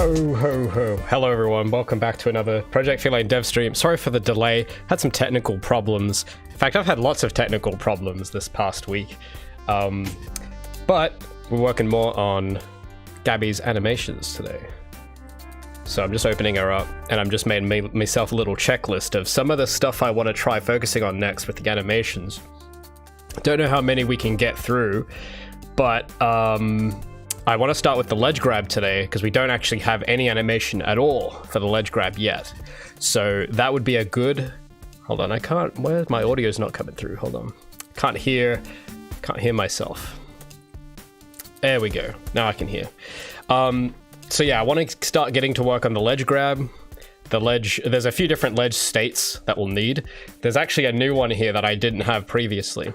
Ho ho ho. Hello everyone, welcome back to another Project Feline Devstream. Sorry for the delay, had some technical problems. In fact, I've had lots of technical problems this past week. But we're working more on Gabi's animations today. So I'm just opening her up, and I'm just made myself a little checklist of some of the stuff I want to try focusing on next with the animations. Don't know how many we can get through, but I want to start with the ledge grab today, because we don't actually have any animation at all for the ledge grab yet. So that would be a good... Hold on, I can't... Where my audio's not coming through? Hold on. Can't hear myself. There we go. Now I can hear. So yeah, I want to start getting to work on the ledge grab. The ledge... There's a few different ledge states that we'll need. There's actually a new one here that I didn't have previously.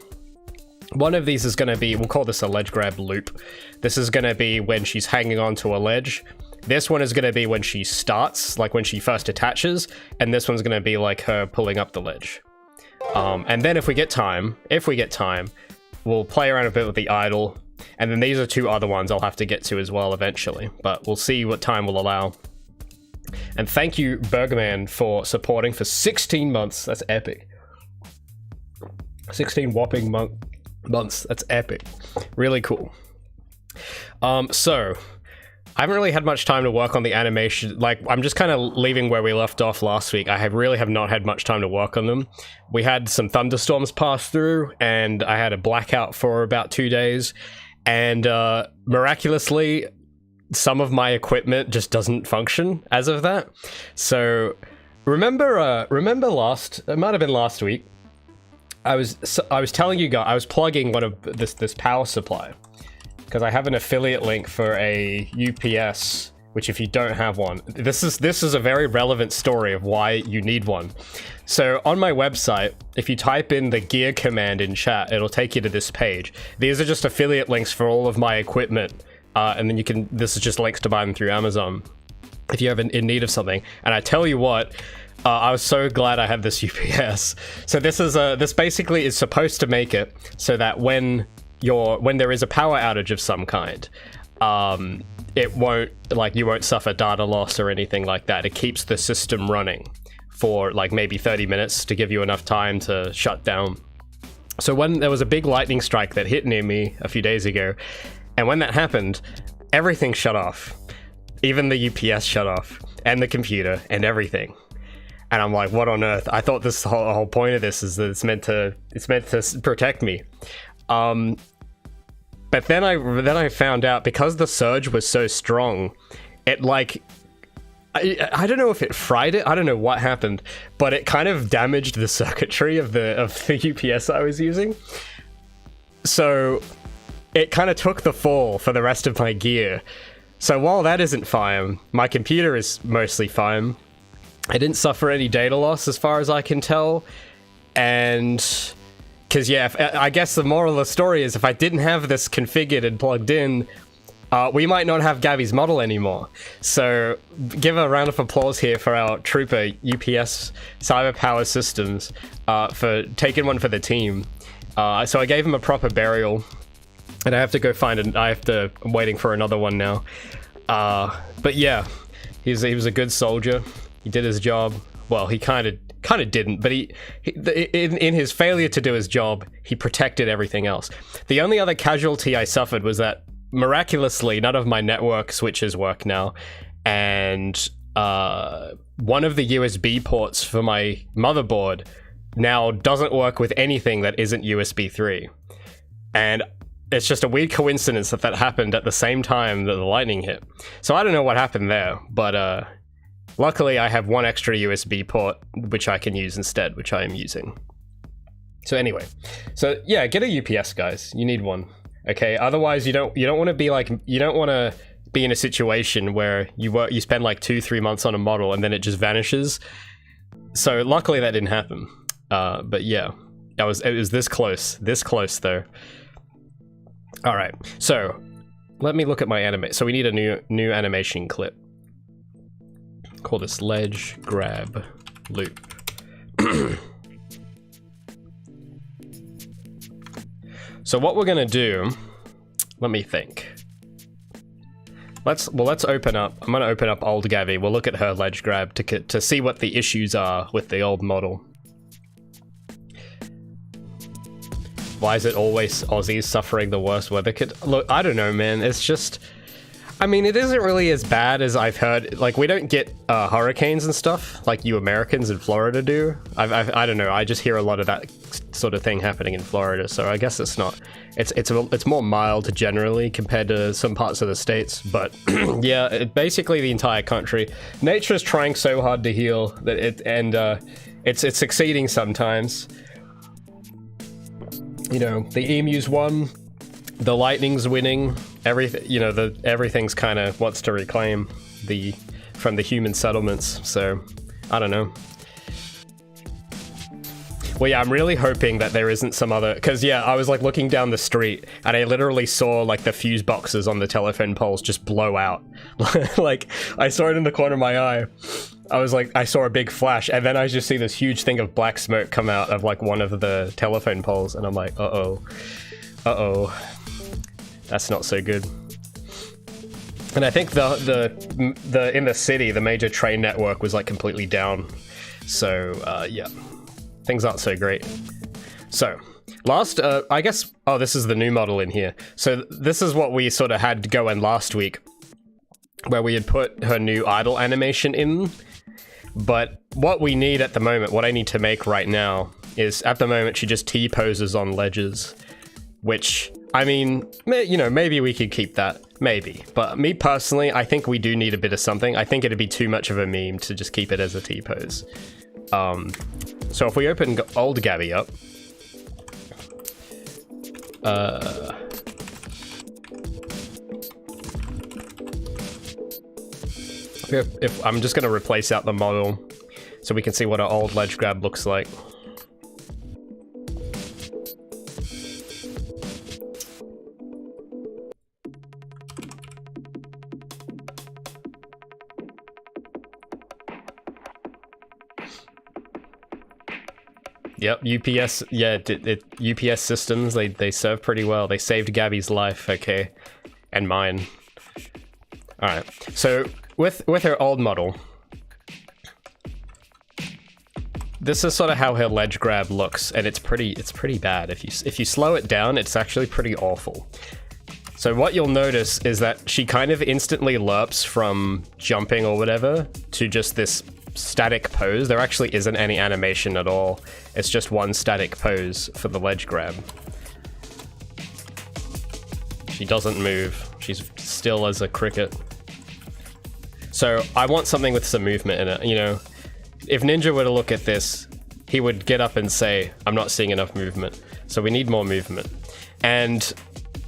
One of these is going to be, we'll call this a ledge grab loop. This is going to be when she's hanging onto a ledge. This one is going to be when she starts, like when she first attaches, and this one's going to be like her pulling up the ledge. And then if we get time, we'll play around a bit with the idle, and then these are two other ones I'll have to get to as well eventually, but we'll see what time will allow. And thank you, Bergman, for supporting for 16 months. That's epic. 16 whopping months. That's epic. Really cool. So I haven't really had much time to work on the animation. Like, I'm just kind of leaving where we left off last week. I really have not had much time to work on them. We had some thunderstorms pass through, and I had a blackout for about 2 days, and miraculously some of my equipment just doesn't function as of that. So remember it might have been last week, I was telling you guys, I was plugging one of this power supply, because I have an affiliate link for a UPS, which if you don't have one, this is a very relevant story of why you need one. So on my website, if you type in the gear command in chat, it'll take you to this page. These are just affiliate links for all of my equipment, and then this is just links to buy them through Amazon if you're in need of something. And I tell you what, I was so glad I have this UPS. So this basically is supposed to make it so that when there is a power outage of some kind, it won't, like, you won't suffer data loss or anything like that. It keeps the system running for like maybe 30 minutes to give you enough time to shut down. So when there was a big lightning strike that hit near me a few days ago, and when that happened, everything shut off. Even the UPS shut off, and the computer, and everything. And I'm like, what on earth? I thought this whole point of this is that it's meant to protect me. But then I found out, because the surge was so strong, it like, I don't know if it fried it. I don't know what happened, but it kind of damaged the circuitry of the UPS I was using. So it kind of took the fall for the rest of my gear. So while that isn't fine, my computer is mostly fine. I didn't suffer any data loss as far as I can tell, and because yeah, I guess the moral of the story is if I didn't have this configured and plugged in, we might not have Gabi's model anymore. So give a round of applause here for our trooper UPS Cyber Power Systems for taking one for the team. So I gave him a proper burial, and I have to go find I'm waiting for another one now. But yeah, he was a good soldier. He did his job. Well, he kind of didn't, but in his failure to do his job, he protected everything else. The only other casualty I suffered was that miraculously none of my network switches work now, and one of the USB ports for my motherboard now doesn't work with anything that isn't USB 3. And it's just a weird coincidence that happened at the same time that the lightning hit. So I don't know what happened there, but luckily I have one extra USB port which I can use instead, which I am using. So anyway, so yeah, get a UPS, guys. You need one. Okay, otherwise you don't want to be like, you don't want to be in a situation where you spend like 2-3 months on a model and then it just vanishes. So luckily that didn't happen. But yeah, it was this close though. All right, so let me look at my anime. So we need a new animation clip. Call this ledge grab loop. So what we're gonna do, let me think. Let's open up. I'm gonna open up old Gabi. We'll look at her ledge grab to see what the issues are with the old model. Why is it always Aussies suffering the worst weather? Look, I don't know, man. It's just, I mean, it isn't really as bad as I've heard. Like, we don't get hurricanes and stuff like you Americans in Florida do. I don't know. I just hear a lot of that sort of thing happening in Florida. So I guess it's not. It's more mild generally compared to some parts of the States. But yeah, basically the entire country. Nature is trying so hard to heal that it's succeeding sometimes. You know, the emus won. The lightning's winning. Everything, you know, everything's kind of wants to reclaim from the human settlements. So I don't know. Well, yeah, I'm really hoping that there isn't some other, because yeah, I was like looking down the street and I literally saw like the fuse boxes on the telephone poles just blow out. Like I saw it in the corner of my eye. I was like, I saw a big flash, and then I just see this huge thing of black smoke come out of like one of the telephone poles, and I'm like, uh-oh, that's not so good. And I think the in the city, the major train network was like completely down. So yeah, things aren't so great. So last, I guess, oh, this is the new model in here. So this is what we sort of had going last week, where we had put her new idle animation in. But what we need at the moment, what I need to make right now, is at the moment she just T-poses on ledges, which, I mean, you know, maybe we could keep that, maybe. But me personally, I think we do need a bit of something. I think it'd be too much of a meme to just keep it as a T-pose. So if we open old Gabi up, if I'm just going to replace out the model so we can see what our old ledge grab looks like. Yep, UPS, yeah, UPS systems, they serve pretty well. They saved Gabi's life, okay, and mine. All right, so with her old model, this is sort of how her ledge grab looks, and it's pretty bad. If you slow it down, it's actually pretty awful. So what you'll notice is that she kind of instantly lerps from jumping or whatever to just this static pose. There actually isn't any animation at all. It's just one static pose for the ledge grab. She doesn't move. She's still as a cricket. So I want something with some movement in it, you know. If Ninja were to look at this, he would get up and say, I'm not seeing enough movement. So we need more movement. And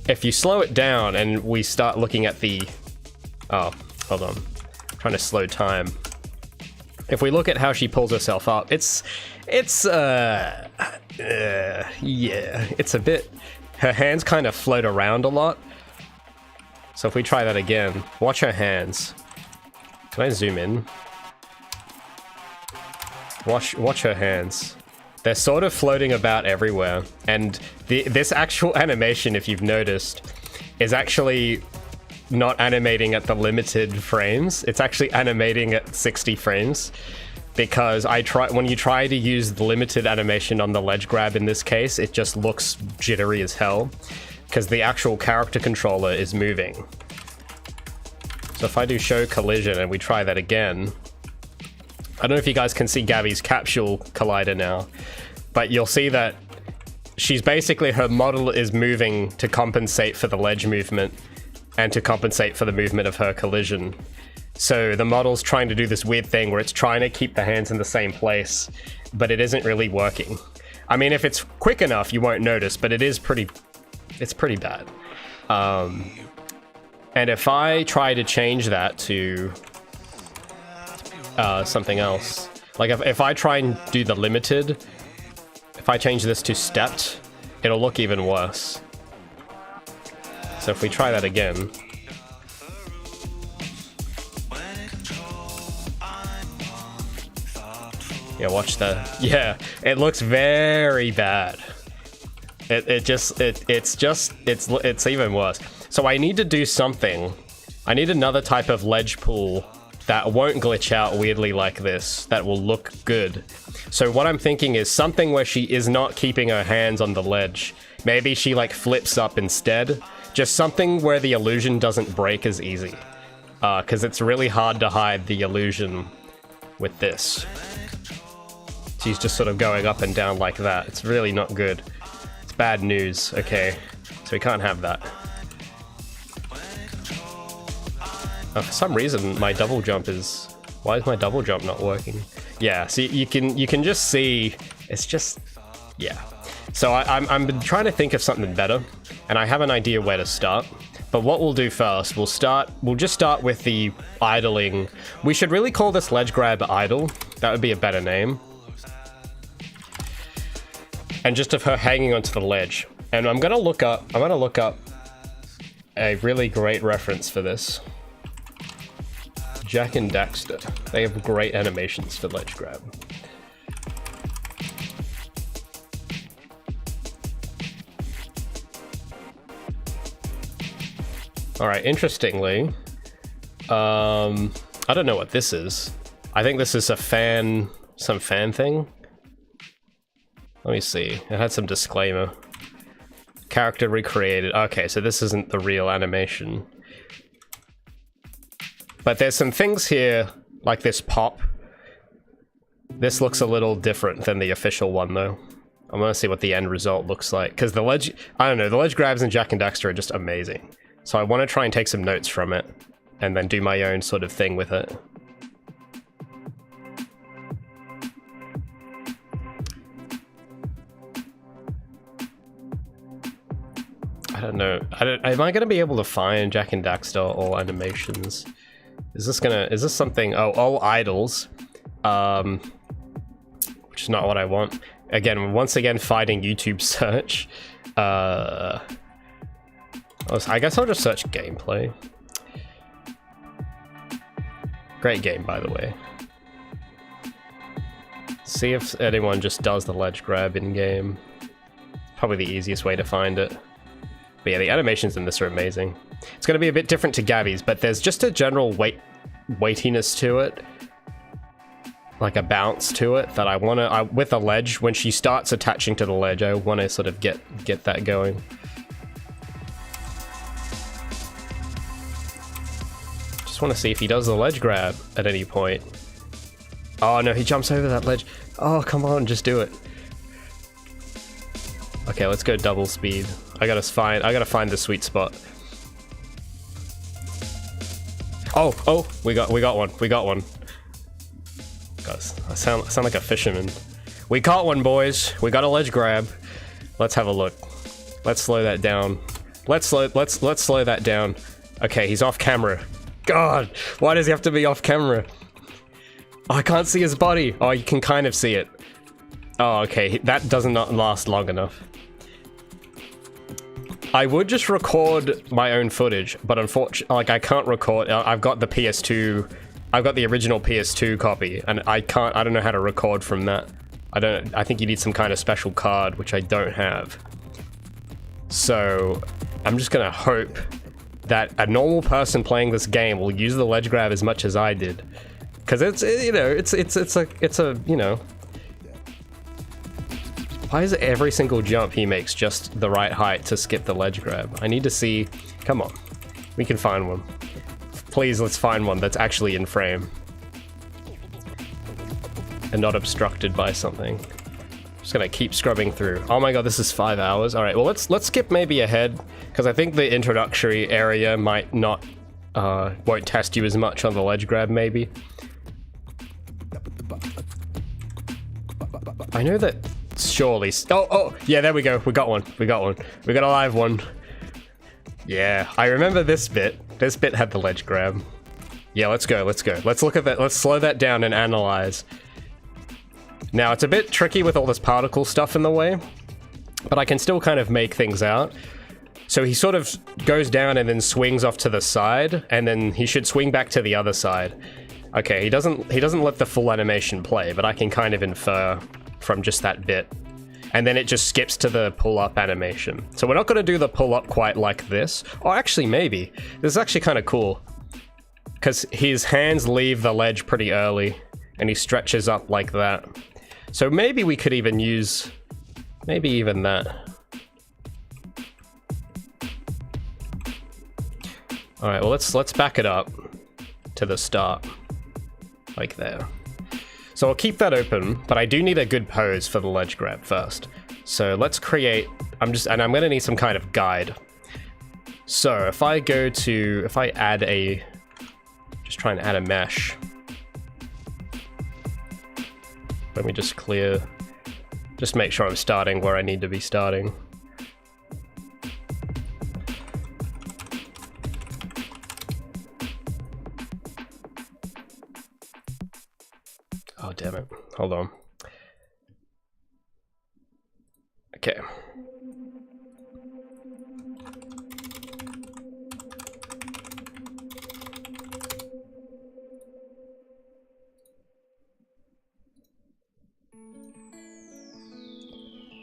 if you slow it down and we start looking at the... Oh, hold on. I'm trying to slow time. If we look at how she pulls herself up, yeah, it's a bit... Her hands kind of float around a lot. So if we try that again, watch her hands. Can I zoom in? Watch her hands. They're sort of floating about everywhere. And this actual animation, if you've noticed, is actually not animating at the limited frames. It's actually animating at 60 frames. Because when you try to use the limited animation on the ledge grab in this case, it just looks jittery as hell. Because the actual character controller is moving. So if I do show collision and we try that again, I don't know if you guys can see Gabi's capsule collider now, but you'll see that she's basically, her model is moving to compensate for the ledge movement and to compensate for the movement of her collision. So the model's trying to do this weird thing where it's trying to keep the hands in the same place, but it isn't really working. I mean, if it's quick enough, you won't notice, but it's pretty bad. And if I try to change that to something else, like if I try and do the limited, if I change this to stepped, it'll look even worse. So if we try that again. Yeah, watch that. Yeah, it looks very bad. It's even worse. So I need to do something. I need another type of ledge pull that won't glitch out weirdly like this, that will look good. So what I'm thinking is something where she is not keeping her hands on the ledge. Maybe she like flips up instead. Just something where the illusion doesn't break as easy. Because it's really hard to hide the illusion with this. She's just sort of going up and down like that. It's really not good. It's bad news. Okay, so we can't have that. For some reason, my double jump is... Why is my double jump not working? Yeah, see, you can just see... It's just... Yeah. So I'm been trying to think of something better, and I have an idea where to start. But what we'll do first, we'll just start with the idling. We should really call this ledge grab idle. That would be a better name. And just of her hanging onto the ledge. And I'm gonna look up a really great reference for this. Jak and Daxter. They have great animations for ledge grab. Alright, interestingly, I don't know what this is. I think this is some fan thing. Let me see. It had some disclaimer. Character recreated. Okay, so this isn't the real animation. But there's some things here, like this pop. This looks a little different than the official one, though. I want to see what the end result looks like. Because the ledge... I don't know, the ledge grabs in Jak and Daxter are just amazing. So I want to try and take some notes from it. And then do my own sort of thing with it. I don't know. Am I going to be able to find Jak and Daxter all animations? Is this something? Oh, all idols. Which is not what I want. Again, once again, fighting YouTube search. I guess I'll just search gameplay. Great game, by the way. See if anyone just does the ledge grab in game. Probably the easiest way to find it. But yeah, the animations in this are amazing. It's going to be a bit different to Gabi's, but there's just a general weightiness to it. Like a bounce to it that I want to... with a ledge, when she starts attaching to the ledge, I want to sort of get that going. Just want to see if he does the ledge grab at any point. Oh no, he jumps over that ledge. Oh, come on, just do it. Okay, let's go double speed. I gotta find the sweet spot. Oh, we got one. Guys, I sound like a fisherman. We caught one, boys. We got a ledge grab. Let's have a look. Let's slow that down. Let's slow that down. Okay, he's off camera. God, why does he have to be off camera? Oh, I can't see his body. Oh, you can kind of see it. Oh, okay, that does not last long enough. I would just record my own footage, but unfortunately, like, I can't record. I've got the PS2, I've got the original PS2 copy, and I don't know how to record from that. I think you need some kind of special card, which I don't have. So, I'm just gonna hope that a normal person playing this game will use the ledge grab as much as I did. Cause it's a, you know. Why is every single jump he makes just the right height to skip the ledge grab? I need to see... Come on. We can find one. Please, let's find one that's actually in frame. And not obstructed by something. Just gonna keep scrubbing through. Oh my god, this is 5 hours. Alright, well let's skip maybe ahead. Because I think the introductory area might not... won't test you as much on the ledge grab, maybe. I know that... Surely. Oh, yeah, there we go. We got one. We got a live one. Yeah, I remember this bit. This bit had the ledge grab. Yeah, let's go. Let's look at that. Let's slow that down and analyze. Now, it's a bit tricky with all this particle stuff in the way, but I can still kind of make things out. So he sort of goes down and then swings off to the side, and then he should swing back to the other side. Okay, he doesn't let the full animation play, but I can kind of infer from just that bit. And then it just skips to the pull-up animation. So we're not going to do the pull-up quite like this. Or actually, maybe. This is actually kind of cool. because his hands leave the ledge pretty early, and he stretches up like that. So maybe we could even use, maybe even that. All right, well let's back it up to the start, like there. So I'll keep that open, but I do need a good pose for the ledge grab first. So let's create, and I'm gonna need some kind of guide. So if I add a, just trying to add a mesh. Let me just clear, just make sure I'm starting where I need to be starting. Oh, damn it. Hold on. Okay.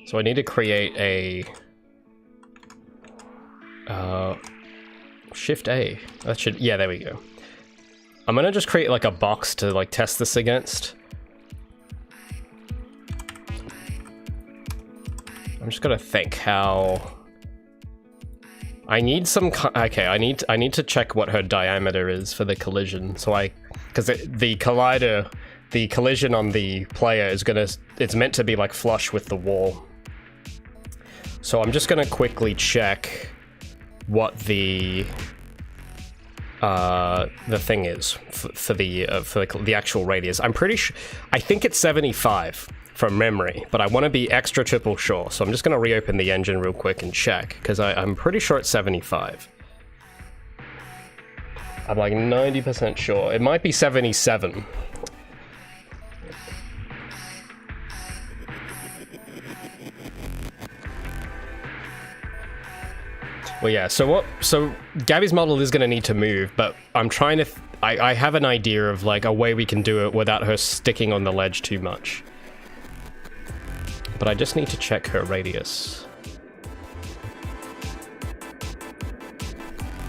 So I need to create a Shift A. That should, yeah, there we go. I'm gonna just create like a box to like test this against. I'm just gonna think how I need some. Okay, I need to check what her diameter is for the collision. So because the collider, the collision on the player is it's meant to be like flush with the wall. So I'm just gonna quickly check what the thing is for the actual radius. I'm pretty sure, I think it's 75 from memory, but I want to be extra triple sure. So I'm just gonna reopen the engine real quick and check, because I'm pretty sure it's 75. I'm like 90% sure. It might be 77. Well, yeah, so Gabi's model is going to need to move, but I'm trying to, I have an idea of like a way we can do it without her sticking on the ledge too much. But I just need to check her radius.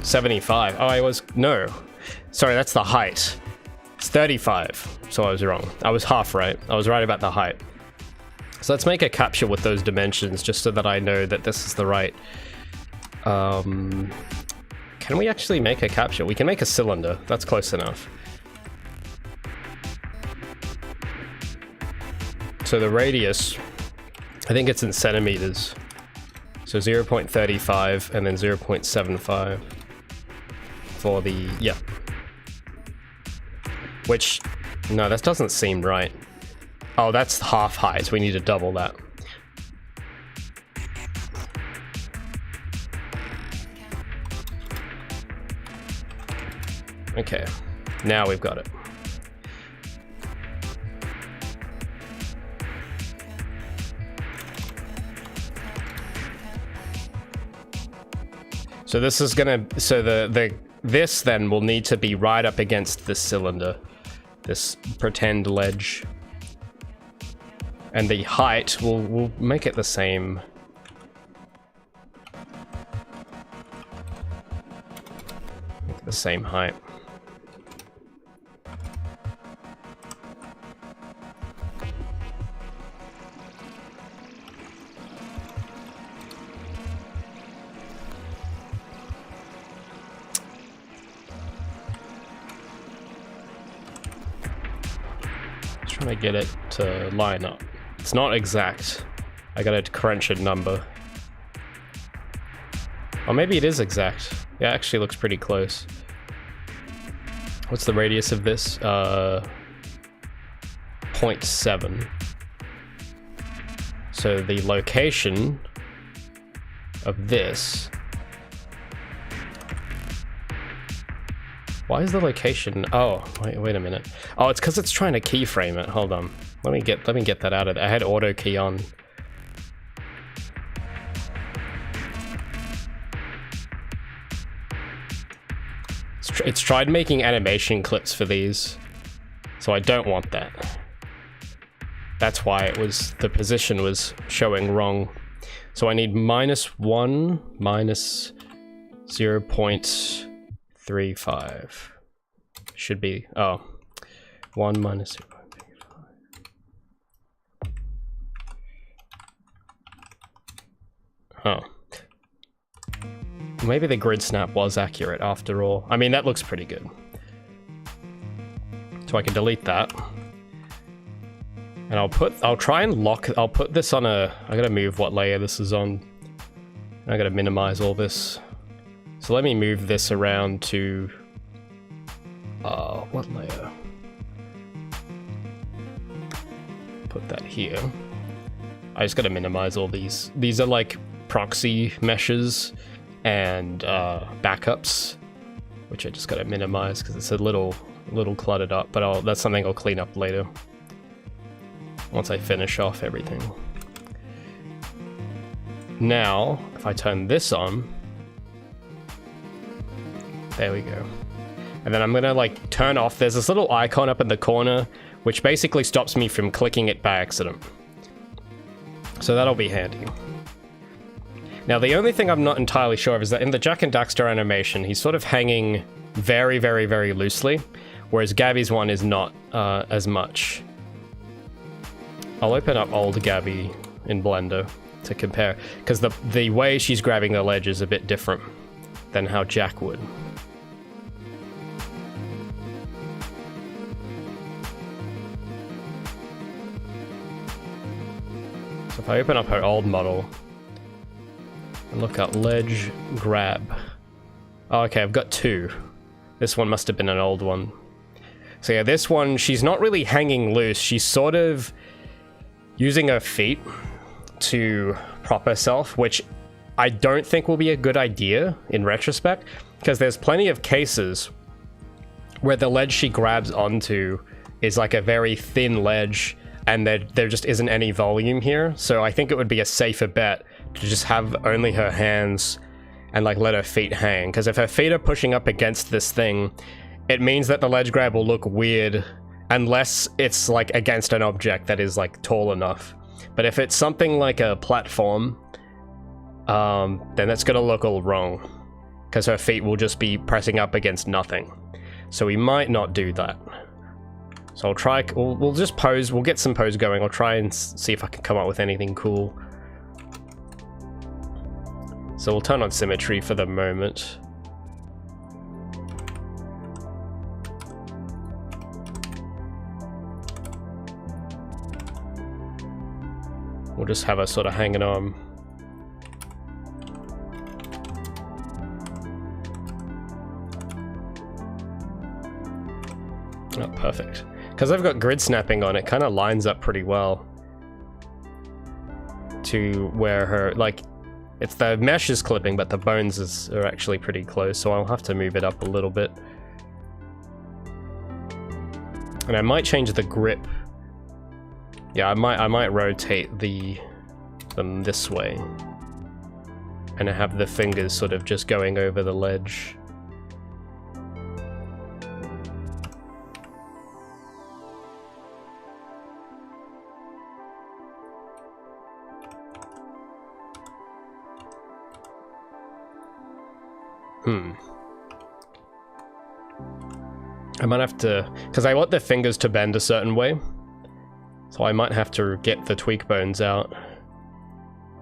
75. Oh, no. Sorry, that's the height. It's 35, so I was wrong. I was half right. I was right about the height. So let's make a capture with those dimensions just so that I know that this is the right... can we actually make a capture? We can make a cylinder. That's close enough. So the radius, I think it's in centimeters. So 0.35 and then 0.75 for the, yeah. Which, no, that doesn't seem right. Oh, that's half height, so we need to double that. Okay, now we've got it. So this is gonna, so this then will need to be right up against this cylinder, this pretend ledge. And the height, we'll make it the same. Make it the same height. Trying to get it to line up. It's not exact. I gotta crunch a number. Or maybe it is exact. Yeah, it actually looks pretty close. What's the radius of this? 0.7. So the location of this... Why is the location? Oh, wait a minute. Oh, it's because it's trying to keyframe it. Hold on. Let me get that out of there. I had auto key on. It's tried making animation clips for these, so I don't want that. That's why it was, the position was showing wrong. So I need -1 minus 0.35. Should be, oh, 1 minus 0.5. Oh. Maybe the grid snap was accurate after all. I mean, that looks pretty good. So I can delete that. And I'll try and I'll put this on I gotta move what layer this is on. I gotta minimize all this. So let me move this around to, what layer? Put that here. I just gotta minimize all these. These are like proxy meshes and backups, which I just gotta minimize because it's a little cluttered up, but that's something I'll clean up later once I finish off everything. Now, if I turn this on, there we go. And then I'm gonna like turn off, there's this little icon up in the corner, which basically stops me from clicking it by accident. So that'll be handy. Now, the only thing I'm not entirely sure of is that in the Jak and Daxter animation, he's sort of hanging very, very, very loosely, whereas Gabi's one is not as much. I'll open up old Gabi in Blender to compare, because the way she's grabbing the ledge is a bit different than how Jak would. So if I open up her old model and look up ledge grab. Oh, okay, I've got two. This one must have been an old one. So yeah, this one, she's not really hanging loose. She's sort of using her feet to prop herself, which I don't think will be a good idea in retrospect, because there's plenty of cases where the ledge she grabs onto is like a very thin ledge and there just isn't any volume here. So I think it would be a safer bet to just have only her hands and like let her feet hang, because if her feet are pushing up against this thing, it means that the ledge grab will look weird unless it's like against an object that is like tall enough. But if it's something like a platform, then that's gonna look all wrong, because her feet will just be pressing up against nothing. So we might not do that. So I'll try, we'll just pose, we'll get some pose going. I'll try and see if I can come up with anything cool. So we'll turn on symmetry for the moment. We'll just have her sort of hanging on. Oh, perfect. Because I've got grid snapping on, it kind of lines up pretty well to where her, like, it's the mesh is clipping, but the bones are actually pretty close, so I'll have to move it up a little bit. And I might change the grip. Yeah, I might rotate them this way and have the fingers sort of just going over the ledge. I might have to, because I want the fingers to bend a certain way, so I might have to get the tweak bones out,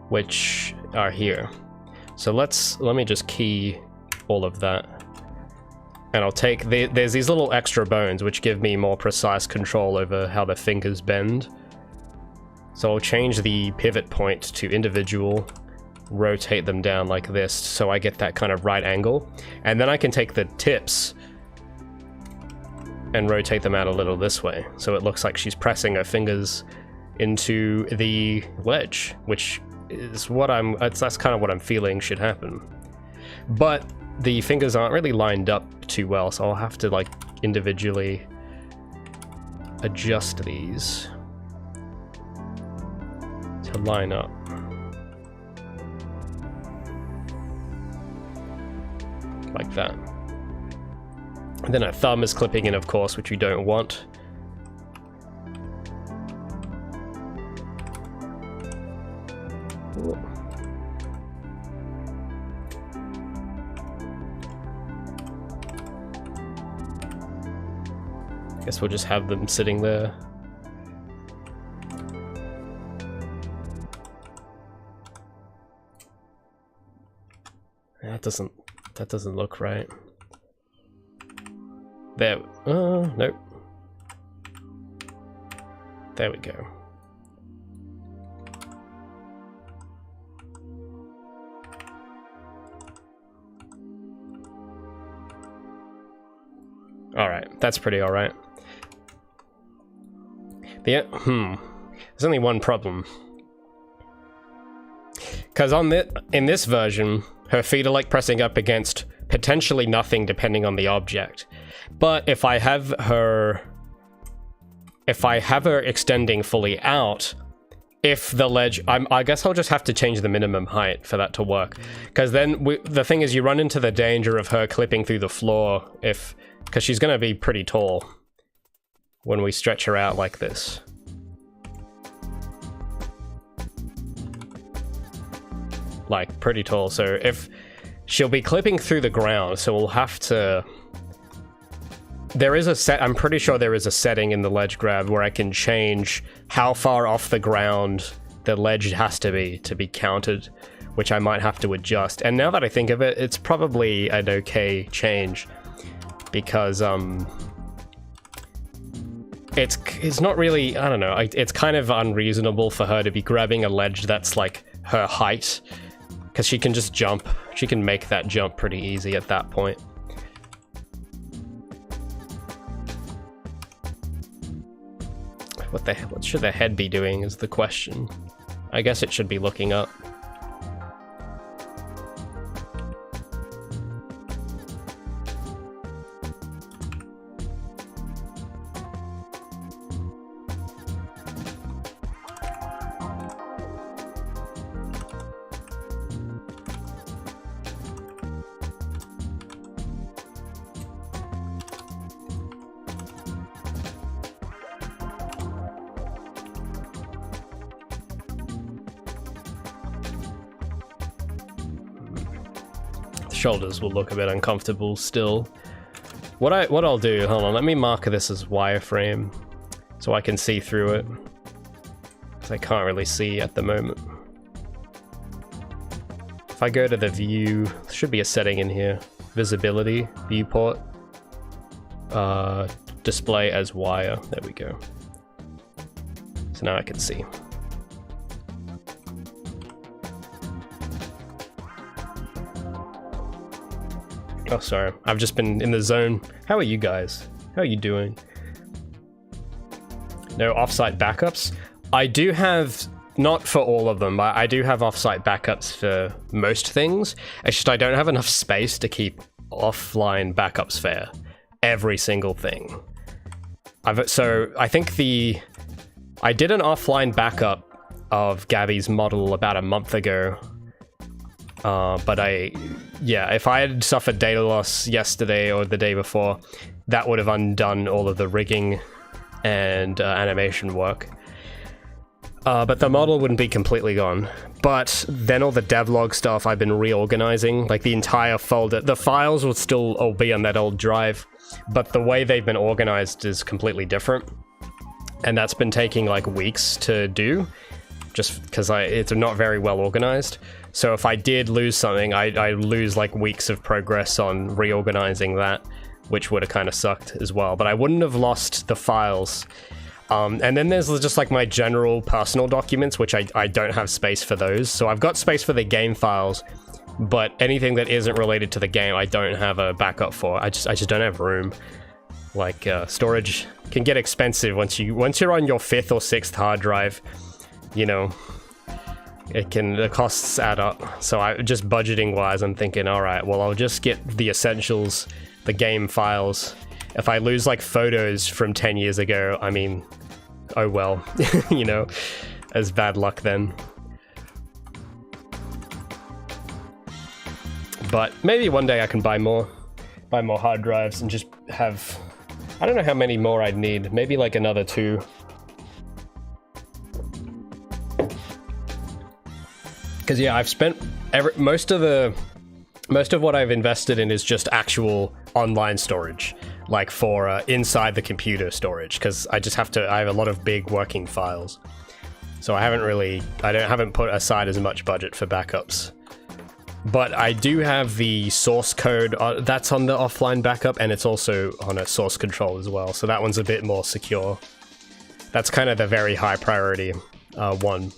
which are here. So let me just key all of that, and I'll take there's these little extra bones which give me more precise control over how the fingers bend. So I'll change the pivot point to individual, rotate them down like this so I get that kind of right angle, and then I can take the tips and rotate them out a little this way, so it looks like she's pressing her fingers into the ledge, which is what that's kind of what I'm feeling should happen. But the fingers aren't really lined up too well, so I'll have to like individually adjust these to line up. Like that. And then her thumb is clipping in, of course, which you don't want. Ooh. Guess we'll just have them sitting there. That doesn't look right. There, nope. There we go. Alright, that's pretty alright. There's only one problem. Because in this version, her feet are like pressing up against potentially nothing depending on the object. But if I have her extending fully out, if the ledge, I guess I'll just have to change the minimum height for that to work. Because then the thing is, you run into the danger of her clipping through the floor because she's going to be pretty tall when we stretch her out like this. Like, pretty tall. So if she'll be clipping through the ground, so we'll have to... I'm pretty sure there is a setting in the ledge grab where I can change how far off the ground the ledge has to be counted, which I might have to adjust. And now that I think of it, it's probably an okay change, because it's not really, I don't know, it's kind of unreasonable for her to be grabbing a ledge that's like her height, because she can just jump. She can make that jump pretty easy at that point. What should the head be doing is the question. I guess it should be looking up. Shoulders will look a bit uncomfortable still. What I'll do, hold on, let me mark this as wireframe so I can see through it, because I can't really see at the moment. If I go to the view, there should be a setting in here. Visibility, viewport, display as wire, there we go. So now I can see. Oh, sorry. I've just been in the zone. How are you guys? How are you doing? No offsite backups? I do have, not for all of them, but I do have offsite backups for most things. It's just I don't have enough space to keep offline backups for every single thing. So I think I did an offline backup of Gabi's model about a month ago. But if I had suffered data loss yesterday or the day before, that would have undone all of the rigging and animation work. But the model wouldn't be completely gone. But then all the devlog stuff I've been reorganizing, like the entire folder, the files would still all be on that old drive, but the way they've been organized is completely different. And that's been taking like weeks to do, just because it's not very well organized. So if I did lose something, I lose like weeks of progress on reorganizing that, which would have kind of sucked as well. But I wouldn't have lost the files. And then there's just like my general personal documents, which I don't have space for those. So I've got space for the game files, but anything that isn't related to the game, I don't have a backup for. I just don't have room. Like storage can get expensive once you're on your 5th or 6th hard drive, you know. The costs add up. So just budgeting wise, I'm thinking, all right, well, I'll just get the essentials, the game files. If I lose like photos from 10 years ago, I mean, oh well, you know, as bad luck then. But maybe one day I can buy more hard drives and just have, I don't know how many more I'd need, maybe like another 2. Because yeah, I've spent most of what I've invested in is just actual online storage. like for inside the computer storage, because I have a lot of big working files. So I haven't put aside as much budget for backups. But I do have the source code that's on the offline backup, and it's also on a source control as well, so that one's a bit more secure. That's kind of the very high priority one.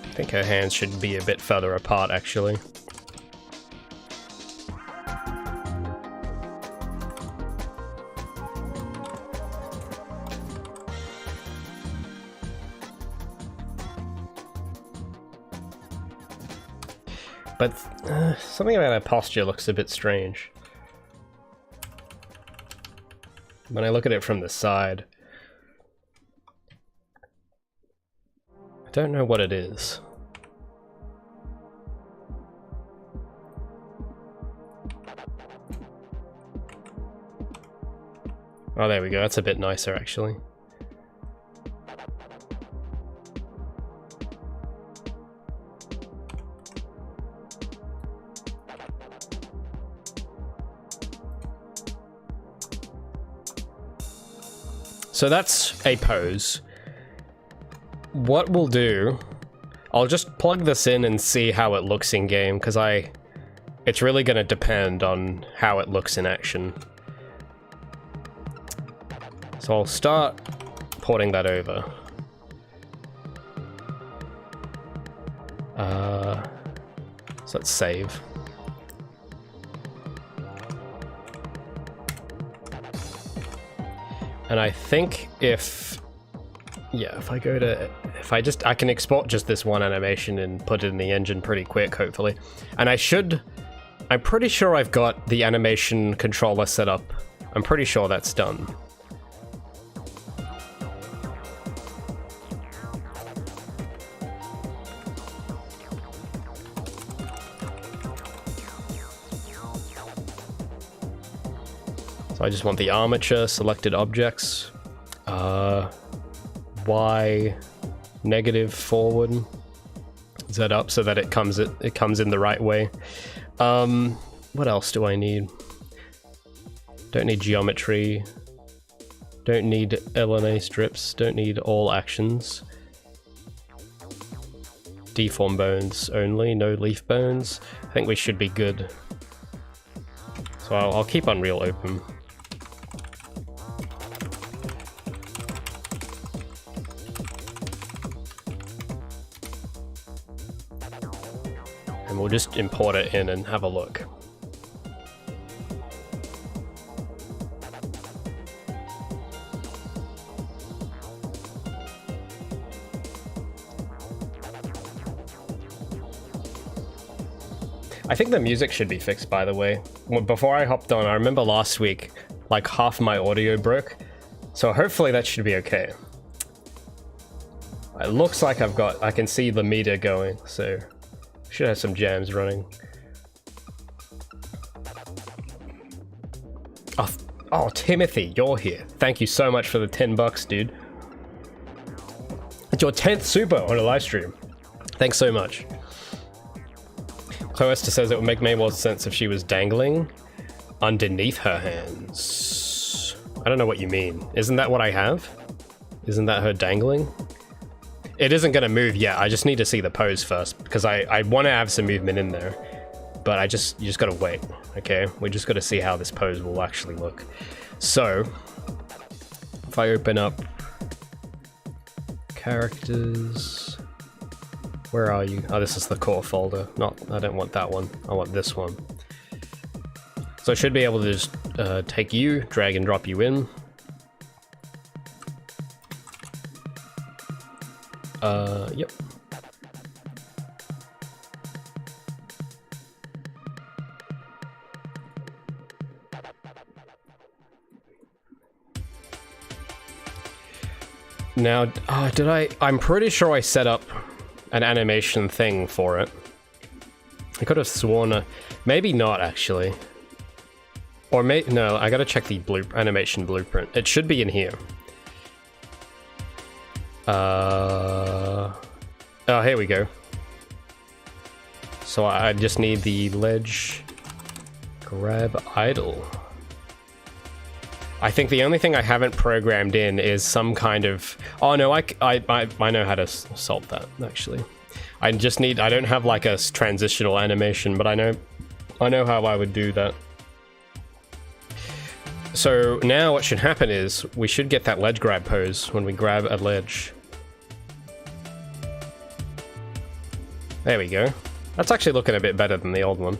I think her hands should be a bit further apart, actually. But something about her posture looks a bit strange. When I look at it from the side, I don't know what it is. Oh, there we go. That's a bit nicer, actually. So that's a pose. What we'll do, I'll just plug this in and see how it looks in game, because it's really going to depend on how it looks in action. So I'll start porting that over. So let's save. And I think if I can export just this one animation and put it in the engine pretty quick, hopefully. And I'm pretty sure I've got the animation controller set up. I'm pretty sure that's done. I just want the armature, selected objects, Y negative forward, Z up so that it comes in the right way. What else do I need? Don't need geometry. Don't need LNA strips. Don't need all actions. Deform bones only, no leaf bones. I think we should be good. So I'll keep Unreal open. And we'll just import it in and have a look. I think the music should be fixed, by the way. Before I hopped on, I remember last week, like half my audio broke. So hopefully that should be okay. It looks like I can see the meter going, so should have some jams running. Oh, Timothy, you're here. Thank you so much for the $10, dude. It's your 10th super on a live stream. Thanks so much. Cloester says it would make way more sense if she was dangling underneath her hands. I don't know what you mean. Isn't that what I have? Isn't that her dangling? It isn't going to move yet. I just need to see the pose first, because I want to have some movement in there. But you just got to wait, okay? We just got to see how this pose will actually look. So, if I open up characters, where are you? Oh, this is the core folder. I don't want that one. I want this one. So I should be able to just take you, drag and drop you in. Yep. Now, I'm pretty sure I set up an animation thing for it. I could have sworn, maybe not actually. Or no, I gotta check the animation blueprint. It should be in here. Oh, here we go. So I just need the ledge grab idle. I think the only thing I haven't programmed in is some kind of... Oh no, I know how to solve that, actually. I don't have like a transitional animation, but I know how I would do that. So now what should happen is we should get that ledge grab pose when we grab a ledge. There we go. That's actually looking a bit better than the old one.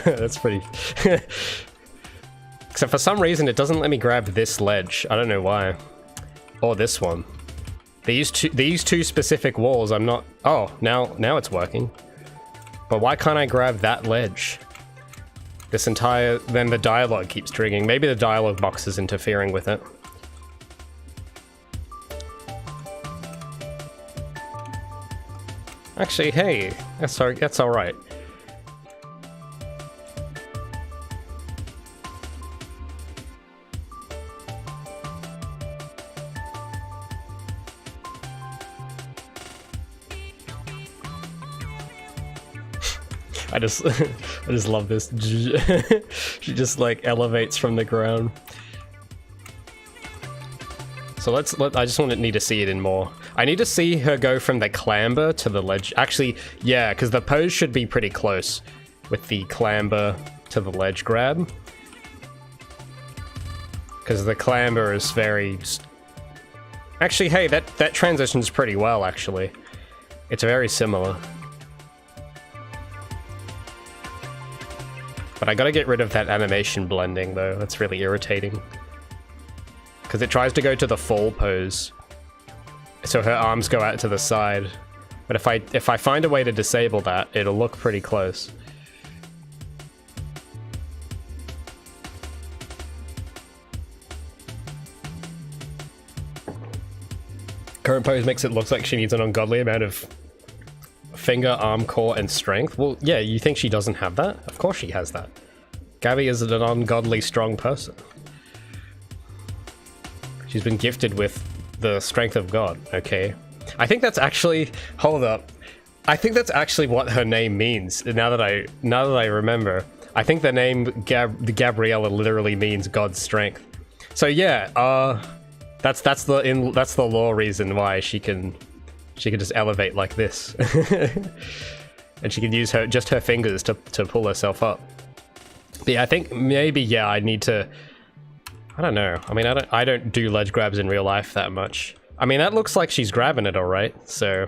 That's pretty... Except for some reason it doesn't let me grab this ledge. I don't know why. Or this one. These two specific walls I'm not... Oh, now it's working. But why can't I grab that ledge? This entire... Then the dialogue keeps triggering. Maybe the dialogue box is interfering with it. Actually, hey, that's alright. I just love this. She just like elevates from the ground. So I just need to see it in more. I need to see her go from the clamber to the ledge. Actually, yeah, because the pose should be pretty close with the clamber to the ledge grab. Because the clamber is very... Actually, hey, that transitions pretty well, actually. It's very similar. But I gotta get rid of that animation blending, though. That's really irritating. Because it tries to go to the fall pose. So her arms go out to the side. But if I find a way to disable that, it'll look pretty close. Current pose makes it look like she needs an ungodly amount of finger, arm, core, and strength. Well, yeah, you think she doesn't have that? Of course she has that. Gabi is an ungodly strong person. She's been gifted with the strength of God, okay? I think that's actually... Hold up. I think that's actually what her name means, now that I remember. I think the name Gabriella literally means God's strength. So yeah, that's the lore reason why she can just elevate like this. And she can use just her fingers to pull herself up. But yeah, I think maybe, yeah, I need to... I don't know. I mean, I don't do ledge grabs in real life that much. I mean, that looks like she's grabbing it alright, so...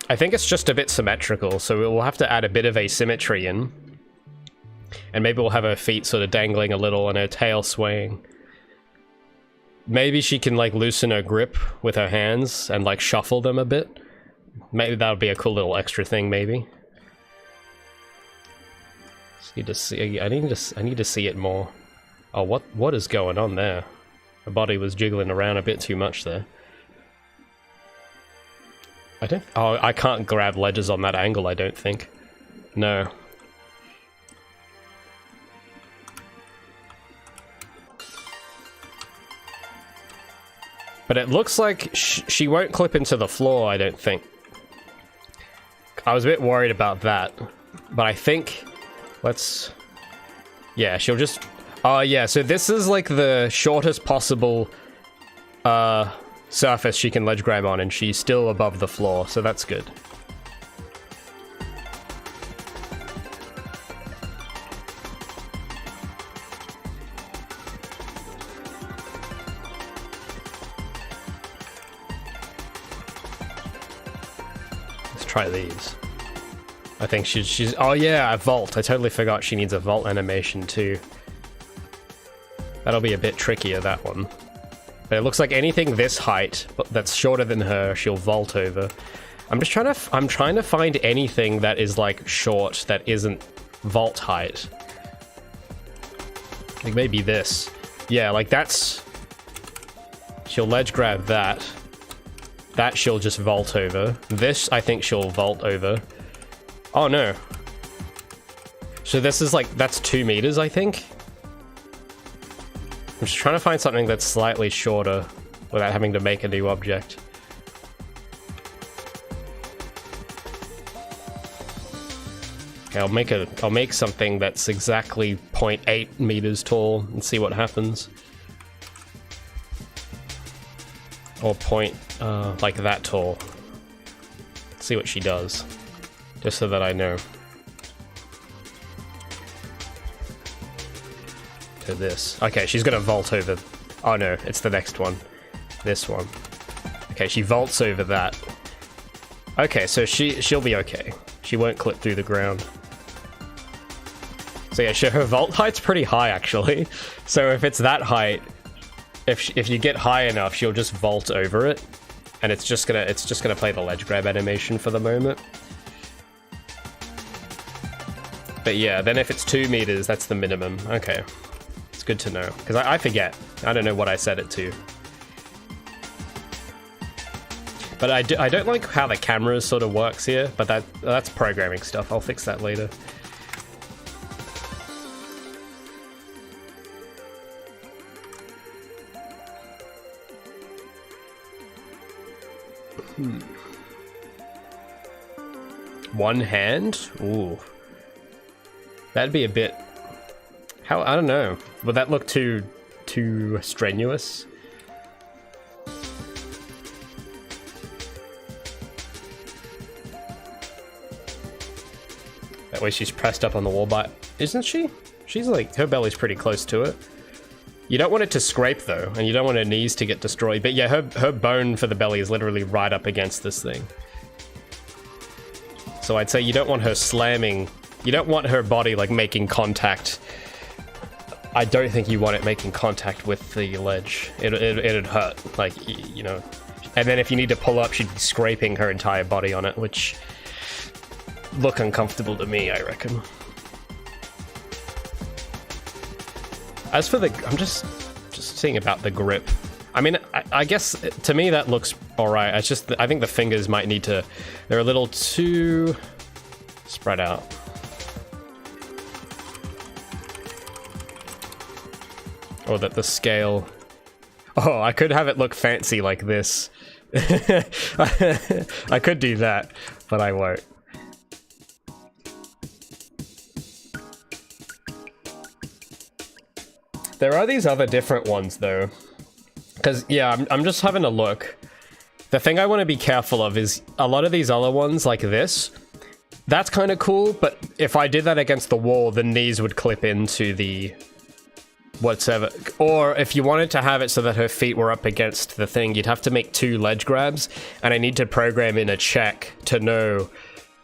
I think it's just a bit symmetrical, so we'll have to add a bit of asymmetry in. And maybe we'll have her feet sort of dangling a little and her tail swaying. Maybe she can, like, loosen her grip with her hands and, like, shuffle them a bit. Maybe that would be a cool little extra thing, maybe. Just need to see... I need to see it more. Oh, what is going on there? Her body was jiggling around a bit too much there. Oh, I can't grab ledges on that angle, I don't think. No. But it looks like she won't clip into the floor, I don't think. I was a bit worried about that. But I think... Let's... Yeah, she'll just... Oh, yeah, so this is like the shortest possible surface she can ledge grab on, and she's still above the floor, so that's good. Try these. I think she's oh yeah, a vault. I totally forgot she needs a vault animation too. That'll be a bit trickier, that one. But it looks like anything this height that's shorter than her, she'll vault over. I'm trying to find anything that is like short that isn't vault height. Like maybe this. Yeah, like that's... She'll ledge grab that. That she'll just vault over. This, I think she'll vault over. Oh no. So this is like, that's 2 meters, I think? I'm just trying to find something that's slightly shorter without having to make a new object. Okay, I'll make something that's exactly 0.8 meters tall and see what happens. Or like that tall. See what she does. Just so that I know. To this. Okay, she's gonna vault over. Oh no, it's the next one. This one. Okay, she vaults over that. Okay, so she'll be okay. She won't clip through the ground. So yeah, her vault height's pretty high actually. So if it's that height, if you get high enough, she'll just vault over it, and it's just gonna play the ledge grab animation for the moment. But yeah, then if it's 2 meters, that's the minimum. Okay, it's good to know because I forget. I don't know what I set it to. But I don't like how the camera sort of works here. But that's programming stuff. I'll fix that later. One hand? Ooh. That'd be a bit... I don't know. Would that look too strenuous? That way she's pressed up on the wall, but isn't she? She's like, her belly's pretty close to it. You don't want it to scrape though, and you don't want her knees to get destroyed. But yeah, her bone for the belly is literally right up against this thing. So I'd say you don't want her slamming. You don't want her body like making contact. I don't think you want it making contact with the ledge. It'd hurt, like, you know. And then if you need to pull up, she'd be scraping her entire body on it, which look uncomfortable to me, I reckon. As for the, I'm just seeing about the grip. I mean, I guess to me that looks alright. It's just, I think the fingers might need to, they're a little too spread out. Or that the scale, oh, I could have it look fancy like this. I could do that, but I won't. There are these other different ones though, because yeah, I'm just having a look. The thing I want to be careful of is a lot of these other ones like this, that's kind of cool, but if I did that against the wall, the knees would clip into the whatever. Or if you wanted to have it so that her feet were up against the thing, you'd have to make 2 ledge grabs, and I need to program in a check to know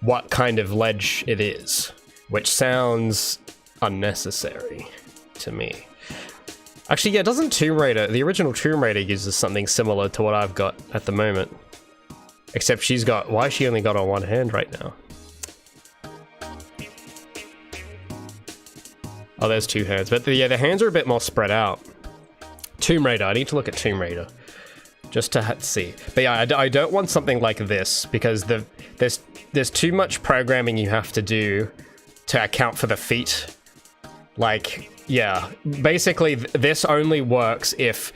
what kind of ledge it is, which sounds unnecessary to me. Actually, yeah, doesn't Tomb Raider, the original Tomb Raider uses something similar to what I've got at the moment. Except she's got, why has she only got on one hand right now? Oh, there's 2 hands, but yeah, the hands are a bit more spread out. Tomb Raider, I need to look at Tomb Raider. Just to see. But yeah, I don't want something like this, because there's too much programming you have to do to account for the feet. Like, yeah, basically this only works if,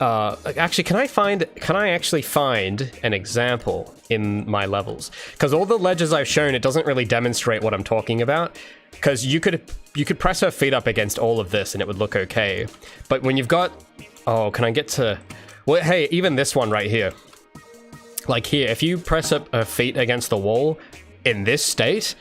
actually, can I actually find an example in my levels? Because all the ledges I've shown, it doesn't really demonstrate what I'm talking about. Because you could press her feet up against all of this and it would look okay. But when you've got, oh, can I get to, well, hey, even this one right here. Like here, if you press up her feet against the wall in this state,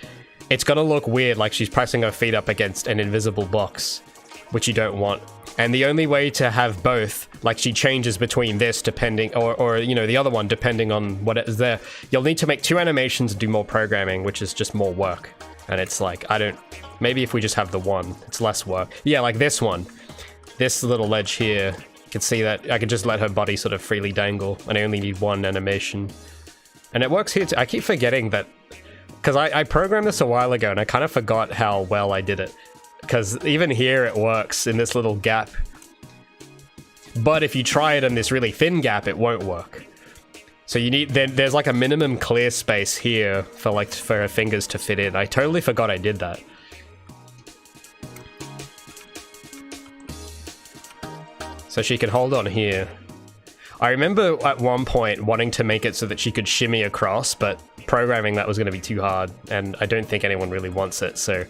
it's gonna look weird, like she's pressing her feet up against an invisible box, which you don't want. And the only way to have both, like she changes between this depending, or you know, the other one depending on what is there, you'll need to make 2 animations and do more programming, which is just more work. And it's like, maybe if we just have the one, it's less work. Yeah, like this one. This little ledge here, you can see that I can just let her body sort of freely dangle, and I only need 1 animation. And it works here too. I keep forgetting that, because I programmed this a while ago, and I kind of forgot how well I did it. Because even here it works in this little gap. But if you try it in this really thin gap, it won't work. So you need, there's like a minimum clear space here for her fingers to fit in. I totally forgot I did that. So she can hold on here. I remember at one point wanting to make it so that she could shimmy across, but programming that was going to be too hard, and I don't think anyone really wants it, so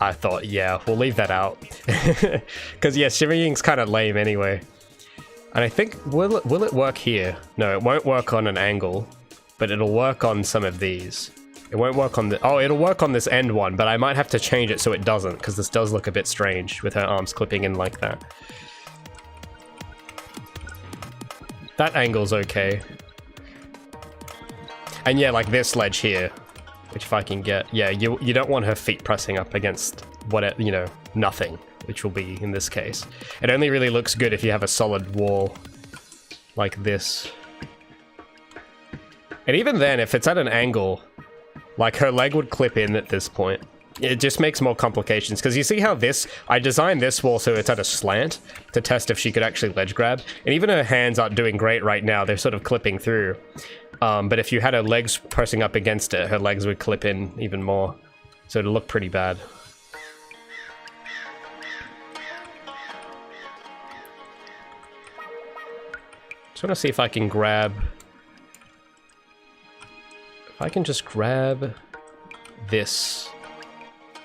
I thought, yeah, we'll leave that out. Because, yeah, shimmying's kind of lame anyway. And I think, will it work here? No, it won't work on an angle, but it'll work on some of these. It won't work on the... Oh, it'll work on this end one, but I might have to change it so it doesn't, because this does look a bit strange with her arms clipping in like that. That angle's okay. And yeah, like this ledge here, which if I can get... Yeah, you don't want her feet pressing up against whatever, you know, nothing, which will be in this case. It only really looks good if you have a solid wall like this. And even then, if it's at an angle, like her leg would clip in at this point. It just makes more complications, because you see how this... I designed this wall so it's at a slant to test if she could actually ledge grab. And even her hands aren't doing great right now, they're sort of clipping through. But if you had her legs pressing up against it, her legs would clip in even more. So it'd look pretty bad. Just want to see if I can grab... If I can just grab this...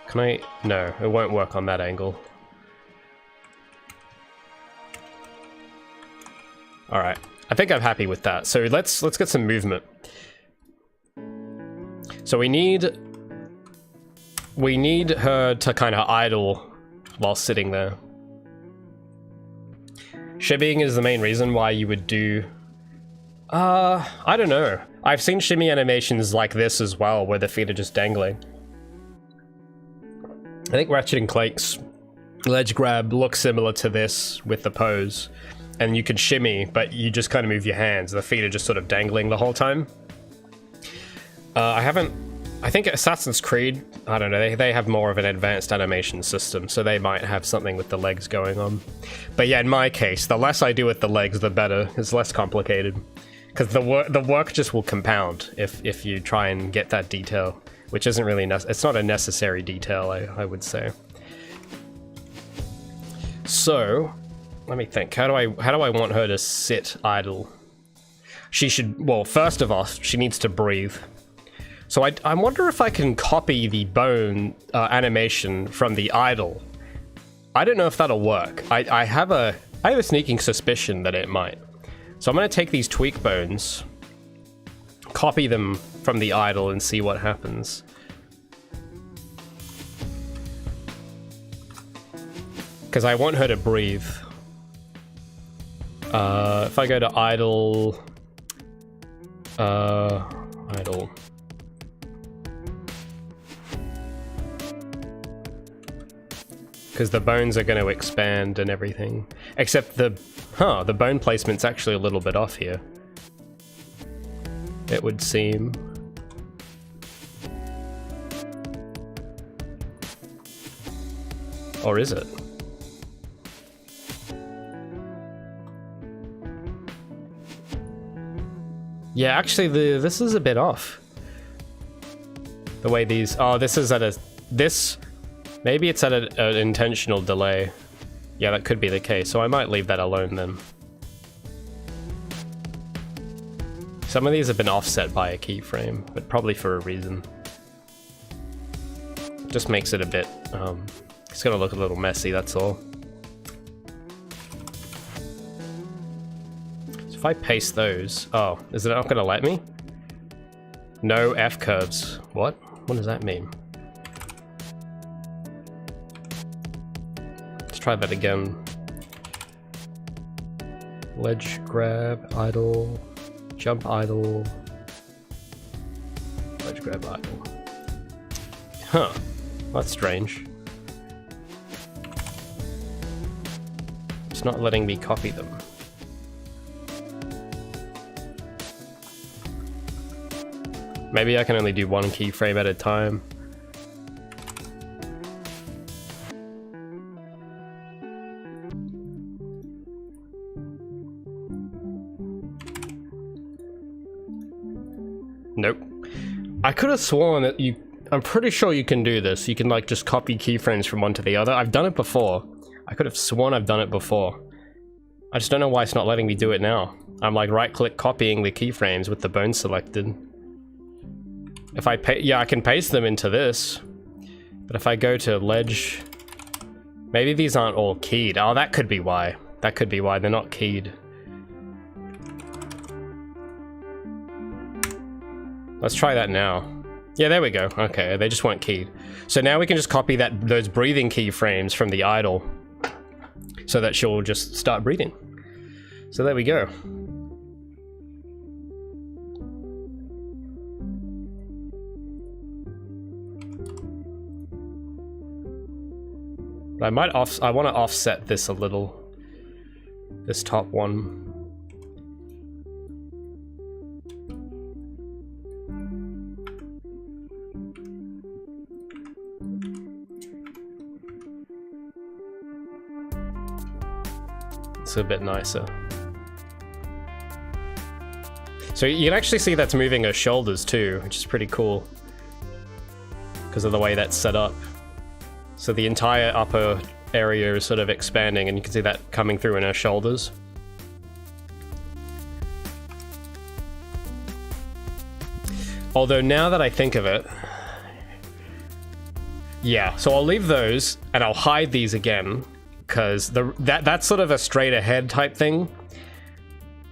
Can I? No, it won't work on that angle. Alright, I think I'm happy with that. So let's get some movement. So we need her to kind of idle while sitting there. Shimmying is the main reason why you would do... I don't know. I've seen shimmy animations like this as well, where the feet are just dangling. I think Ratchet and Clank's ledge grab looks similar to this with the pose. And you can shimmy, but you just kind of move your hands. The feet are just sort of dangling the whole time. I think Assassin's Creed, I don't know, they have more of an advanced animation system, so they might have something with the legs going on. But yeah, in my case, the less I do with the legs, the better. It's less complicated. Because the work just will compound if you try and get that detail. Which isn't really it's not a necessary detail, I would say. So, let me think. How do I want her to sit idle? She should, well, first of all, she needs to breathe. So I wonder if I can copy the bone animation from the idle. I don't know if that'll work. I have a sneaking suspicion that it might. So I'm gonna take these tweak bones, copy them from the idle and see what happens. Because I want her to breathe. If I go to idle... idle... Because the bones are going to expand and everything. Except the bone placement's actually a little bit off here. It would seem. Or is it? Yeah, actually this is a bit off. The way these... Oh, this is at a... Maybe it's at an intentional delay. Yeah, that could be the case, so I might leave that alone then. Some of these have been offset by a keyframe, but probably for a reason. Just makes it a bit, it's gonna look a little messy, that's all. So if I paste those, oh, is it not gonna let me? No F curves. What? What does that mean? Let's try that again. Ledge grab, idle, jump idle, ledge grab idle. Huh, that's strange. It's not letting me copy them. Maybe I can only do one keyframe at a time. Nope. I could have sworn that I'm pretty sure you can do this. You can like just copy keyframes from one to the other. I've done it before. I could have sworn I've done it before. I just don't know why it's not letting me do it now. I'm like right-click copying the keyframes with the bone selected. If I yeah, I can paste them into this. But if I go to ledge, maybe these aren't all keyed. Oh, that could be why. That could be why they're not keyed. Let's try that now. Yeah, there we go. Okay, they just weren't keyed. So now we can just copy those breathing keyframes from the idle so that she'll just start breathing. So there we go. I want to offset this a little. This top one. It's a bit nicer. So you can actually see that's moving her shoulders too, which is pretty cool. Because of the way that's set up. So the entire upper area is sort of expanding, and you can see that coming through in her shoulders. Although now that I think of it, yeah, so I'll leave those and I'll hide these again, because that's sort of a straight ahead type thing.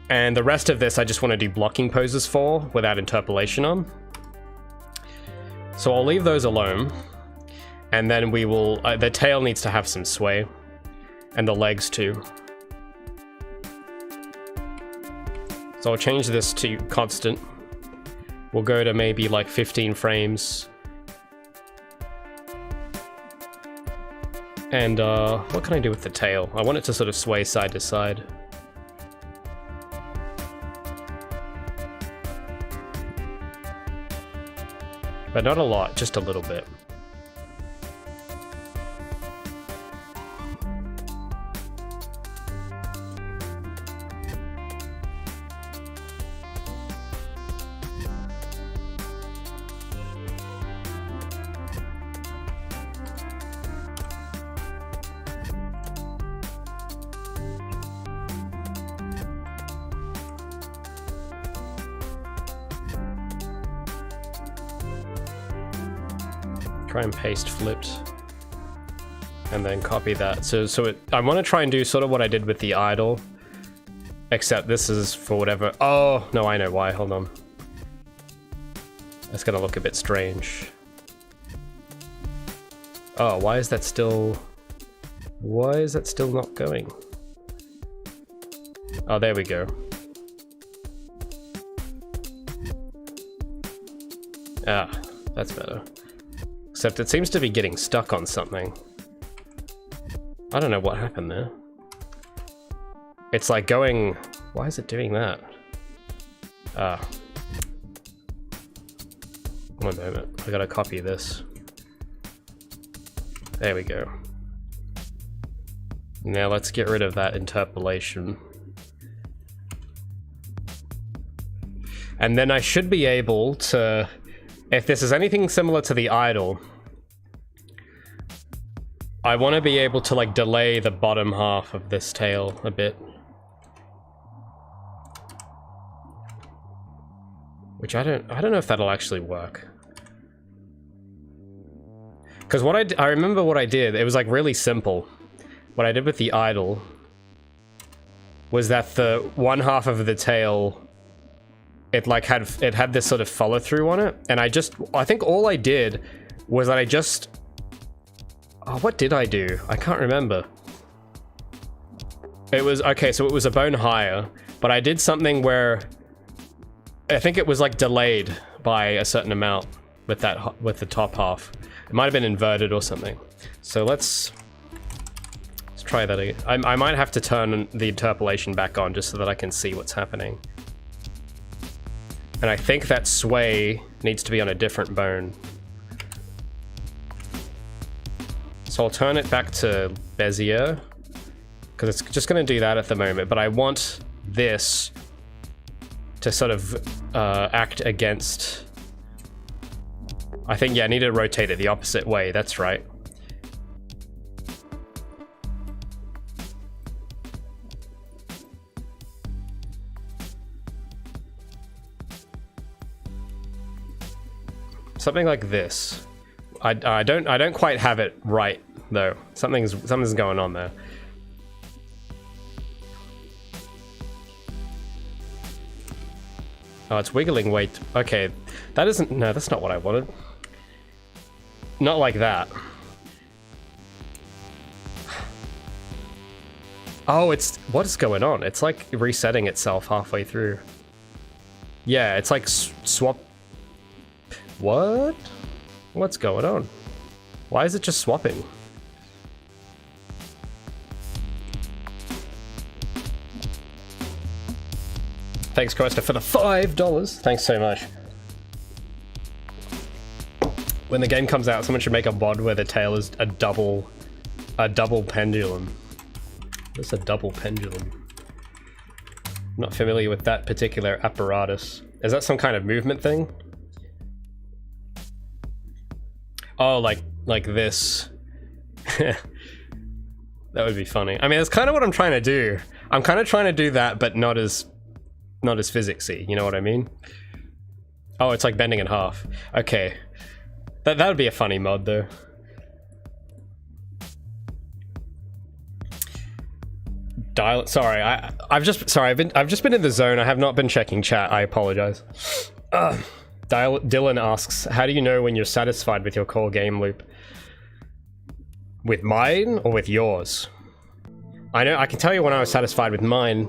And the rest of this I just want to do blocking poses for without interpolation on. So I'll leave those alone. And then we will, the tail needs to have some sway. And the legs too. So I'll change this to constant. We'll go to maybe like 15 frames. And what can I do with the tail? I want it to sort of sway side to side. But not a lot, just a little bit. Try and paste flipped, and then copy that. I want to try and do sort of what I did with the idle, except this is for whatever. Oh no, I know why. Hold on, that's gonna look a bit strange. Oh, why is that still? Why is that still not going? Oh, there we go. Ah, that's better. Except it seems to be getting stuck on something. I don't know what happened there. It's like going... Why is it doing that? Ah. One moment. I gotta copy this. There we go. Now let's get rid of that interpolation. And then I should be able to... If this is anything similar to the idle, I want to be able to like delay the bottom half of this tail a bit. Which I don't know if that'll actually work. Because I remember what I did, it was like really simple. What I did with the idle was that the one half of the tail, it had this sort of follow through on it, and I think all I did was that oh, what did I do? I can't remember. It was, okay, so it was a bone higher, but I did something where I think it was like delayed by a certain amount with the top half. It might have been inverted or something. So let's try that again. I might have to turn the interpolation back on just so that I can see what's happening. And I think that sway needs to be on a different bone. So I'll turn it back to Bezier, because it's just going to do that at the moment, but I want this to sort of act against... I think, yeah, I need to rotate it the opposite way, that's right. Something like this. I don't quite have it right though. Something's going on there. Oh, it's wiggling way. Okay, that isn't. No, that's not what I wanted. Not like that. Oh, it's what is going on? It's like resetting itself halfway through. Yeah, it's like swap. What? What's going on? Why is it just swapping? Thanks, Costa, for the $5. Thanks so much. When the game comes out, someone should make a mod where the tail is a double pendulum. What's a double pendulum? I'm not familiar with that particular apparatus. Is that some kind of movement thing? Oh, like this. That would be funny. I mean, that's kind of what I'm trying to do. I'm kind of trying to do that, but not as physicsy, you know what I mean? Oh, it's like bending in half. Okay. That would be a funny mod though. Sorry, I've just been in the zone. I have not been checking chat. I apologize. Dylan asks, how do you know when you're satisfied with your core game loop? With mine or with yours? I can tell you when I was satisfied with mine,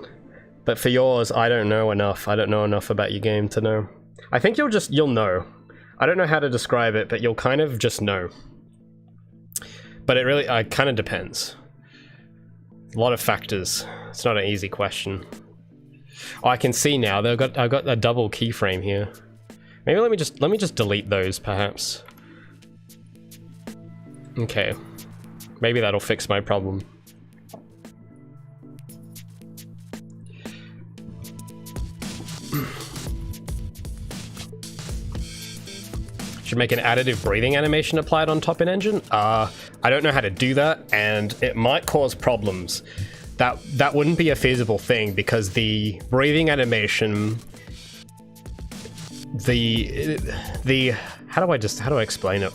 but for yours, I don't know enough. I don't know enough about your game to know. I think you'll know. I don't know how to describe it, but you'll kind of just know. But it really, kind of depends. A lot of factors. It's not an easy question. Oh, I can see now. I've got a double keyframe here. Maybe let me just delete those, perhaps. Okay. Maybe that'll fix my problem. Should make an additive breathing animation applied on top in engine. I don't know how to do that, and it might cause problems. That wouldn't be a feasible thing because the breathing animation, how do I explain it?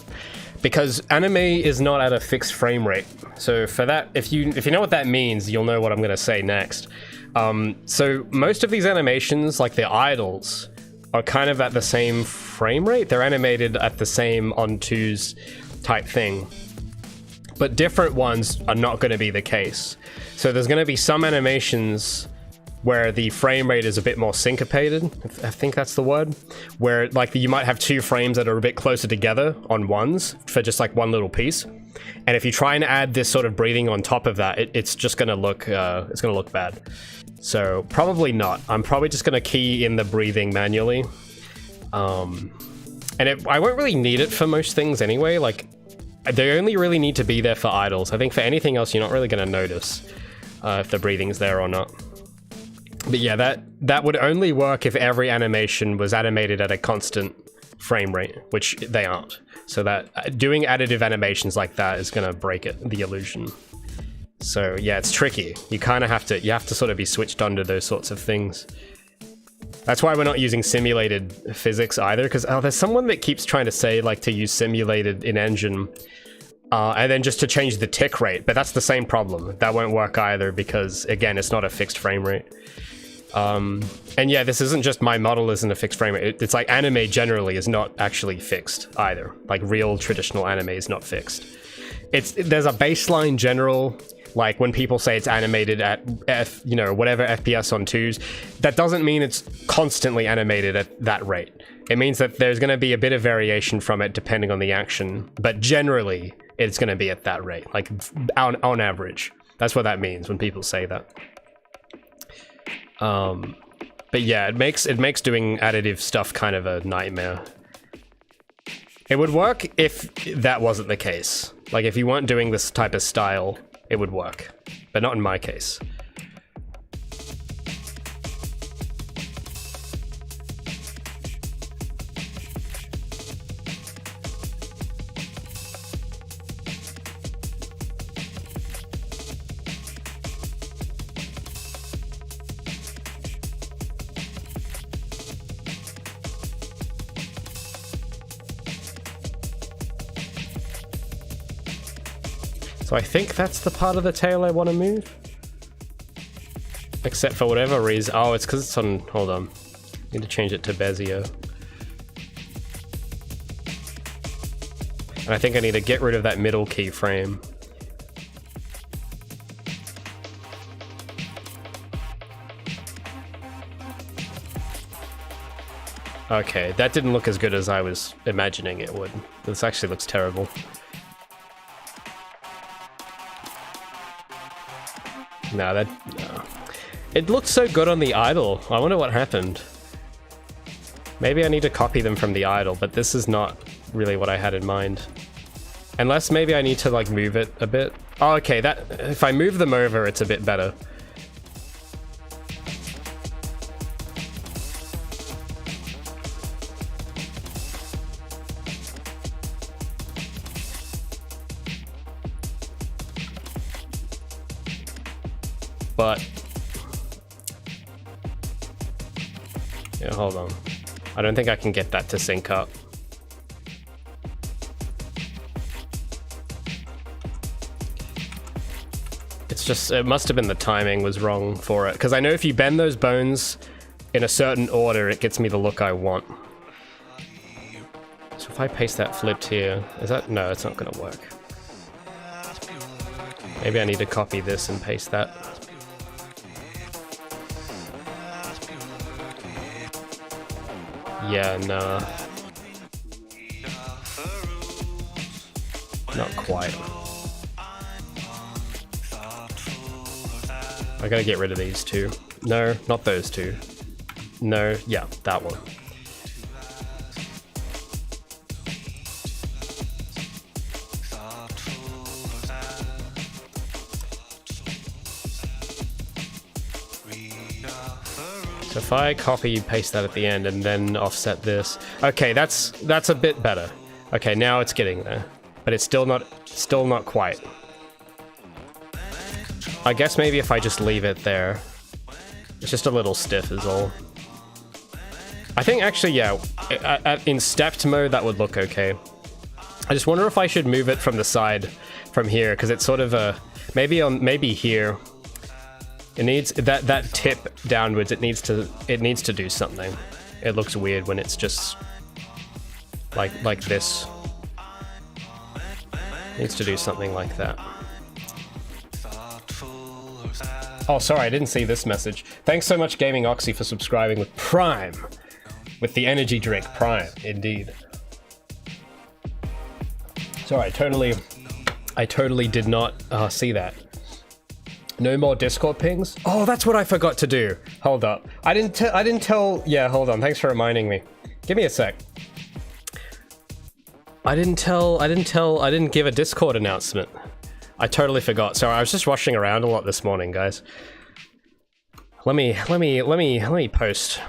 Because anime is not at a fixed frame rate. So for that, if you know what that means, you'll know what I'm gonna say next. So most of these animations, like the idols, are kind of at the same frame rate. They're animated at the same on-twos type thing. But different ones are not going to be the case. So there's going to be some animations where the frame rate is a bit more syncopated, I think that's the word, where like you might have two frames that are a bit closer together on ones for just like one little piece. And if you try and add this sort of breathing on top of that, it's just going to look bad. So probably not. I'm probably just going to key in the breathing manually. And I won't really need it for most things anyway. Like, they only really need to be there for idols. I think for anything else, you're not really going to notice if the breathing's there or not. But yeah, that would only work if every animation was animated at a constant frame rate, which they aren't. So that doing additive animations like that is going to break the illusion. So yeah, it's tricky. You kind of have to sort of be switched on to those sorts of things. That's why we're not using simulated physics either, because there's someone that keeps trying to say like to use simulated in engine, and then just to change the tick rate, but that's the same problem. That won't work either because again, it's not a fixed frame rate. And yeah, this isn't just my model isn't a fixed frame rate. It's like anime generally is not actually fixed either. Like real traditional anime is not fixed. There's a baseline general. Like when people say it's animated at whatever FPS on 2s, that doesn't mean it's constantly animated at that rate. It means that there's going to be a bit of variation from it depending on the action, but generally it's going to be at that rate, like on average. That's what that means when people say that. But yeah, it makes doing additive stuff kind of a nightmare. It would work if that wasn't the case. Like if you weren't doing this type of style, it would work, but not in my case. So I think that's the part of the tail I want to move. Except for whatever reason. Oh, it's because it's on... Hold on. Need to change it to Bezier. And I think I need to get rid of that middle keyframe. Okay, that didn't look as good as I was imagining it would. This actually looks terrible. No, no. It looked so good on the idle. I wonder what happened. Maybe I need to copy them from the idle, but this is not really what I had in mind. Unless maybe I need to like move it a bit. Oh, okay, that if I move them over, it's a bit better. But yeah, hold on. I don't think I can get that to sync up. It's just, it must have been the timing was wrong for it. Because I know if you bend those bones in a certain order, it gets me the look I want. So if I paste that flipped here, is that, no, it's not gonna work. Maybe I need to copy this and paste that. Yeah, nah. Not quite. I gotta get rid of these two. No, not those two. No, yeah, that one. So if I copy paste that at the end and then offset this. Okay, that's a bit better. Okay, now it's getting there. But it's still not quite. I guess maybe if I just leave it there. It's just a little stiff is all. I think actually, yeah, in stepped mode that would look okay. I just wonder if I should move it from the side from here, because it's sort of a maybe here. It needs that tip downwards. It needs to do something. It looks weird when it's just like this. It needs to do something like that. Oh, sorry, I didn't see this message. Thanks so much, Gaming Oxy, for subscribing with Prime, with the energy drink Prime, indeed. Sorry, I totally did not see that. No more Discord pings? Oh, that's what I forgot to do. Hold up. I didn't tell, yeah, hold on. Thanks for reminding me. Give me a sec. I didn't give a Discord announcement. I totally forgot. Sorry, I was just rushing around a lot this morning, guys. Let me post.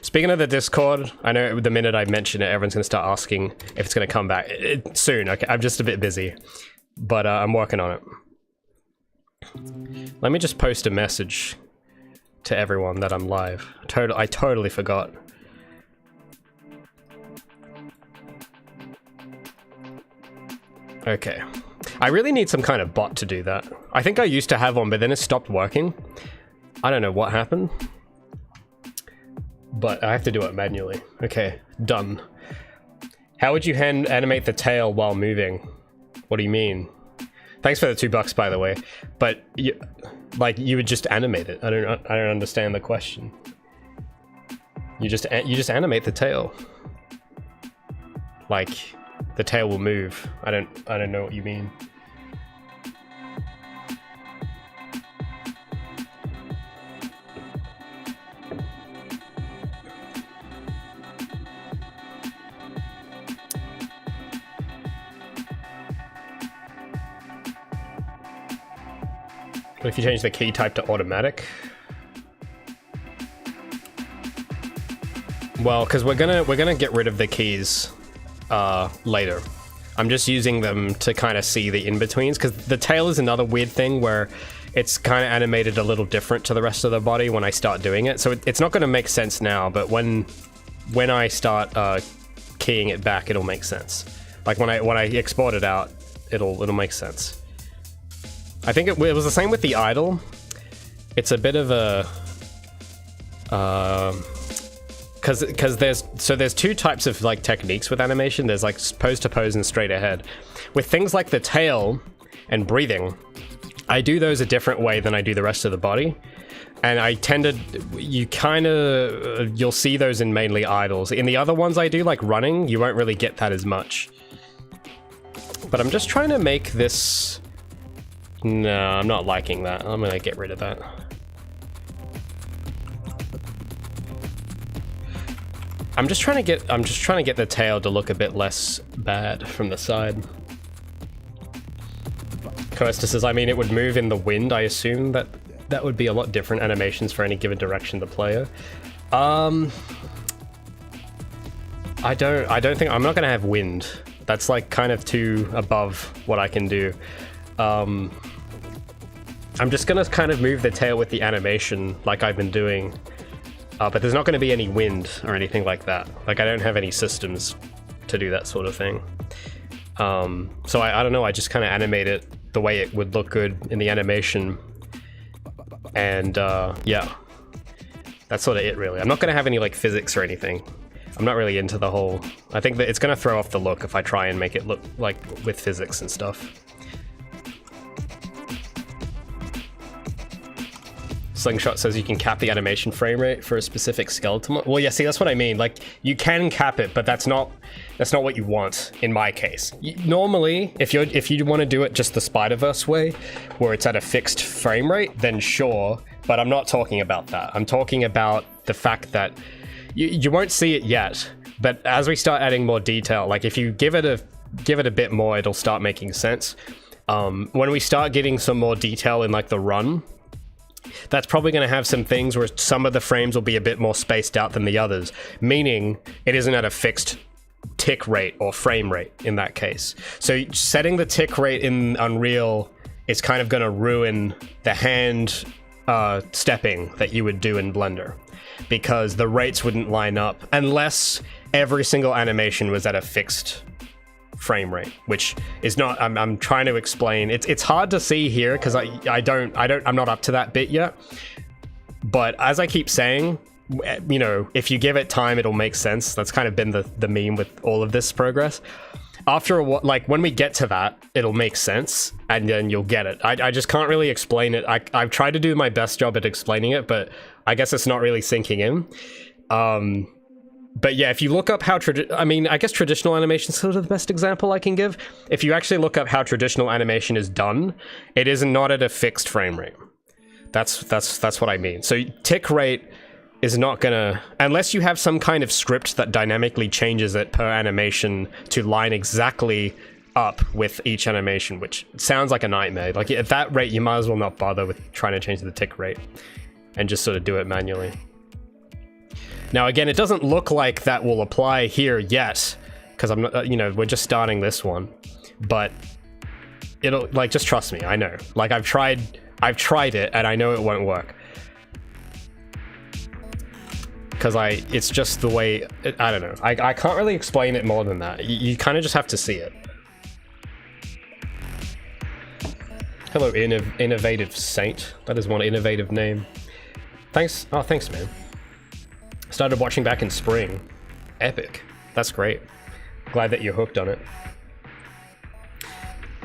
Speaking of the Discord, I know the minute I mention it, everyone's gonna start asking if it's gonna come back. Soon, okay, I'm just a bit busy. But I'm working on it. Let me just post a message to everyone that I'm live. I totally forgot. Okay. I really need some kind of bot to do that. I think I used to have one, but then it stopped working. I don't know what happened. But I have to do it manually. Okay, done. How would you animate the tail while moving? What do you mean? Thanks for the $2, by the way. But you would just animate it. I don't understand the question. You just animate the tail. Like the tail will move. I don't know what you mean. What if you change the key type to automatic? Well, because we're gonna get rid of the keys later. I'm just using them to kind of see the in-betweens, because the tail is another weird thing where it's kind of animated a little different to the rest of the body when I start doing it. So it's not going to make sense now, but when I start keying it back, it'll make sense. Like when I export it out, it'll make sense. I think it was the same with the idle. It's a bit of a because there's two types of like techniques with animation. There's like pose to pose and straight ahead. With things like the tail and breathing, I do those a different way than I do the rest of the body. And I tend to, you'll see those in mainly idles. In the other ones I do, like running, you won't really get that as much. But I'm just trying to make this... No, I'm not liking that. I'm gonna get rid of that. I'm just trying to get the tail to look a bit less bad from the side. Costa says, I mean, it would move in the wind. I assume that would be a lot different animations for any given direction the player. I don't think I'm not gonna have wind. That's like kind of too above what I can do. I'm just gonna kind of move the tail with the animation like I've been doing. But there's not going to be any wind or anything like that. Like, I don't have any systems to do that sort of thing. So I don't know, I just kind of animate it the way it would look good in the animation. And yeah, that's sort of it really. I'm not going to have any like physics or anything. I'm not really into the whole... I think that it's going to throw off the look if I try and make it look like with physics and stuff. Slingshot says you can cap the animation frame rate for a specific skeleton. Well, yeah, see, that's what I mean. Like, you can cap it, but that's not what you want in my case. Normally, if you want to do it just the Spider-Verse way, where it's at a fixed frame rate, then sure. But I'm not talking about that. I'm talking about the fact that you won't see it yet. But as we start adding more detail, like if you give it a bit more, it'll start making sense. When we start getting some more detail in like the run, that's probably going to have some things where some of the frames will be a bit more spaced out than the others, meaning it isn't at a fixed tick rate or frame rate in that case. So setting the tick rate in Unreal is kind of going to ruin the hand stepping that you would do in Blender, because the rates wouldn't line up unless every single animation was at a fixed frame rate, which is not... I'm trying to explain. It's hard to see here because I'm not up to that bit yet. But as I keep saying, you know, if you give it time, it'll make sense. That's kind of been the meme with all of this progress. After a while, like when we get to that, it'll make sense, and then you'll get it. I just can't really explain it. I've tried to do my best job at explaining it, but I guess it's not really sinking in. But yeah, if you look up how I guess traditional animation is sort of the best example I can give. If you actually look up how traditional animation is done, it is not at a fixed frame rate. That's what I mean. So tick rate is not gonna, unless you have some kind of script that dynamically changes it per animation to line exactly up with each animation, which sounds like a nightmare. Like at that rate, you might as well not bother with trying to change the tick rate and just sort of do it manually. Now, again, it doesn't look like that will apply here yet, because I'm not, you know, we're just starting this one, but it'll, like, just trust me, I know. Like, I've tried it, and I know it won't work. Because it's just the way, I don't know. I can't really explain it more than that. You kind of just have to see it. Hello, Innovative Saint. That is one innovative name. Thanks. Oh, thanks, man. Started watching back in spring. Epic. That's great. Glad that you're hooked on it.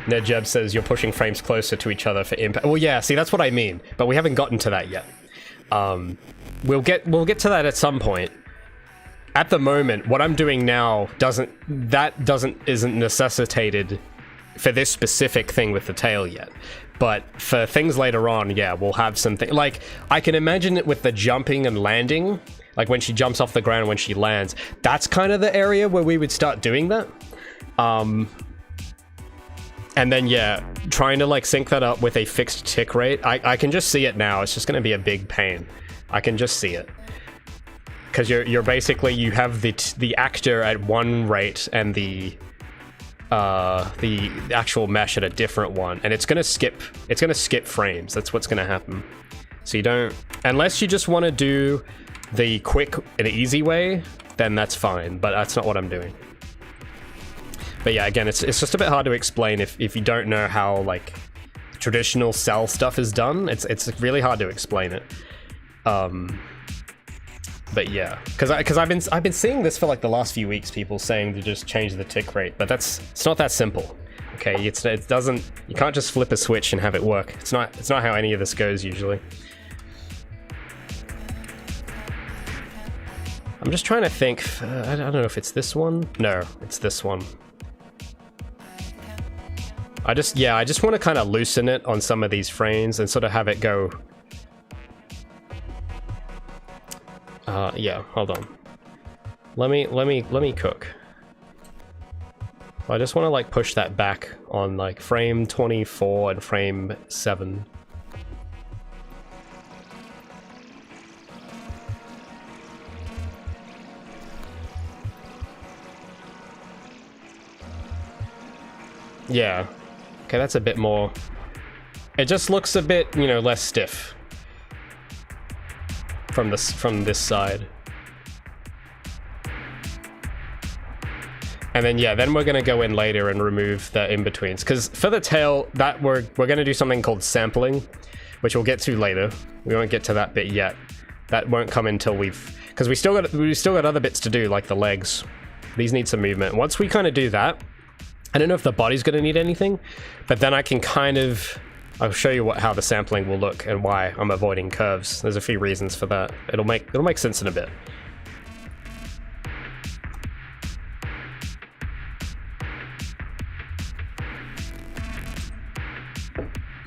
Ned Jeb says you're pushing frames closer to each other for impact. Well, yeah, see, that's what I mean, but we haven't gotten to that yet. We'll get to that at some point. At the moment, what I'm doing now isn't necessitated for this specific thing with the tail yet. But for things later on, yeah, we'll have something. Like, I can imagine it with the jumping and landing. Like when she jumps off the ground, when she lands, that's kind of the area where we would start doing that. And then, yeah, trying to like sync that up with a fixed tick rate. I can just see it now. It's just going to be a big pain. I can just see it. Because you're basically, you have the actor at one rate and the actual mesh at a different one. And it's going to skip frames. That's what's going to happen. So you don't, unless you just want to do the quick and easy way, then that's fine, but that's not what I'm doing. But yeah, again, it's just a bit hard to explain if you don't know how like traditional cell stuff is done. It's really hard to explain it. But yeah, because I've been seeing this for like the last few weeks, people saying to just change the tick rate, but it's not that simple. Okay, you can't just flip a switch and have it work. It's not how any of this goes usually. I'm just trying to think. I don't know if it's this one. No, it's this one. I just want to kind of loosen it on some of these frames and sort of have it go. Yeah, hold on. Let me cook. I just want to like push that back on like frame 24 and frame 7. Yeah. Okay, that's a bit more. It just looks a bit, you know, less stiff from this side. And then yeah, then we're gonna go in later and remove the in-betweens, because for the tail that we're gonna do something called sampling, which we'll get to later. We won't get to that bit yet. That won't come until because we still got other bits to do, like the legs. These need some movement. Once we kind of do that, I don't know if the body's gonna need anything, but then I can kind of, I'll show you how the sampling will look and why I'm avoiding curves. There's a few reasons for that. It'll make sense in a bit.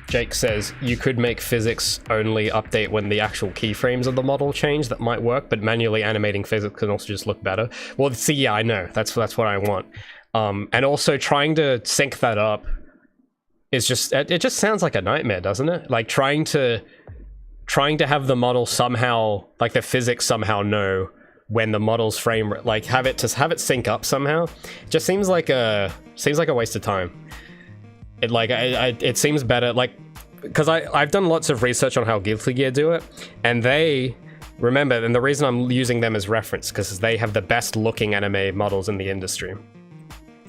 Jake says, you could make physics only update when the actual keyframes of the model change. That might work, but manually animating physics can also just look better. Well, see, yeah, I know. That's what I want. And also trying to sync that up is just, it just sounds like a nightmare, doesn't it? Like trying to have the model somehow, like the physics somehow know when the model's frame, like have it sync up somehow. It just seems like a waste of time. It seems better, like, because I've done lots of research on how Guilty Gear do it, and they, remember, and the reason I'm using them as reference, because they have the best looking anime models in the industry.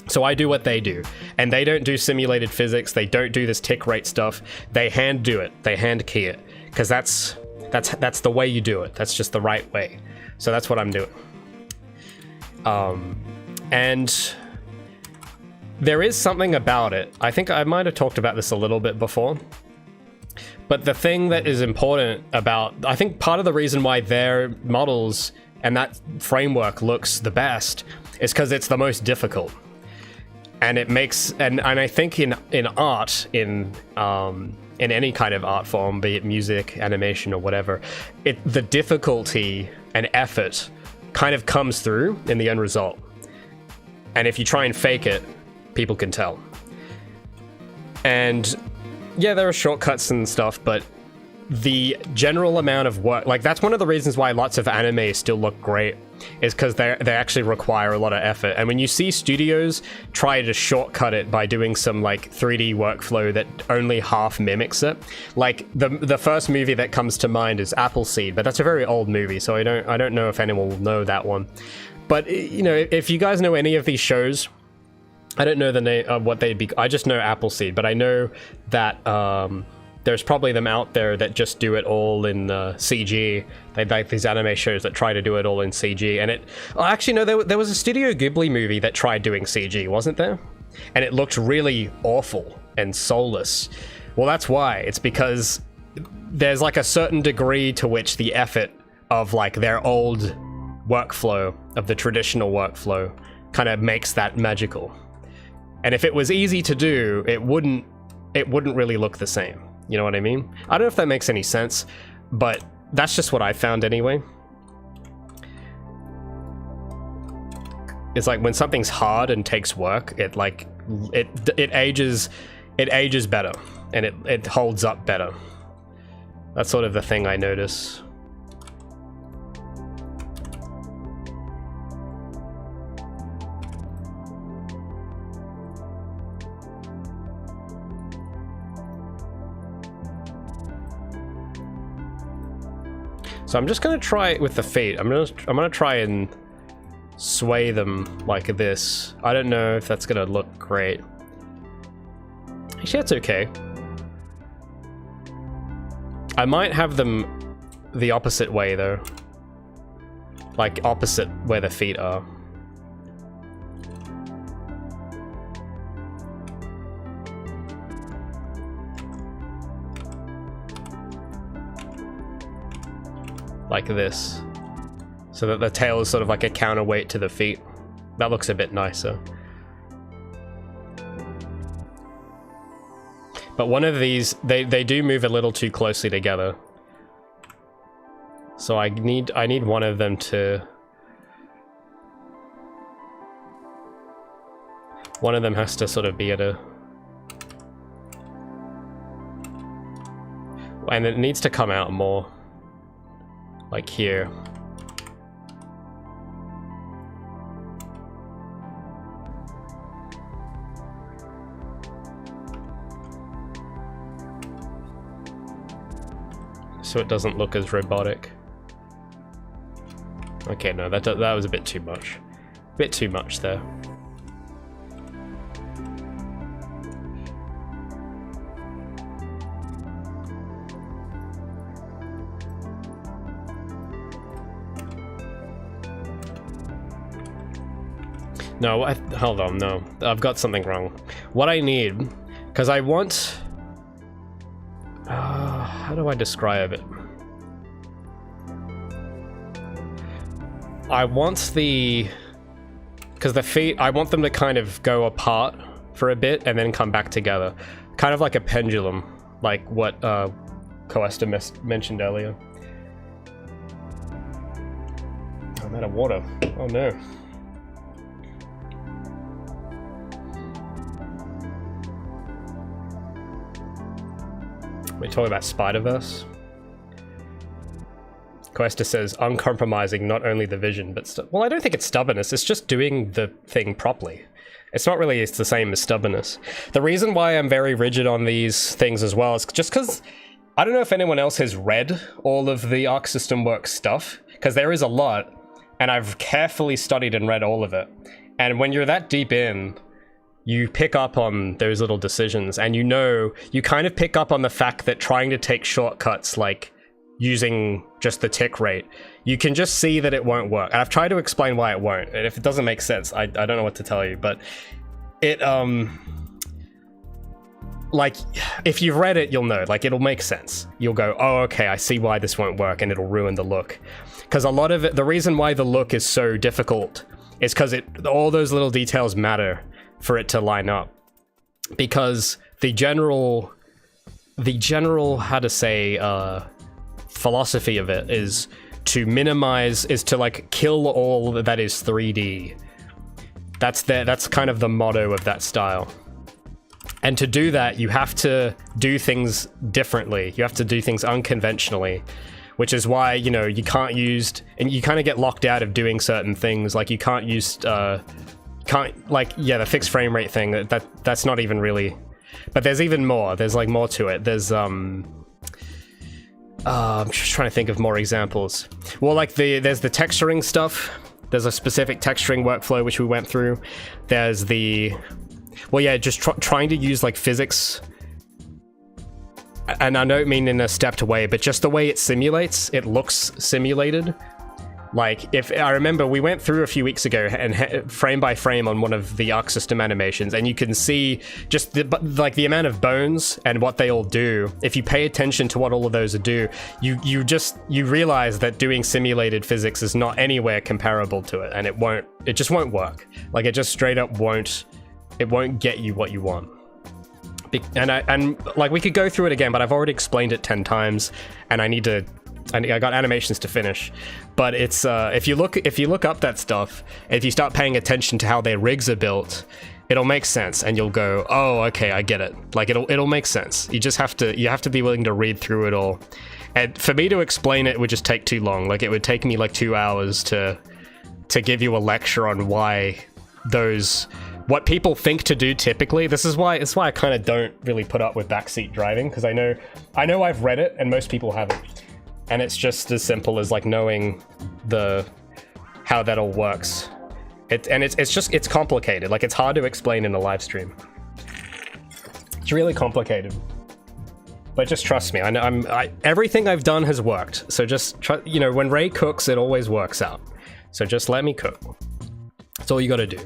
So I do what they do, and they don't do simulated physics, they don't do this tick rate stuff, they hand do it, they hand key it, because that's the way you do it, that's just the right way. So that's what I'm doing. And there is something about it. I think I might have talked about this a little bit before. But the thing that is important about, I think part of the reason why their models and that framework looks the best is because it's the most difficult. And it makes, and I think in art, in any kind of art form, be it music, animation, or whatever, the difficulty and effort kind of comes through in the end result. And if you try and fake it, people can tell. And yeah, there are shortcuts and stuff, but the general amount of work, like that's one of the reasons why lots of anime still look great, is because they actually require a lot of effort. And when you see studios try to shortcut it by doing some like 3D workflow that only half mimics it, like the first movie that comes to mind is Appleseed, but that's a very old movie, so I don't know if anyone will know that one. But you know, if you guys know any of these shows, I don't know the name of what they'd be. I just know Appleseed, but I know that there's probably them out there that just do it all in CG. They like these anime shows that try to do it all in CG, and actually no, there was a Studio Ghibli movie that tried doing CG, wasn't there? And it looked really awful and soulless. Well, that's why. It's because there's like a certain degree to which the effort of like their old workflow, of the traditional workflow, kind of makes that magical. And if it was easy to do, it wouldn't really look the same. You know what I mean? I don't know if that makes any sense, but that's just what I found anyway. It's like when something's hard and takes work, it ages better, and it holds up better. That's sort of the thing I notice. So I'm just gonna try it with the feet. I'm gonna try and sway them like this. I don't know if that's gonna look great. Actually, that's okay. I might have them the opposite way though. Like opposite where the feet are. Like this. So that the tail is sort of like a counterweight to the feet. That looks a bit nicer. But one of these, they do move a little too closely together. So I need one of them to... One of them has to sort of be at a... And it needs to come out more. Like here. So it doesn't look as robotic. Okay, no, that was a bit too much. Bit too much there. No, hold on, no. I've got something wrong. What I need, because I want... how do I describe it? I want because the feet, I want them to kind of go apart for a bit and then come back together. Kind of like a pendulum, like what Coesta mentioned earlier. I'm out of water. Oh no. We're talking about Spider-Verse. Coesta says, uncompromising, not only the vision, but... Well, I don't think it's stubbornness, it's just doing the thing properly. It's not really the same as stubbornness. The reason why I'm very rigid on these things as well is just because... I don't know if anyone else has read all of the Arc System Works stuff, because there is a lot, and I've carefully studied and read all of it. And when you're that deep in... you pick up on those little decisions, and you kind of pick up on the fact that trying to take shortcuts, like using just the tick rate, you can just see that it won't work. And I've tried to explain why it won't, and if it doesn't make sense, I don't know what to tell you, but it, like, if you've read it, you'll know, like, it'll make sense. You'll go, oh, okay, I see why this won't work, and it'll ruin the look. Because a lot of it, the reason why the look is so difficult is because all those little details matter for it to line up, because the general how to say philosophy of it is to minimize, is to like kill all that is 3D. That's kind of the motto of that style. And to do that, you have to do things differently. You have to do things unconventionally, which is why, you know, you can't use, and you kind of get locked out of doing certain things. Like you can't use the fixed frame rate thing, that's not even really, but there's even more. There's like more to it. There's I'm just trying to think of more examples. Well, like there's the texturing stuff. There's a specific texturing workflow which we went through. There's just trying to use like physics, and I don't mean in a stepped way, but just the way it simulates, it looks simulated. Like, if I remember, we went through a few weeks ago and frame by frame on one of the Arc System animations, and you can see just the amount of bones and what they all do. If you pay attention to what all of those do, you realize that doing simulated physics is not anywhere comparable to it, and it just won't work. Like, it just straight up won't get you what you want. And like, we could go through it again, but I've already explained it 10 times, and I got animations to finish. But it's if you look up that stuff, if you start paying attention to how their rigs are built, it'll make sense, and you'll go, oh, okay, I get it. Like, it'll make sense. You have to be willing to read through it all. And for me to explain it would just take too long. Like, it would take me like 2 hours to give you a lecture on what people think to do typically. It's why I kind of don't really put up with backseat driving, because I know I've read it and most people haven't. And it's just as simple as like knowing how that all works. It's complicated. Like, it's hard to explain in a live stream. It's really complicated. But just trust me, I know everything I've done has worked. So just you know, when Ray cooks, it always works out. So just let me cook. That's all you gotta do.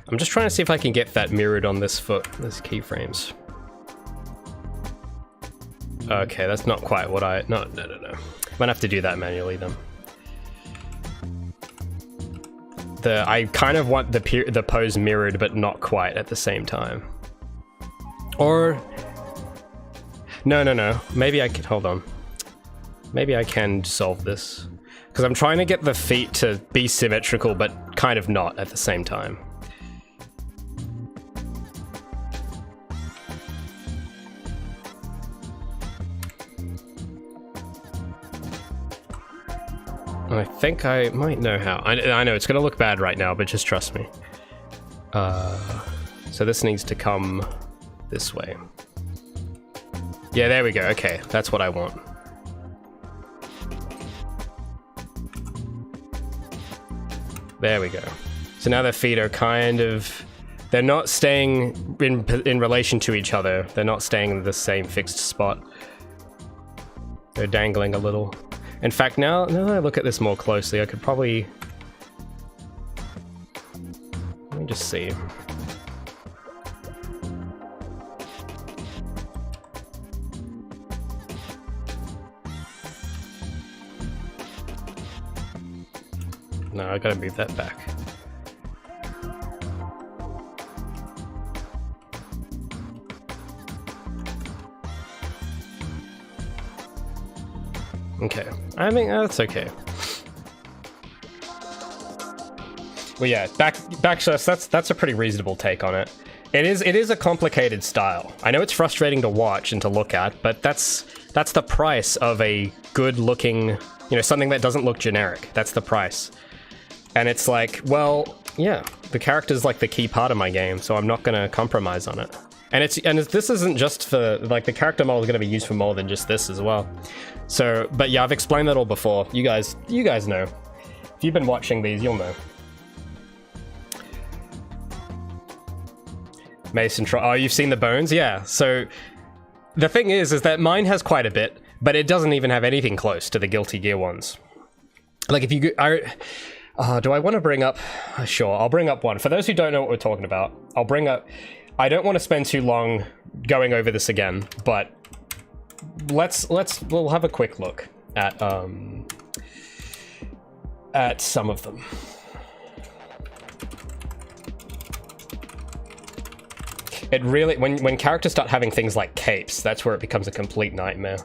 I'm just trying to see if I can get that mirrored on this foot, this keyframes. Okay, that's not quite what no. I'm gonna have to do that manually then. I kind of want the pose mirrored, but not quite at the same time. Or, no. Maybe I could, hold on. Maybe I can solve this. Because I'm trying to get the feet to be symmetrical, but kind of not at the same time. I think I might know how. I know it's gonna look bad right now, but just trust me. So this needs to come this way. Yeah, there we go. Okay, that's what I want. There we go. So now their feet are kind of... They're not staying in relation to each other. They're not staying in the same fixed spot. They're dangling a little. In fact, now that I look at this more closely, I could probably... Let me just see. No, I gotta move that back. Okay, I think that's okay. Well, yeah, back shots. That's a pretty reasonable take on it. It is a complicated style. I know it's frustrating to watch and to look at, but that's the price of a good-looking, you know, something that doesn't look generic. That's the price. And it's like, well, yeah, the character's like the key part of my game, so I'm not gonna compromise on it. And this isn't just for, like, the character model is gonna be used for more than just this as well. So, but yeah, I've explained that all before. You guys know. If you've been watching these, you'll know. Mason, oh, you've seen the bones? Yeah, so the thing is that mine has quite a bit, but it doesn't even have anything close to the Guilty Gear ones. Like, if you do I want to bring up, sure, I'll bring up one. For those who don't know what we're talking about, I'll bring up, I don't want to spend too long going over this again, but we'll have a quick look at some of them. It really, when characters start having things like capes, that's where it becomes a complete nightmare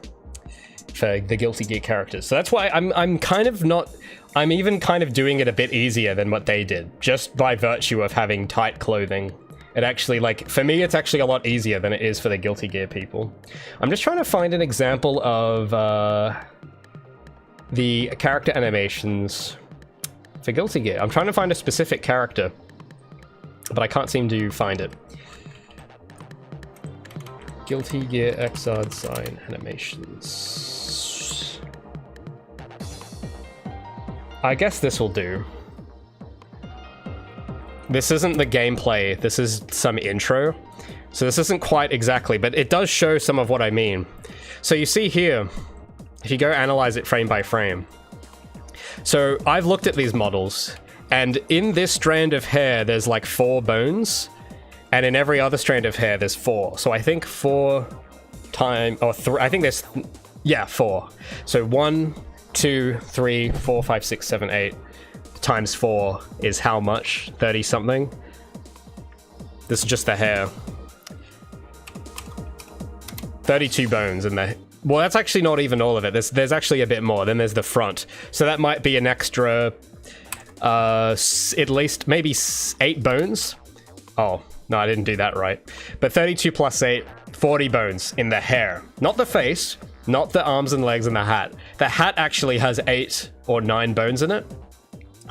for the Guilty Gear characters. So that's why I'm even kind of doing it a bit easier than what they did, just by virtue of having tight clothing. It actually, like, for me, it's actually a lot easier than it is for the Guilty Gear people. I'm just trying to find an example of the character animations for Guilty Gear. I'm trying to find a specific character, but I can't seem to find it. Guilty Gear Xrd sign animations. I guess this will do. This isn't the gameplay, this is some intro. So this isn't quite exactly, but it does show some of what I mean. So you see here, if you go analyze it frame by frame. So I've looked at these models, and in this strand of hair, there's like 4 bones, and in every other strand of hair, there's 4. So I think 4 times, or 3, I think there's, yeah, 4. So 1, 2, 3, 4, 5, 6, 7, 8. Times 4 is how much? 30 something. This is just the hair. 32 bones in there. Well, that's actually not even all of it. There's actually a bit more. Then there's the front. So that might be an extra, at least maybe 8 bones. Oh, no, I didn't do that right. But 32 plus 8, 40 bones in the hair. Not the face, not the arms and legs and the hat. The hat actually has 8 or 9 bones in it.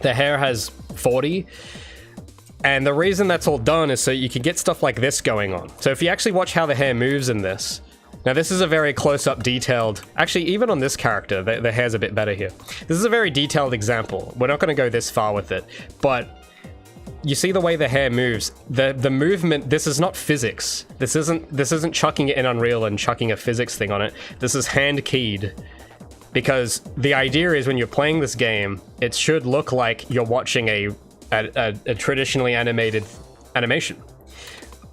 The hair has 40. And the reason that's all done is so you can get stuff like this going on. So if you actually watch how the hair moves in this, now this is a very close-up detailed, actually even on this character, the hair's a bit better here. This is a very detailed example. We're not going to go this far with it, but you see the way the hair moves, the movement, this is not physics. This isn't chucking it in Unreal and chucking a physics thing on it. This is hand-keyed. Because the idea is when you're playing this game, it should look like you're watching a traditionally animated animation.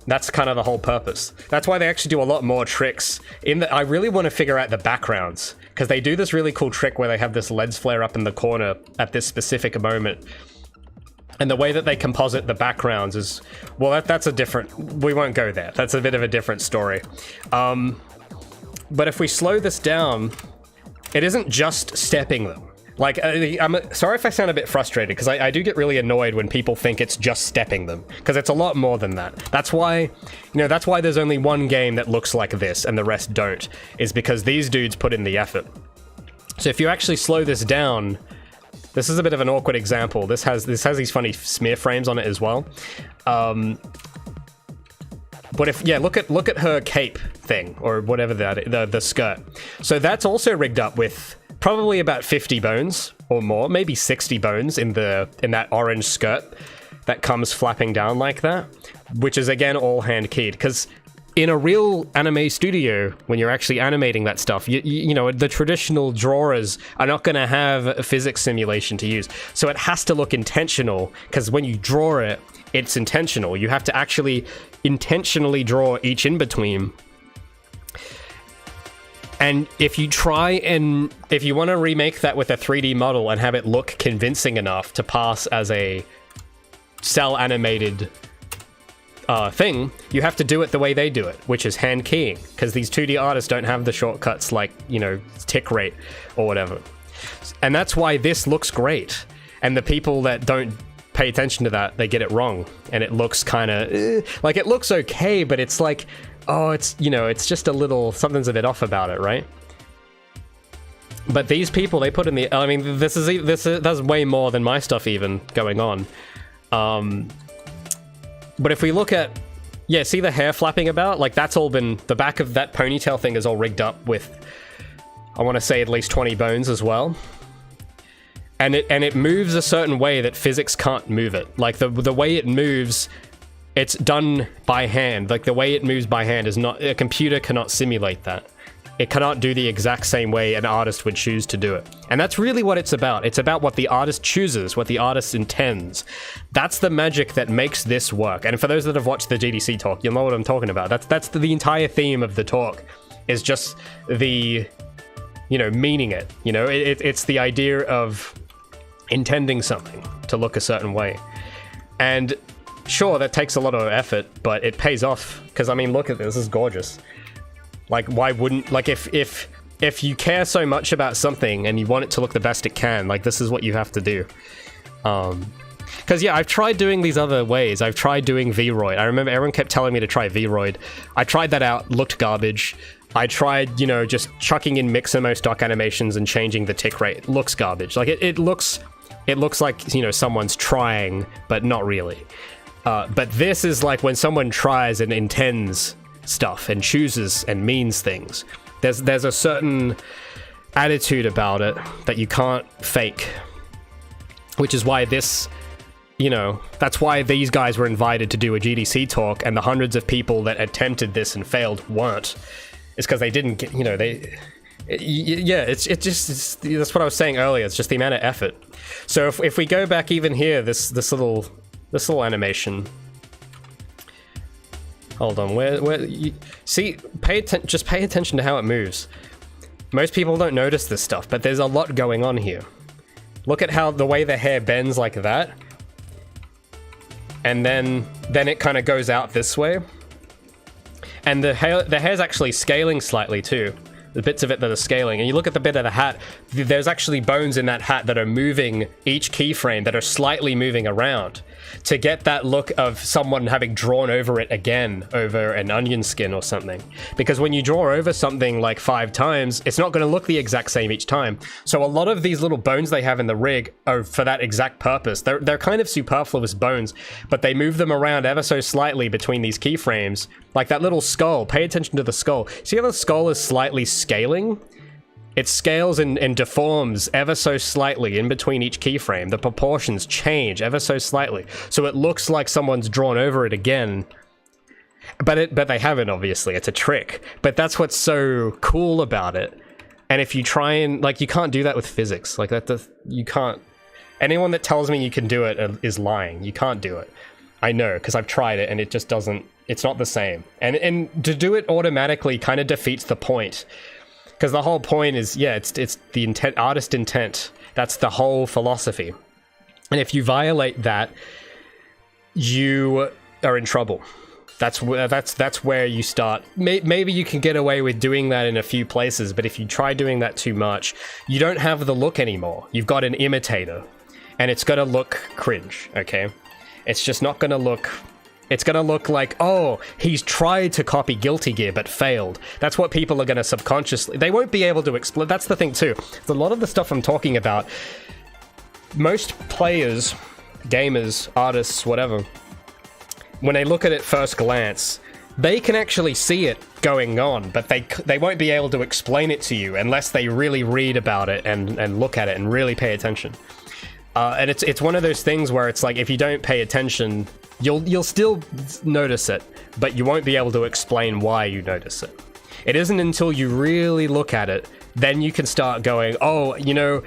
That's kind of the whole purpose. That's why they actually do a lot more tricks. I really want to figure out the backgrounds, because they do this really cool trick where they have this lens flare up in the corner at this specific moment. And the way that they composite the backgrounds is, well, that's a different, we won't go there. That's a bit of a different story. But if we slow this down, it isn't just stepping them. Like, I'm sorry if I sound a bit frustrated, because I do get really annoyed when people think it's just stepping them, because it's a lot more than that. That's why, that's why there's only one game that looks like this and the rest don't, is because these dudes put in the effort. So if you actually slow this down, this is a bit of an awkward example. This has these funny smear frames on it as well. But look at her cape thing, or whatever the skirt. So that's also rigged up with probably about 50 bones or more, maybe 60 bones in that orange skirt that comes flapping down like that, which is again all hand keyed. Because in a real anime studio, when you're actually animating that stuff, you know, the traditional drawers are not going to have a physics simulation to use. So it has to look intentional, because when you draw it, it's intentional. You have to actually intentionally draw each in-between. And if you if you want to remake that with a 3D model and have it look convincing enough to pass as a cell animated thing, you have to do it the way they do it, which is hand keying, because these 2D artists don't have the shortcuts like, tick rate or whatever. And that's why this looks great. And the people that don't pay attention to that, they get it wrong. And it looks kind of like, it looks okay, but it's like, oh, it's just a little, something's a bit off about it, right? But these people, they put in the, I mean, that's way more than my stuff even going on. But if we look at, see the hair flapping about? Like, that's all been, the back of that ponytail thing is all rigged up with, I want to say at least 20 bones as well. And it moves a certain way that physics can't move it. Like, the way it moves, it's done by hand. Like, the way it moves by hand is not, a computer cannot simulate that. It cannot do the exact same way an artist would choose to do it. And that's really what it's about. It's about what the artist chooses, what the artist intends. That's the magic that makes this work. And for those that have watched the GDC talk, you'll know what I'm talking about. That's the entire theme of the talk, is just the, meaning it. It's the idea of intending something to look a certain way. And sure, that takes a lot of effort, but it pays off, because, I mean, look at this is gorgeous. Like, why wouldn't, like, if you care so much about something and you want it to look the best it can, like, this is what you have to do. Because, I've tried doing these other ways. I've tried doing V-Roid. I remember everyone kept telling me to try V-Roid. I tried that out, looked garbage. I tried, just chucking in Mixamo stock animations and changing the tick rate. Looks garbage. Like, it looks like, someone's trying, but not really. But this is like when someone tries and intends stuff and chooses and means things. There's a certain attitude about it that you can't fake, which is why this, that's why these guys were invited to do a GDC talk, and the hundreds of people that attempted this and failed weren't. It's because they didn't get, it's that's what I was saying earlier. It's just the amount of effort. So if we go back even here, this little animation. Hold on, where you see? Just pay attention to how it moves. Most people don't notice this stuff, but there's a lot going on here. Look at how the way the hair bends like that, and then it kind of goes out this way, and the hair's actually scaling slightly too. the bits of it that are scaling, and you look at the bit of the hat, there's actually bones in that hat that are moving each keyframe, that are slightly moving around to get that look of someone having drawn over it again, over an onion skin or something. Because when you draw over something like 5 times, it's not going to look the exact same each time. So a lot of these little bones they have in the rig are for that exact purpose. They're kind of superfluous bones, but they move them around ever so slightly between these keyframes. Like that little skull, pay attention to the skull. See how the skull is slightly scaling? It scales and deforms ever so slightly in between each keyframe. The proportions change ever so slightly. So it looks like someone's drawn over it again. But they haven't, obviously. It's a trick. But that's what's so cool about it. And if you try and... Like, you can't do that with physics. Like, you can't... Anyone that tells me you can do it is lying. You can't do it. I know, because I've tried it and it just doesn't... It's not the same. And to do it automatically kind of defeats the point. Because the whole point is, yeah, it's the intent, artist intent. That's the whole philosophy. And if you violate that, you are in trouble. That's where you start. Maybe you can get away with doing that in a few places, but if you try doing that too much, you don't have the look anymore. You've got an imitator, and it's gonna look cringe, okay? It's just not gonna look... It's going to look like, oh, he's tried to copy Guilty Gear but failed. That's what people are going to subconsciously... They won't be able to explain... That's the thing too. A lot of the stuff I'm talking about, most players, gamers, artists, whatever, when they look at it first glance, they can actually see it going on, but they won't be able to explain it to you unless they really read about it and look at it and really pay attention. And it's one of those things where it's like, if you don't pay attention... You'll still notice it, but you won't be able to explain why you notice it. It isn't until you really look at it, then you can start going, oh, you know,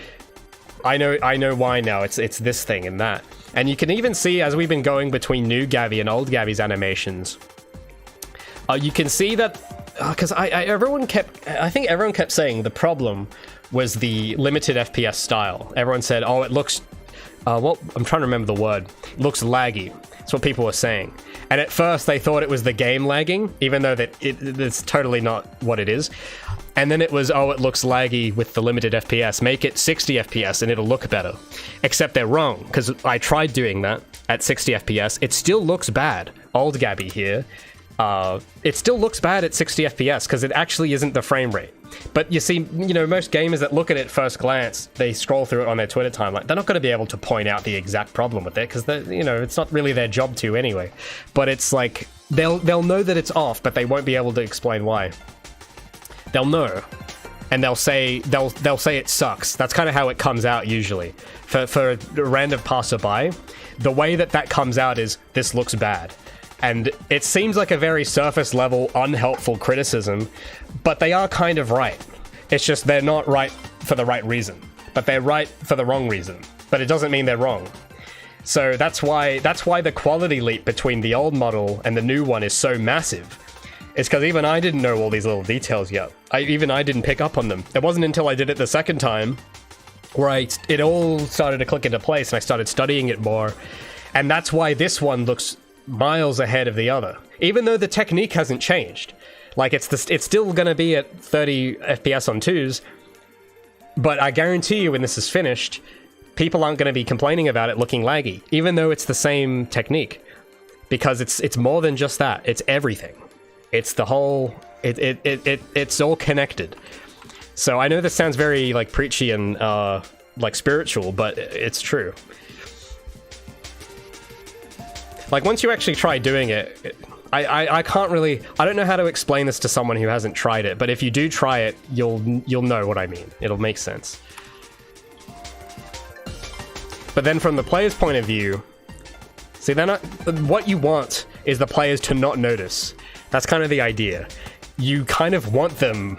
I know why now. It's this thing and that. And you can even see, as we've been going between new Gabi and old Gabi's animations, you can see that, because I think everyone kept saying the problem was the limited FPS style. Everyone said, oh, it looks, well, I'm trying to remember the word. It looks laggy. That's what people were saying. And at first they thought it was the game lagging, even though it's totally not what it is. And then it was, oh, it looks laggy with the limited FPS. Make it 60 FPS and it'll look better. Except they're wrong, because I tried doing that at 60 FPS. It still looks bad. Old Gabi here. It still looks bad at 60 FPS, because it actually isn't the frame rate. But you see, you know, most gamers that look at it first glance, they scroll through it on their Twitter timeline. They're not going to be able to point out the exact problem with it, because, you know, it's not really their job to anyway. But it's like, they'll know that it's off, but they won't be able to explain why. They'll know, and they'll say it sucks. That's kind of how it comes out usually. For a random passerby, the way that comes out is, this looks bad. And it seems like a very surface level, unhelpful criticism, but they are kind of right. It's just they're not right for the right reason, but they're right for the wrong reason. But it doesn't mean they're wrong. So that's why the quality leap between the old model and the new one is so massive. It's because even I didn't know all these little details yet. Even I didn't pick up on them. It wasn't until I did it the second time where it all started to click into place and I started studying it more. And that's why this one looks miles ahead of the other, even though the technique hasn't changed. Like, it's still going to be at 30 FPS on 2s, but I guarantee you when this is finished, people aren't going to be complaining about it looking laggy, even though it's the same technique, because it's more than just that. It's everything. It's the whole... It's all connected. So I know this sounds very like preachy and like spiritual, but it's true. Like, once you actually try doing it, I can't really... I don't know how to explain this to someone who hasn't tried it, but if you do try it, you'll know what I mean. It'll make sense. But then from the player's point of view, see, what you want is the players to not notice. That's kind of the idea. You kind of want them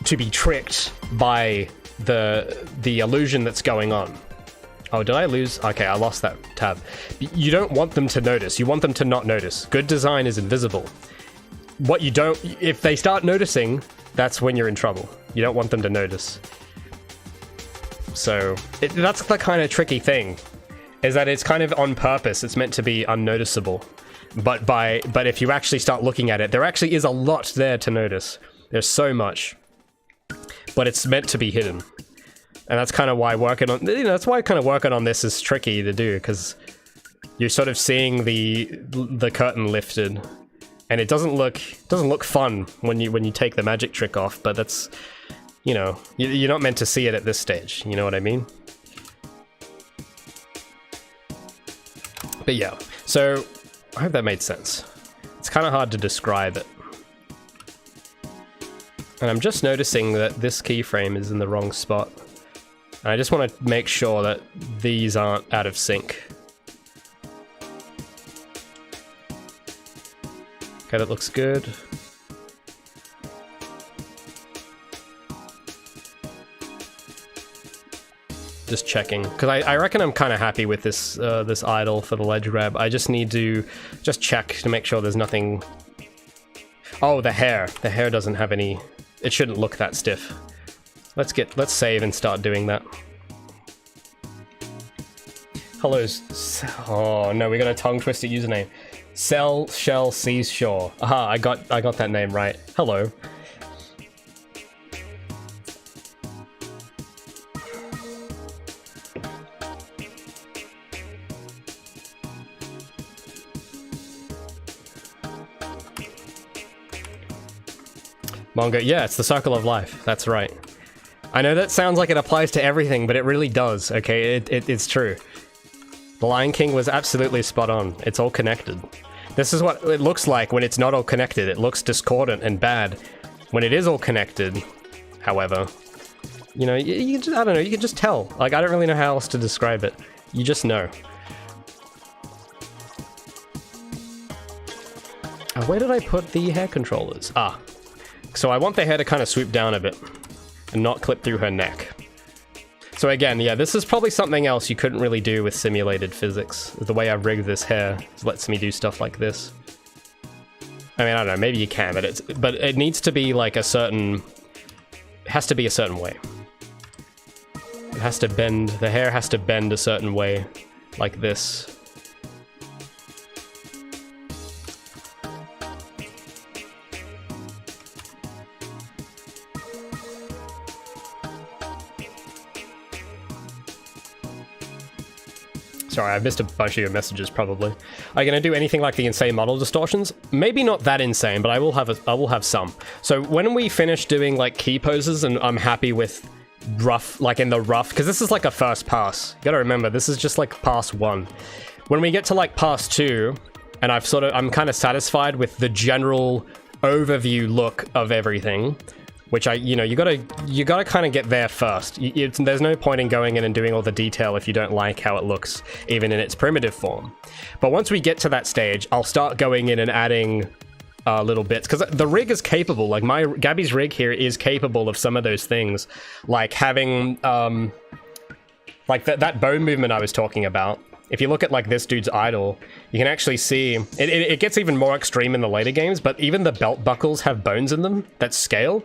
to be tricked by the illusion that's going on. Oh, did I lose? Okay, I lost that tab. You don't want them to notice. You want them to not notice. Good design is invisible. What you don't... If they start noticing, that's when you're in trouble. You don't want them to notice. So, that's the kind of tricky thing, is that it's kind of on purpose. It's meant to be unnoticeable. But if you actually start looking at it, there actually is a lot there to notice. There's so much. but it's meant to be hidden. And that's kind of why working on, that's why kind of working on this is tricky to do, because you're sort of seeing the curtain lifted, and it doesn't look fun when you take the magic trick off. But that's, you're not meant to see it at this stage. You know what I mean? But yeah, so I hope that made sense. It's kind of hard to describe it. And I'm just noticing that this keyframe is in the wrong spot. And I just want to make sure that these aren't out of sync. Okay, that looks good. Just checking, because I reckon I'm kind of happy with this this idle for the ledge grab. I just need to just check to make sure there's nothing. Oh, the hair doesn't have any. It shouldn't look that stiff. Let's save and start doing that. Hello. Oh no, we got a tongue twisted username. Cell Shell Seashore. Aha, I got that name right. Hello. Manga, yeah, it's the circle of life. That's right. I know that sounds like it applies to everything, but it really does, okay? It's true. The Lion King was absolutely spot on. It's all connected. This is what it looks like when it's not all connected. It looks discordant and bad. When it is all connected, however, you just, I don't know, you can just tell. Like, I don't really know how else to describe it. You just know. Where did I put the hair controllers? Ah. So I want the hair to kind of swoop down a bit and not clip through her neck. So again, yeah, this is probably something else you couldn't really do with simulated physics. The way I've rigged this hair lets me do stuff like this. I mean, I don't know, maybe you can, but it needs to be like a certain... It has to be a certain way. It has to bend, the hair has to bend a certain way, like this. Sorry, I've missed a bunch of your messages, probably. Are you going to do anything like the insane model distortions? Maybe not that insane, but I will have some. So when we finish doing like key poses and I'm happy with rough, like in the rough, because this is like a first pass. You got to remember, this is just like pass 1. When we get to like pass 2, and I'm kind of satisfied with the general overview look of everything, which you gotta kind of get there first. There's no point in going in and doing all the detail if you don't like how it looks, even in its primitive form. But once we get to that stage, I'll start going in and adding little bits, because the rig is capable. Like Gabi's rig here is capable of some of those things, like having like that bone movement I was talking about. If you look at like this dude's idol, you can actually see it gets even more extreme in the later games. But even the belt buckles have bones in them that scale.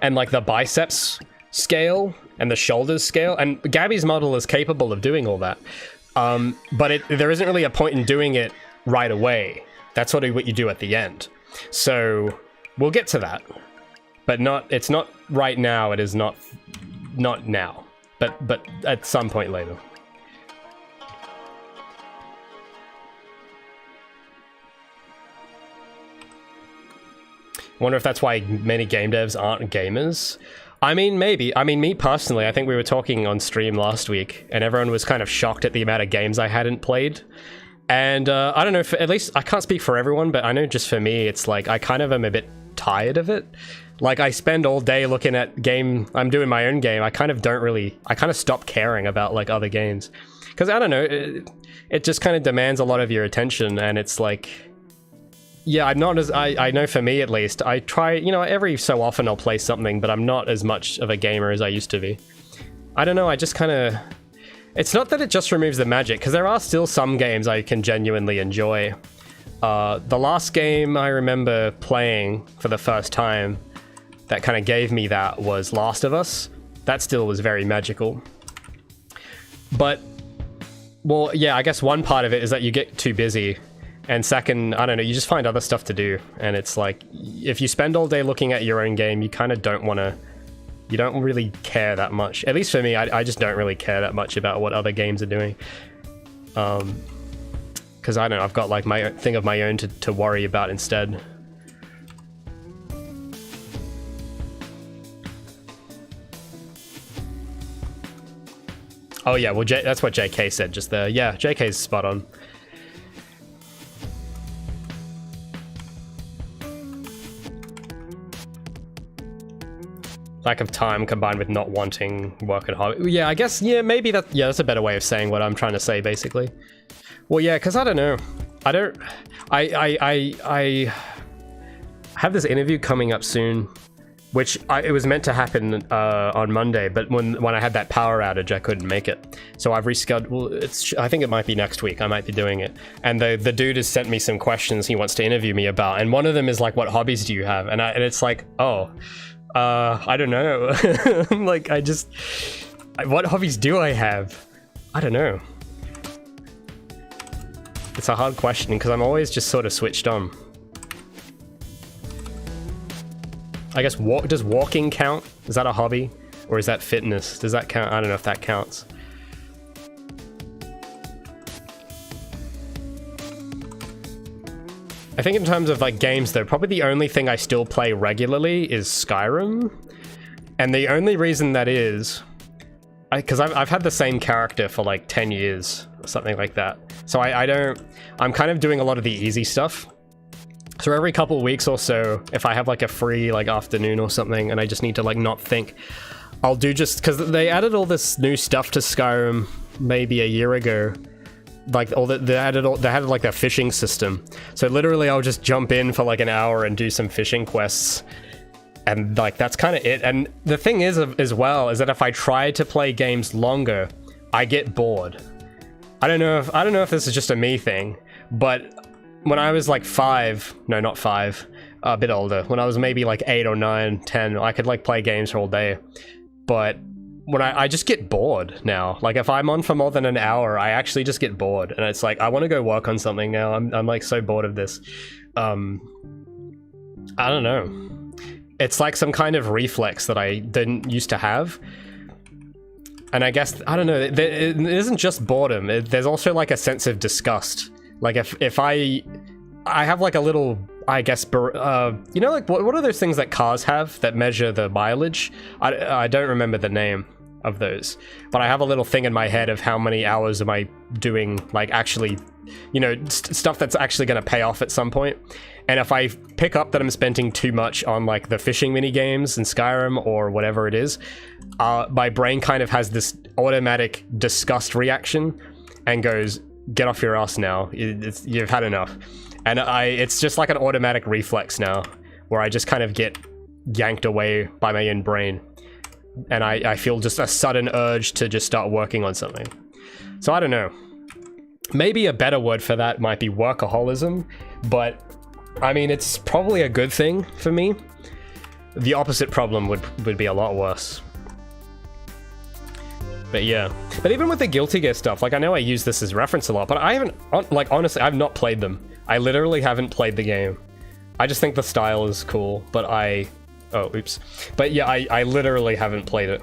And like the biceps scale and the shoulders scale, and Gabi's model is capable of doing all that. But there isn't really a point in doing it right away. That's sort of what you do at the end. So we'll get to that, but it's not right now. It is not now, but at some point later. Wonder if that's why many game devs aren't gamers. I mean, maybe. I mean, me personally, I think we were talking on stream last week, and everyone was kind of shocked at the amount of games I hadn't played. And I don't know, at least I can't speak for everyone, but I know just for me, it's like I kind of am a bit tired of it. Like, I spend all day looking at I'm doing my own game. I kind of stop caring about like other games. Because I don't know, it just kind of demands a lot of your attention, and it's like... Yeah, I'm not as... I know for me, at least, I try... every so often I'll play something, but I'm not as much of a gamer as I used to be. I don't know, I just kind of... It's not that it just removes the magic, because there are still some games I can genuinely enjoy. The last game I remember playing for the first time that kind of gave me that was Last of Us. That still was very magical. But... Well, yeah, I guess one part of it is that you get too busy. And second, I don't know, you just find other stuff to do. And it's like, if you spend all day looking at your own game, you kind of don't want to You don't really care that much. At least for me, I just don't really care that much about what other games are doing. Because I don't know, I've got like my thing of my own to worry about instead. Oh yeah, well that's what JK said just there. Yeah, JK's spot on. Lack of time combined with not wanting work at hobby. Yeah, I guess, yeah, maybe that, yeah, that's a better way of saying what I'm trying to say, basically. Well, yeah, because I don't know. I have this interview coming up soon, which it was meant to happen on Monday, but when I had that power outage, I couldn't make it. So I've rescheduled. I think it might be next week. I might be doing it. And the dude has sent me some questions he wants to interview me about, and one of them is like, "What hobbies do you have?" And it's like, oh. I don't know. Like, what hobbies do I have? I don't know. It's a hard question because I'm always just sort of switched on. I guess does walking count? Is that a hobby? Or is that fitness? Does that count? I don't know if that counts. I think in terms of like games though, probably the only thing I still play regularly is Skyrim. And the only reason that is, because I've had the same character for like 10 years or something like that. So I'm kind of doing a lot of the easy stuff. So every couple of weeks or so, if I have like a free like afternoon or something and I just need to like not think, I'll do just, because they added all this new stuff to Skyrim maybe a year ago. Like they had like a fishing system, so literally I'll just jump in for like an hour and do some fishing quests, and like that's kind of it. And the thing is as well is that if I try to play games longer, I get bored. I don't know if this is just a me thing, but when I was like a bit older, when I was maybe like 8 or 9, 10, I could like play games all day, but when I just get bored now. Like if I'm on for more than an hour, I actually just get bored, and it's like I want to go work on something now. I'm like so bored of this. I don't know. It's like some kind of reflex that I didn't used to have, and I guess I don't know. It isn't just boredom. There's also like a sense of disgust. Like if I have like a little, I guess, you know, like what are those things that cars have that measure the mileage? I don't remember the name of those, but I have a little thing in my head of how many hours am I doing, like actually, you know, stuff that's actually going to pay off at some point. And if I pick up that I'm spending too much on like the fishing mini games in Skyrim or whatever it is, my brain kind of has this automatic disgust reaction and goes, "Get off your ass now. You've had enough." And it's just like an automatic reflex now, where I just kind of get yanked away by my own brain. And I feel just a sudden urge to just start working on something. So I don't know. Maybe a better word for that might be workaholism, but I mean, it's probably a good thing for me. The opposite problem would be a lot worse. But yeah. But even with the Guilty Gear stuff, like I know I use this as reference a lot, but I haven't, like honestly, I've not played them. I literally haven't played the game. I just think the style is cool, but oh, oops. But yeah, I literally haven't played it.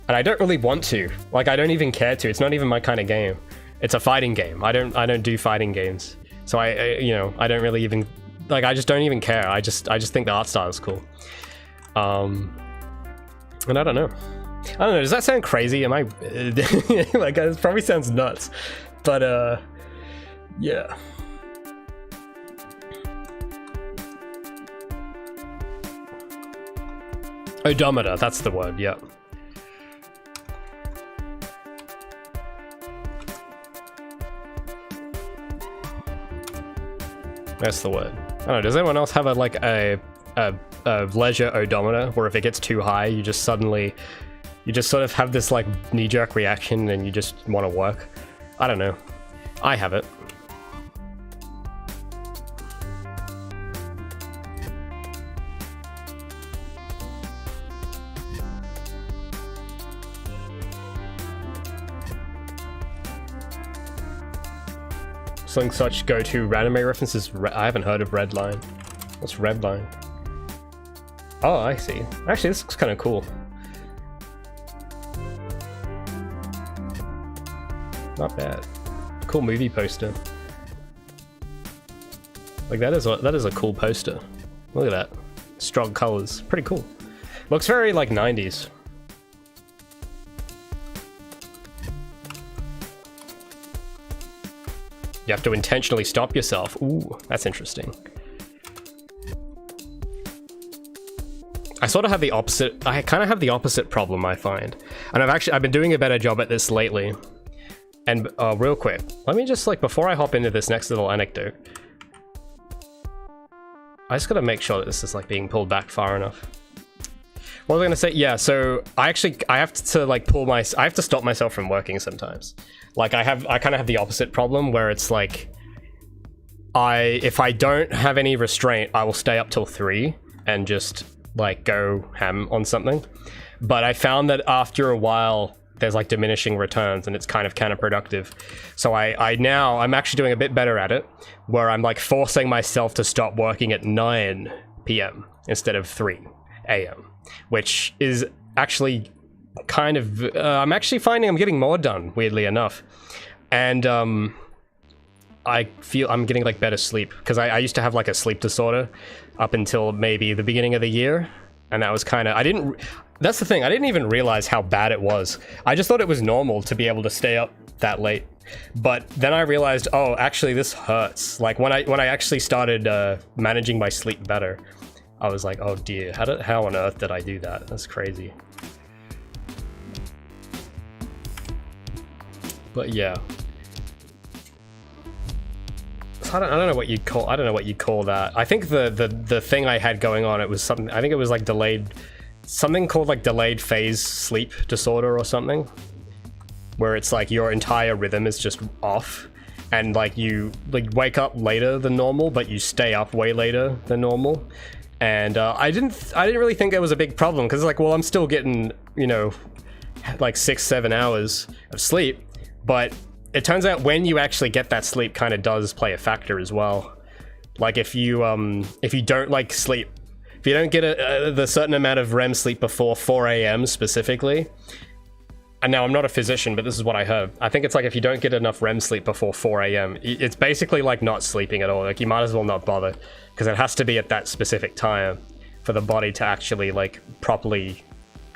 And I don't really want to. Like, I don't even care to. It's not even my kind of game. It's a fighting game. I don't do fighting games. So you know, I don't really even, like, I just don't even care. I just think the art style is cool. And I don't know. I don't know, does that sound crazy? Am I, like, it probably sounds nuts. But, yeah. Odometer, that's the word, yeah. That's the word. I don't know, does anyone else have a leisure odometer, where if it gets too high, you just sort of have this like knee-jerk reaction and you just want to work? I don't know. I have it. Something such go-to anime references. I haven't heard of Redline. What's Redline? Oh, I see. Actually, this looks kind of cool. Not bad. Cool movie poster. Like that is a cool poster. Look at that. Strong colors. Pretty cool. Looks very like 90s. You have to intentionally stop yourself. Ooh, that's interesting. I sort of have the opposite. I kind of have the opposite problem, I find. And I've been doing a better job at this lately. And real quick, let me just like, before I hop into this next little anecdote, I just gotta make sure that this is like being pulled back far enough. What was I gonna say? Yeah, so I have to like I have to stop myself from working sometimes. Like I kind of have the opposite problem where it's like, if I don't have any restraint, I will stay up till 3 and just like go ham on something. But I found that after a while, there's like diminishing returns and it's kind of counterproductive. So I'm actually doing a bit better at it, where I'm like forcing myself to stop working at 9 PM instead of 3 AM, which is actually kind of, I'm actually finding I'm getting more done, weirdly enough. And I feel I'm getting like better sleep, because I used to have like a sleep disorder up until maybe the beginning of the year. And that was kind of, that's the thing, I didn't even realize how bad it was. I just thought it was normal to be able to stay up that late. But then I realized, oh, actually this hurts. Like when I actually started managing my sleep better, I was like, oh dear, how on earth did I do that? That's crazy. But yeah. So I don't know what you'd call that. I think the thing I had going on, it was something, I think it was like something called like delayed phase sleep disorder or something, where it's like your entire rhythm is just off, and like you like wake up later than normal, but you stay up way later than normal. And I didn't really think it was a big problem, because like, well, I'm still getting, you know, like 6-7 hours of sleep, but it turns out when you actually get that sleep kind of does play a factor as well. Like if you don't like sleep, if you don't get the certain amount of REM sleep before 4 AM specifically, and now I'm not a physician, but this is what I heard. I think it's like if you don't get enough REM sleep before 4 AM, it's basically like not sleeping at all. Like you might as well not bother, because it has to be at that specific time for the body to actually like properly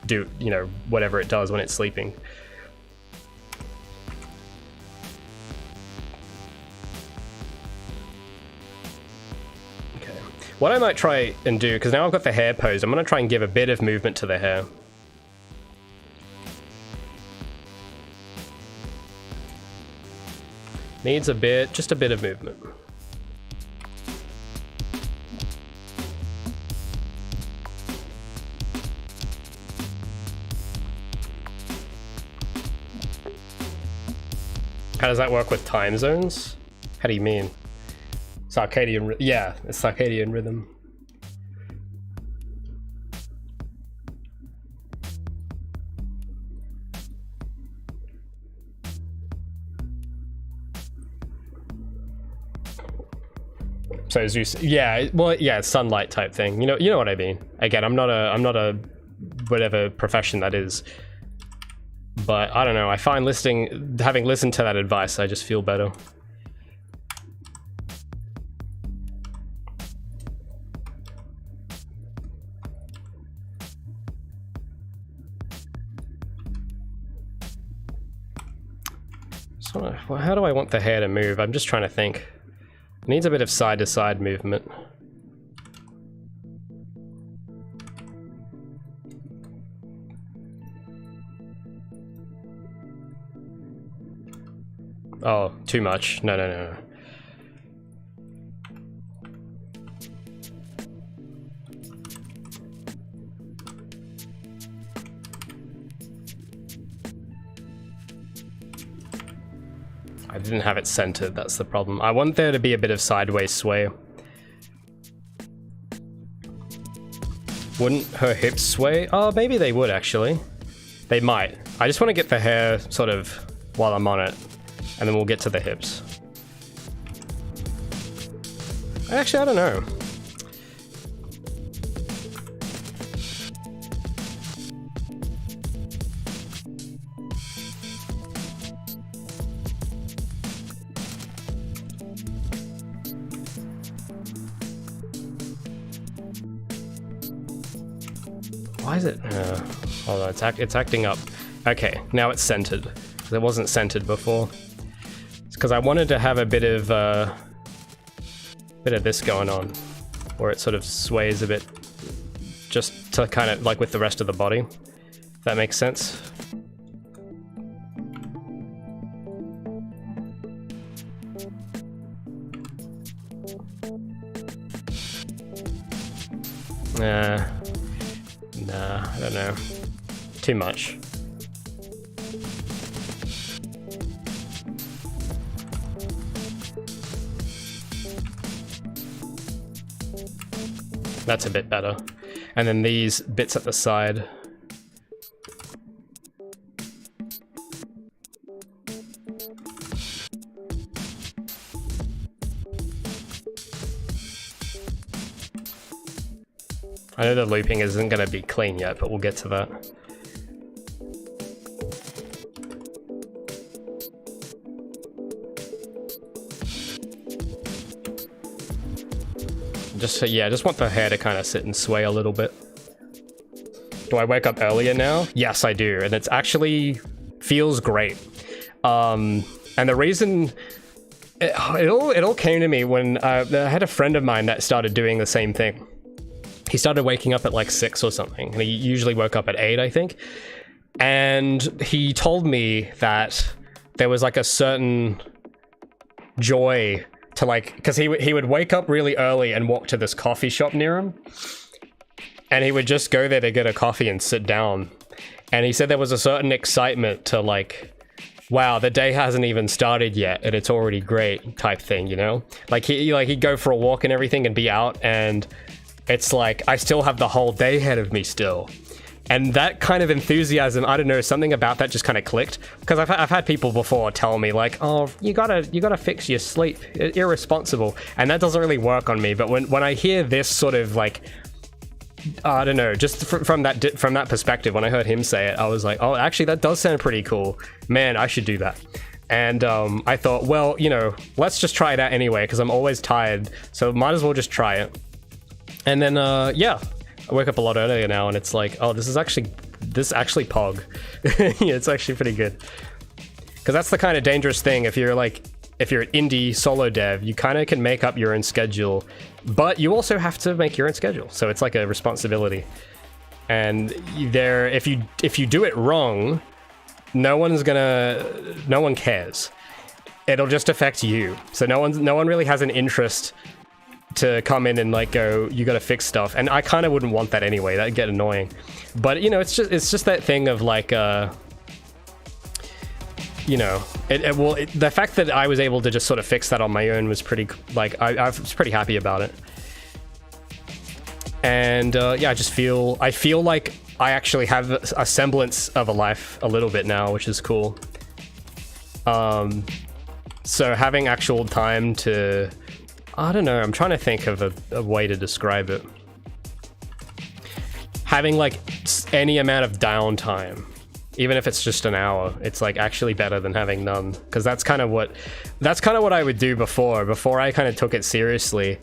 do, you know, whatever it does when it's sleeping. What I might try and do, because now I've got the hair pose, I'm going to try and give a bit of movement to the hair. Needs just a bit of movement. How does that work with time zones? How do you mean? Circadian, yeah, it's circadian rhythm. So as you, yeah, well, yeah, it's sunlight type thing. You know what I mean. Again, I'm not a whatever profession that is, but I don't know. I find having listened to that advice, I just feel better. Well, how do I want the hair to move? I'm just trying to think. It needs a bit of side-to-side movement. Oh, too much. No. I didn't have it centered, that's the problem. I want there to be a bit of sideways sway. Wouldn't her hips sway? Oh, maybe they would actually. They might. I just want to get the hair sort of while I'm on it, and then we'll get to the hips. Actually, I don't know. Why is it? Hold on, it's acting up. Okay, now it's centered. It wasn't centered before. It's because I wanted to have a bit of this going on, where it sort of sways a bit, just to kind of like with the rest of the body. If that makes sense. Nah, I don't know. Too much. That's a bit better. And then these bits at the side. I know the looping isn't going to be clean yet, but we'll get to that. Yeah, just want the hair to kind of sit and sway a little bit. Do I wake up earlier now? Yes, I do, and it's actually feels great. And the reason it all came to me when I had a friend of mine that started doing the same thing. He started waking up at like 6 or something, and he usually woke up at 8, I think. And he told me that there was like a certain joy to like, because he would wake up really early and walk to this coffee shop near him, and he would just go there to get a coffee and sit down. And he said there was a certain excitement to like, wow, the day hasn't even started yet and it's already great type thing, you know? Like he'd go for a walk and everything and be out, and it's like, I still have the whole day ahead of me still. And that kind of enthusiasm, I don't know, something about that just kind of clicked. Because I've had people before tell me like, oh, you gotta fix your sleep, irresponsible. And that doesn't really work on me. But when I hear this sort of like, I don't know, just from that perspective, when I heard him say it, I was like, oh, actually that does sound pretty cool. Man, I should do that. And I thought, well, you know, let's just try it out anyway, because I'm always tired. So might as well just try it. And then, yeah, I wake up a lot earlier now, and it's like, oh, this actually pog. Yeah, it's actually pretty good. Because that's the kind of dangerous thing. If you're an indie solo dev, you kind of can make up your own schedule, but you also have to make your own schedule. So it's like a responsibility. And if you do it wrong, no one cares. It'll just affect you. So no one really has an interest to come in and like go, you gotta fix stuff. And I kind of wouldn't want that anyway. That'd get annoying. But you know, it's just that thing of like, you know, the fact that I was able to just sort of fix that on my own was pretty, like, I was pretty happy about it. And yeah, I feel like I actually have a semblance of a life a little bit now, which is cool. So having actual time to, I don't know, I'm trying to think of a way to describe it. Having like any amount of downtime, even if it's just an hour, it's like actually better than having none. Because that's kind of what I would do before I kind of took it seriously.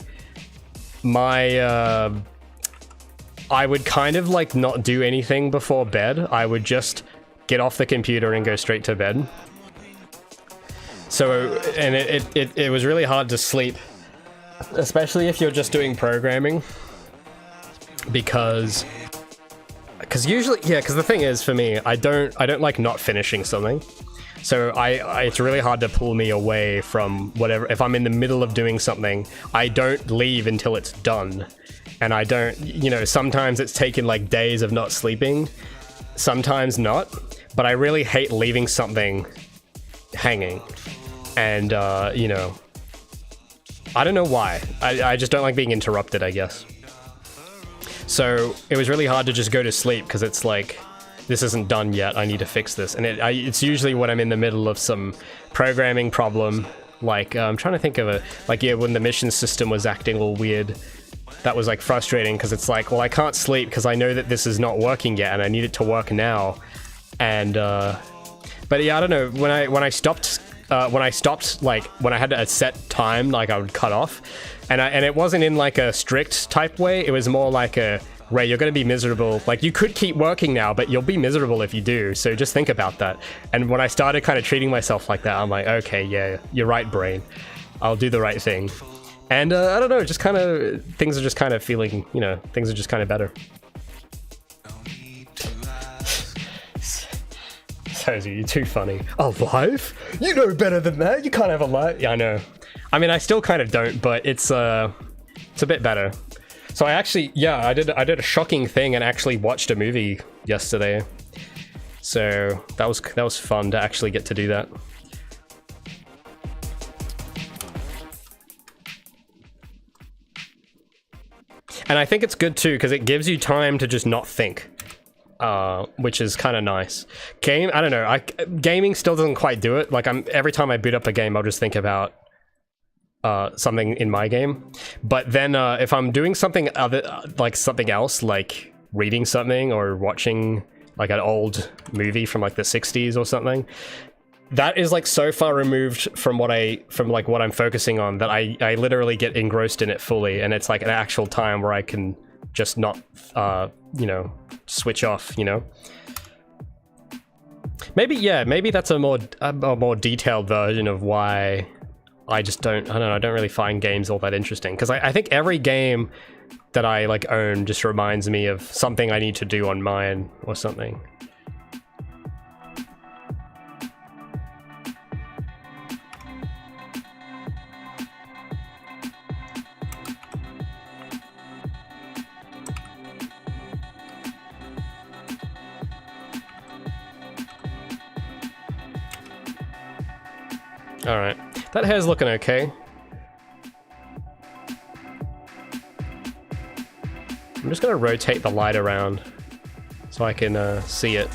I would kind of like not do anything before bed. I would just get off the computer and go straight to bed. So, and it was really hard to sleep, especially if you're just doing programming, because usually, yeah, because the thing is, for me, I don't like not finishing something. So it's really hard to pull me away from whatever. If I'm in the middle of doing something, I don't leave until it's done. And I don't, you know, sometimes it's taken like days of not sleeping, sometimes not, but I really hate leaving something hanging. And, you know, I don't know why. I just don't like being interrupted, I guess. So it was really hard to just go to sleep because it's like, this isn't done yet, I need to fix this. And it's usually when I'm in the middle of some programming problem, like, I'm trying to think of yeah, when the mission system was acting all weird. That was like frustrating because it's like, well, I can't sleep because I know that this is not working yet and I need it to work now. And, but yeah, I don't know, when I stopped, like, when I had a set time, like, I would cut off, and it wasn't in like a strict type way. It was more like a Ray, you're going to be miserable. Like, you could keep working now, but you'll be miserable if you do. So just think about that. And when I started kind of treating myself like that, I'm like, okay, yeah, you're right, brain. I'll do the right thing. And I don't know, just kind of, things are just kind of feeling, you know, things are just kind of better. Sozy, you're too funny. A life? You know better than that. You can't have a life. Yeah, I know. I mean, I still kind of don't, but it's a bit better. So I actually, yeah, I did a shocking thing and actually watched a movie yesterday. So that was fun to actually get to do that. And I think it's good too, because it gives you time to just not think. Which is kind of nice. I don't know, gaming still doesn't quite do it. Like, every time I boot up a game, I'll just think about something in my game. But then if I'm doing something something else, like reading something or watching like an old movie from like the 60s or something, that is like so far removed from what I'm focusing on that I literally get engrossed in it fully, and it's like an actual time where I can just not you know, switch off, you know. Maybe that's a more detailed version of why I don't really find games all that interesting, because I think every game that I like own just reminds me of something I need to do on mine or something. Alright, that hair's looking okay. I'm just gonna rotate the light around so I can see it.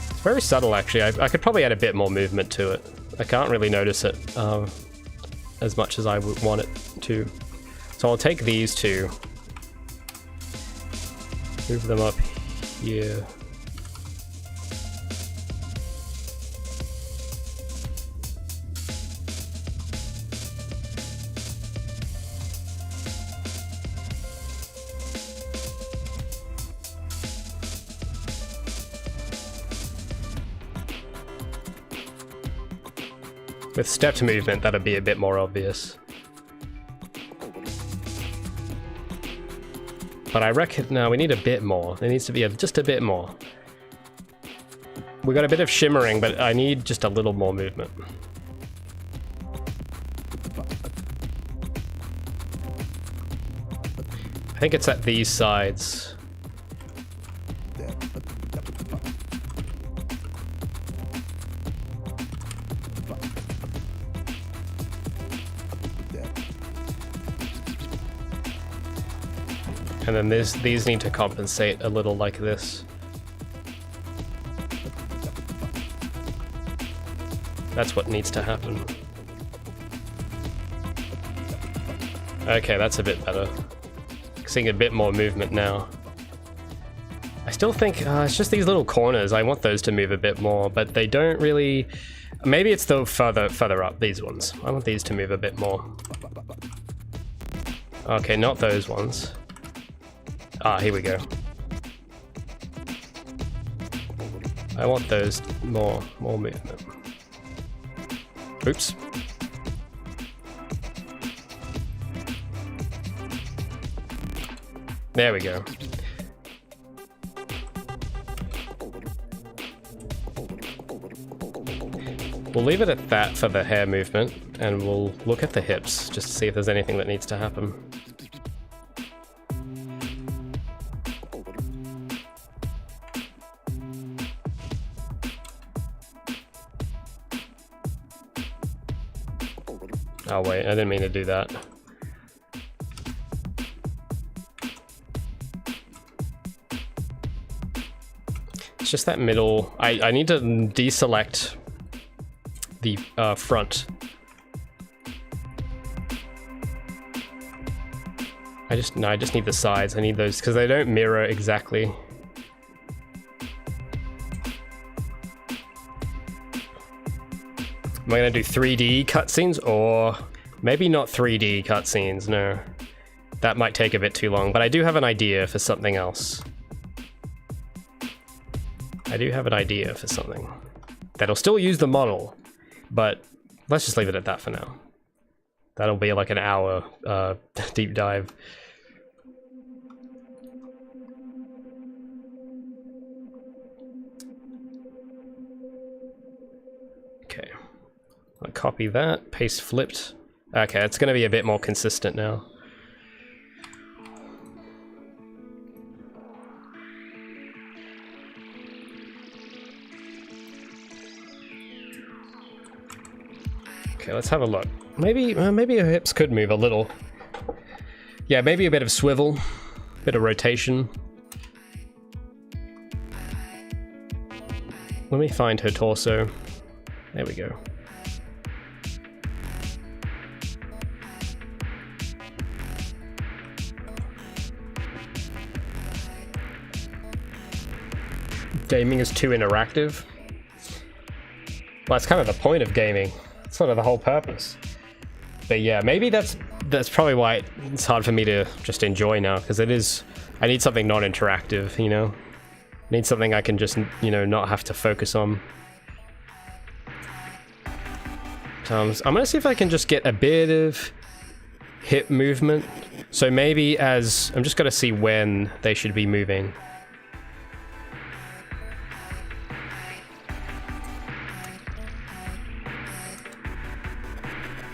It's very subtle, actually. I could probably add a bit more movement to it. I can't really notice it as much as I would want it to. So I'll take these two, move them up here. With stepped movement, that'd be a bit more obvious. But I reckon, no, we need a bit more. There needs to be just a bit more. We got a bit of shimmering, but I need just a little more movement. I think it's at these sides. And then these need to compensate a little like this. That's what needs to happen. Okay, that's a bit better. Seeing a bit more movement now. I still think it's just these little corners. I want those to move a bit more, but they don't really. Maybe it's the further up, these ones. I want these to move a bit more. Okay, not those ones. Ah, here we go. I want those more movement. Oops. There we go. We'll leave it at that for the hair movement, and we'll look at the hips just to see if there's anything that needs to happen. Oh wait, I didn't mean to do that. It's just that middle. I need to deselect the front. I just need the sides. I need those because they don't mirror exactly. Am I gonna do 3D cutscenes or maybe not 3D cutscenes? No. That might take a bit too long, but I do have an idea for something else. I do have an idea for something that'll still use the model, but let's just leave it at that for now. That'll be like an hour deep dive. Okay, I'll copy that, paste flipped. Okay, it's going to be a bit more consistent now. Okay, let's have a look. Maybe her hips could move a little. Yeah, maybe a bit of swivel, bit of rotation. Let me find her torso. There we go. Gaming is too interactive. Well, that's kind of the point of gaming. It's sort of the whole purpose. But yeah, maybe that's probably why it's hard for me to just enjoy now, because it is. I need something non-interactive, you know. I need something I can just, you know, not have to focus on. I'm gonna see if I can just get a bit of hip movement. So maybe as I'm just gonna see when they should be moving.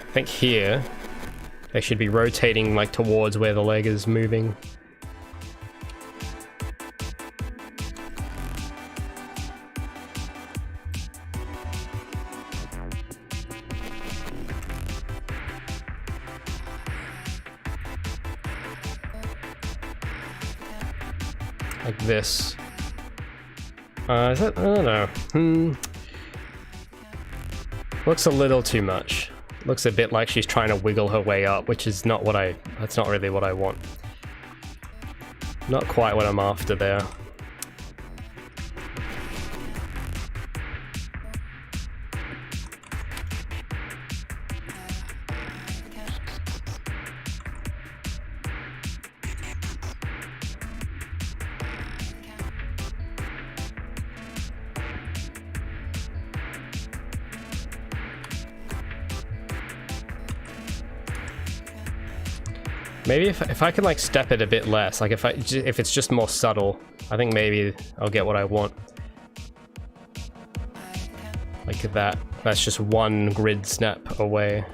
I think here they should be rotating like towards where the leg is moving. Like this. Is that? I don't know. Looks a little too much. Looks a bit like she's trying to wiggle her way up, which is not what that's not really what I want. Not quite what I'm after there. Maybe if I can like step it a bit less, like if it's just more subtle, I think maybe I'll get what I want. Like that. That's just one grid snap away.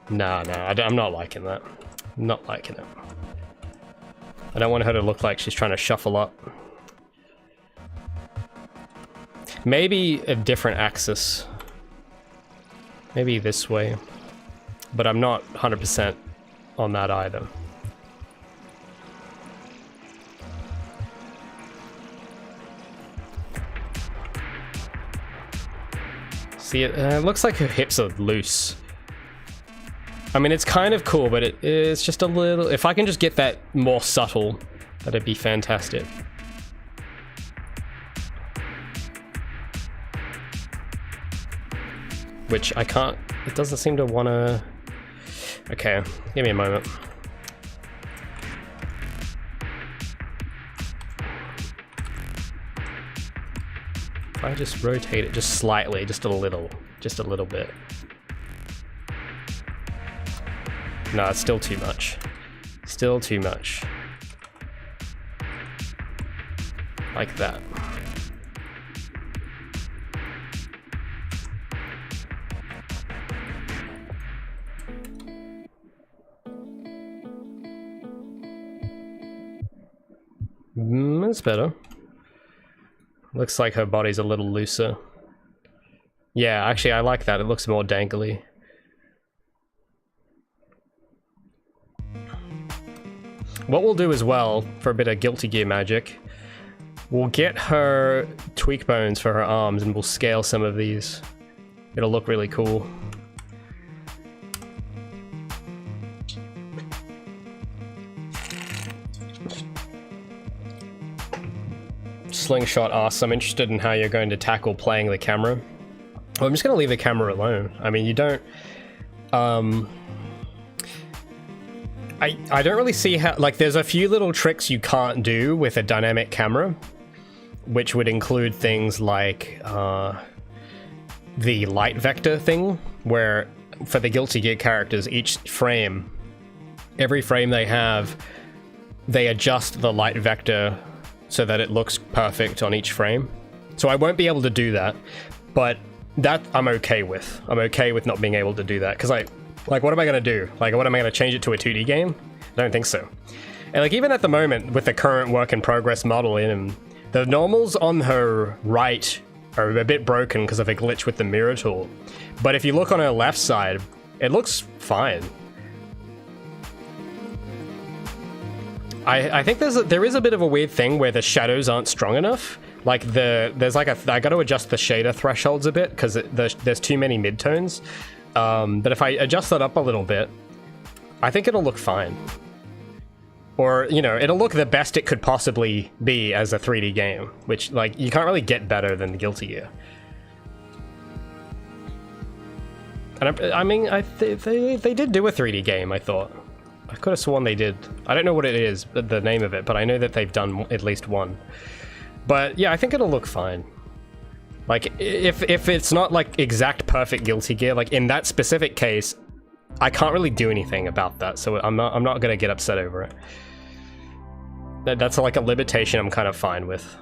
Nah, I'm not liking that. Not liking it. I don't want her to look like she's trying to shuffle up. Maybe a different axis. Maybe this way, but I'm not 100% on that either. See, it looks like her hips are loose. I mean, it's kind of cool, but it's just a little... If I can just get that more subtle, that'd be fantastic. Which I can't, it doesn't seem to wanna... Okay, give me a moment. If I just rotate it just slightly, just a little bit. No, it's still too much. Still too much. Like that. That's better. Looks like her body's a little looser. Yeah, actually I like that. It looks more dangly. What we'll do as well, for a bit of Guilty Gear magic, we'll get her tweak bones for her arms and we'll scale some of these. It'll look really cool. Slingshot asks, I'm interested in how you're going to tackle playing the camera. Well, I'm just going to leave the camera alone. I mean, you don't... I don't really see how, like, there's a few little tricks you can't do with a dynamic camera, which would include things like the light vector thing, where for the Guilty Gear characters, every frame they have, they adjust the light vector so that it looks perfect on each frame. So I won't be able to do that, but that I'm okay with. I'm okay with not being able to do that, because like, what am I going to do? Like, what am I going to change it to a 2D game? I don't think so. And like, even at the moment, with the current work in progress model in the normals on her right are a bit broken because of a glitch with the mirror tool. But if you look on her left side, it looks fine. I think there is a bit of a weird thing where the shadows aren't strong enough. Like I got to adjust the shader thresholds a bit because there's too many midtones. But if I adjust that up a little bit, I think it'll look fine. Or, you know, it'll look the best it could possibly be as a 3D game, which, like, you can't really get better than Guilty Gear. And I mean, they did do a 3D game, I thought. I could have sworn they did. I don't know what it is, the name of it, but I know that they've done at least one. But yeah, I think it'll look fine. Like, if it's not like exact perfect Guilty Gear, like in that specific case, I can't really do anything about that, so I'm not gonna get upset over it. That's like a limitation I'm kind of fine with.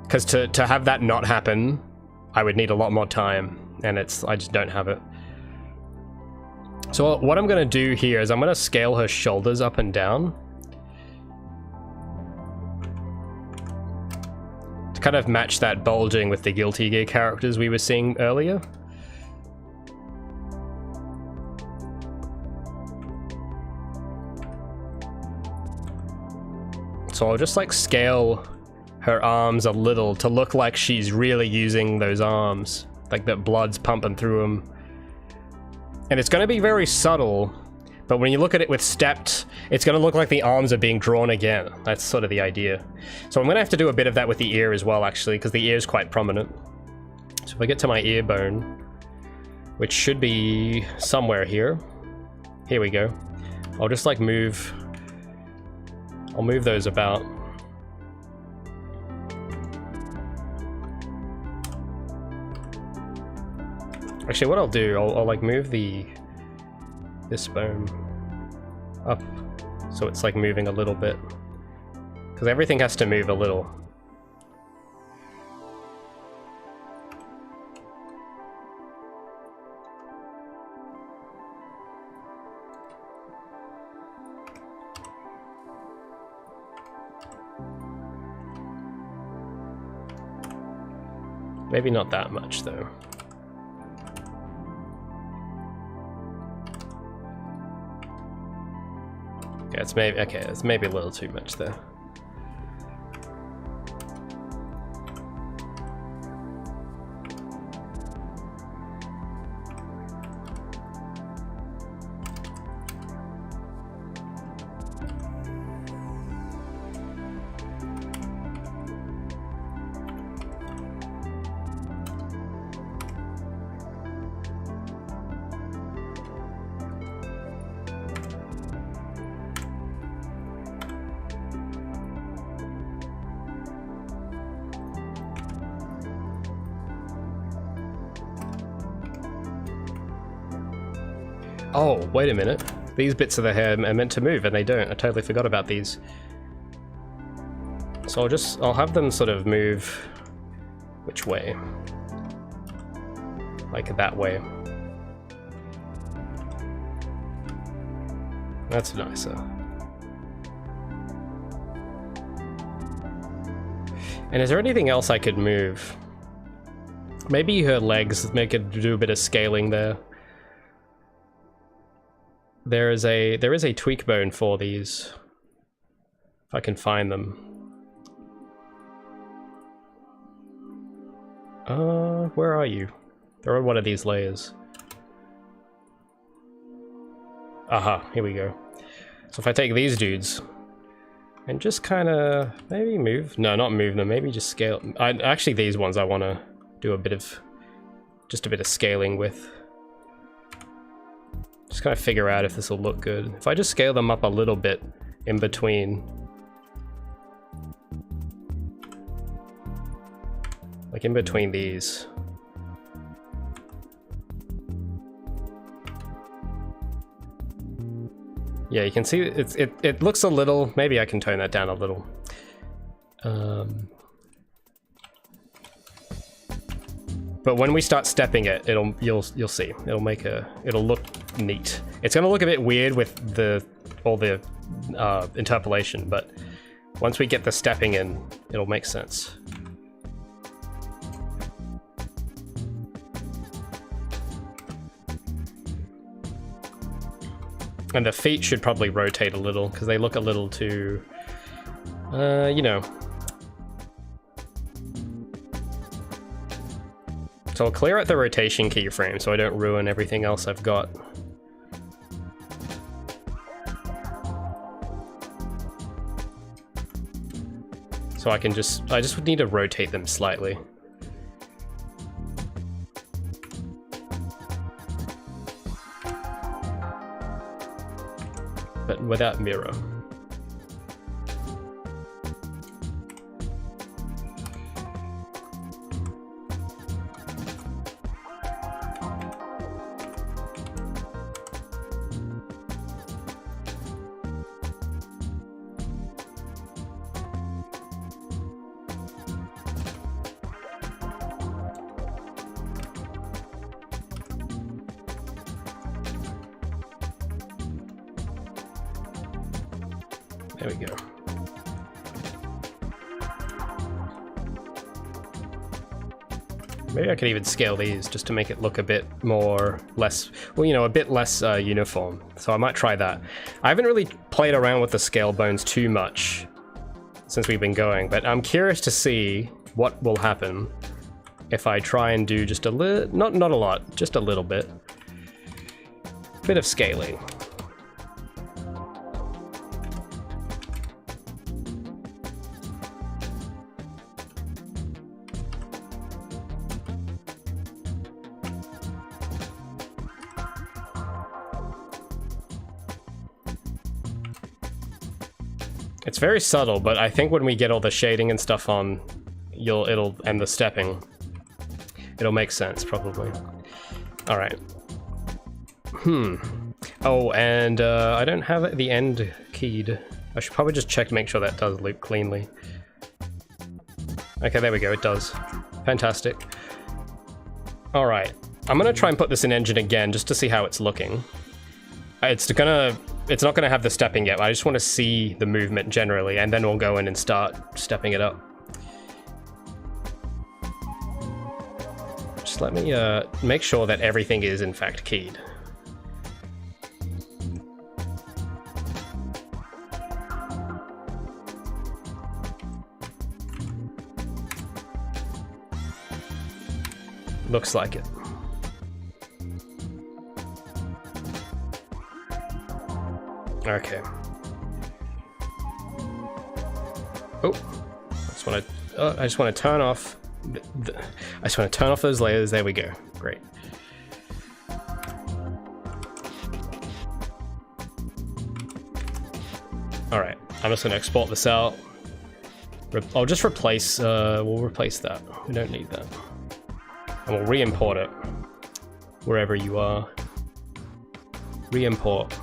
Because to have that not happen, I would need a lot more time, and I just don't have it. So what I'm gonna do here is I'm gonna scale her shoulders up and down to kind of match that bulging with the Guilty Gear characters we were seeing earlier. So I'll just like scale her arms a little to look like she's really using those arms, like that blood's pumping through them. And it's going to be very subtle, but when you look at it with stepped, it's going to look like the arms are being drawn again. That's sort of the idea. So I'm going to have to do a bit of that with the ear as well, actually, because the ear is quite prominent. So if I get to my ear bone, which should be somewhere here. Here we go. I'll just like I'll move those about. Actually, what I'll do, I'll like move this bone up so it's like moving a little bit, because everything has to move a little. Maybe not that much though. Okay, it's maybe a little too much there. Oh, wait a minute. These bits of the hair are meant to move and they don't. I totally forgot about these. So I'll have them sort of move... Which way? Like that way. That's nicer. And is there anything else I could move? Maybe her legs, make it do a bit of scaling there. There is a tweak bone for these, if I can find them. Where are you? They're on one of these layers. Aha, here we go. So if I take these dudes and just kind of maybe move, no, not move them, maybe just scale. Actually, these ones I want to do just a bit of scaling with. Just kind of figure out if this will look good. If I just scale them up a little bit in between. Like in between these. Yeah, you can see it looks a little, maybe I can tone that down a little. But when we start stepping it, you'll see. It'll look neat. It's gonna look a bit weird with all the interpolation, but once we get the stepping in, it'll make sense. And the feet should probably rotate a little because they look a little too, you know. So I'll clear out the rotation keyframe so I don't ruin everything else I've got. So I just would need to rotate them slightly. But without mirror. There we go. Maybe I could even scale these just to make it look a bit less, well, you know, a bit less uniform. So I might try that. I haven't really played around with the scale bones too much since we've been going, but I'm curious to see what will happen if I try and do just a little, not a lot, just a little bit. Bit of scaling. It's very subtle, but I think when we get all the shading and stuff on, and the stepping, it'll make sense probably. All right. Oh, and I don't have the end keyed. I should probably just check to make sure that does loop cleanly. Okay, there we go. It does. Fantastic. All right. I'm gonna try and put this in engine again just to see how it's looking. It's not gonna have the stepping yet. I just want to see the movement generally, and then we'll go in and start stepping it up. Just let me make sure that everything is in fact keyed. Looks like it. Okay. Oh, I just want to turn off. I just want to turn off those layers. There we go. Great. All right. I'm just going to export this out. I'll just replace. We'll replace that. We don't need that. And we'll re-import it wherever you are. Re-import.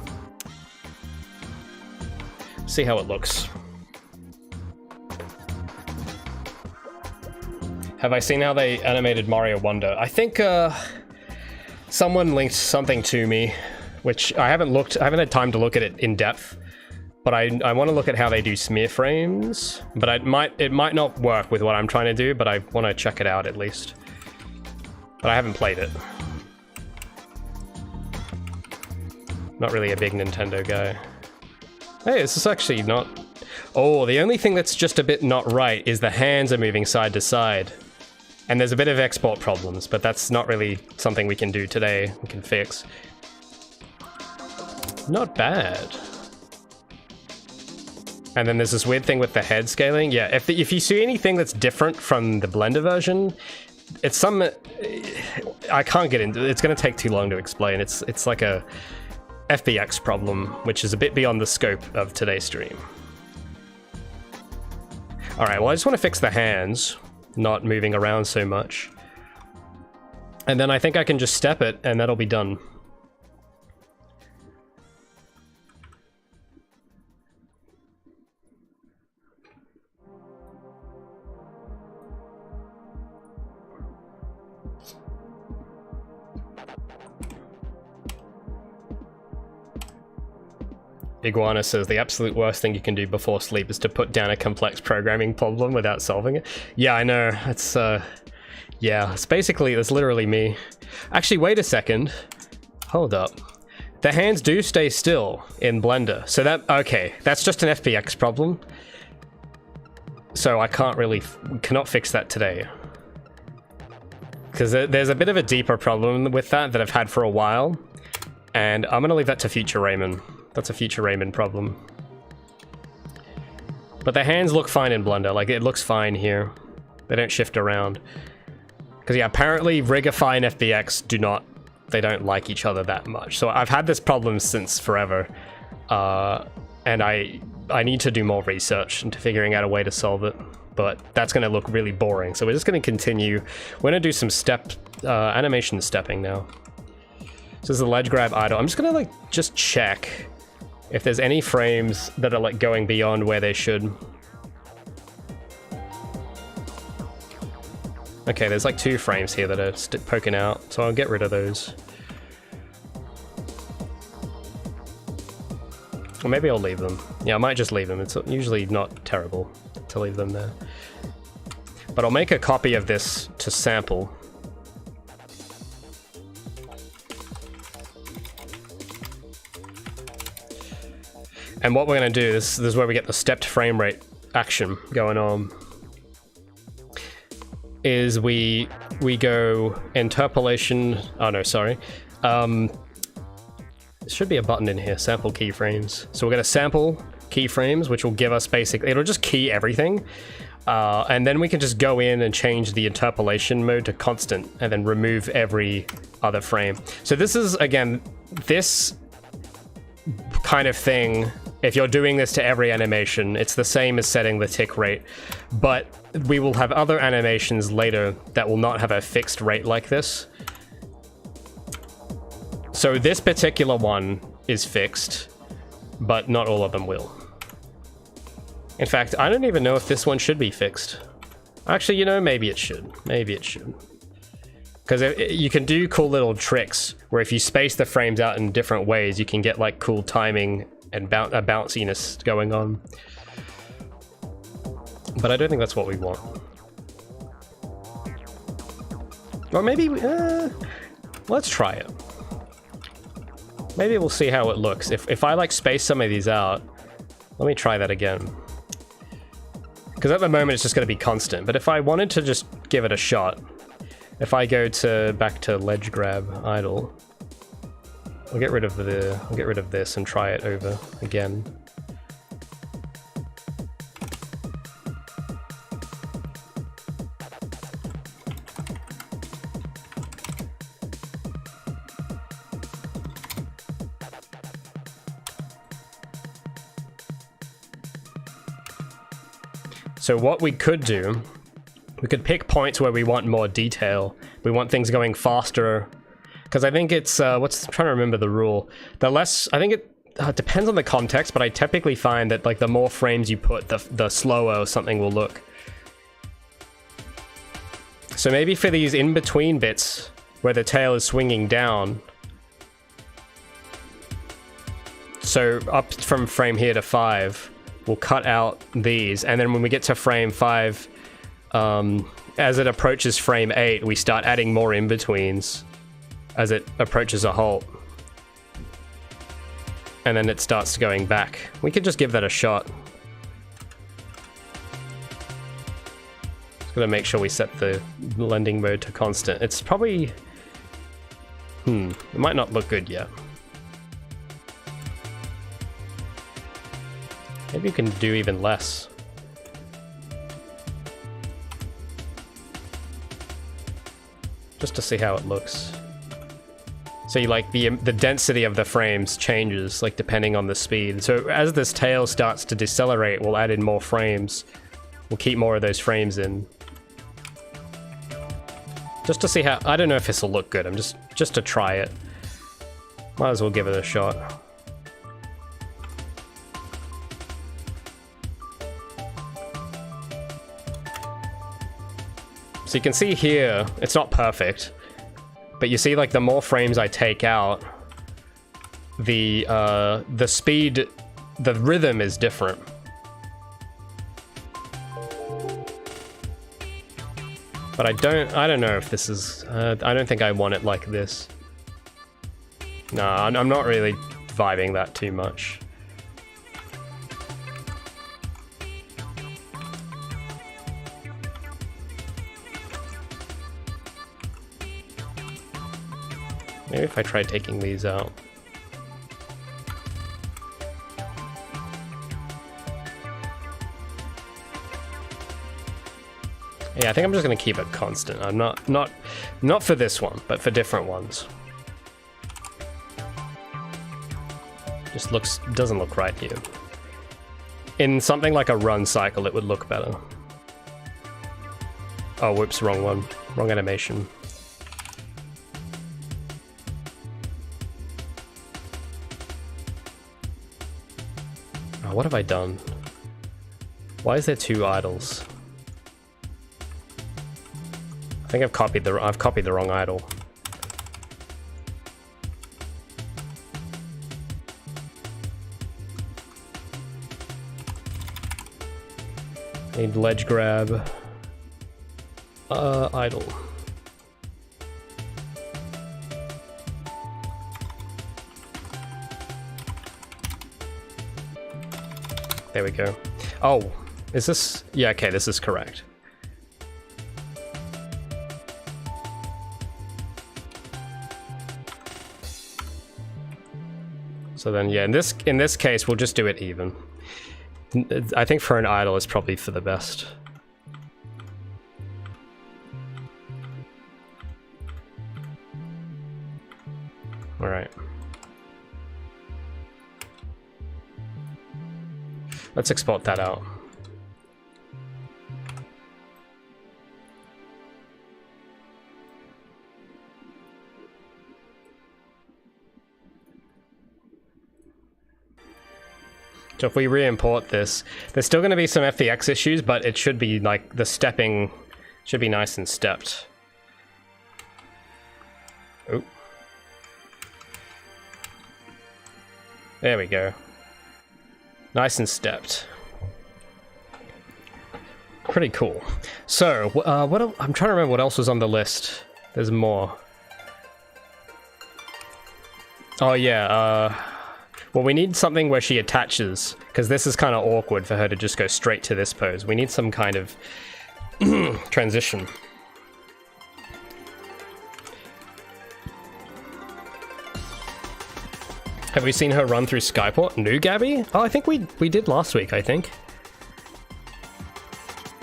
See how it looks. Have I seen how they animated Mario Wonder? I think someone linked something to me, which I haven't had time to look at it in depth, but I want to look at how they do smear frames, but it might not work with what I'm trying to do, but I want to check it out at least. But I haven't played it. Not really a big Nintendo guy. Hey, this is actually not... Oh, the only thing that's just a bit not right is the hands are moving side to side. And there's a bit of export problems, but that's not really something we can do today. We can fix. Not bad. And then there's this weird thing with the head scaling. Yeah, if you see anything that's different from the Blender version, it's some... I can't get into it. It's going to take too long to explain. It's like a... FBX problem, which is a bit beyond the scope of today's stream. Alright, well I just want to fix the hands, not moving around so much. And then I think I can just step it, and that'll be done. Iguana says the absolute worst thing you can do before sleep is to put down a complex programming problem without solving it. Yeah, I know. It's yeah, it's literally me. Actually, wait a second. Hold up. The hands do stay still in Blender. So okay, that's just an FBX problem. So I cannot fix that today. Because there's a bit of a deeper problem with that I've had for a while. And I'm gonna leave that to future Raymond. That's a future Raymond problem. But the hands look fine in Blender, like it looks fine here. They don't shift around. Because yeah, apparently Rigify and FBX they don't like each other that much. So I've had this problem since forever. And I need to do more research into figuring out a way to solve it. But that's gonna look really boring. So we're just gonna continue. We're gonna do some animation stepping now. So this is the ledge grab idle. I'm just gonna just check if there's any frames that are going beyond where they should. Okay, there's 2 frames here that are poking out, so I'll get rid of those. Or maybe I'll leave them. Yeah, I might just leave them. It's usually not terrible to leave them there. But I'll make a copy of this to sample. And what we're going to do, this is where we get the stepped frame rate action going on, is we go interpolation. Oh no, sorry. There should be a button in here, sample keyframes. So we're going to sample keyframes, which will give us it'll just key everything. And then we can just go in and change the interpolation mode to constant and then remove every other frame. So this is, again, this kind of thing. If you're doing this to every animation, it's the same as setting the tick rate, but we will have other animations later that will not have a fixed rate like this. So this particular one is fixed, but not all of them will. In fact, I don't even know if this one should be fixed. Actually, you know, maybe it should. Maybe it should. Because you can do cool little tricks where if you space the frames out in different ways, you can get cool timing and a bounciness going on. But I don't think that's what we want. Or maybe, let's try it. Maybe we'll see how it looks. If I space some of these out, let me try that again. Because at the moment it's just going to be constant, but if I wanted to just give it a shot, if I go back to ledge grab idle, I'll get rid of this and try it over again. So what we could do, we could pick points where we want more detail. We want things going faster. Because I think it's, I'm trying to remember the rule. The less, I think it depends on the context, but I typically find that the more frames you put, the slower something will look. So maybe for these in-between bits, where the tail is swinging down, so up from frame here to 5, we'll cut out these, and then when we get to frame 5, as it approaches frame 8, we start adding more in-betweens as it approaches a halt. And then it starts going back. We could just give that a shot. Just gotta make sure we set the blending mode to constant. It's probably... it might not look good yet. Maybe you can do even less. Just to see how it looks. So you like the density of the frames changes like depending on the speed. So as this tail starts to decelerate, we'll add in more frames. We'll keep more of those frames in. Just to see how, I don't know if this will look good. I'm just to try it. Might as well give it a shot. So you can see here, it's not perfect, but you see like the more frames I take out, the speed, the rhythm is different. But I don't know if this is, I don't think I want it like this. No, I'm not really vibing that too much. Maybe if I try taking these out. Yeah, I think I'm just gonna keep it constant. I'm not for this one, but for different ones. Just doesn't look right here. In something like a run cycle, it would look better. Oh, whoops, wrong one. Wrong animation. Oh, what have I done? Why is there two idols? I think I've copied the wrong idol. Need ledge grab. Idle. There we go. Oh, is this? Yeah, okay, this is correct. So then, yeah, in this case, we'll just do it even. I think for an idle, it's probably for the best. All right. Let's export that out. So if we re-import this, there's still going to be some FVX issues, but it should be like the stepping should be nice and stepped. Oh. There we go. Nice and stepped. Pretty cool. So, I'm trying to remember what else was on the list. There's more. Oh yeah, well, we need something where she attaches, because this is kind of awkward for her to just go straight to this pose. We need some kind of transition. Have we seen her run through Skyport? No, Gabi? Oh, I think we did last week, I think.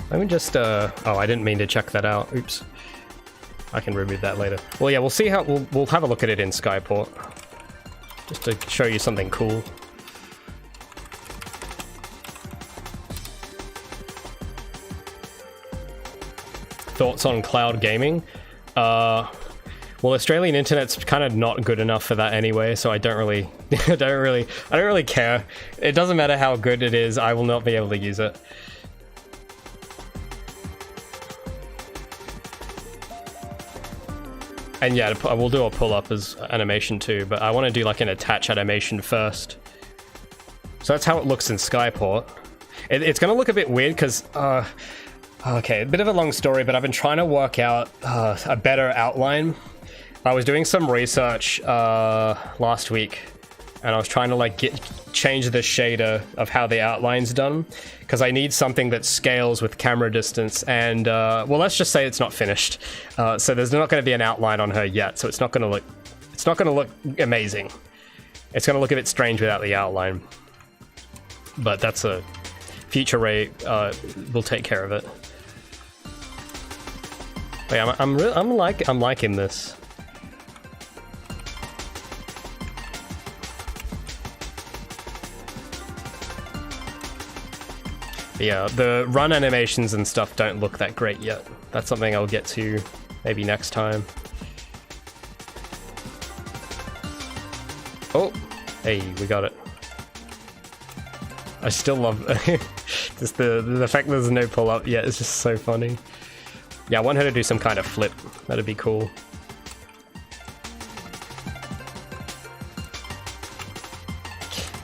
Let me just, oh, I didn't mean to check that out. Oops. I can remove that later. Well, yeah, we'll see how, we'll have a look at it in Skyport. Just to show you something cool. Thoughts on cloud gaming? Well, Australian internet's kind of not good enough for that anyway, so I don't really, I don't really care. It doesn't matter how good it is, I will not be able to use it. And yeah, we'll do a pull-up as animation too, but I want to do like an attach animation first. So that's how it looks in Skyport. It's going to look a bit weird because, okay, a bit of a long story, but I've been trying to work out a better outline. I was doing some research last week, and I was trying to like change the shader of how the outline's done, because I need something that scales with camera distance, and well, let's just say it's not finished. So there's not going to be an outline on her yet, so it's not going to look amazing. It's going to look a bit strange without the outline. But that's a future Ray will take care of it. But yeah, I'm liking this. But yeah, the run animations and stuff don't look that great yet. That's something I'll get to maybe next time. Oh, hey, we got it. I still love just the fact that there's no pull up yet is just so funny. Yeah, I want her to do some kind of flip. That'd be cool.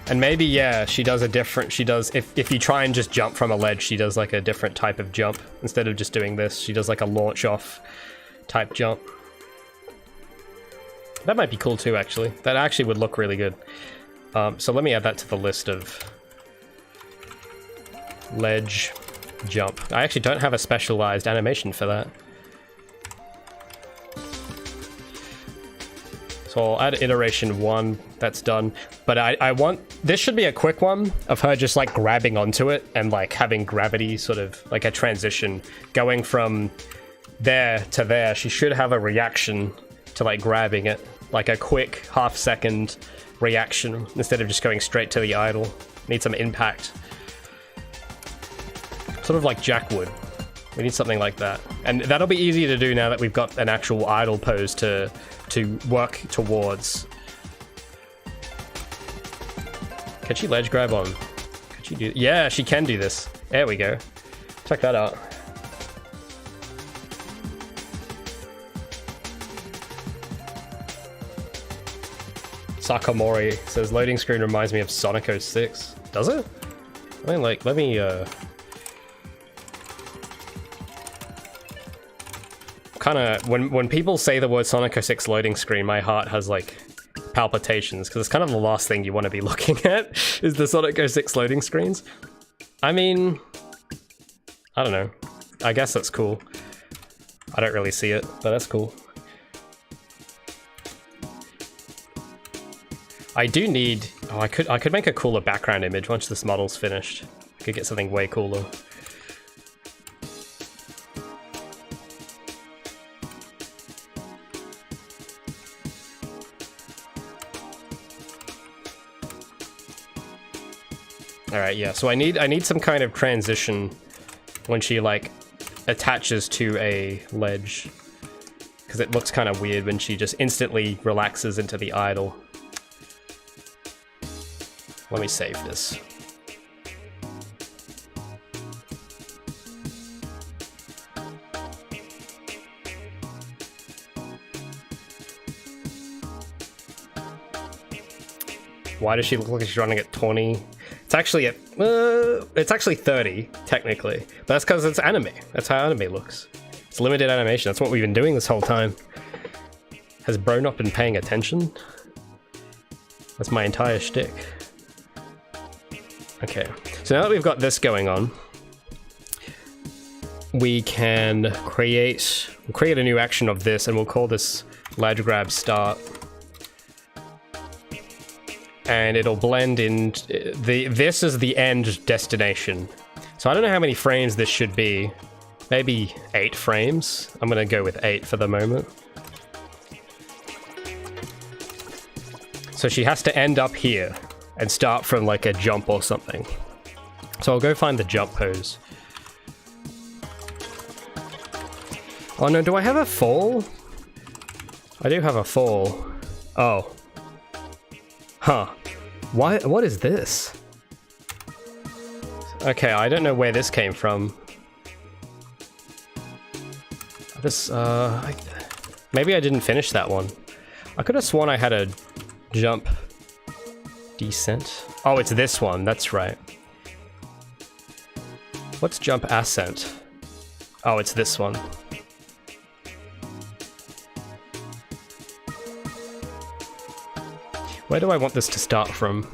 And maybe, yeah, she does a different, if you try and just jump from a ledge, she does like a different type of jump. Instead of just doing this, she does like a launch off type jump. That might be cool too, actually. That actually would look really good. So let me add that to the list of ledge jump. I actually don't have a specialized animation for that. So I'll add iteration 1, that's done. But I want, this should be a quick one of her just like grabbing onto it and like having gravity sort of like a transition going from there to there. She should have a reaction to like grabbing it, like a quick half-second reaction instead of just going straight to the idle. Need some impact. Sort of like Jack would. We need something like that. And that'll be easy to do now that we've got an actual idle pose to work towards. Can she ledge grab on? Could she do? Yeah, she can do this. There we go. Check that out. Sakamori says loading screen reminds me of Sonic 06. Does it? I mean, like, let me kind of when people say the word Sonic 06 loading screen, my heart has like palpitations because it's kind of the last thing you want to be looking at is the Sonic 06 loading screens. I mean, I don't know. I guess that's cool. I don't really see it, but that's cool. I do need. Oh, I could make a cooler background image once this model's finished. I could get something way cooler. Alright, yeah, so I need some kind of transition when she, like, attaches to a ledge. Because it looks kind of weird when she just instantly relaxes into the idle. Let me save this. Why does she look like she's running at 20? It's actually at, it's actually 30, technically. But that's because it's anime. That's how anime looks. It's limited animation. That's what we've been doing this whole time. Has Bro not been paying attention? That's my entire shtick. Okay, so now that we've got this going on, we can create a new action of this, and we'll call this ledge grab start. And it'll blend in, this is the end destination. So I don't know how many frames this should be. Maybe 8 frames. I'm gonna go with 8 for the moment. So she has to end up here and start from like a jump or something. So I'll go find the jump pose. Oh no, do I have a fall? I do have a fall. Oh. Huh. Why? What is this? Okay, I don't know where this came from. This, maybe I didn't finish that one. I could have sworn I had a jump descent. Oh, it's this one, that's right. What's jump ascent? Oh, it's this one. Where do I want this to start from?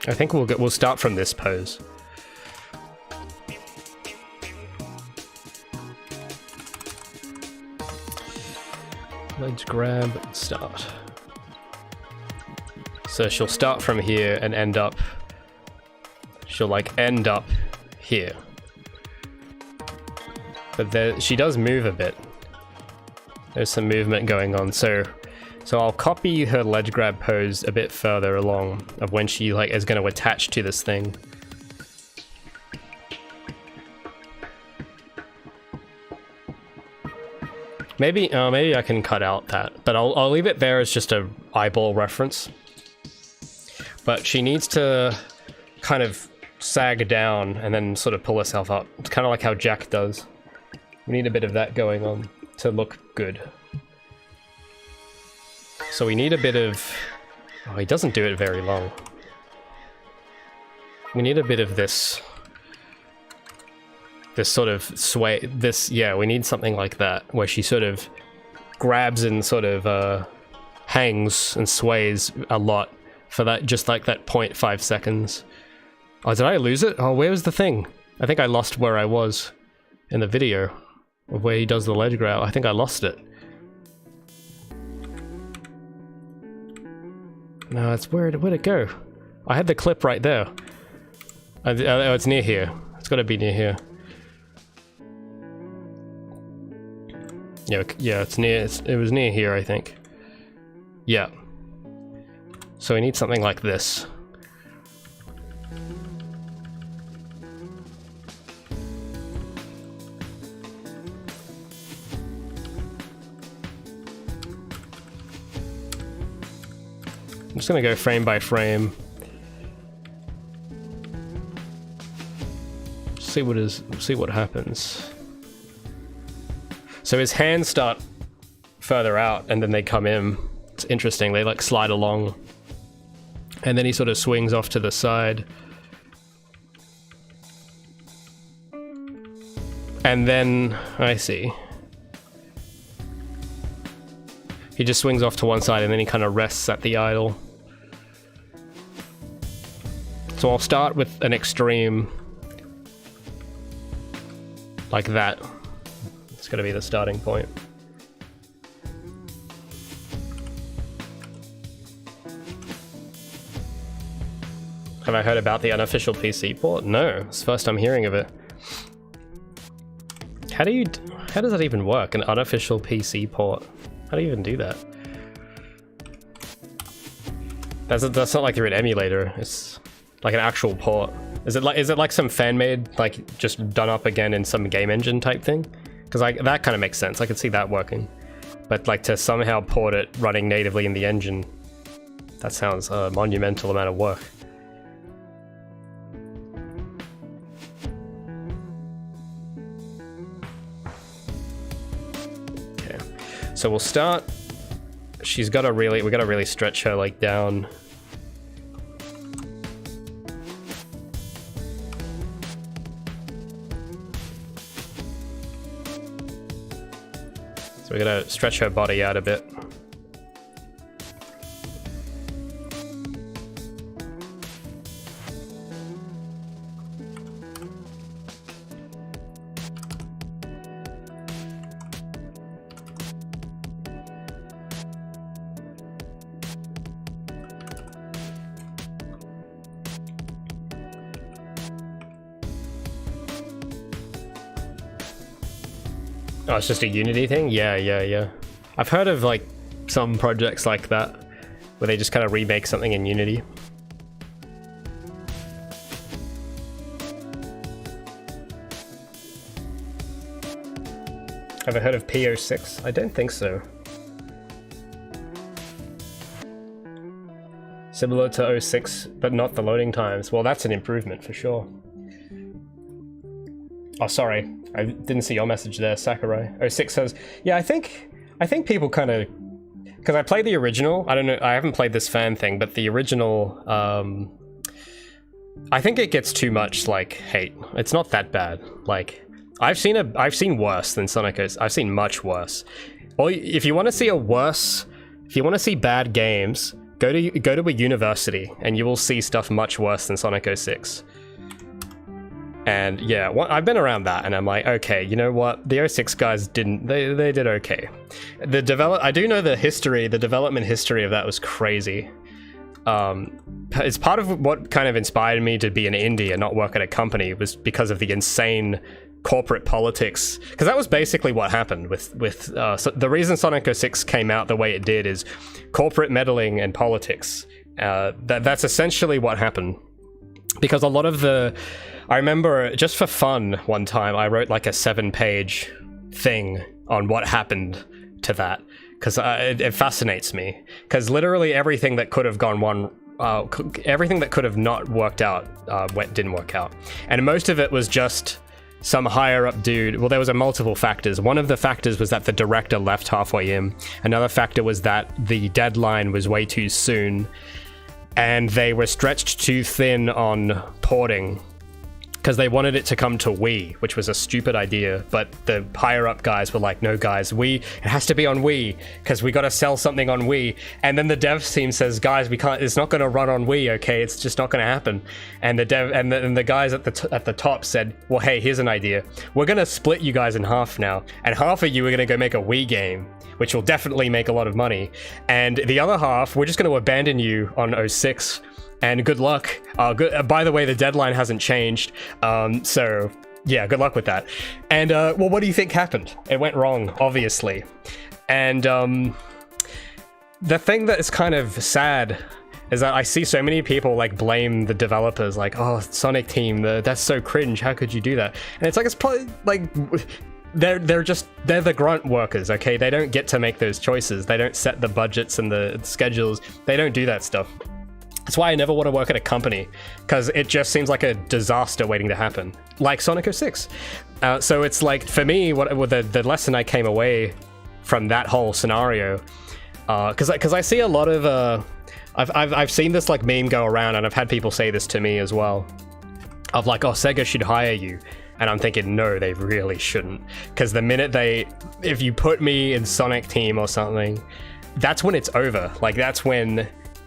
I think we'll start from this pose. Let's grab, start. So she'll start from here and end up. She'll like end up here. But there, she does move a bit. There's some movement going on, so So I'll copy her ledge grab pose a bit further along of when she like is going to attach to this thing. Maybe I can cut out that, but I'll leave it there as just a eyeball reference. But she needs to kind of sag down and then sort of pull herself up. It's kind of like how Jack does. We need a bit of that going on to look good. So we need a bit of... Oh, he doesn't do it very long. We need a bit of this... This sort of sway... This, yeah, we need something like that, where she sort of grabs and sort of hangs and sways a lot for that, just like that 0.5 seconds. Oh, did I lose it? Oh, where was the thing? I think I lost where I was in the video of where he does the ledge grab. I think I lost it. No, it's where'd it go? I had the clip right there. Oh, it's near here. It's got to be near here. Yeah, it's near. It was near here, I think. Yeah. So we need something like this. I'm just gonna go frame by frame. See what happens. So his hands start further out and then they come in. It's interesting, they like slide along. And then he sort of swings off to the side. And then, I see. He just swings off to one side and then he kind of rests at the idle. So I'll start with an extreme like that. It's gonna be the starting point. Have I heard about the unofficial PC port? No, it's the first time hearing of it. How does that even work? An unofficial PC port? How do you even do that? That's not like through an emulator. It's like an actual port. Is it like some fan-made, like just done up again in some game engine type thing? Because like that kind of makes sense. I could see that working. But like to somehow port it running natively in the engine, that sounds a monumental amount of work. Okay, so we'll start. We gotta really stretch her like down. So we're gonna stretch her body out a bit. Oh, it's just a Unity thing? Yeah. I've heard of like some projects like that, where they just kind of remake something in Unity. Have I heard of P06? I don't think so. Similar to 06, but not the loading times. Well, that's an improvement for sure. Oh, sorry. I didn't see your message there, Sakurai. 06 says, yeah, I think people kind of, because I played the original. I don't know. I haven't played this fan thing, but the original, I think it gets too much like hate. It's not that bad. Like I've seen worse than Sonic 06. I've seen much worse. Or if you want to see if you want to see bad games, go to a university and you will see stuff much worse than Sonic 06. And yeah, I've been around that, and I'm like, okay, you know what? The 06 guys didn't. They did okay. I do know the development history of that was crazy. It's part of what kind of inspired me to be an indie and not work at a company, was because of the insane corporate politics, because that was basically what happened with so the reason Sonic 06 came out the way it did is corporate meddling and politics. That's essentially what happened, because a lot of I remember just for fun one time I wrote like a 7-page thing on what happened to that, because it fascinates me, because literally everything that could have gone everything that could have not worked out didn't work out, and most of it was just some higher up dude. Well, there was multiple factors. One of the factors was that the director left halfway in. Another factor was that the deadline was way too soon, and they were stretched too thin on porting, because they wanted it to come to Wii, which was a stupid idea, but the higher up guys were like, no guys, it has to be on Wii, because we got to sell something on Wii. And then the dev team says, guys, we can't, it's not going to run on Wii, okay, it's just not going to happen. And the dev and the guys at the top said, well, hey, here's an idea, we're going to split you guys in half now, and half of you are going to go make a Wii game, which will definitely make a lot of money, and the other half, we're just going to abandon you on 06. And good luck. By the way, the deadline hasn't changed. So yeah, good luck with that. And well, what do you think happened? It went wrong, obviously. And the thing that is kind of sad is that I see so many people like blame the developers, like, oh, Sonic team, that's so cringe. How could you do that? And it's like, it's probably like, they're the grunt workers, okay? They don't get to make those choices. They don't set the budgets and the schedules. They don't do that stuff. That's why I never want to work at a company, because it just seems like a disaster waiting to happen, like Sonic 06. So it's like, for me, the lesson I came away from that whole scenario, because I see a lot of I've seen this like meme go around, and I've had people say this to me as well, of like, oh, Sega should hire you. And I'm thinking, no, they really shouldn't, because the minute if you put me in Sonic Team or something, that's when it's over. Like, that's when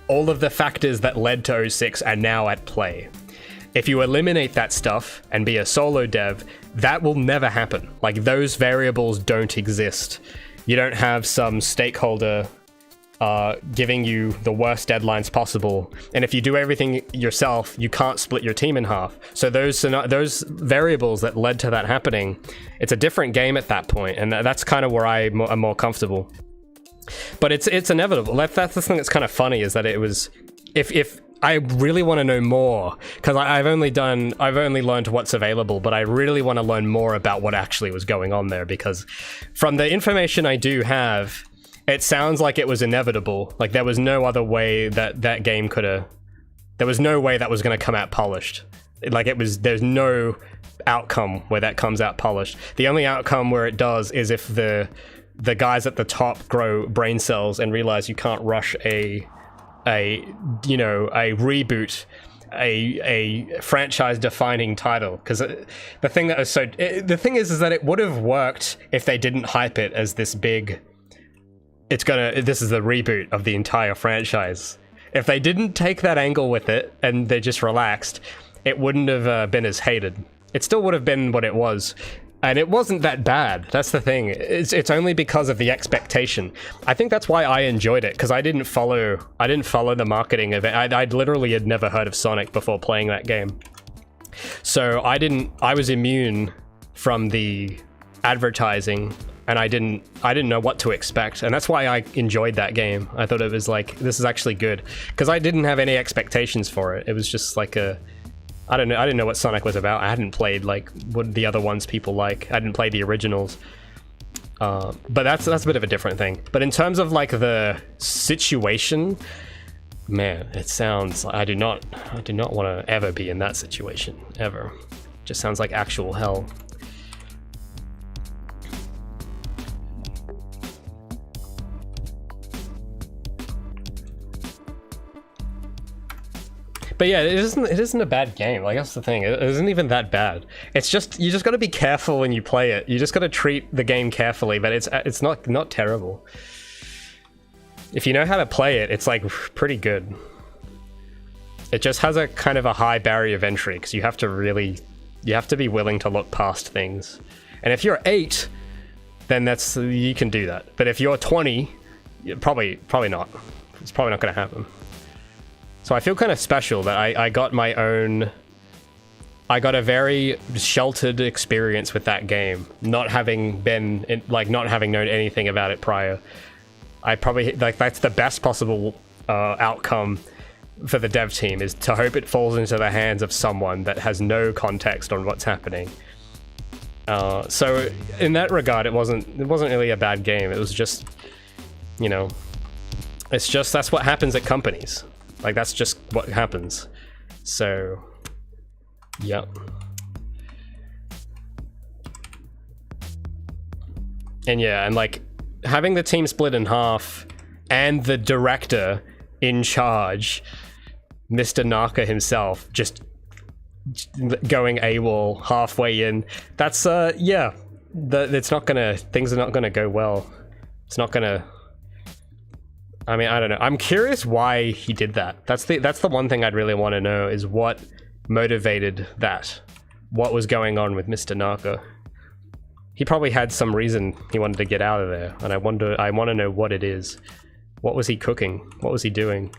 all of the factors that led to 06 are now at play. If you eliminate that stuff and be a solo dev, that will never happen. Like, those variables don't exist. You don't have some stakeholder giving you the worst deadlines possible, and if you do everything yourself, you can't split your team in half. So those variables that led to that happening, it's a different game at that point, and that's kind of where I'm more comfortable. But it's inevitable. That's the thing that's kind of funny, is that it was, if I really want to know more, because I've only learned what's available, but I really want to learn more about what actually was going on there, because from the information I do have, it sounds like it was inevitable. Like, there was no other way that game there was no way that was going to come out polished. There's no outcome where that comes out polished. The only outcome where it does is if the guys at the top grow brain cells and realize you can't rush a reboot, a franchise defining title. Because the thing is that it would have worked if they didn't hype it as this big, this is the reboot of the entire franchise. If they didn't take that angle with it and they just relaxed, it wouldn't have been as hated. It still would have been what it was. And it wasn't that bad. That's the thing. It's only because of the expectation. I think that's why I enjoyed it, because I didn't follow the marketing of it. I literally had never heard of Sonic before playing that game. So I was immune from the advertising, and I didn't know what to expect. And that's why I enjoyed that game. I thought it was like, this is actually good, because I didn't have any expectations for it. It was just like I didn't know what Sonic was about. I hadn't played like what the other ones people like. I didn't play the originals. But that's a bit of a different thing. But in terms of like the situation, man, it sounds, I do not want to ever be in that situation, ever. Just sounds like actual hell. But yeah, it isn't a bad game. Like, that's the thing. It isn't even that bad. It's just, you just got to be careful when you play it. You just got to treat the game carefully, but it's not terrible. If you know how to play it, it's like pretty good. It just has a kind of a high barrier of entry, because you have to be willing to look past things. And if you're 8, then you can do that. But if you're 20, probably not. It's probably not going to happen. So I feel kind of special that I got my own I got a very sheltered experience with that game, not having been not having known anything about it prior. I probably that's the best possible outcome for the dev team, is to hope it falls into the hands of someone that has no context on what's happening. So in that regard, it wasn't really a bad game. It was just, you know, it's just that's what happens at companies. Like, that's just what happens. So, yep. And yeah, and like having the team split in half and the director in charge, Mr. Naka himself, just going AWOL halfway in, that's yeah, it's not gonna, things are not gonna go well. It's not gonna, I mean, I don't know. I'm curious why he did that. That's the one thing I'd really want to know, is what motivated that. What was going on with Mr. Naka? He probably had some reason he wanted to get out of there, and I want to know what it is. What was he cooking? What was he doing?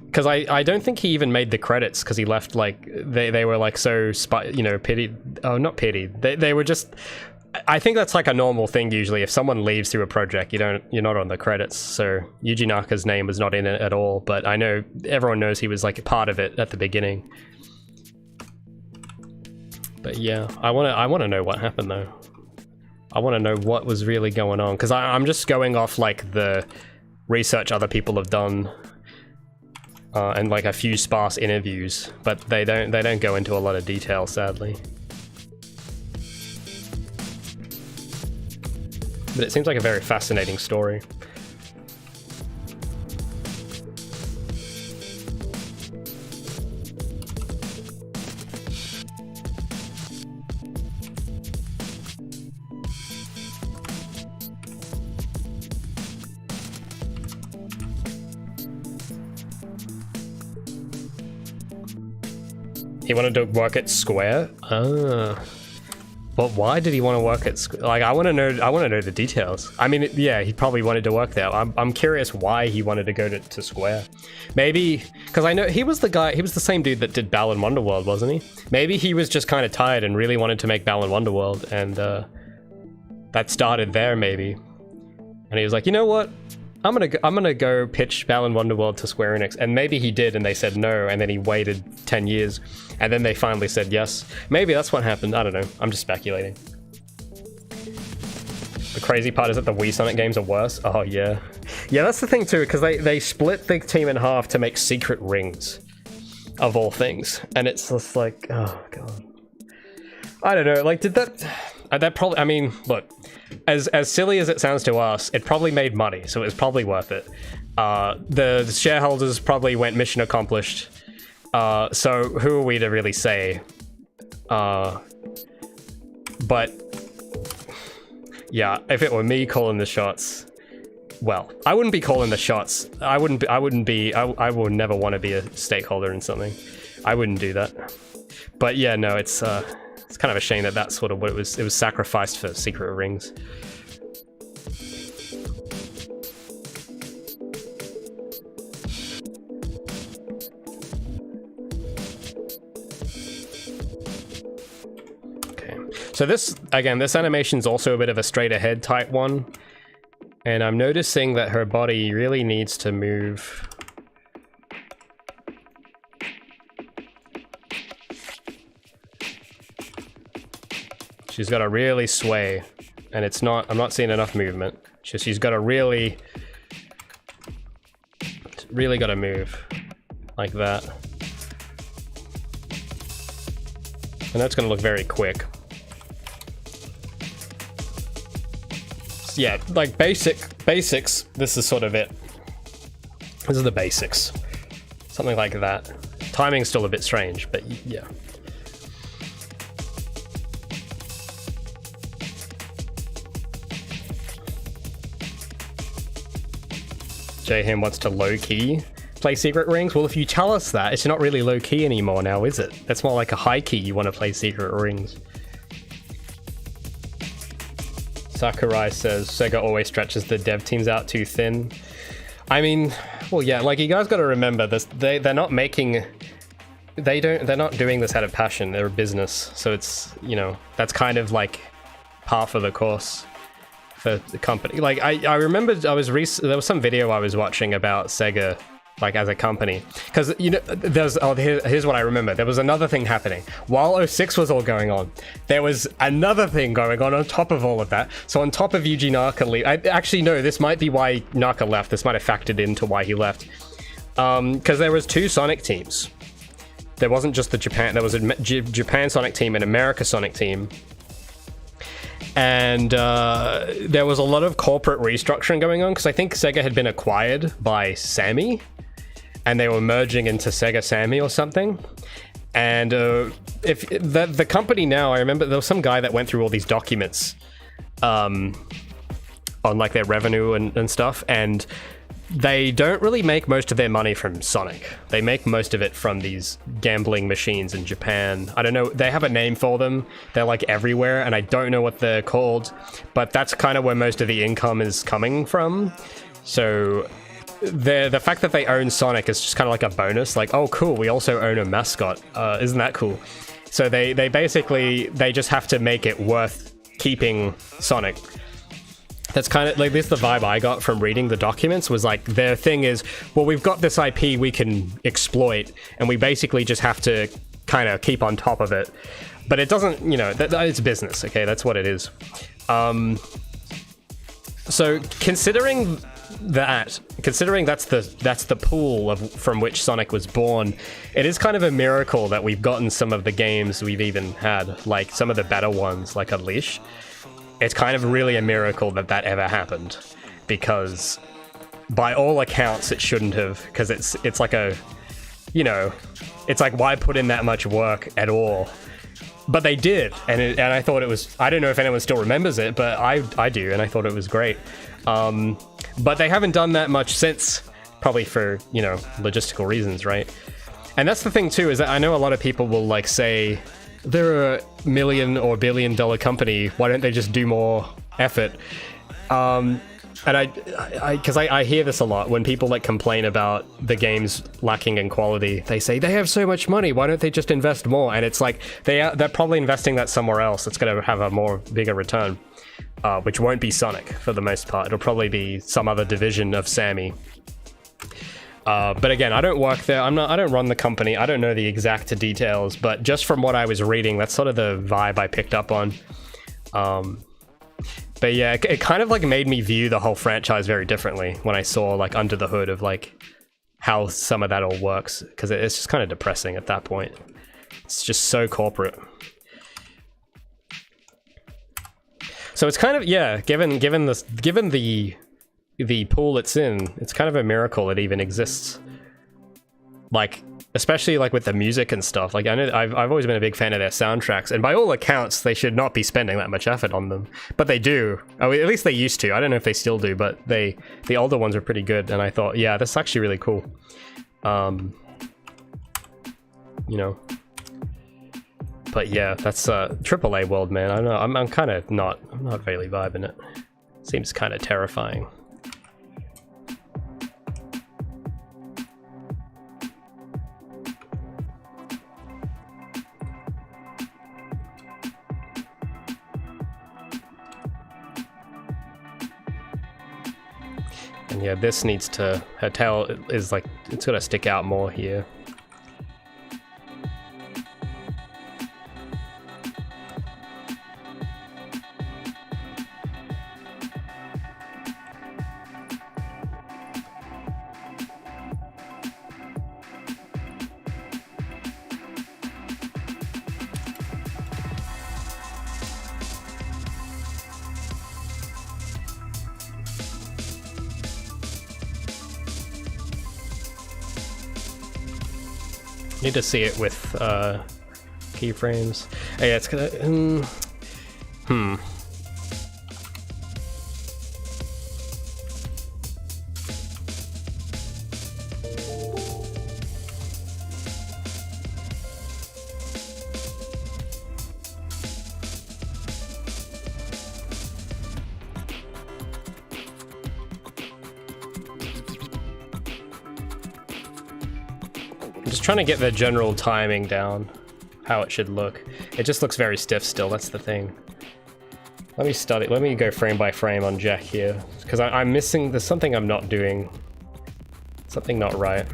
Because I don't think he even made the credits, because he left, like, they were like so pitied. Oh, not pitied. They were just, I think that's like a normal thing usually. If someone leaves through a project, you're not on the credits. So Yuji Naka's name was not in it at all, but I know everyone knows he was like a part of it at the beginning. But yeah, I want to know what happened though. I want to know what was really going on, because I'm just going off like the research other people have done, and like a few sparse interviews, but they don't go into a lot of detail, sadly. But it seems like a very fascinating story. He wanted to work at Square? But why did he want to work at Square? Like, I want to know the details. I mean, yeah, he probably wanted to work there. I'm curious why he wanted to go to Square. Maybe, because I know he was the same dude that did Balan Wonderworld, wasn't he? Maybe he was just kind of tired and really wanted to make Balan Wonderworld, and that started there, maybe. And he was like, you know what? I'm gonna go pitch Balan Wonderworld to Square Enix, and maybe he did, and they said no, and then he waited 10 years, and then they finally said yes. Maybe that's what happened. I don't know. I'm just speculating. The crazy part is that the Wii Sonic games are worse. Oh yeah, yeah. That's the thing too, because they split the team in half to make secret rings, of all things, and it's just like, oh god. I don't know. Like, did that probably? I mean, look. As silly as it sounds to us, it probably made money, so it was probably worth it. The shareholders probably went mission accomplished. So who are we to really say? But yeah, if it were me calling the shots, well, I wouldn't be calling the shots. I will never want to be a stakeholder in something. I wouldn't do that. But yeah, no, it's kind of a shame that that's sort of what it was. It was sacrificed for secret rings. Okay, so this animation's also a bit of a straight ahead type one, and I'm noticing that her body really needs to move. She's got to really sway, and I'm not seeing enough movement. She's got to really got to move like that. And that's going to look very quick. Yeah, like basics, this is sort of it. This is the basics. Something like that. Timing's still a bit strange, but yeah. Jayham wants to low-key play secret rings. Well, if you tell us that, it's not really low-key anymore now, is it? That's more like a high-key you want to play secret rings. Sakurai says, Sega always stretches the dev teams out too thin. I mean, well, yeah, like, you guys got to remember this. They're not making they're not doing this out of passion. They're a business, so it's, you know, that's kind of like par for the course for the company. Like I remember there was some video I was watching about Sega, like as a company, because, you know, here's what I remember. There was another thing happening while 06 was all going on. There was another thing going on top of all of that. So on top of Yuji Naka actually no, this might be why Naka left. This might have factored into why he left, because there was 2 Sonic teams. There wasn't just there was a Japan Sonic team and America Sonic team. And there was a lot of corporate restructuring going on, because I think Sega had been acquired by Sammy, and they were merging into Sega Sammy or something. And if the company now, I remember there was some guy that went through all these documents on like their revenue and stuff, and they don't really make most of their money from Sonic. They make most of it from these gambling machines in Japan. I don't know, they have a name for them. They're like everywhere, and I don't know what they're called, but that's kind of where most of the income is coming from. So the fact that they own Sonic is just kind of like a bonus. Like, oh cool, we also own a mascot. Isn't that cool? So they basically, they just have to make it worth keeping Sonic. That's kind of like, this the vibe I got from reading the documents, was like their thing is, well, we've got this IP we can exploit, and we basically just have to kind of keep on top of it. But it doesn't, you know, it's business, okay? That's what it is. So considering that's the pool from which Sonic was born, it is kind of a miracle that we've gotten some of the games we've even had, like some of the better ones, like Unleash. It's kind of really a miracle that ever happened, because by all accounts it shouldn't have, because it's like a, you know, it's like, why put in that much work at all? But they did, and I thought it was, I don't know if anyone still remembers it, but I do, and I thought it was great. But they haven't done that much since, probably for, you know, logistical reasons, right? And that's the thing too, is that I know a lot of people will like say, they're a $1 million or $1 billion company, why don't they just do more effort? And I hear this a lot when people like complain about the games lacking in quality. They say they have so much money, why don't they just invest more? And it's like they're probably investing that somewhere else that's going to have a bigger return, which won't be Sonic for the most part. It'll probably be some other division of Sammy. But again, I don't work there. I don't run the company. I don't know the exact details, but just from what I was reading, that's sort of the vibe I picked up on. But yeah, it kind of like made me view the whole franchise very differently when I saw like under the hood of like how some of that all works, because it's just kind of depressing at that point. It's just so corporate. So it's kind of, yeah, given the pool it's in, it's kind of a miracle it even exists. Like, especially like with the music and stuff. Like, I know I've always been a big fan of their soundtracks, and by all accounts they should not be spending that much effort on them, but they do. Oh, at least they used to. I don't know if they still do, but the older ones are pretty good, and I thought, yeah, that's actually really cool. You know, but yeah, that's AAA world, man. I don't know, I'm kind of I'm not really vibing it. Seems kind of terrifying. And yeah, this needs to, her tail is like, it's gonna stick out more here. Need to see it with keyframes. Oh, yeah, it's gonna. I'm just trying to get the general timing down, how it should look. It just looks very stiff still, that's the thing. Let me go frame by frame on Jack here, because I'm missing, there's something I'm not doing. Something not right.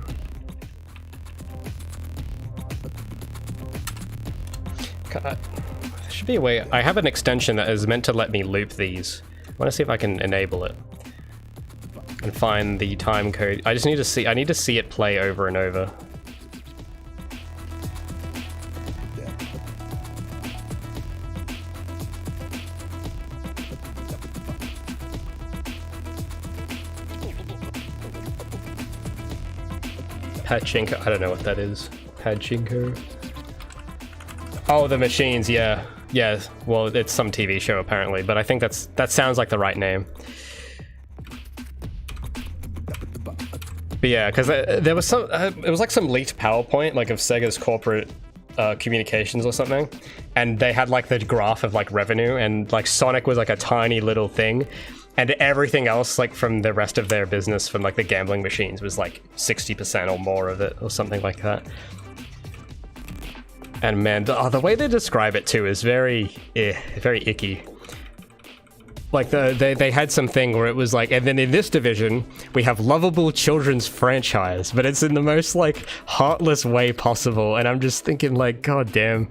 There should be a way, I have an extension that is meant to let me loop these. I want to see if I can enable it. And find the time code. I just need to see, I need to see it play over and over. Pachinko, I don't know what that is. Pachinko. Oh, the machines, yeah. Yeah, well, it's some TV show apparently, but I think that sounds like the right name. But yeah, because there was some, it was like some leaked PowerPoint, like of Sega's corporate communications or something, and they had like the graph of like revenue, and like Sonic was like a tiny little thing, and everything else like from the rest of their business, from like the gambling machines, was like 60% or more of it, or something like that. And man, the way they describe it too is very icky. Like they had something where it was like, and then in this division we have lovable children's franchise, but it's in the most like heartless way possible, and I'm just thinking like, god damn.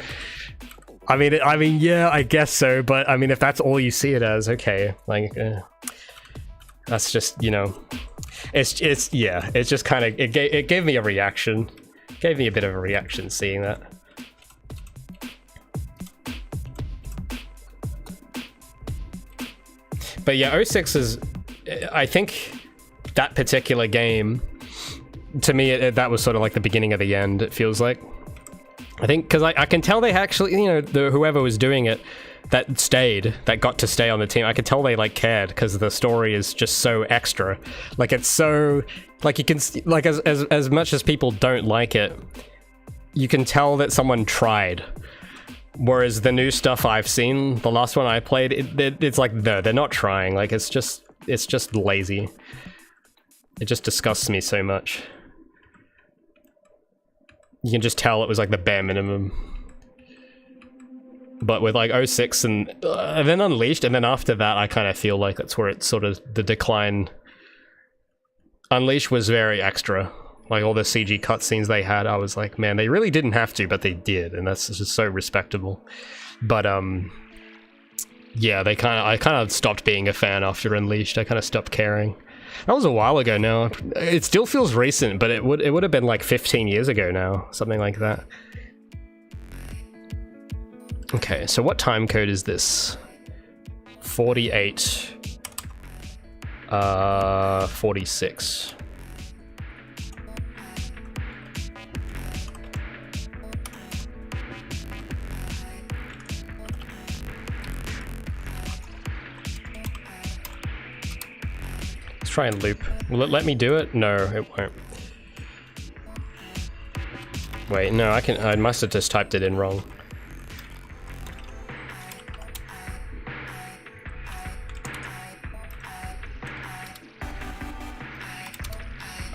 I mean, yeah, I guess so, but I mean, if that's all you see it as, okay, like, that's just, you know, it's just kind of, it gave me a reaction, gave me a bit of a reaction seeing that. But yeah, 06 is, I think that particular game, to me, that was sort of like the beginning of the end, it feels like. I think, because I can tell they actually, you know, whoever was doing it, that got to stay on the team, I could tell they like cared, because the story is just so extra. Like, it's so, like, you can, like, as much as people don't like it, you can tell that someone tried. Whereas the new stuff I've seen, the last one I played, it's like, no, they're not trying. Like, it's just lazy. It just disgusts me so much. You can just tell it was like the bare minimum. But with like 06 and then Unleashed, and then after that, I kind of feel like that's where it's sort of the decline. Unleashed was very extra. Like all the CG cutscenes they had, I was like, man, they really didn't have to, but they did, and that's just so respectable. But yeah, I kind of stopped being a fan after Unleashed. I kind of stopped caring. That was a while ago now. It still feels recent, but it would have been like 15 years ago now, something like that. Okay, so what time code is this? 48. 46. Try and loop. Will it let me do it? No, it won't. Wait, no, I must have just typed it in wrong.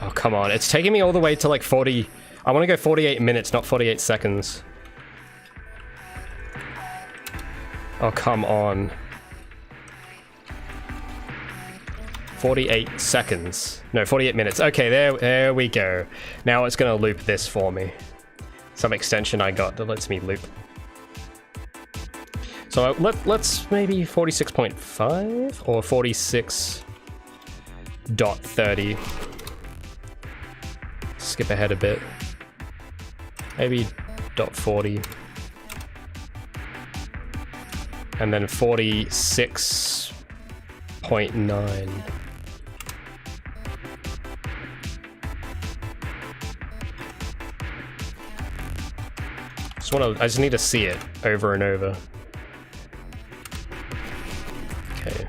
Oh, come on. It's taking me all the way to like 40. I want to go 48 minutes, not 48 seconds. Oh, come on. 48 seconds. No, 48 minutes. Okay, there we go. Now it's gonna loop this for me. Some extension I got that lets me loop. So let's maybe 46.5 or 46.30. Skip ahead a bit. Maybe .40. And then 46.9. I just need to see it over and over. Okay.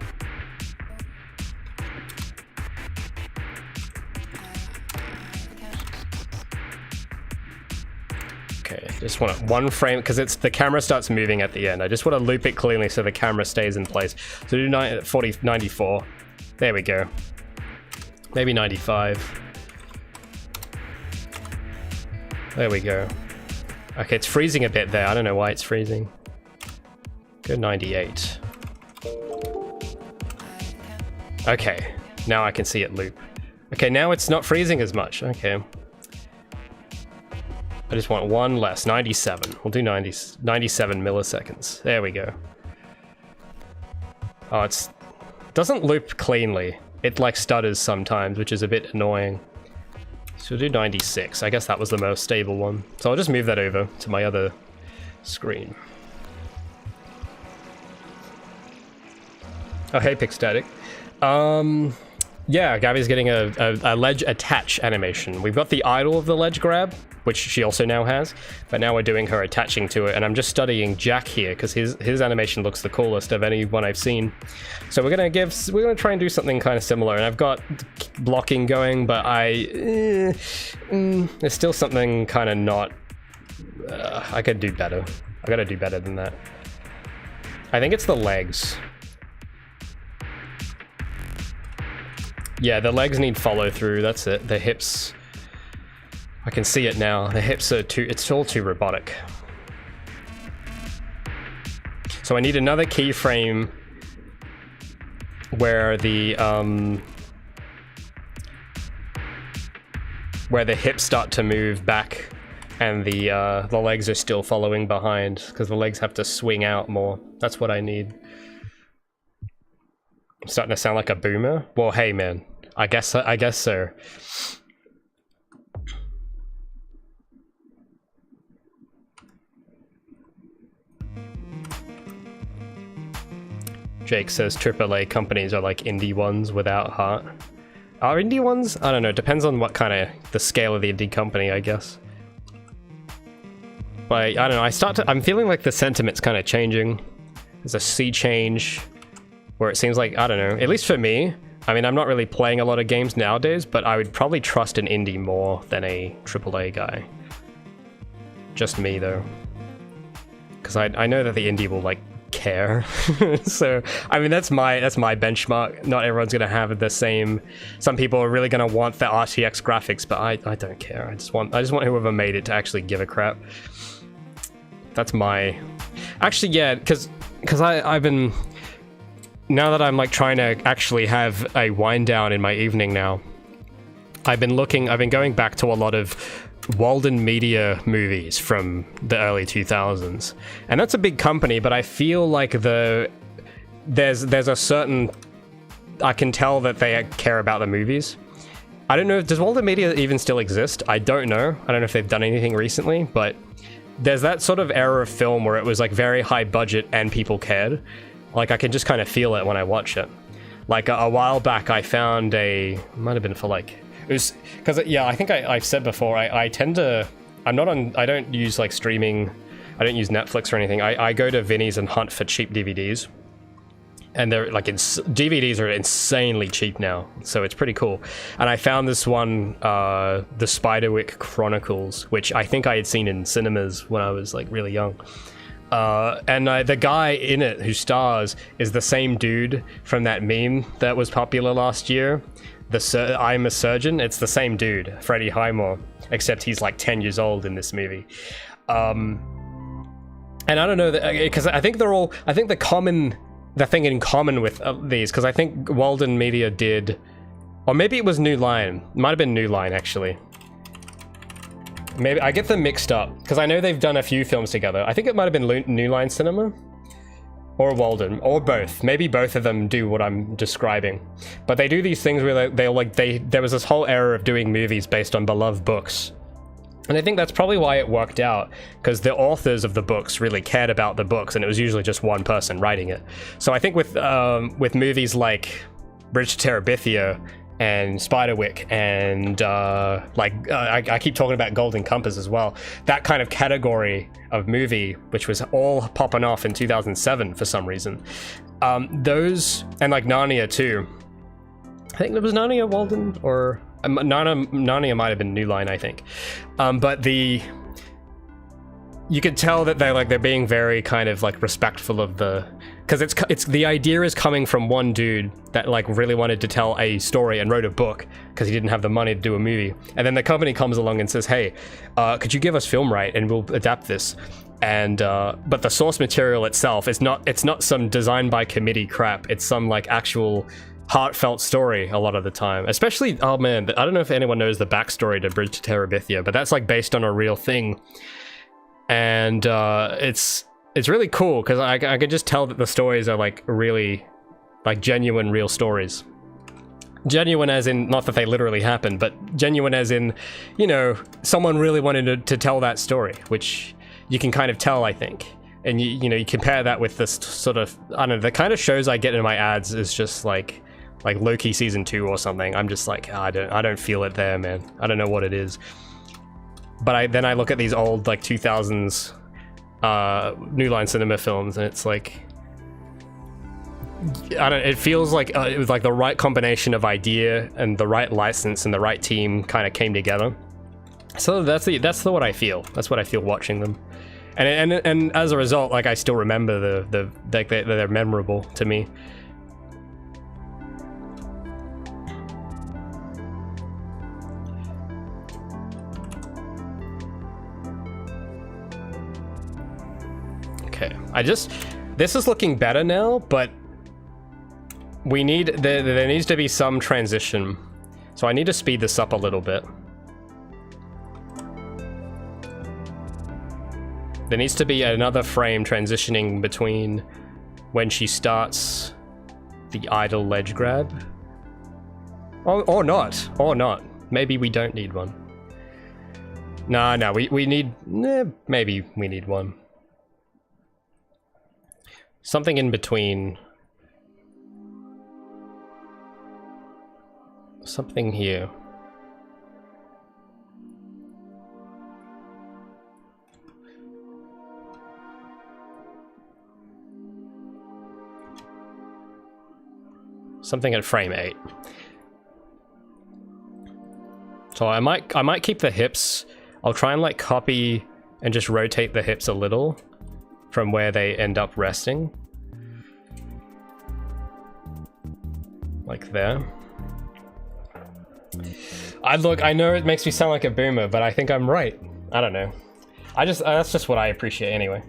Okay, just want one frame, because the camera starts moving at the end. I just want to loop it cleanly so the camera stays in place. So do 94. There we go. Maybe 95. There we go. Okay, it's freezing a bit there. I don't know why it's freezing. Go 98. Okay, now I can see it loop. Okay, now it's not freezing as much. Okay. I just want one less, 97. We'll do 97 milliseconds. There we go. Oh, it doesn't loop cleanly. It like stutters sometimes, which is a bit annoying. So we'll do 96. I guess that was the most stable one. So I'll just move that over to my other screen. Oh, hey, Pixstatic. Yeah, Gabi's getting a ledge attach animation. We've got the idle of the ledge grab, which she also now has, but now we're doing her attaching to it, and I'm just studying Jack here because his animation looks the coolest of any one I've seen. So we're gonna try and do something kind of similar, and I've got blocking going, but there's still something kind of not. I could do better. I gotta do better than that. I think it's the legs. Yeah, the legs need follow through. That's it. The hips. I can see it now. The hips are it's all too robotic. So I need another keyframe where the hips start to move back and the legs are still following behind because the legs have to swing out more. That's what I need. I'm starting to sound like a boomer. Well, hey man, I guess so. Jake says AAA companies are like indie ones without heart. Are indie ones? I don't know. It depends on what kind of the scale of the indie company, I guess. But I don't know. I'm feeling like the sentiment's kind of changing. There's a sea change where it seems like, I don't know, at least for me. I mean, I'm not really playing a lot of games nowadays, but I would probably trust an indie more than a AAA guy. Just me though. Because I know that the indie will like care. So I mean that's my benchmark. Not everyone's gonna have the same. Some people are really gonna want the RTX graphics, but I don't care. I just want whoever made it to actually give a crap. That's my actually, yeah, because I've been, now that I'm like trying to actually have a wind down in my evening now, I've been going back to a lot of Walden Media movies from the early 2000s, and that's a big company, but I feel like there's a certain, I can tell that they care about the movies. I don't know, does Walden Media even still exist? I don't know if they've done anything recently, but there's that sort of era of film where it was like very high budget and people cared. Like I can just kind of feel it when I watch it. Like a while back I found it might have been for like, it was because, yeah, I think I've said before, I tend to, I don't use like streaming, I don't use Netflix or anything. I go to Vinny's and hunt for cheap DVDs. And they're like, DVDs are insanely cheap now, so it's pretty cool. And I found this one, the Spiderwick Chronicles, which I think I had seen in cinemas when I was like really young. And the guy in it who stars is the same dude from that meme that was popular last year. I'm a Surgeon. It's the same dude, Freddie Highmore, except he's like 10 years old in this movie. And I don't know, because I think the thing in common with these, because I think Walden Media did, or maybe it was New Line. It might have been New Line, actually. Maybe I get them mixed up, because I know they've done a few films together. I think it might have been New Line Cinema. Or Walden, or both. Maybe both of them do what I'm describing. But they do these things where there was this whole era of doing movies based on beloved books. And I think that's probably why it worked out, because the authors of the books really cared about the books, and it was usually just one person writing it. So I think with movies like Bridge to Terabithia and Spiderwick and I keep talking about Golden Compass as well, that kind of category of movie, which was all popping off in 2007 for some reason, those, and like Narnia too. I think there was Narnia Walden, or Narnia might have been New Line, I think. But you could tell that they're being very kind of like respectful of the, because it's the idea is coming from one dude that like really wanted to tell a story and wrote a book because he didn't have the money to do a movie, and then the company comes along and says, hey, could you give us film right and we'll adapt this. And but the source material itself is not some design by committee crap. It's some like actual heartfelt story a lot of the time. Especially, oh man, I don't know if anyone knows the backstory to Bridge to Terabithia, but that's like based on a real thing. And it's really cool because I can just tell that the stories are like really like genuine real stories. Genuine as in, not that they literally happened, but genuine as in, you know, someone really wanted to tell that story, which you can kind of tell, I think. And you know, you compare that with this sort of, I don't know, the kind of shows I get in my ads is just like Loki season 2 or something. I'm just like, I don't feel it there, man. I don't know what it is. But then I look at these old like 2000s New Line Cinema films, and it's like, it feels like it was like the right combination of idea and the right license and the right team kind of came together. So that's what I feel. That's what I feel watching them, and as a result, like I still remember they're memorable to me. Okay, this is looking better now, but we need, there needs to be some transition. So I need to speed this up a little bit. There needs to be another frame transitioning between when she starts the idle ledge grab. Or not. Maybe we don't need one. No, we need, maybe we need one. Something in between. Something here. Something at frame 8. So I might keep the hips. I'll try and like copy and just rotate the hips a little from where they end up resting. Like there. I know it makes me sound like a boomer, but I think I'm right. I don't know. That's just what I appreciate anyway.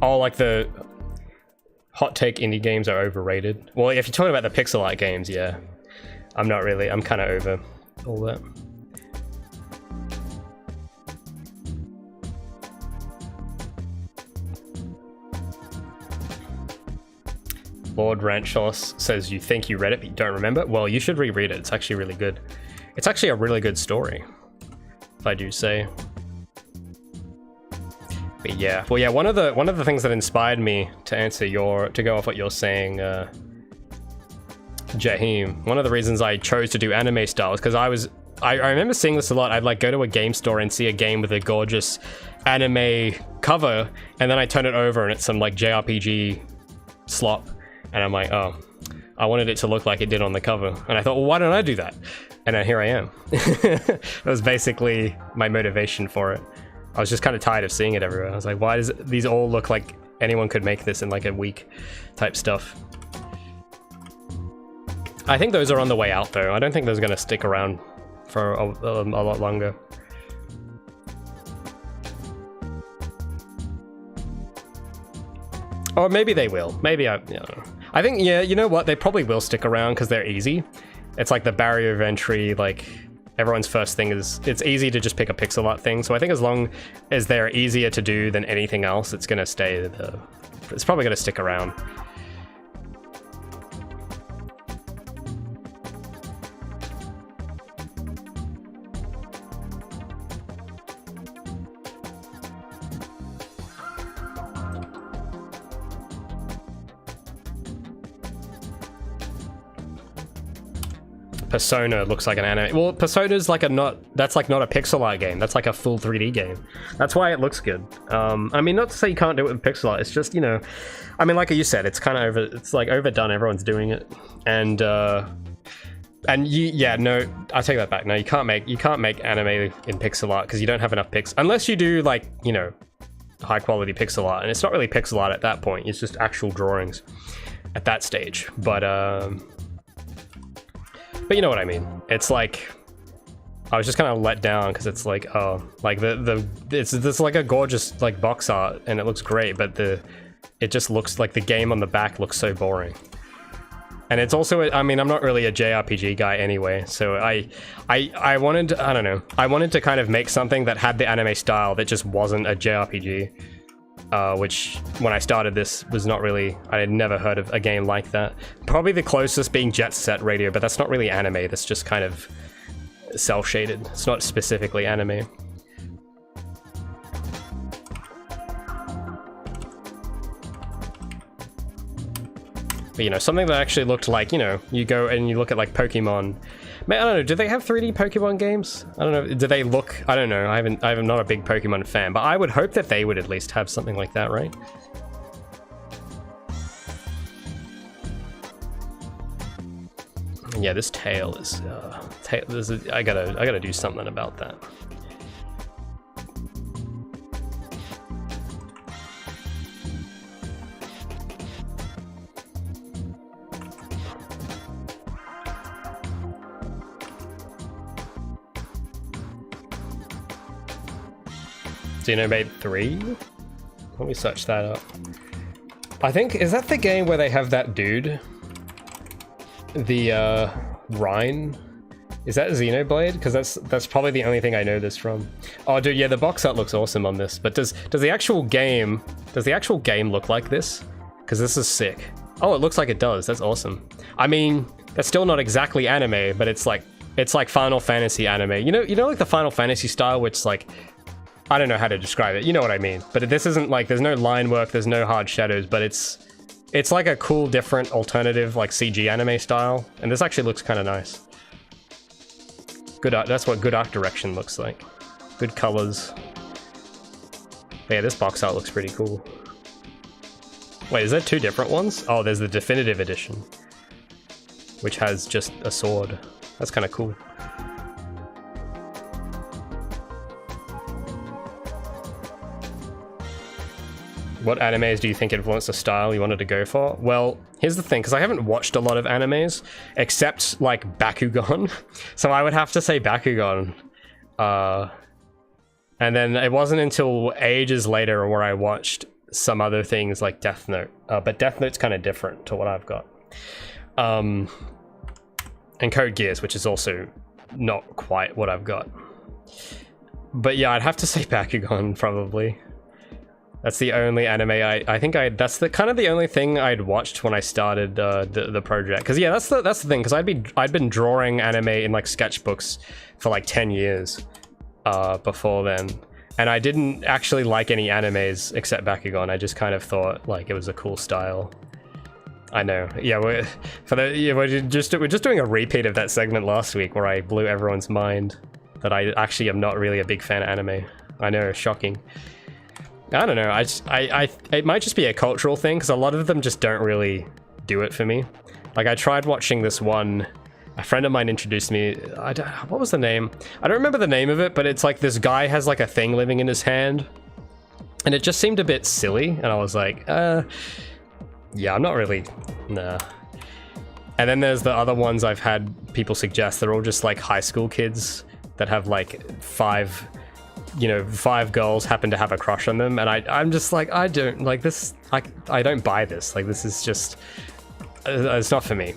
Oh, like the hot take, indie games are overrated. Well, if you're talking about the pixel art games, yeah. I'm not really, I'm kind of over all that. Lord Ranchos says you think you read it but you don't remember. Well, you should reread it. It's actually really good. It's actually a really good story, if I do say. But yeah, well, yeah. One of the things that inspired me to go off what you're saying, Jaheim. One of the reasons I chose to do anime style is because I remember seeing this a lot. I'd like go to a game store and see a game with a gorgeous anime cover, and then I turn it over and it's some like JRPG slop. And I'm like, oh, I wanted it to look like it did on the cover. And I thought, well, why don't I do that? And then here I am. That was basically my motivation for it. I was just kind of tired of seeing it everywhere. I was like, why does these all look like anyone could make this in like a week type stuff? I think those are on the way out though. I don't think those are going to stick around for a lot longer. Or maybe they will. Maybe I don't know. I think, yeah, you know what? They probably will stick around because they're easy. It's like the barrier of entry, like everyone's first thing is, it's easy to just pick a pixel art thing. So I think as long as they're easier to do than anything else, it's going to stay, it's probably going to stick around. Persona looks like an anime. Well, Persona's like that's like not a pixel art game. That's like a full 3D game. That's why it looks good. I mean, not to say you can't do it with pixel art. It's just, you know, I mean, like you said, it's kind of it's like overdone. Everyone's doing it. And And yeah, no, I take that back. No, you can't make anime in pixel art because you don't have enough pixels. Unless you do like, you know, high quality pixel art, and it's not really pixel art at that point. It's just actual drawings at that stage. But you know what I mean. It's like I was just kind of let down because it's like, oh, like it's like a gorgeous like box art and it looks great, but it just looks like the game on the back looks so boring. And it's also, I mean, I'm not really a JRPG guy anyway, so I wanted, I don't know, I wanted to kind of make something that had the anime style that just wasn't a JRPG, which when I started this was not really, I had never heard of a game like that. Probably the closest being Jet Set Radio, but that's not really anime, that's just kind of cel-shaded. It's not specifically anime. But, you know, something that actually looked like, you know, you go and you look at like Pokemon. Man, I don't know, do they have 3D Pokemon games? I don't know, do they look, I don't know, I'm not a big Pokemon fan, but I would hope that they would at least have something like that, right? Yeah, this tail is, I gotta do something about that. Xenoblade 3? Let me search that up. I think, is that the game where they have that dude? The, Rhine? Is that Xenoblade? Because that's probably the only thing I know this from. Oh, dude, yeah, the box art looks awesome on this, but does the actual game look like this? Because this is sick. Oh, it looks like it does. That's awesome. I mean, that's still not exactly anime, but it's like Final Fantasy anime. You know, like the Final Fantasy style, which like, I don't know how to describe it. You know what I mean. But this isn't like, there's no line work, there's no hard shadows, but it's like a cool, different, alternative, like CG anime style. And this actually looks kind of nice. Good art, that's what good art direction looks like. Good colors. But yeah, this box art looks pretty cool. Wait, is there two different ones? Oh, there's the definitive edition, which has just a sword. That's kind of cool. What animes do you think influenced the style you wanted to go for? Well, here's the thing, because I haven't watched a lot of animes, except, like, Bakugan. So I would have to say Bakugan. And then it wasn't until ages later where I watched some other things like Death Note. But Death Note's kind of different to what I've got. And Code Geass, which is also not quite what I've got. But yeah, I'd have to say Bakugan, probably. That's the only anime I think that's the kind of the only thing I'd watched when I started the project. Because yeah, that's the thing. Because I'd been drawing anime in like sketchbooks for like 10 years before then, and I didn't actually like any animes except Bakugan. I just kind of thought like it was a cool style. I know. Yeah, we're just doing a repeat of that segment last week where I blew everyone's mind that I actually am not really a big fan of anime. I know, shocking. I don't know, it might just be a cultural thing, because a lot of them just don't really do it for me. Like, I tried watching this one, a friend of mine introduced me, what was the name? I don't remember the name of it, but it's like this guy has like a thing living in his hand, and it just seemed a bit silly, and I was like, yeah, I'm not really, nah. And then there's the other ones I've had people suggest, they're all just like high school kids that have like five girls happen to have a crush on them, and I'm just like, I don't like this, I don't buy this, like this is just, it's not for me.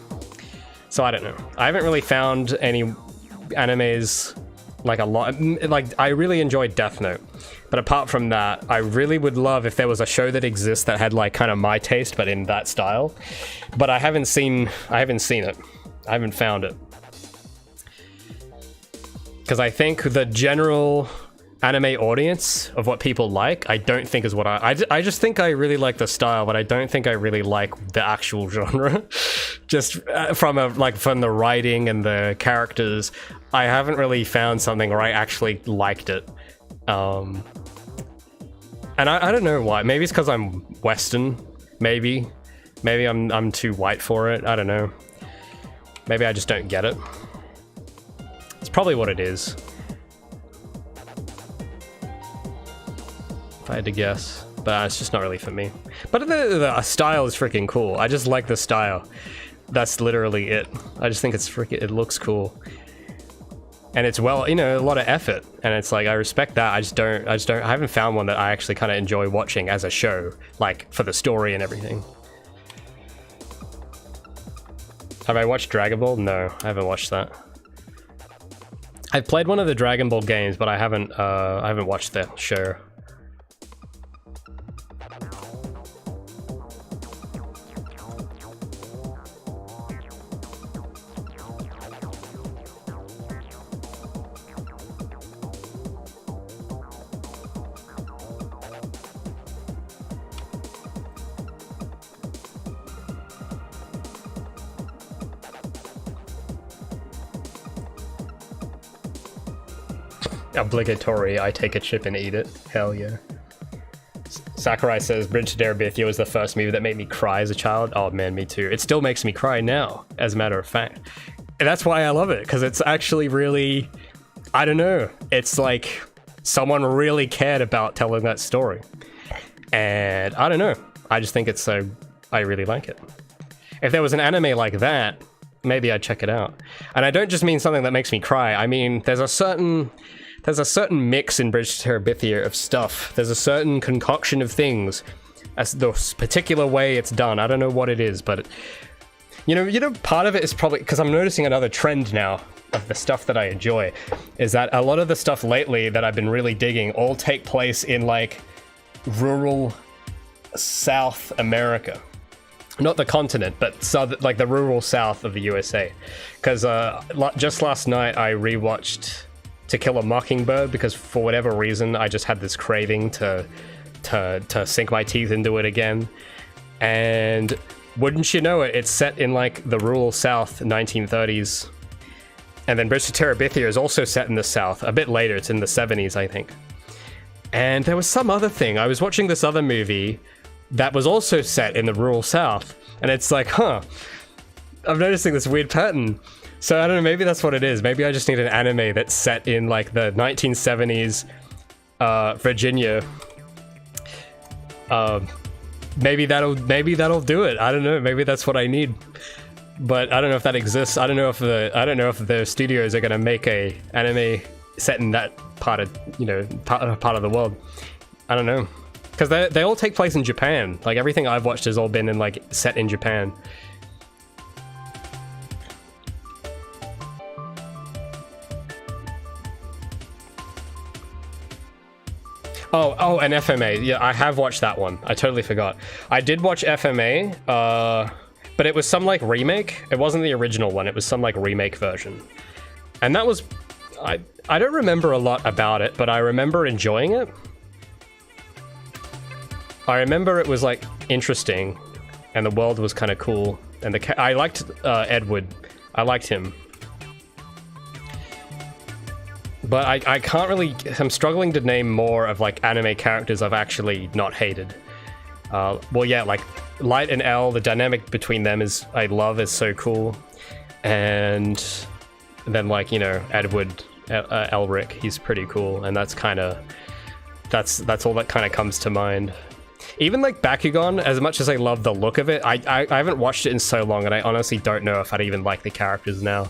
So I don't know, I haven't really found any animes like a lot, like I really enjoyed Death Note, but apart from that, I really would love if there was a show that exists that had like kind of my taste but in that style, but I haven't seen it, I haven't found it, because I think the general anime audience of what people like, I don't think is what I just think I really like the style, but I don't think I really like the actual genre. Just from the writing and the characters, I haven't really found something where I actually liked it. And I don't know why. Maybe it's because I'm Western. Maybe I'm too white for it. I don't know. Maybe I just don't get it. It's probably what it is. If I had to guess. But it's just not really for me. But the style is freaking cool. I just like the style. That's literally it. I just think it's freaking, it looks cool. And it's, well, you know, a lot of effort. And it's like, I respect that. I haven't found one that I actually kind of enjoy watching as a show, like for the story and everything. Have I watched Dragon Ball? No, I haven't watched that. I've played one of the Dragon Ball games, but I haven't watched the show. Obligatory, I take a chip and eat it. Hell yeah. Sakurai says Bridge to Terabithia was the first movie that made me cry as a child. Oh man, me too. It still makes me cry now, as a matter of fact. And that's why I love it, because it's actually really, I don't know, it's like someone really cared about telling that story. And I don't know, I just think it's so, I really like it. If there was an anime like that, maybe I'd check it out. And I don't just mean something that makes me cry, I mean, there's a certain mix in Bridge to Terabithia of stuff. There's a certain concoction of things. As the particular way it's done. I don't know what it is, but you know, part of it is probably because I'm noticing another trend now of the stuff that I enjoy, is that a lot of the stuff lately that I've been really digging all take place in like rural South America. Not the continent, but like the rural south of the USA. Because just last night I rewatched To Kill a Mockingbird, because for whatever reason I just had this craving to sink my teeth into it again. And wouldn't you know it, it's set in like the rural South 1930s. And then Bridge to Terabithia is also set in the South, a bit later, it's in the 70s I think. And there was some other thing, I was watching this other movie that was also set in the rural South, and it's like, huh, I'm noticing this weird pattern. So I don't know, maybe that's what it is. Maybe I just need an anime that's set in like the 1970s Virginia. Maybe that'll do it. I don't know, maybe that's what I need. But I don't know if that exists. I don't know if the studios are gonna make a anime set in that part of, you know, part of the world. I don't know. Because they all take place in Japan. Like everything I've watched has all been in like set in Japan. Oh, and FMA. Yeah, I have watched that one. I totally forgot. I did watch FMA, but it was some like remake. It wasn't the original one. It was some like remake version. And that was, I don't remember a lot about it, but I remember enjoying it. I remember it was like interesting, and the world was kind of cool, and I liked Edward. I liked him, but I can't really. I'm struggling to name more of like anime characters I've actually not hated. Well, yeah, like Light and L. The dynamic between them is so cool, and then like, you know, Edward Elric. He's pretty cool, and that's all that kind of comes to mind. Even like Bakugan, as much as I love the look of it, I haven't watched it in so long, and I honestly don't know if I'd even like the characters now.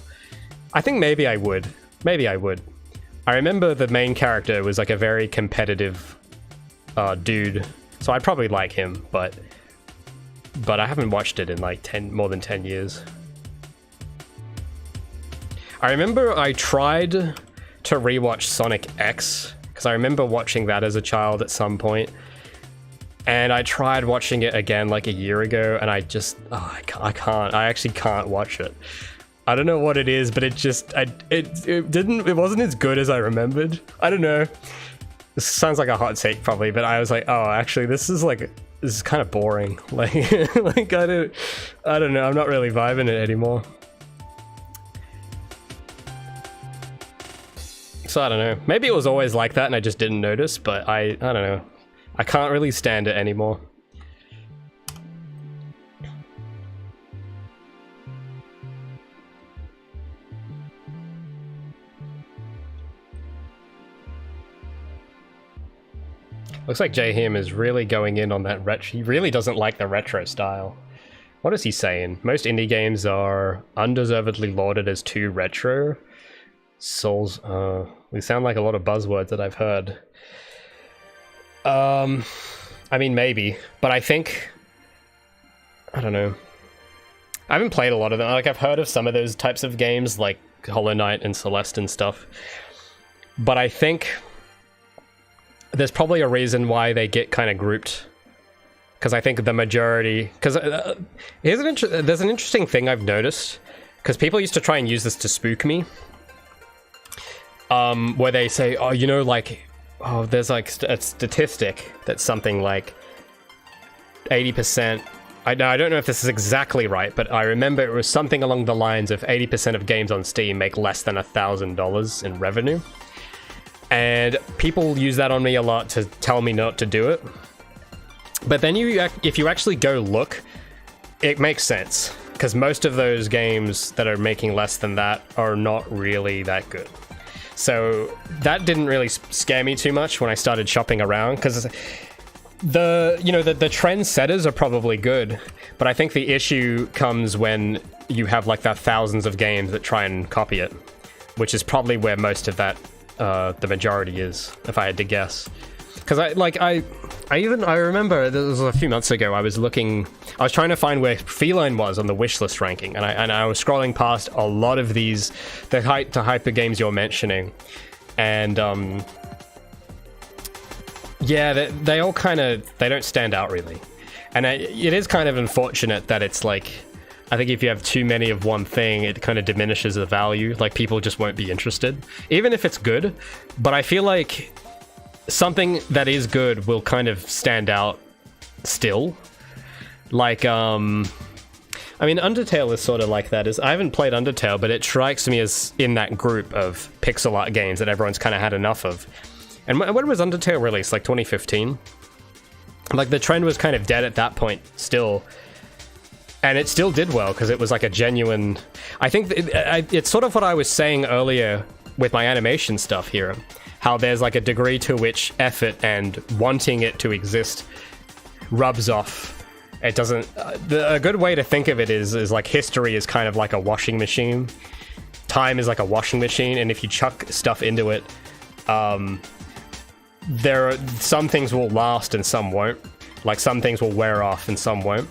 I think maybe I would. Maybe I would. I remember the main character was like a very competitive dude, so I'd probably like him, but I haven't watched it in like more than 10 years. I remember I tried to rewatch Sonic X, because I remember watching that as a child at some point. And I tried watching it again like a year ago, and I just, I can't. I actually can't watch it. I don't know what it is, but it just, it wasn't as good as I remembered. I don't know. This sounds like a hot take probably, but I was like, oh, actually, this is kind of boring. Like, like I don't know. I'm not really vibing it anymore. So I don't know. Maybe it was always like that, and I just didn't notice. But I don't know. I can't really stand it anymore. Looks like Jahim is really going in on that retro. He really doesn't like the retro style. What is he saying? Most indie games are undeservedly lauded as too retro. Souls, they sound like a lot of buzzwords that I've heard. I mean, maybe, but I think, I don't know. I haven't played a lot of them. Like, I've heard of some of those types of games, like Hollow Knight and Celeste and stuff. But I think there's probably a reason why they get kind of grouped. Because I think the majority... Because there's an interesting thing I've noticed. Because people used to try and use this to spook me. Where they say, oh, you know, like... Oh, there's like a statistic that's something like 80%... I don't know if this is exactly right, but I remember it was something along the lines of 80% of games on Steam make less than $1,000 in revenue. And people use that on me a lot to tell me not to do it. But then if you actually go look, it makes sense. Because most of those games that are making less than that are not really that good. So that didn't really scare me too much when I started shopping around, because the trend setters are probably good, but I think the issue comes when you have like that thousands of games that try and copy it, which is probably where most of that the majority is, if I had to guess. Because I remember this was a few months ago. I was trying to find where Feline was on the wishlist ranking, and I was scrolling past a lot of these the hyper games you're mentioning, and yeah, they all they don't stand out really, and it is kind of unfortunate that it's like, I think if you have too many of one thing, it kind of diminishes the value. Like, people just won't be interested, even if it's good. But I feel like something that is good will kind of stand out still. Like, I mean, Undertale is sort of like that. I haven't played Undertale, but it strikes me as in that group of pixel art games that everyone's kind of had enough of. And when was Undertale released? Like 2015? Like, the trend was kind of dead at that point still. And it still did well, because it was like a genuine... I think it's sort of what I was saying earlier with my animation stuff here. How there's like a degree to which effort and wanting it to exist rubs off. It doesn't... a good way to think of it is like history is kind of like a washing machine. Time is like a washing machine, and if you chuck stuff into it, some things will last and some won't. Like, some things will wear off and some won't.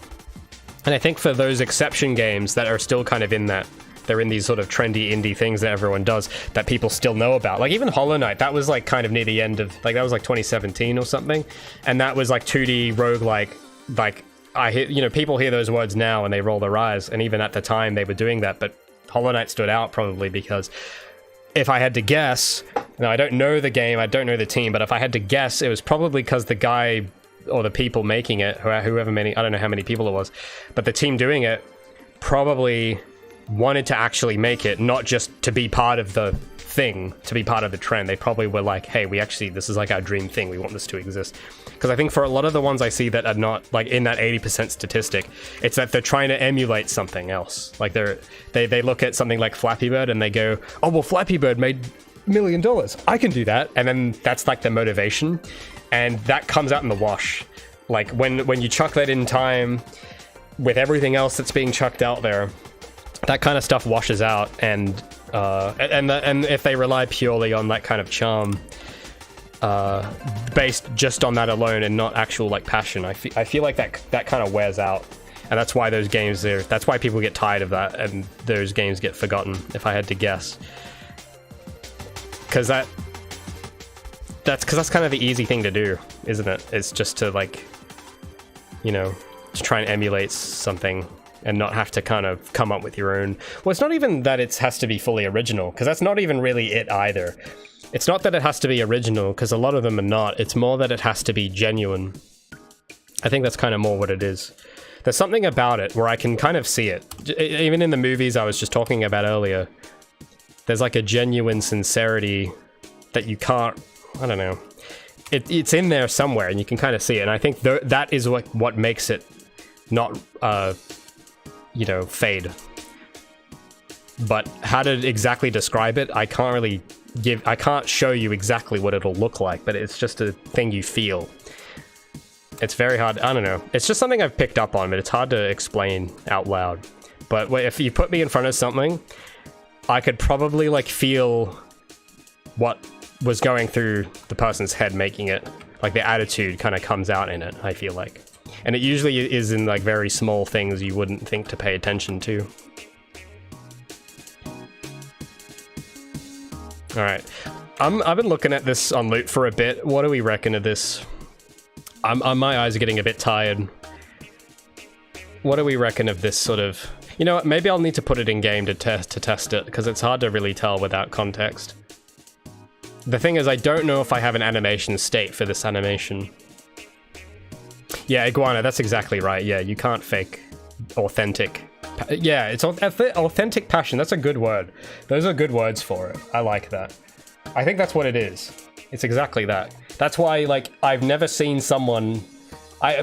And I think for those exception games that are still kind of in that, they're in these sort of trendy indie things that everyone does, that people still know about. Like, even Hollow Knight, that was like kind of near the end of, like, that was like 2017 or something. And that was like 2D roguelike. Like, I hear, you know, people hear those words now and they roll their eyes. And even at the time they were doing that. But Hollow Knight stood out probably because, if I had to guess, now I don't know the game, I don't know the team, but if I had to guess, it was probably because the guy or the people making it, whoever many, I don't know how many people it was, but the team doing it probably wanted to actually make it, not just to be part of the thing, to be part of the trend. They probably were like, hey, this is like our dream thing, we want this to exist. Because I think for a lot of the ones I see that are not like in that 80% statistic, it's that they're trying to emulate something else. Like, they look at something like Flappy Bird and they go, oh, well, Flappy Bird made $1 million, I can do that. And then that's like the motivation. And that comes out in the wash. Like, when you chuck that in time with everything else that's being chucked out there, that kind of stuff washes out. And if they rely purely on that kind of charm, based just on that alone and not actual like passion, I feel like that kind of wears out. And that's why those games that's why people get tired of that, and those games get forgotten, if I had to guess. Because that's kind of the easy thing to do, isn't it? It's just to, like, you know, to try and emulate something and not have to kind of come up with your own. Well, it's not even that it has to be fully original, because that's not even really it either. It's not that it has to be original, because a lot of them are not. It's more that it has to be genuine. I think that's kind of more what it is. There's something about it where I can kind of see it. Even in the movies I was just talking about earlier, there's like a genuine sincerity that you can't... I don't know. It's in there somewhere, and you can kind of see it. And I think that is what makes it not, you know, fade. But how to exactly describe it, I can't show you exactly what it'll look like, but it's just a thing you feel. It's very hard. I don't know. It's just something I've picked up on, but it's hard to explain out loud. But if you put me in front of something, I could probably like feel what was going through the person's head making it. Like the attitude kind of comes out in it, I feel like. And it usually is in like very small things you wouldn't think to pay attention to. Alright. I've been looking at this on loot for a bit. What do we reckon of this? My eyes are getting a bit tired. What do we reckon of this sort of... You know what, maybe I'll need to put it in game to test it, because it's hard to really tell without context. The thing is, I don't know if I have an animation state for this animation. Yeah, iguana, that's exactly right. Yeah, you can't fake authentic... Yeah, it's authentic passion. That's a good word. Those are good words for it. I like that. I think that's what it is. It's exactly that. That's why, like, I've never seen someone...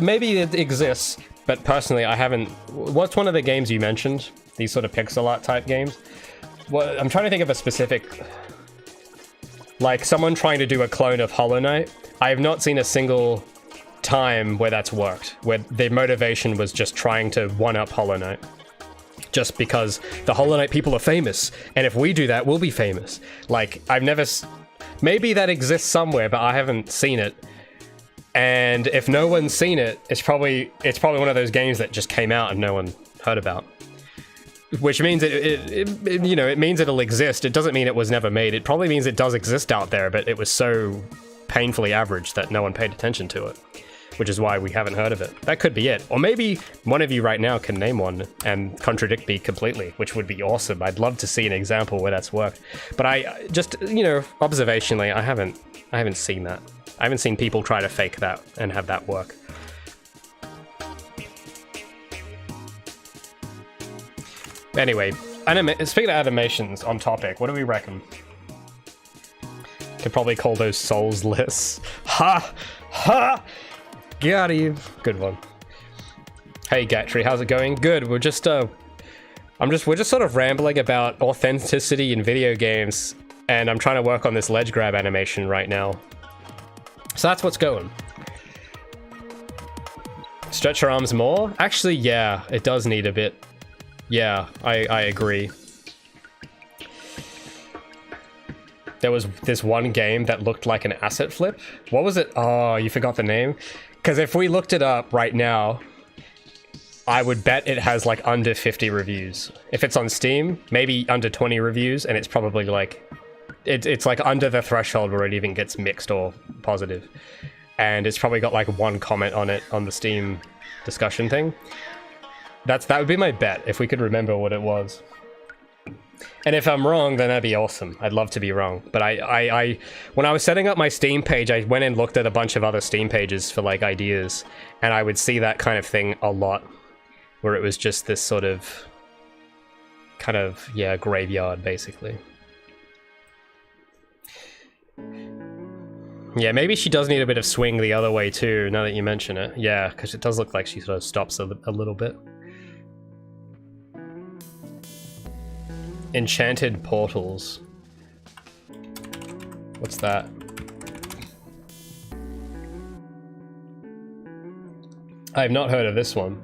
maybe it exists, but personally, I haven't... What's one of the games you mentioned? These sort of pixel art type games? Well, I'm trying to think of a specific... Like, someone trying to do a clone of Hollow Knight. I have not seen a single time where that's worked, where their motivation was just trying to one-up Hollow Knight. Just because the Hollow Knight people are famous, and if we do that, we'll be famous. Like, I've never... Maybe that exists somewhere, but I haven't seen it. And if no one's seen it, it's probably one of those games that just came out and no one heard about. Which means it means it'll exist. It doesn't mean it was never made. It probably means it does exist out there, but it was so painfully average that no one paid attention to it. Which is why we haven't heard of it. That could be it. Or maybe one of you right now can name one and contradict me completely, which would be awesome. I'd love to see an example where that's worked. But I just, observationally, I haven't seen that. I haven't seen people try to fake that and have that work. Anyway, speaking of animations on topic, what do we reckon? Could probably call those souls lists. Ha! Ha! Got you. Good one. Hey Gatry, how's it going? Good. We're just sort of rambling about authenticity in video games, and I'm trying to work on this ledge grab animation right now. So that's what's going. Stretch your arms more? Actually, yeah, it does need a bit. Yeah, I agree. There was this one game that looked like an asset flip. What was it? Oh, you forgot the name? Because if we looked it up right now, I would bet it has like under 50 reviews. If it's on Steam, maybe under 20 reviews, and it's probably like... It's like under the threshold where it even gets mixed or positive. And it's probably got like one comment on it on the Steam discussion thing. That would be my bet, if we could remember what it was. And if I'm wrong, then that'd be awesome. I'd love to be wrong. But when I was setting up my Steam page, I went and looked at a bunch of other Steam pages for like ideas, and I would see that kind of thing a lot, where it was just this sort of graveyard, basically. Yeah, maybe she does need a bit of swing the other way too, now that you mention it. Yeah, because it does look like she sort of stops a little bit. Enchanted portals. What's that? I have not heard of this one,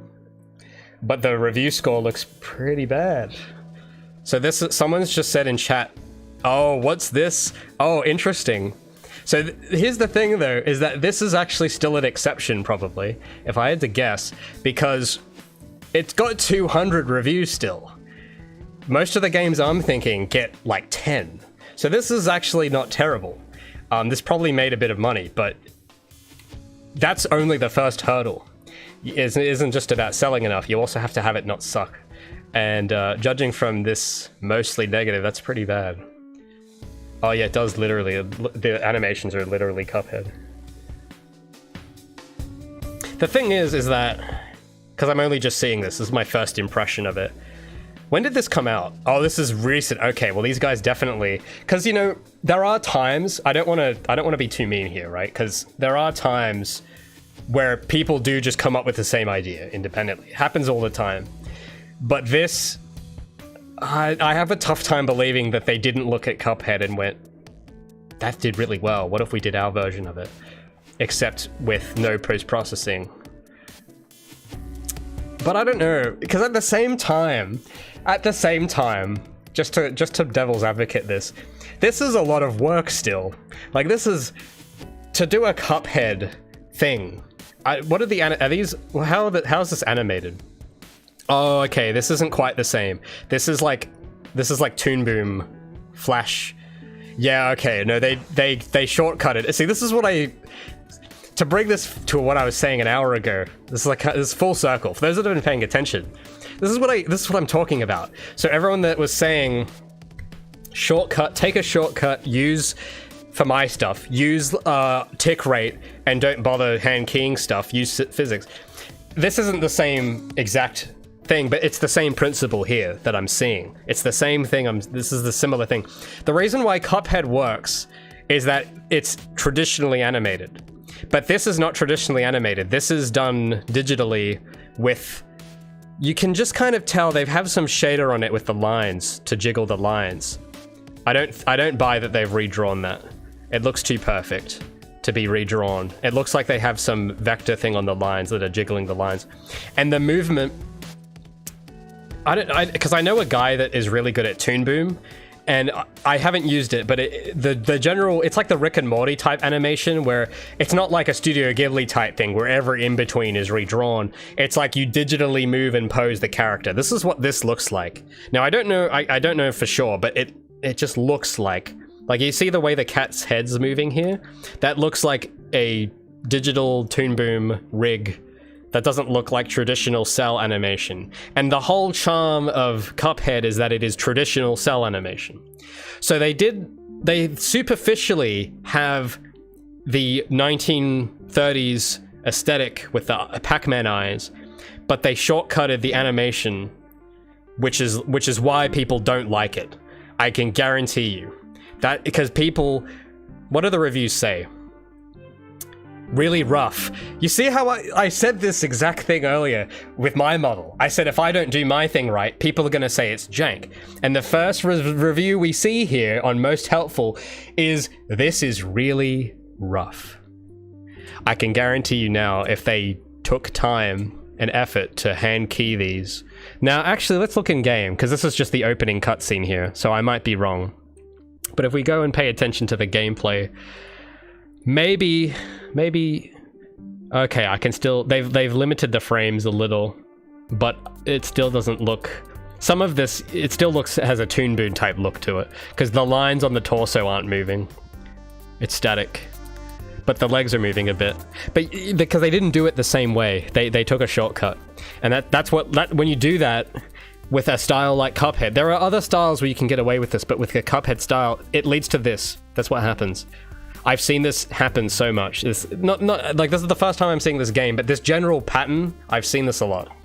but the review score looks pretty bad. So someone's just said in chat, oh, what's this? Oh, interesting. So here's the thing though, is that this is actually still an exception probably, if I had to guess, because it's got 200 reviews still. Most of the games I'm thinking get like 10. So this is actually not terrible. This probably made a bit of money, but that's only the first hurdle. It isn't just about selling enough, you also have to have it not suck. And judging from this mostly negative, that's pretty bad. Oh yeah, it does literally, the animations are literally Cuphead. The thing is that, because I'm only just seeing this is my first impression of it. When did this come out? Oh, this is recent. Okay, well these guys definitely, because there are times, I don't want to be too mean here, right? Because there are times where people do just come up with the same idea independently. It happens all the time. But this, I have a tough time believing that they didn't look at Cuphead and went, that did really well. What if we did our version of it? except with no post-processing. But I don't know, because at the same time, just to devil's advocate this is a lot of work still. Like, this is to do a Cuphead thing. What are the are these? How is this animated? Oh, okay. This isn't quite the same. This is like Toon Boom, Flash. Yeah, okay. No, they shortcutted. See, this is what to bring this to what I was saying an hour ago. This is full circle. For those that have been paying attention, this is what I'm talking about. So everyone that was saying take a shortcut, use for my stuff, use tick rate, and don't bother hand keying stuff, use physics. This isn't the same exact thing, but it's the same principle here that I'm seeing. It's the same thing. This is the similar thing. The reason why Cuphead works is that it's traditionally animated. But this is not traditionally animated. This is done digitally with... You can just kind of tell they have some shader on it with the lines to jiggle the lines. I don't buy that they've redrawn that. It looks too perfect to be redrawn. It looks like they have some vector thing on the lines that are jiggling the lines. And the movement... because I know a guy that is really good at Toon Boom, and I haven't used it, but the general, it's like the Rick and Morty type animation where it's not like a Studio Ghibli type thing where every in-between is redrawn. It's like you digitally move and pose the character. This is what this looks like. Now, I don't know for sure, but it just looks like you see the way the cat's head's moving here? That looks like a digital Toon Boom rig that doesn't look like traditional cell animation. And the whole charm of Cuphead is that it is traditional cell animation. So they superficially have the 1930s aesthetic with the Pac-Man eyes, but they shortcutted the animation, which is why people don't like it. I can guarantee you. That, because people, what do the reviews say? Really rough. You see how I said this exact thing earlier with my model. I said if I don't do my thing right, people are going to say it's jank. And the first review we see here on Most Helpful is, this is really rough. I can guarantee you now, if they took time and effort to hand key these. Now, actually, let's look in game, because this is just the opening cutscene here, so I might be wrong. But if we go and pay attention to the gameplay, maybe, okay, I can still, they've limited the frames a little, but it still doesn't look, some of this, it still has a Toon Boom type look to it, because the lines on the torso aren't moving. It's static, but the legs are moving a bit. But because they didn't do it the same way, they took a shortcut. And that's when you do that with a style like Cuphead, there are other styles where you can get away with this, but with the Cuphead style, it leads to this. That's what happens. I've seen this happen so much. This is the first time I'm seeing this game, but this general pattern, I've seen this a lot.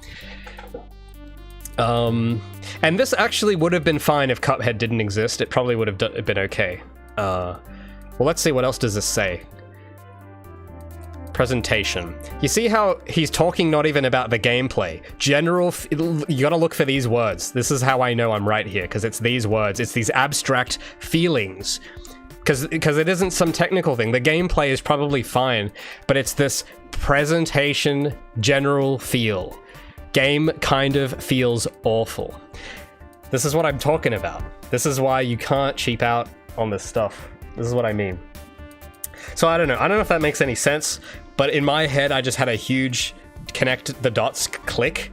And this actually would have been fine if Cuphead didn't exist. It probably would have been okay. Well, let's see, what else does this say? Presentation. You see how he's talking not even about the gameplay. General, you gotta look for these words. This is how I know I'm right here, because it's these words. It's these abstract feelings. Because it isn't some technical thing. The gameplay is probably fine, but it's this presentation, general feel. Game kind of feels awful. This is what I'm talking about. This is why you can't cheap out on this stuff. This is what I mean. So I don't know if that makes any sense, but in my head, I just had a huge connect the dots click,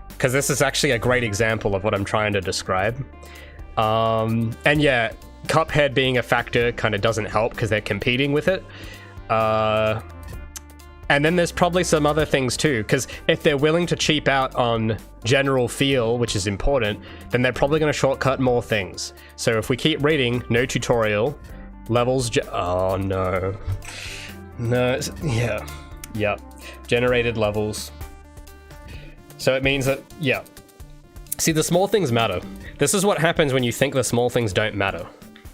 because this is actually a great example of what I'm trying to describe. And yeah, Cuphead being a factor kind of doesn't help because they're competing with it. And then there's probably some other things too, because if they're willing to cheap out on general feel, which is important, then they're probably going to shortcut more things. So if we keep reading, no tutorial, levels, oh no. No, yeah. Yep. Generated levels. So it means that, yeah. See, the small things matter. This is what happens when you think the small things don't matter.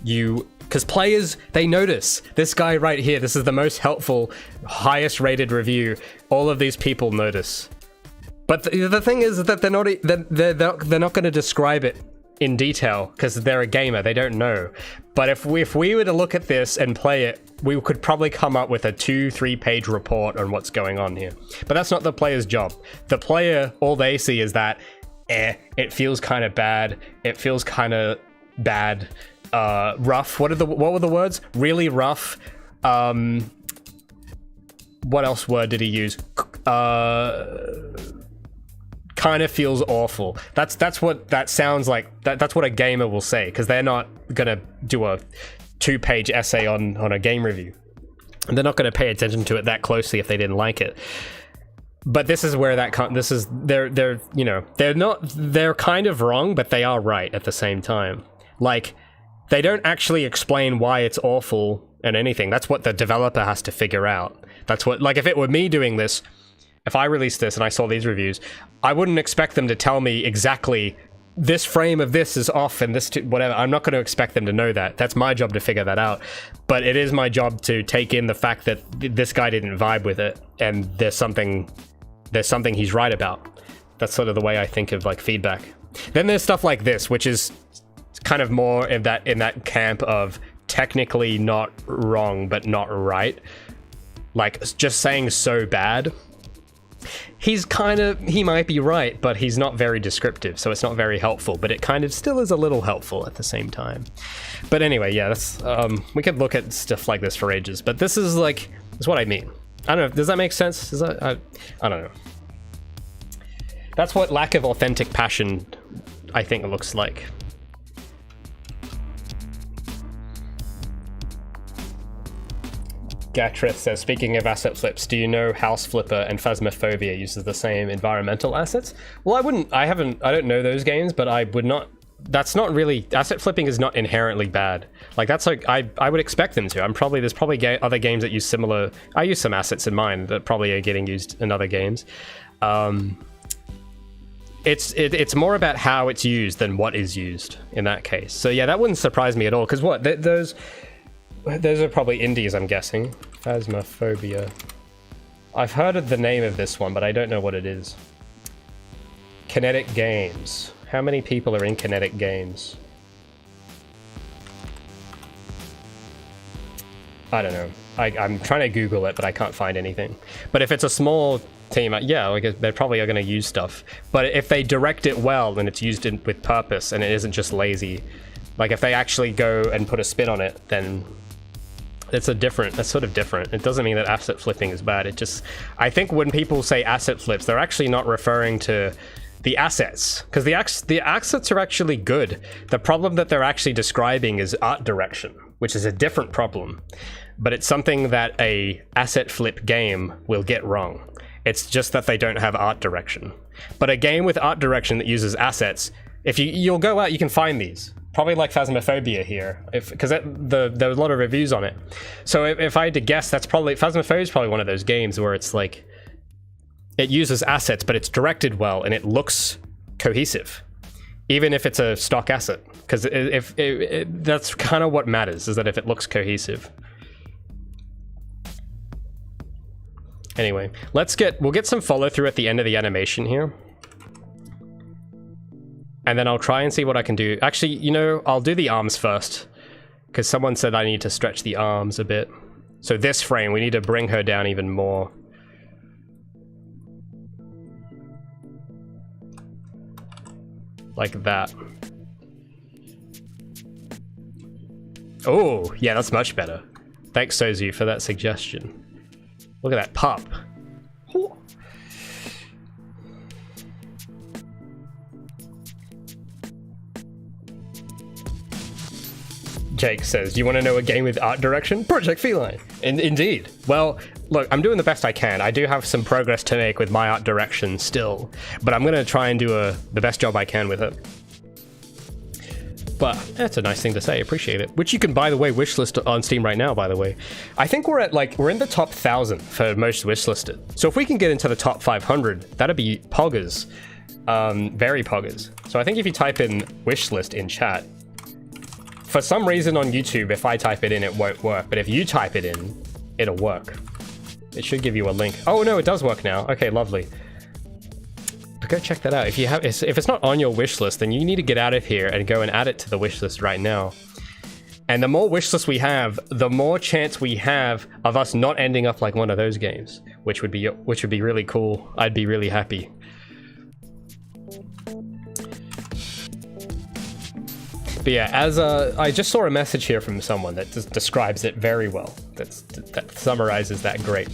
Because players, they notice. This guy right here, this is the Most Helpful, highest rated review. All of these people notice. But the thing is that they're not going to describe it in detail because they're a gamer, they don't know. But if we were to look at this and play it, we could probably come up with a 2-3 page report on what's going on here. But that's not the player's job. The player, all they see is that it feels kind of bad, it feels kind of bad, rough. What were the words? Really rough. What else word did he use? Kind of feels awful. That's what that sounds like. That's what a gamer will say, because they're not gonna do a 2-page essay on a game review, and they're not gonna pay attention to it that closely if they didn't like it. But this is where they're kind of wrong, but they are right at the same time. Like, they don't actually explain why it's awful and anything. That's what the developer has to figure out. That's what, like, if it were me doing this, if I released this and I saw these reviews, I wouldn't expect them to tell me exactly this frame of this is off and this whatever. I'm not going to expect them to know that. That's my job to figure that out. But it is my job to take in the fact that this guy didn't vibe with it, and there's something he's right about. That's sort of the way I think of like feedback. Then there's stuff like this, which is kind of more in that camp of technically not wrong but not right. Like, just saying so bad. He might be right, but he's not very descriptive, so it's not very helpful, but it kind of still is a little helpful at the same time. But anyway, yeah, that's we could look at stuff like this for ages, but this is what I mean. I don't know, does that make sense? I don't know. That's what lack of authentic passion, I think, it looks like. Gatrith says, speaking of asset flips, do you know House Flipper and Phasmophobia uses the same environmental assets? Well, I don't know those games, but I would not, that's not really, asset flipping is not inherently bad. Like, that's like, I would expect them to. There's probably other games that use similar, I use some assets in mine that probably are getting used in other games. It's more about how it's used than what is used in that case. So yeah, that wouldn't surprise me at all, because those are probably indies, I'm guessing. Phasmophobia. I've heard of the name of this one, but I don't know what it is. Kinetic Games. How many people are in Kinetic Games? I don't know. I'm trying to Google it, but I can't find anything. But if it's a small team, yeah, like, they probably are going to use stuff. But if they direct it well and it's used with purpose and it isn't just lazy, like if they actually go and put a spin on it, then that's sort of different. It doesn't mean that asset flipping is bad. It just, I think when people say asset flips, they're actually not referring to the assets, because the assets are actually good. The problem that they're actually describing is art direction, which is a different problem, but it's something that a asset flip game will get wrong. It's just that they don't have art direction. But a game with art direction that uses assets, if you'll go out, you can find these. Probably like Phasmophobia here, because there are a lot of reviews on it. So if I had to guess, Phasmophobia is probably one of those games where it's like, it uses assets, but it's directed well and it looks cohesive, even if it's a stock asset. Because that's kind of what matters, is that if it looks cohesive. Anyway, we'll get some follow through at the end of the animation here. And then I'll try and see what I can do. Actually, I'll do the arms first, because someone said I need to stretch the arms a bit. So this frame, we need to bring her down even more. Like that. Oh, yeah, that's much better. Thanks, Sozu, for that suggestion. Look at that pup. Jake says, do you want to know a game with art direction? Project Feline. Indeed. Well, look, I'm doing the best I can. I do have some progress to make with my art direction still, but I'm going to try and do the best job I can with it. But that's a nice thing to say. Appreciate it. Which you can, by the way, wishlist on Steam right now, by the way. I think we're in the top 1,000 for most wishlisted. So if we can get into the top 500, that'd be poggers. Very poggers. So I think if you type in wishlist in chat, for some reason on YouTube, if I type it in, it won't work. But if you type it in, it'll work. It should give you a link. Oh, no, it does work now. Okay, lovely. But go check that out. If it's not on your wish list, then you need to get out of here and go and add it to the wish list right now. And the more wish lists we have, the more chance we have of us not ending up like one of those games, which would be really cool. I'd be really happy. But yeah, as I just saw a message here from someone that describes it very well. That summarizes that great.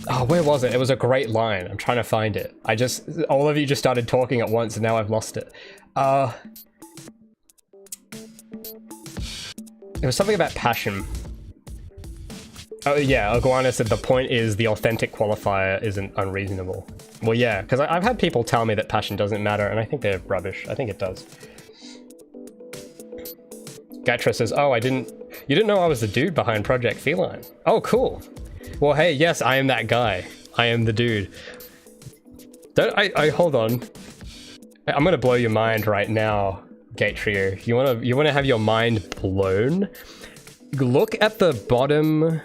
Oh, where was it? It was a great line. I'm trying to find it. All of you just started talking at once and now I've lost it. It was something about passion. Oh yeah, Iguana said the point is the authentic qualifier isn't unreasonable. Well yeah, because I've had people tell me that passion doesn't matter and I think they're rubbish. I think it does. Gatra says, oh, you didn't know I was the dude behind Project Feline. Oh, cool. Well, hey, yes, I am that guy. I am the dude. Hold on. I'm gonna blow your mind right now, Gatrio. You wanna have your mind blown? Look at the bottom.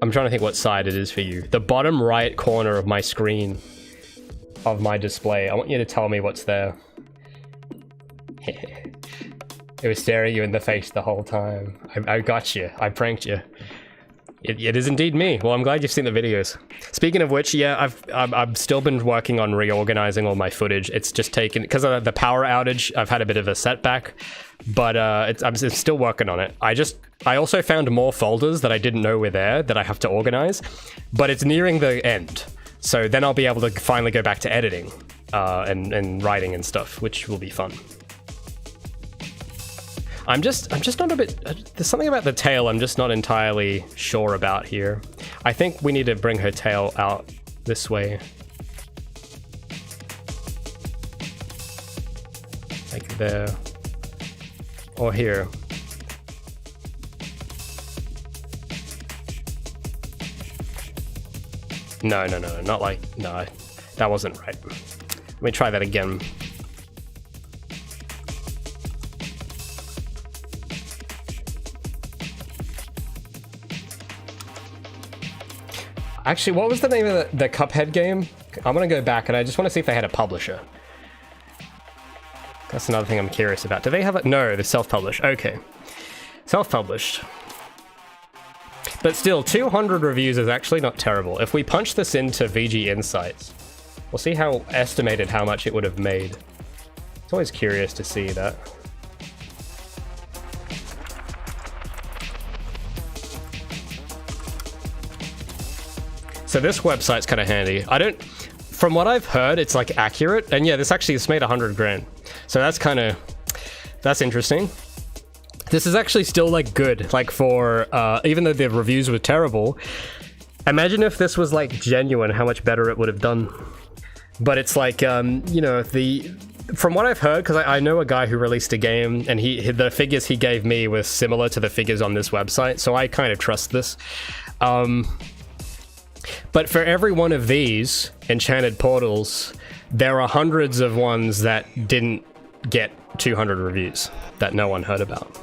I'm trying to think what side it is for you. The bottom right corner of my screen, of my display. I want you to tell me what's there. It was staring you in the face the whole time. I got you. I pranked you. It is indeed me. Well, I'm glad you've seen the videos. Speaking of which, yeah, I've still been working on reorganizing all my footage. It's just taken, because of the power outage, I've had a bit of a setback, but I'm still working on it. I also found more folders that I didn't know were there that I have to organize, but it's nearing the end. So then I'll be able to finally go back to editing and writing and stuff, which will be fun. I'm just not a bit, there's something about the tail I'm just not entirely sure about here. I think we need to bring her tail out this way. Like there. Or here. No, not like, no, that wasn't right. Let me try that again. Actually, what was the name of the Cuphead game? I'm gonna go back and I just want to see if they had a publisher. That's another thing I'm curious about. Do they have a... No, they're self-published. Okay. Self-published. But still, 200 reviews is actually not terrible. If we punch this into VG Insights, we'll see how estimated how much it would have made. It's always curious to see that. So this website's kind of handy. From what I've heard, it's like accurate. And yeah, this made 100 grand. So that's interesting. This is actually still like good. Like for, even though the reviews were terrible, imagine if this was like genuine, how much better it would have done. But it's like, you know, from what I've heard, because I know a guy who released a game and the figures he gave me was similar to the figures on this website. So I kind of trust this. But for every one of these enchanted portals, there are hundreds of ones that didn't get 200 reviews that no one heard about.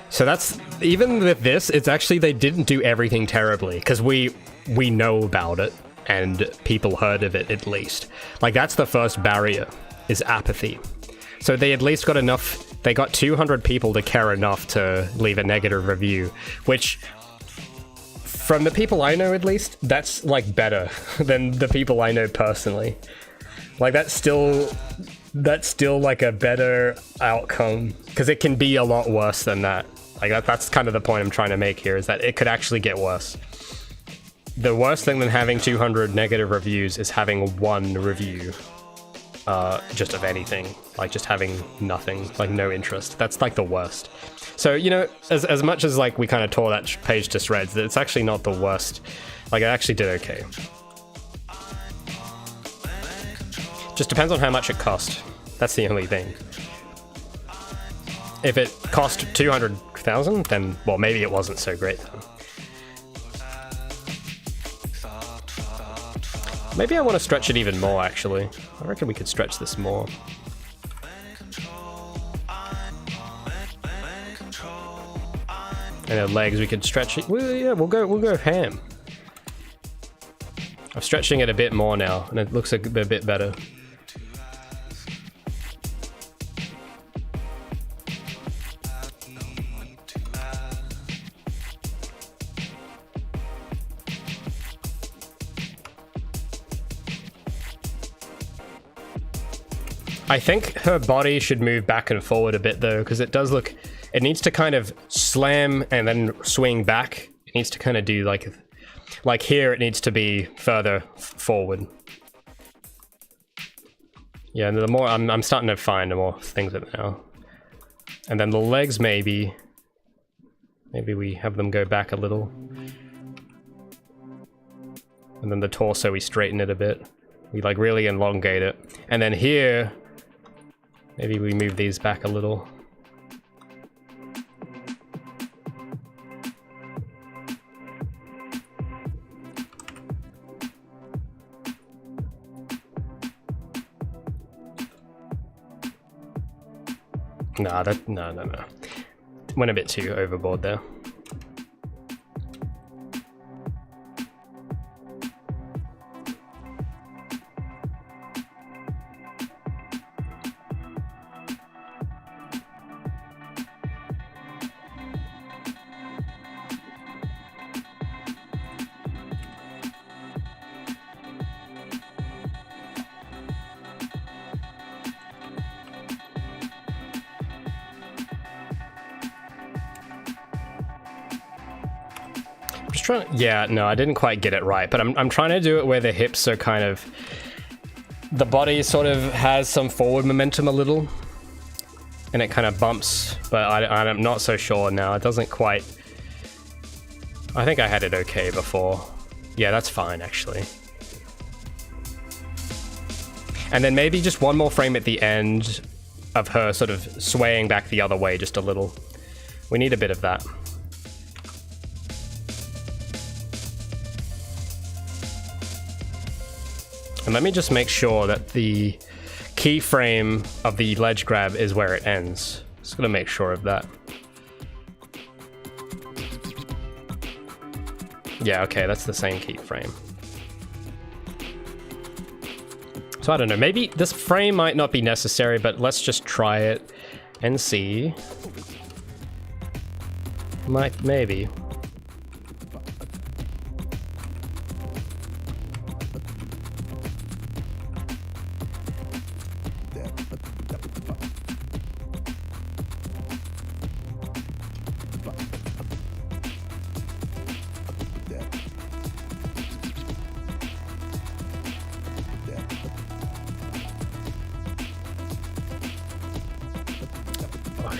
So that's, even with this, it's actually, they didn't do everything terribly, because we know about it and people heard of it at least. Like, that's the first barrier, is apathy. So they at least got enough, they got 200 people to care enough to leave a negative review, which... From the people I know, at least, that's, like, better than the people I know personally. Like, that's still, like, a better outcome. Because it can be a lot worse than that. Like, that's kind of the point I'm trying to make here, is that it could actually get worse. The worst thing than having 200 negative reviews is having one review. Just of anything. Like, just having nothing. Like, no interest. That's, like, the worst. So, you know, as much as, like, we kind of tore that page to shreds, it's actually not the worst. Like, it actually did okay. Just depends on how much it cost. That's the only thing. If it cost 200,000, then, well, maybe it wasn't so great then. Maybe I want to stretch it even more, actually. I reckon we could stretch this more. And the legs, we could stretch it. Well, yeah, we'll go ham. I'm stretching it a bit more now, and it looks a bit better. I think her body should move back and forward a bit though, because it does look, it needs to kind of slam and then swing back. It needs to kind of do like here it needs to be further forward. Yeah, the more, I'm starting to find more things of it now. And then the legs maybe we have them go back a little. And then the torso, we straighten it a bit. We like really elongate it. And then here, maybe we move these back a little. Nah, no. Went a bit too overboard there. Yeah, no, I didn't quite get it right, but I'm trying to do it where the hips are kind of, the body sort of has some forward momentum a little, and it kind of bumps, but I'm not so sure now. It doesn't quite, I think I had it okay before. Yeah, that's fine actually. And then maybe just one more frame at the end of her sort of swaying back the other way just a little. We need a bit of that. And let me just make sure that the keyframe of the ledge grab is where it ends. Just gonna make sure of that. Yeah, okay, that's the same keyframe. So I don't know, maybe this frame might not be necessary, but let's just try it and see. Maybe.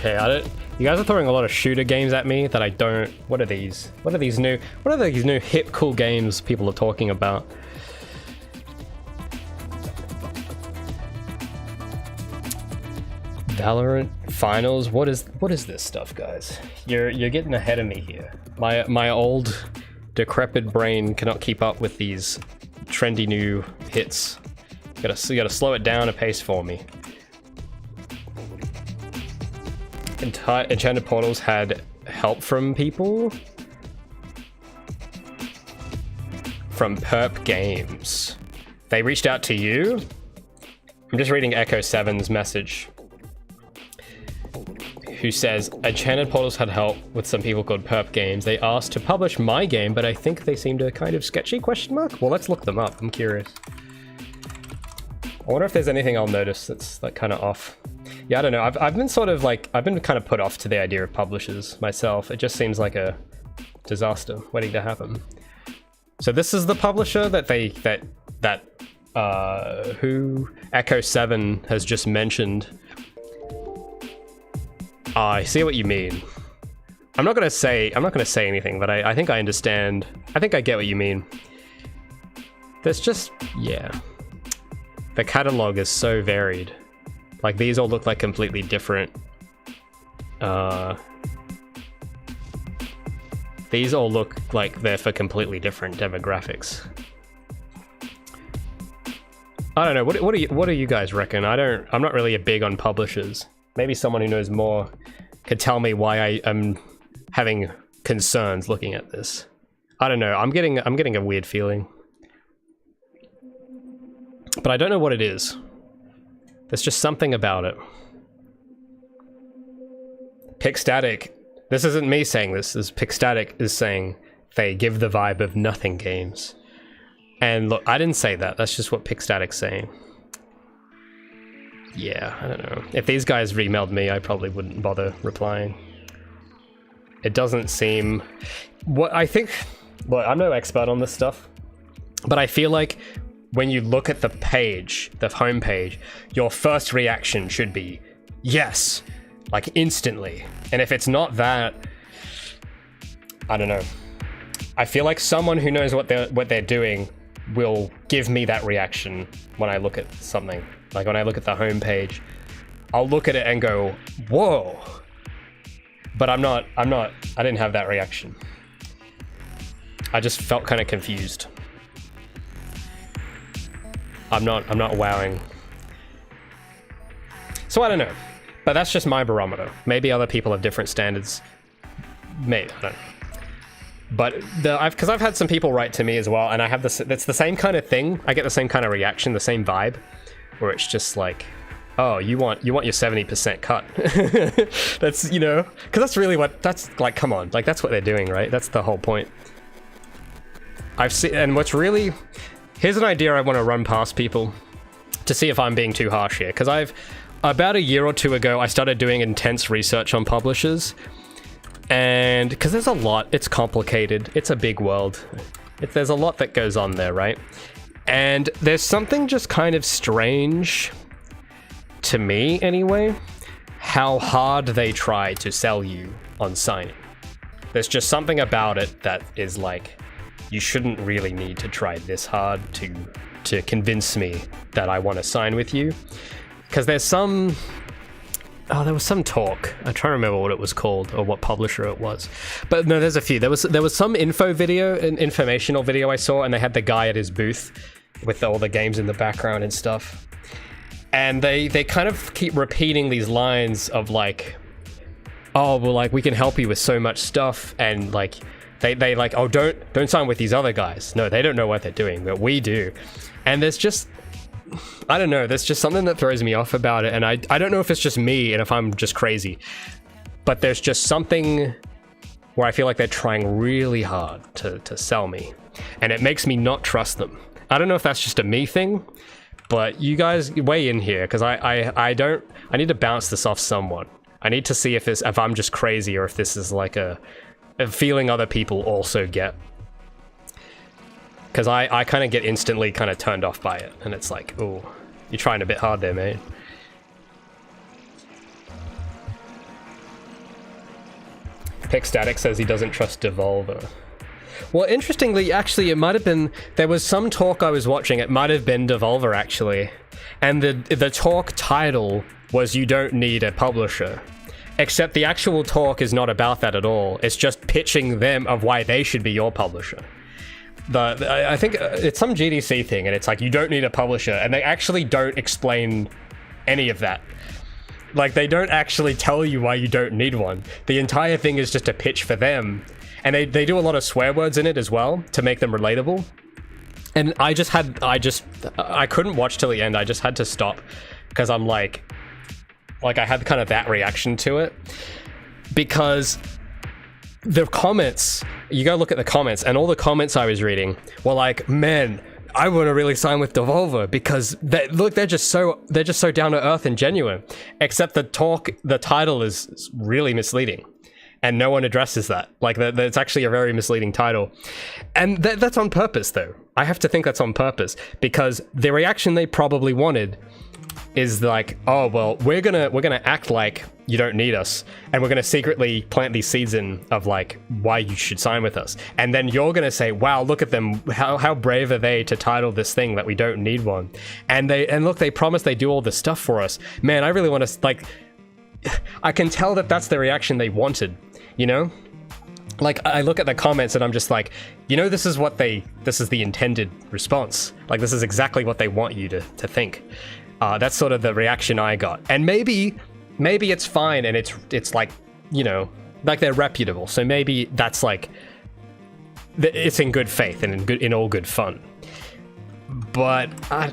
Okay, you guys are throwing a lot of shooter games at me that I don't. What are these? What are these new hip cool games people are talking about? Valorant finals. What is this stuff, guys? You're getting ahead of me here. My old decrepit brain cannot keep up with these trendy new hits. You gotta slow it down a pace for me. Enchanted Portals had help from people? From Perp Games. They reached out to you? I'm just reading Echo 7's message, who says, Enchanted Portals had help with some people called Perp Games. They asked to publish my game, but I think they seemed a kind of sketchy, question mark? Well, let's look them up. I'm curious. I wonder if there's anything I'll notice that's like kind of off. Yeah, I don't know. I've been sort of like, I've been kind of put off to the idea of publishers myself. It just seems like a disaster waiting to happen. So this is the publisher that who Echo 7 has just mentioned. I see what you mean. I'm not gonna say anything, but I think I understand. I think I get what you mean. There's just, yeah. The catalog is so varied. Like, these all look like completely different. These all look like they're for completely different demographics. I don't know. What do you guys reckon? I'm not really a big on publishers. Maybe someone who knows more could tell me why I am having concerns looking at this. I don't know. I'm getting a weird feeling, but I don't know what it is. There's just something about it. Pixstatic. This isn't me saying this. This Pixstatic is saying they give the vibe of nothing games. And look, I didn't say that. That's just what Pixstatic's saying. Yeah, I don't know. If these guys emailed me, I probably wouldn't bother replying. It doesn't seem... What I think... Well, I'm no expert on this stuff, but I feel like when you look at the page, the home page, your first reaction should be, yes, like instantly. And if it's not that, I don't know. I feel like someone who knows what they're doing will give me that reaction when I look at something. Like when I look at the home page, I'll look at it and go, whoa. But I didn't have that reaction. I just felt kind of confused. I'm not wowing. So I don't know. But that's just my barometer. Maybe other people have different standards. Maybe, I don't know. But because I've had some people write to me as well, and I have this. It's the same kind of thing. I get the same kind of reaction, the same vibe, where it's just like, oh, you want your 70% cut. That's, you know, because that's really that's like, come on, like that's what they're doing, right? That's the whole point. I've seen, and here's an idea I want to run past people to see if I'm being too harsh here, because about a year or two ago, I started doing intense research on publishers. And because there's a lot, it's complicated, it's a big world. There's a lot that goes on there, right? And there's something just kind of strange, to me anyway, how hard they try to sell you on signing. There's just something about it that is like, you shouldn't really need to try this hard to convince me that I want to sign with you. Because there's some... Oh, there was some talk. I'm trying to remember what it was called or what publisher it was. But no, there's a few. There was some informational video I saw, and they had the guy at his booth with all the games in the background and stuff. And they kind of keep repeating these lines of like, oh, well, like, we can help you with so much stuff, and like they like, oh, don't sign with these other guys. No, they don't know what they're doing, but we do. And there's just, I don't know, there's just something that throws me off about it, and I don't know if it's just me and if I'm just crazy, but there's just something where I feel like they're trying really hard to sell me, and it makes me not trust them. I don't know if that's just a me thing, but you guys weigh in here, because I need to bounce this off someone. I need to see if I'm just crazy, or if this is like a feeling other people also get. Because I kind of get instantly kind of turned off by it, and it's like, oh, you're trying a bit hard there, mate. Pixstatic says he doesn't trust Devolver. Well, interestingly, actually, it might have been, there was some talk I was watching, it might have been Devolver, actually. And the talk title was You Don't Need a Publisher. Except the actual talk is not about that at all. It's just pitching them of why they should be your publisher. I think it's some GDC thing, and it's like, you don't need a publisher, and they actually don't explain any of that. Like, they don't actually tell you why you don't need one. The entire thing is just a pitch for them, and they do a lot of swear words in it as well to make them relatable. And I couldn't watch till the end. I just had to stop, because I'm like I had kind of that reaction to it, because the comments, you go look at the comments, and all the comments I was reading were like, man, I want to really sign with Devolver, because they're just so down to earth and genuine. Except the title is really misleading, and no one addresses that. Like, it's actually a very misleading title, and that's on purpose, though. I have to think that's on purpose, because the reaction they probably wanted is like, oh, well, we're gonna act like you don't need us, and we're gonna secretly plant these seeds in of like why you should sign with us, and then you're gonna say, wow, look at them, how brave are they to title this thing that we don't need one, and look, they promise they do all this stuff for us. Man, I really want to, like, I can tell that that's the reaction they wanted, you know? Like, I look at the comments and I'm just like, you know, this is the intended response. Like, this is exactly what they want you to think. That's sort of the reaction I got. And maybe it's fine, and it's like, you know, Like, they're reputable, so maybe that's like, it's in good faith and in all good fun. But I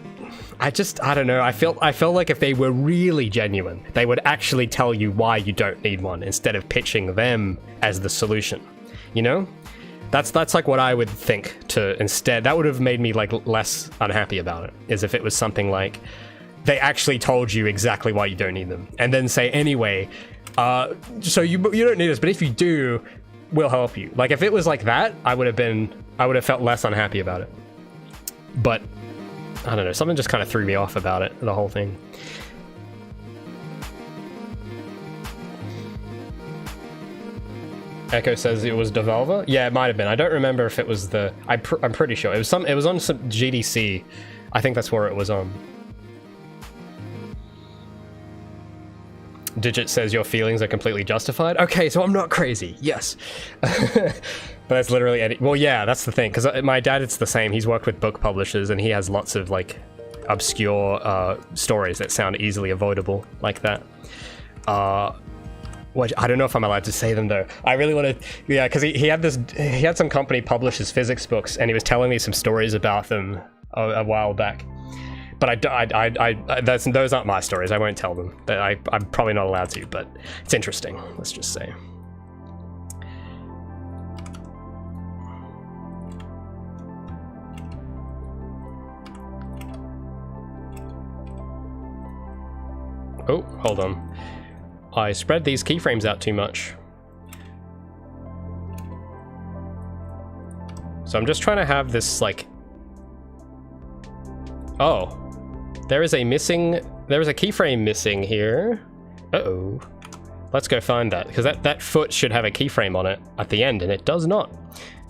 don't know. I felt like if they were really genuine, they would actually tell you why you don't need one instead of pitching them as the solution. You know? That's like what I would think to instead. That would have made me like less unhappy about it, is if it was something like they actually told you exactly why you don't need them, and then say anyway, so you don't need this, but if you do, we'll help you. Like, if it was like that, I would have felt less unhappy about it. But I don't know, something just kind of threw me off about it, the whole thing. Echo says it was Devolver. Yeah, it might have been. I don't remember if it was the. I'm pretty sure it was some. It was on some GDC. I think that's where it was on. Digit says your feelings are completely justified. Okay, so I'm not crazy. Yes. But that's literally any. Well, yeah, that's the thing. Because my dad, it's the same. He's worked with book publishers, and he has lots of like obscure stories that sound easily avoidable like that. Which I don't know if I'm allowed to say them though. I really want to, yeah, because he had some company publish his physics books, and he was telling me some stories about them a while back. But those aren't my stories. I won't tell them. I'm probably not allowed to, but it's interesting. Let's just say. Oh, hold on. I spread these keyframes out too much. So I'm just trying to have this like... Oh. There is a keyframe missing here. Uh-oh. Let's go find that, because that foot should have a keyframe on it at the end, and it does not,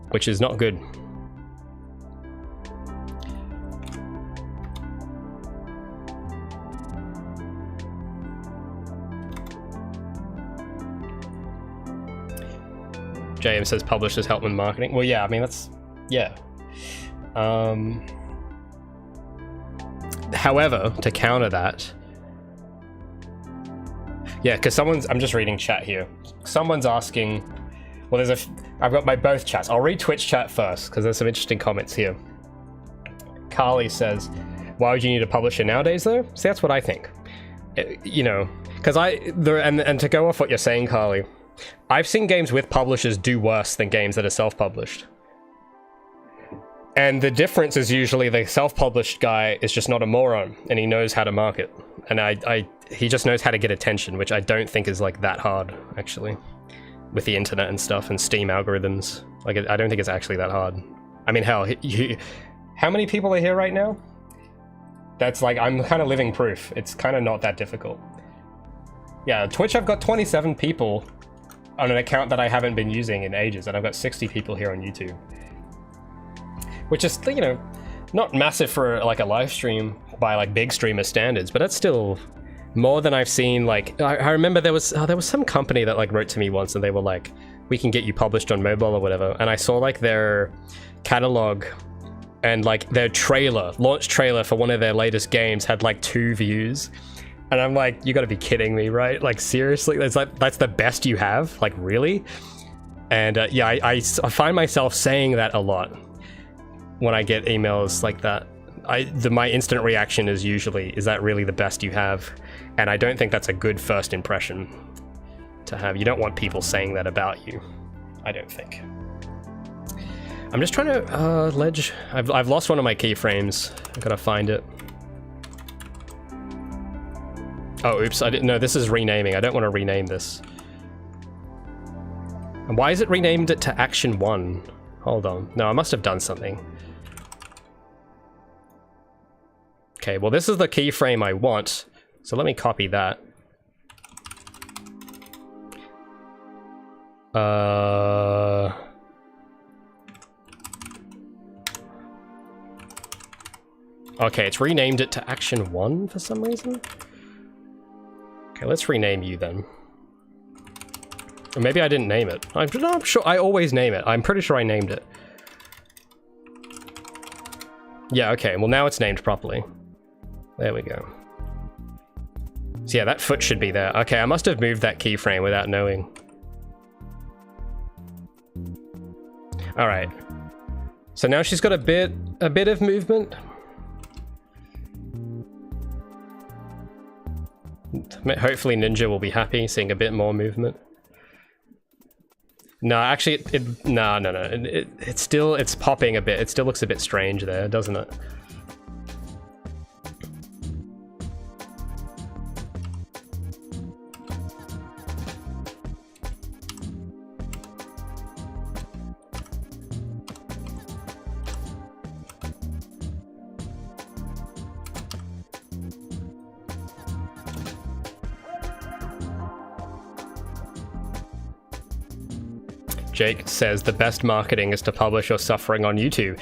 which is not good. JM says publishers help with marketing. Well, yeah, I mean, that's, yeah. However, to counter that, yeah, because I'm just reading chat here. Someone's asking, well, I've got my both chats. I'll read Twitch chat first, because there's some interesting comments here. Carly says, why would you need a publisher nowadays, though? See, that's what I think. You know, because and to go off what you're saying, Carly, I've seen games with publishers do worse than games that are self-published. And the difference is usually the self-published guy is just not a moron, and he knows how to market. And he just knows how to get attention, which I don't think is like that hard, actually. With the internet and stuff, and Steam algorithms. Like, I don't think it's actually that hard. I mean, hell, how many people are here right now? That's like, I'm kind of living proof. It's kind of not that difficult. Yeah, Twitch, I've got 27 people on an account that I haven't been using in ages, and I've got 60 people here on YouTube. Which is, you know, not massive for like a live stream by like big streamer standards, but that's still more than I've seen. Like, I remember there was some company that like wrote to me once, and they were like, we can get you published on mobile or whatever, and I saw like their catalog and like their launch trailer for one of their latest games had like 2 views. And I'm like, you gotta be kidding me, right? Like, seriously? That's the best you have? Like, really? And yeah, I find myself saying that a lot when I get emails like that. My instant reaction is usually, is that really the best you have? And I don't think that's a good first impression to have. You don't want people saying that about you, I don't think. I'm just trying to ledge. I've lost one of my keyframes. I gotta find it. Oh, oops, I didn't know. This is renaming. I don't want to rename this. And why is it renamed it to Action 1? Hold on. No, I must have done something. Okay, well, this is the keyframe I want. So let me copy that. Okay, it's renamed it to Action 1 for some reason. Okay, let's rename you then. Or maybe I didn't name it. I'm sure I always name it. I'm pretty sure I named it. Yeah, okay, well now it's named properly. There we go. So yeah, that foot should be there. Okay, I must have moved that keyframe without knowing. All right. So now she's got a bit of movement. Hopefully Ninja will be happy seeing a bit more movement. No, actually, no. It's popping a bit. It still looks a bit strange there, doesn't it? Jake says the best marketing is to publish your suffering on YouTube.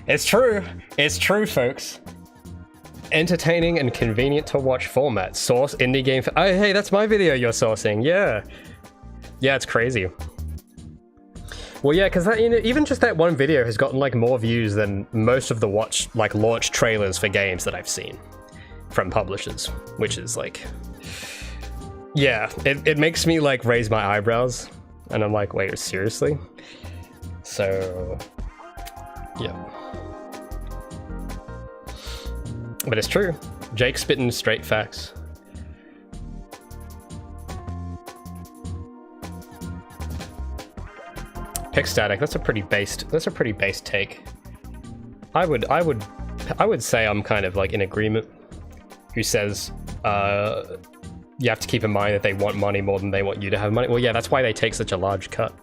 It's true. It's true, folks. Entertaining and convenient to watch format. Source indie game. Oh, hey, that's my video you're sourcing. Yeah. Yeah, it's crazy. Well, yeah, because that, you know, even just that one video has gotten like more views than most of the launch trailers for games that I've seen from publishers, which is like, yeah, it makes me like raise my eyebrows. And I'm like, wait, seriously? So, yeah. But it's true. Jake's spitting straight facts. Pick static. That's a pretty based take. I would say I'm kind of like in agreement. Who says, you have to keep in mind that they want money more than they want you to have money. Well, yeah, that's why they take such a large cut.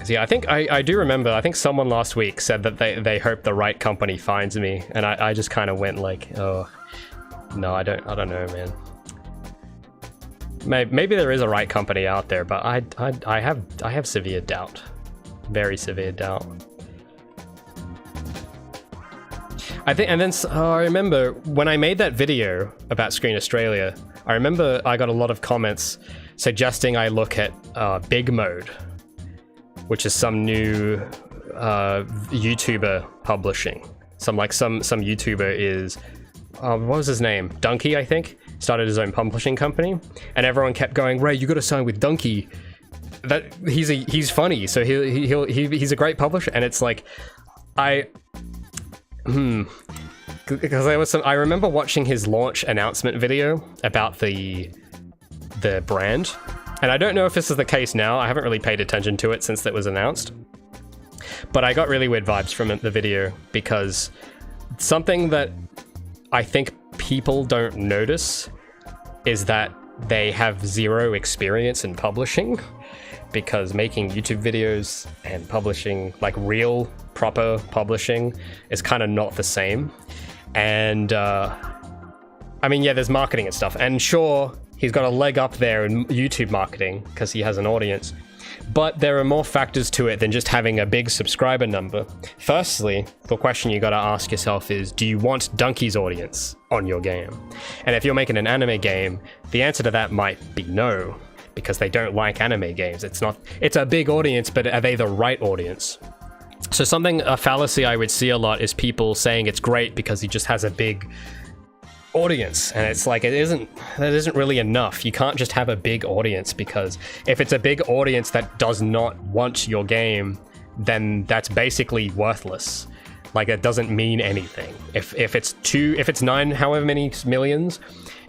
Yeah, I think I do remember, I think someone last week said that they hope the right company finds me, and I just kind of went like, oh, no, I don't know, man. Maybe there is a right company out there, but I have severe doubt. Very severe doubt. I think, and then I remember when I made that video about Screen Australia, I remember I got a lot of comments suggesting I look at Big Mode, which is some new YouTuber publishing. Some YouTuber is, what was his name? Donkey, I think, started his own publishing company, and everyone kept going, Ray, you got to sign with Donkey. That he's funny, so he's a great publisher, and it's like, because there was I remember watching his launch announcement video about the brand, and I don't know if this is the case now. I haven't really paid attention to it since it was announced, but I got really weird vibes from the video, because something that I think people don't notice is that they have zero experience in publishing, because making YouTube videos and publishing, like real proper publishing, is kind of not the same. And I mean, yeah, there's marketing and stuff, and sure, he's got a leg up there in YouTube marketing because he has an audience, but there are more factors to it than just having a big subscriber number. Firstly, the question you got to ask yourself is, do you want Donkey's audience on your game? And if you're making an anime game, the answer to that might be no, because they don't like anime games. It's a big audience, but are they the right audience? So a fallacy I would see a lot is people saying it's great because he just has a big audience, and it's like, that isn't really enough. You can't just have a big audience, because if it's a big audience that does not want your game, then that's basically worthless. Like, it doesn't mean anything. If it's 9 however many millions,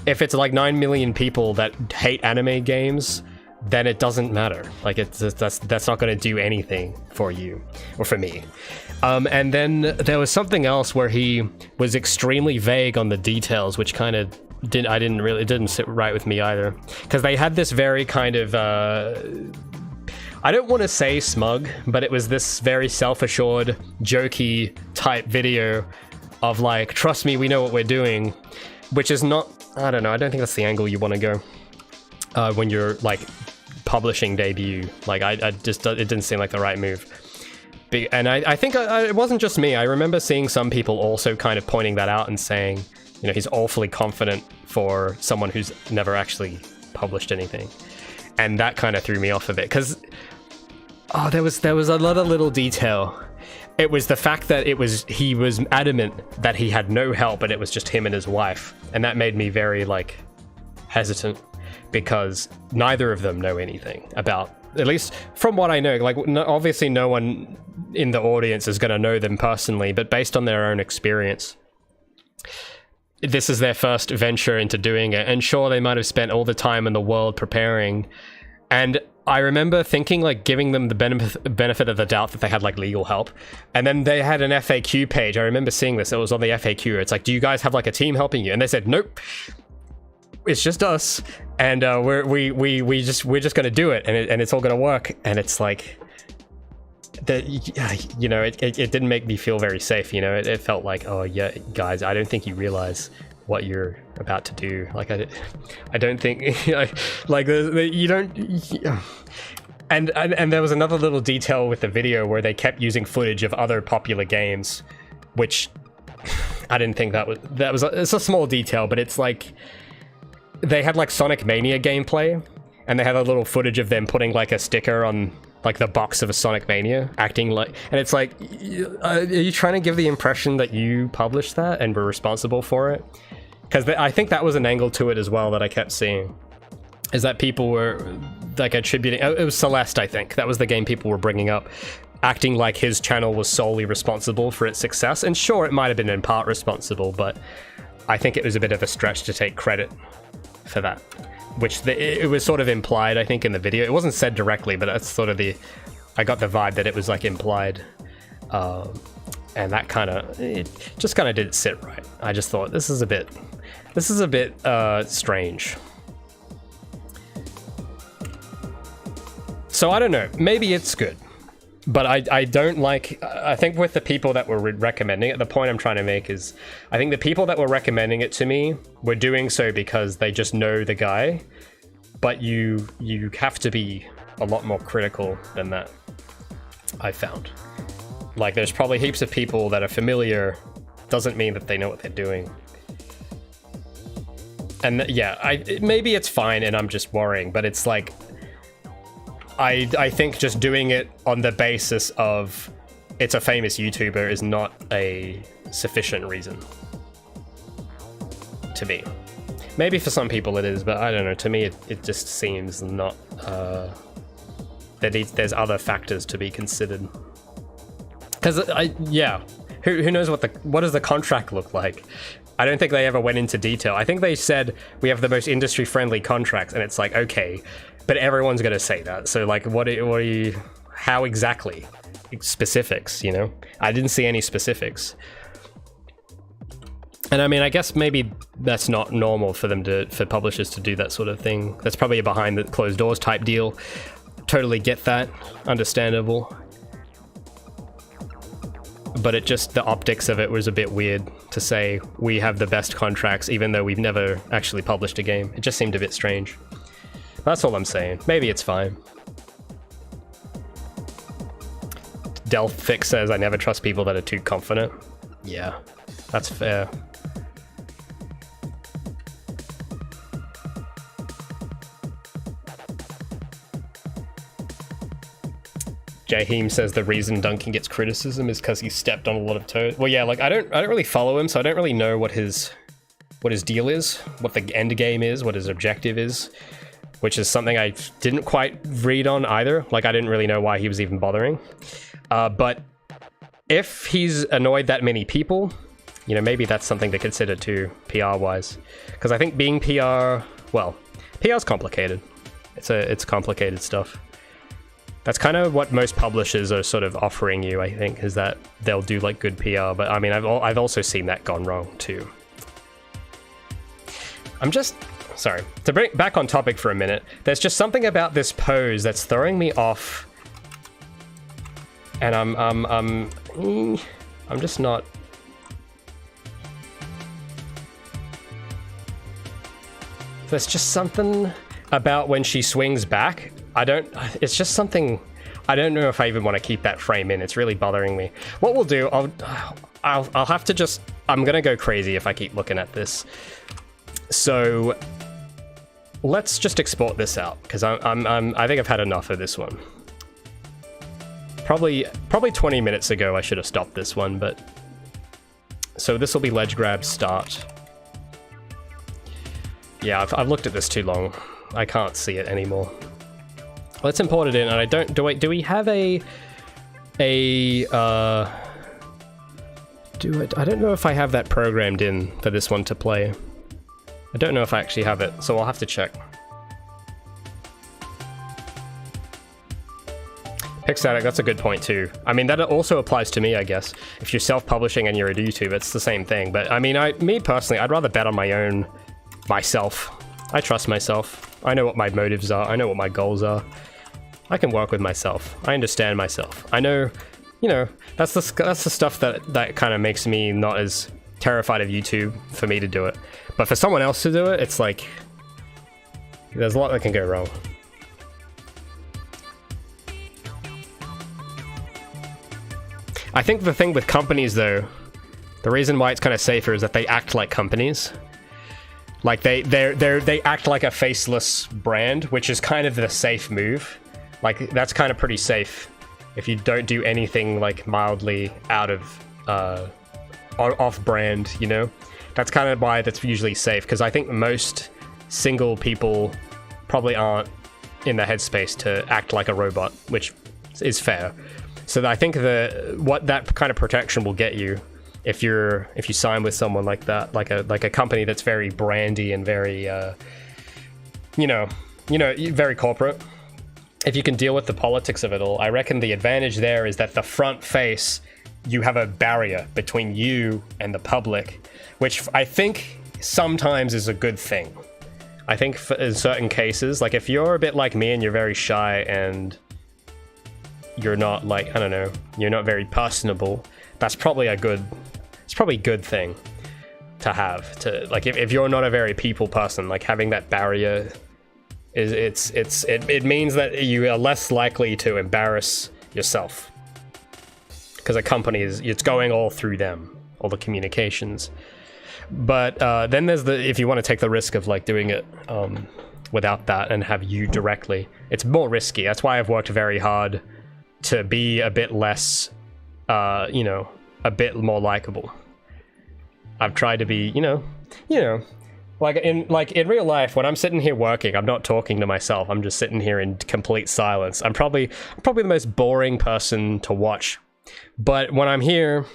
if it's like 9 million people that hate anime games, then it doesn't matter. Like, that's not going to do anything for you or for me. And then there was something else where he was extremely vague on the details, which kind of it didn't sit right with me either, because they had this very kind of I don't want to say smug, but it was this very self-assured, jokey type video of like, trust me, we know what we're doing, which is not, I don't know, I don't think that's the angle you want to go when you're like publishing debut. Like, it didn't seem like the right move. And I think it wasn't just me. I remember seeing some people also kind of pointing that out and saying, you know, he's awfully confident for someone who's never actually published anything. And that kind of threw me off a bit, because there was a lot of little detail. It was the fact that he was adamant that he had no help, and it was just him and his wife. And that made me very, like, hesitant, because neither of them know anything about at least from what I know, like obviously no one in the audience is going to know them personally, but based on their own experience, this is their first venture into doing it. And sure, they might have spent all the time in the world preparing. And I remember thinking, like, giving them the benefit of the doubt that they had, like, legal help. And then they had an FAQ page. I remember seeing this. It was on the FAQ. It's like, do you guys have, like, a team helping you? And they said, nope. It's just us. And we're just going to do it. And it's all going to work. And it's like, you know, it didn't make me feel very safe. You know, it felt like, oh, yeah, guys, I don't think you realize what you're about to do. Like, I don't think, like, you don't. And there was another little detail with the video where they kept using footage of other popular games, which I didn't think it's a small detail, but it's like they had like Sonic Mania gameplay, and they had a little footage of them putting like a sticker on like the box of a Sonic Mania, acting like, and it's like, are you trying to give the impression that you published that and were responsible for it? Because I think that was an angle to it as well that I kept seeing, is that people were like attributing, it was Celeste, I think, that was the game people were bringing up, acting like his channel was solely responsible for its success. And sure, it might have been in part responsible, but I think it was a bit of a stretch to take credit for that, which it was sort of implied, I think, in the video. It wasn't said directly, but that's sort of I got the vibe that it was like implied. And that it just kind of didn't sit right. I just thought, this is a bit strange. So I don't know, maybe it's good, but I don't like, I think with the people that were recommending it, the point I'm trying to make is, I think the people that were recommending it to me were doing so because they just know the guy, but you have to be a lot more critical than that, I found. Like, there's probably heaps of people that are familiar, doesn't mean that they know what they're doing. And yeah, maybe it's fine and I'm just worrying, but it's like, I think just doing it on the basis of it's a famous YouTuber is not a sufficient reason to me. Maybe for some people it is, but I don't know, to me it just seems not, there's other factors to be considered. Because who knows what does the contract look like? I don't think they ever went into detail. I think they said we have the most industry-friendly contracts, and it's like, okay, but everyone's going to say that. So like, how exactly? Specifics, you know? I didn't see any specifics. And I mean, I guess maybe that's not normal for publishers to do that sort of thing. That's probably a behind the closed doors type deal. Totally get that, understandable. But the optics of it was a bit weird to say we have the best contracts even though we've never actually published a game. It just seemed a bit strange. That's all I'm saying. Maybe it's fine. Delphix says, I never trust people that are too confident. Yeah, that's fair. Jaheim says the reason Duncan gets criticism is because he stepped on a lot of toes. Well, yeah, like I don't really follow him, so I don't really know what his deal is, what the end game is, what his objective is, which is something I didn't quite read on either. Like, I didn't really know why he was even bothering. But if he's annoyed that many people, you know, maybe that's something to consider too, PR-wise. Because I think being PR, well, PR's complicated. It's complicated stuff. That's kind of what most publishers are sort of offering you, I think, is that they'll do like good PR. But I mean, I've also seen that gone wrong too. Sorry, to bring back on topic for a minute, there's just something about this pose that's throwing me off. And I'm just not. There's just something about when she swings back. It's just something, I don't know if I even want to keep that frame in. It's really bothering me. What we'll do, I'll have to just, I'm gonna go crazy if I keep looking at this. So let's just export this out, because I think I've had enough of this one. Probably 20 minutes ago I should have stopped this one, but so this will be ledge grab start. Yeah, I've looked at this too long. I can't see it anymore. Let's import it in, and I don't... Do we have I don't know if I have that programmed in for this one to play. I don't know if I actually have it, so I'll have to check. Pixatic, that's a good point too. I mean, that also applies to me, I guess. If you're self-publishing and you're a YouTube, it's the same thing. But I mean, me personally, I'd rather bet on myself. I trust myself. I know what my motives are. I know what my goals are. I can work with myself. I understand myself. I know, you know, that's the stuff that kind of makes me not as terrified of YouTube for me to do it. But for someone else to do it, it's like, there's a lot that can go wrong. I think the thing with companies, though, the reason why it's kind of safer is that they act like companies. Like they act like a faceless brand, which is kind of the safe move. Like that's kind of pretty safe if you don't do anything like mildly out of off-brand, you know. That's kind of why that's usually safe, because I think most single people probably aren't in the headspace to act like a robot, which is fair. So I think what that kind of protection will get you if you sign with someone like that, like a company that's very brandy and very very corporate. If you can deal with the politics of it all, I reckon the advantage there is that the front face, you have a barrier between you and the public, which I think sometimes is a good thing. I think in certain cases, like if you're a bit like me and you're very shy and you're not like, I don't know, you're not very personable, that's probably a good thing to have. To like, if you're not a very people person, like having that barrier it means that you are less likely to embarrass yourself, because a company it's going all through them, all the communications. But then there's if you want to take the risk of like doing it without that and have you directly, it's more risky. That's why I've worked very hard to be a bit less, a bit more likable. I've tried to be, like in real life, when I'm sitting here working, I'm not talking to myself. I'm just sitting here in complete silence. I'm probably the most boring person to watch. But when I'm here,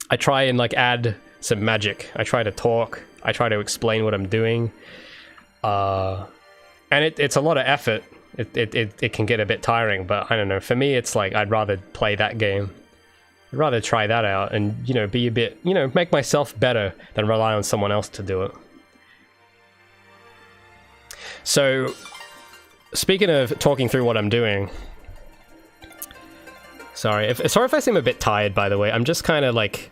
I try and like add some magic. I try to talk. I try to explain what I'm doing. And it's a lot of effort. It can get a bit tiring, but I don't know. For me, it's like I'd rather play that game. I'd rather try that out and, be a bit, make myself better than rely on someone else to do it. So, speaking of talking through what I'm doing, sorry if I seem a bit tired, by the way. I'm just kind of like,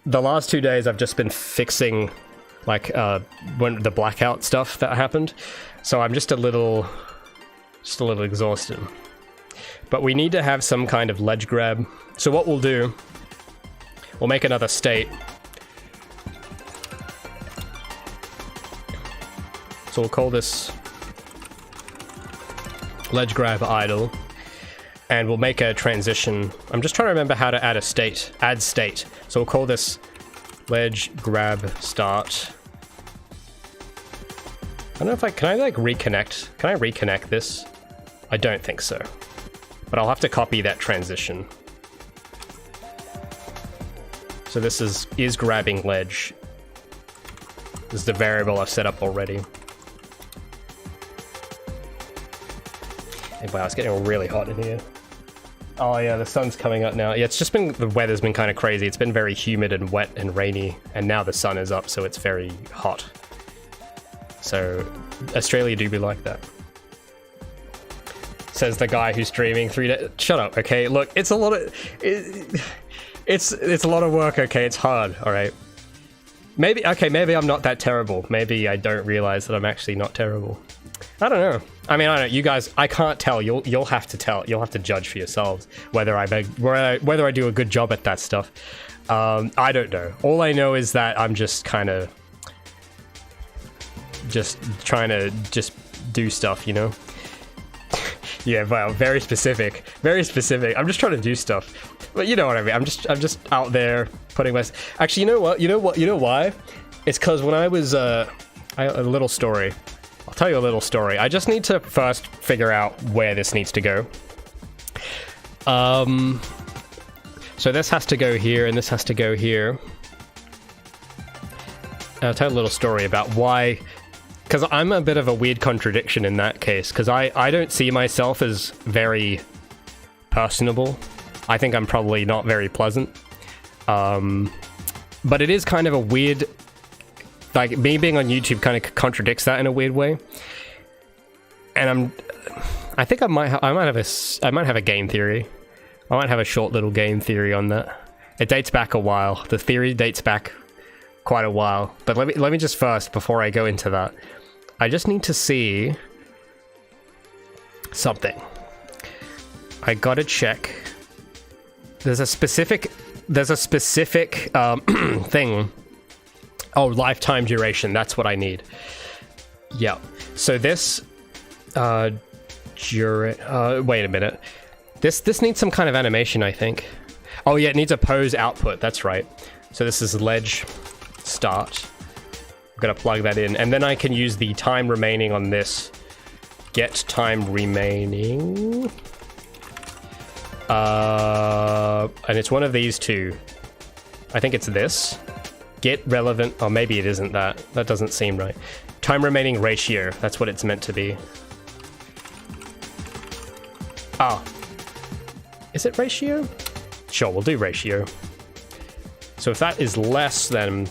the last 2 days I've just been fixing like when the blackout stuff that happened, so I'm just a little exhausted. But we need to have some kind of ledge grab. So what we'll do, we'll make another state. So we'll call this ledge grab idle, and we'll make a transition. I'm just trying to remember how to add state. So we'll call this ledge grab start. I don't know if can I like reconnect? Can I reconnect this? I don't think so, but I'll have to copy that transition. So this is grabbing ledge. This is the variable I've set up already. Wow, it's getting really hot in here. Oh yeah, the sun's coming up now. Yeah, it's just been, the weather's been kind of crazy. It's been very humid and wet and rainy, and now the sun is up, so it's very hot. So, Australia do be like that. Says the guy who's streaming 3 days. Shut up, okay? Look, it's a lot of... It's a lot of work, okay? It's hard, alright? Maybe I'm not that terrible. Maybe I don't realize that I'm actually not terrible. I don't know. I mean, I don't know. You guys, I can't tell. You'll have to tell. You'll have to judge for yourselves whether I do a good job at that stuff. I don't know. All I know is that I'm just kind of just trying to just do stuff, Yeah, wow, very specific. Very specific. I'm just trying to do stuff. But you know what I mean. I'm just out there putting my... Actually, you know what? You know why? It's because when I was... a little story. I'll tell you a little story. I just need to first figure out where this needs to go. So this has to go here, and this has to go here. I'll tell a little story about why, because I'm a bit of a weird contradiction in that case, because I don't see myself as very personable. I think I'm probably not very pleasant. But it is kind of a weird, like, me being on YouTube kind of contradicts that in a weird way. And I think I might have a game theory. I might have a short little game theory on that. It dates back a while. The theory dates back quite a while. But let me just first, before I go into that, I just need to see something. I gotta check. There's a specific thing. Oh, lifetime duration. That's what I need. Yeah. So this wait a minute. This needs some kind of animation, I think. Oh yeah, it needs a pose output. That's right. So this is ledge start. I'm gonna plug that in, and then I can use the time remaining on this. Get time remaining. And it's one of these two. I think it's this. Get relevant. Oh, maybe it isn't that. That doesn't seem right. Time remaining ratio. That's what it's meant to be. Oh. Is it ratio? Sure, we'll do ratio. So if that is less than...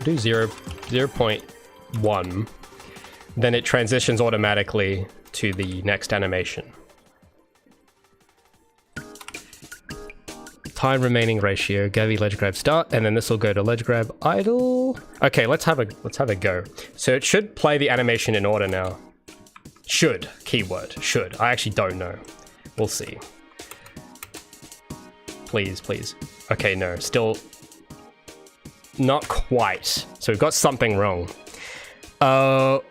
do 0.1, then it transitions automatically to the next animation. Time remaining ratio, Gabi ledge grab start, and then this will go to ledge grab idle. Okay, let's have a go. So it should play the animation in order now. Should, keyword, should. I actually don't know. We'll see. Please, please. Okay, no, still not quite. So we've got something wrong. Oh,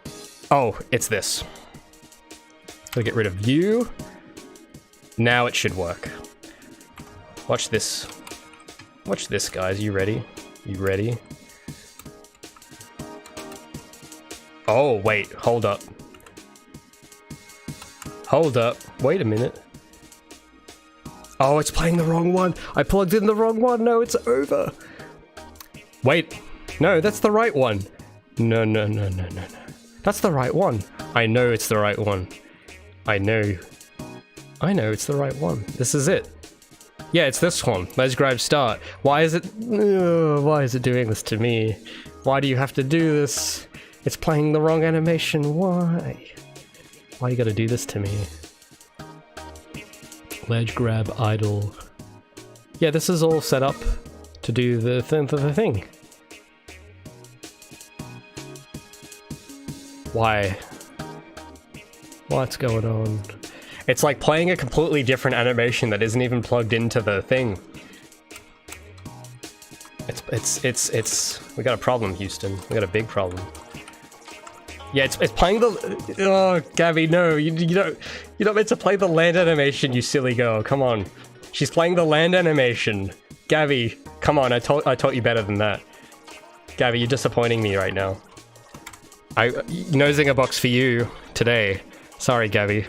it's this. Gotta get rid of view. Now it should work. Watch this. Watch this, guys. You ready? You ready? Oh, wait. Hold up. Hold up. Wait a minute. Oh, it's playing the wrong one. I plugged in the wrong one. No, it's over. Wait. No, that's the right one. No. That's the right one. I know it's the right one. I know it's the right one. This is it. Yeah, it's this one. Ledge grab start. Why is it doing this to me? Why do you have to do this? It's playing the wrong animation. Why? Why you gotta do this to me? Ledge grab idle. Yeah, this is all set up to do the thing. Why? What's going on? It's like playing a completely different animation that isn't even plugged into the thing. We got a problem, Houston. We got a big problem. Yeah, it's playing the... Oh, Gabi, no, you're not meant to play the land animation, you silly girl. Come on. She's playing the land animation. Gabi, come on, I taught you better than that. Gabi, you're disappointing me right now. No zinger box for you today. Sorry, Gabi.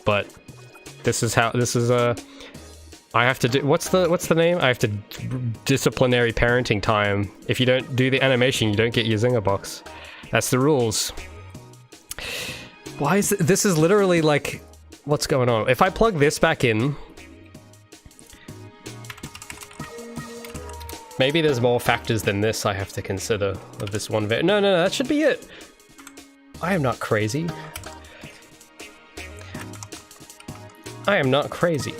But this is I have to do, what's the name? I have to disciplinary parenting time. If you don't do the animation, you don't get your zinger box. That's the rules. Why is it, this is literally like, what's going on? If I plug this back in, maybe there's more factors than this I have to consider of this one. No, that should be it. I am not crazy. I am not crazy.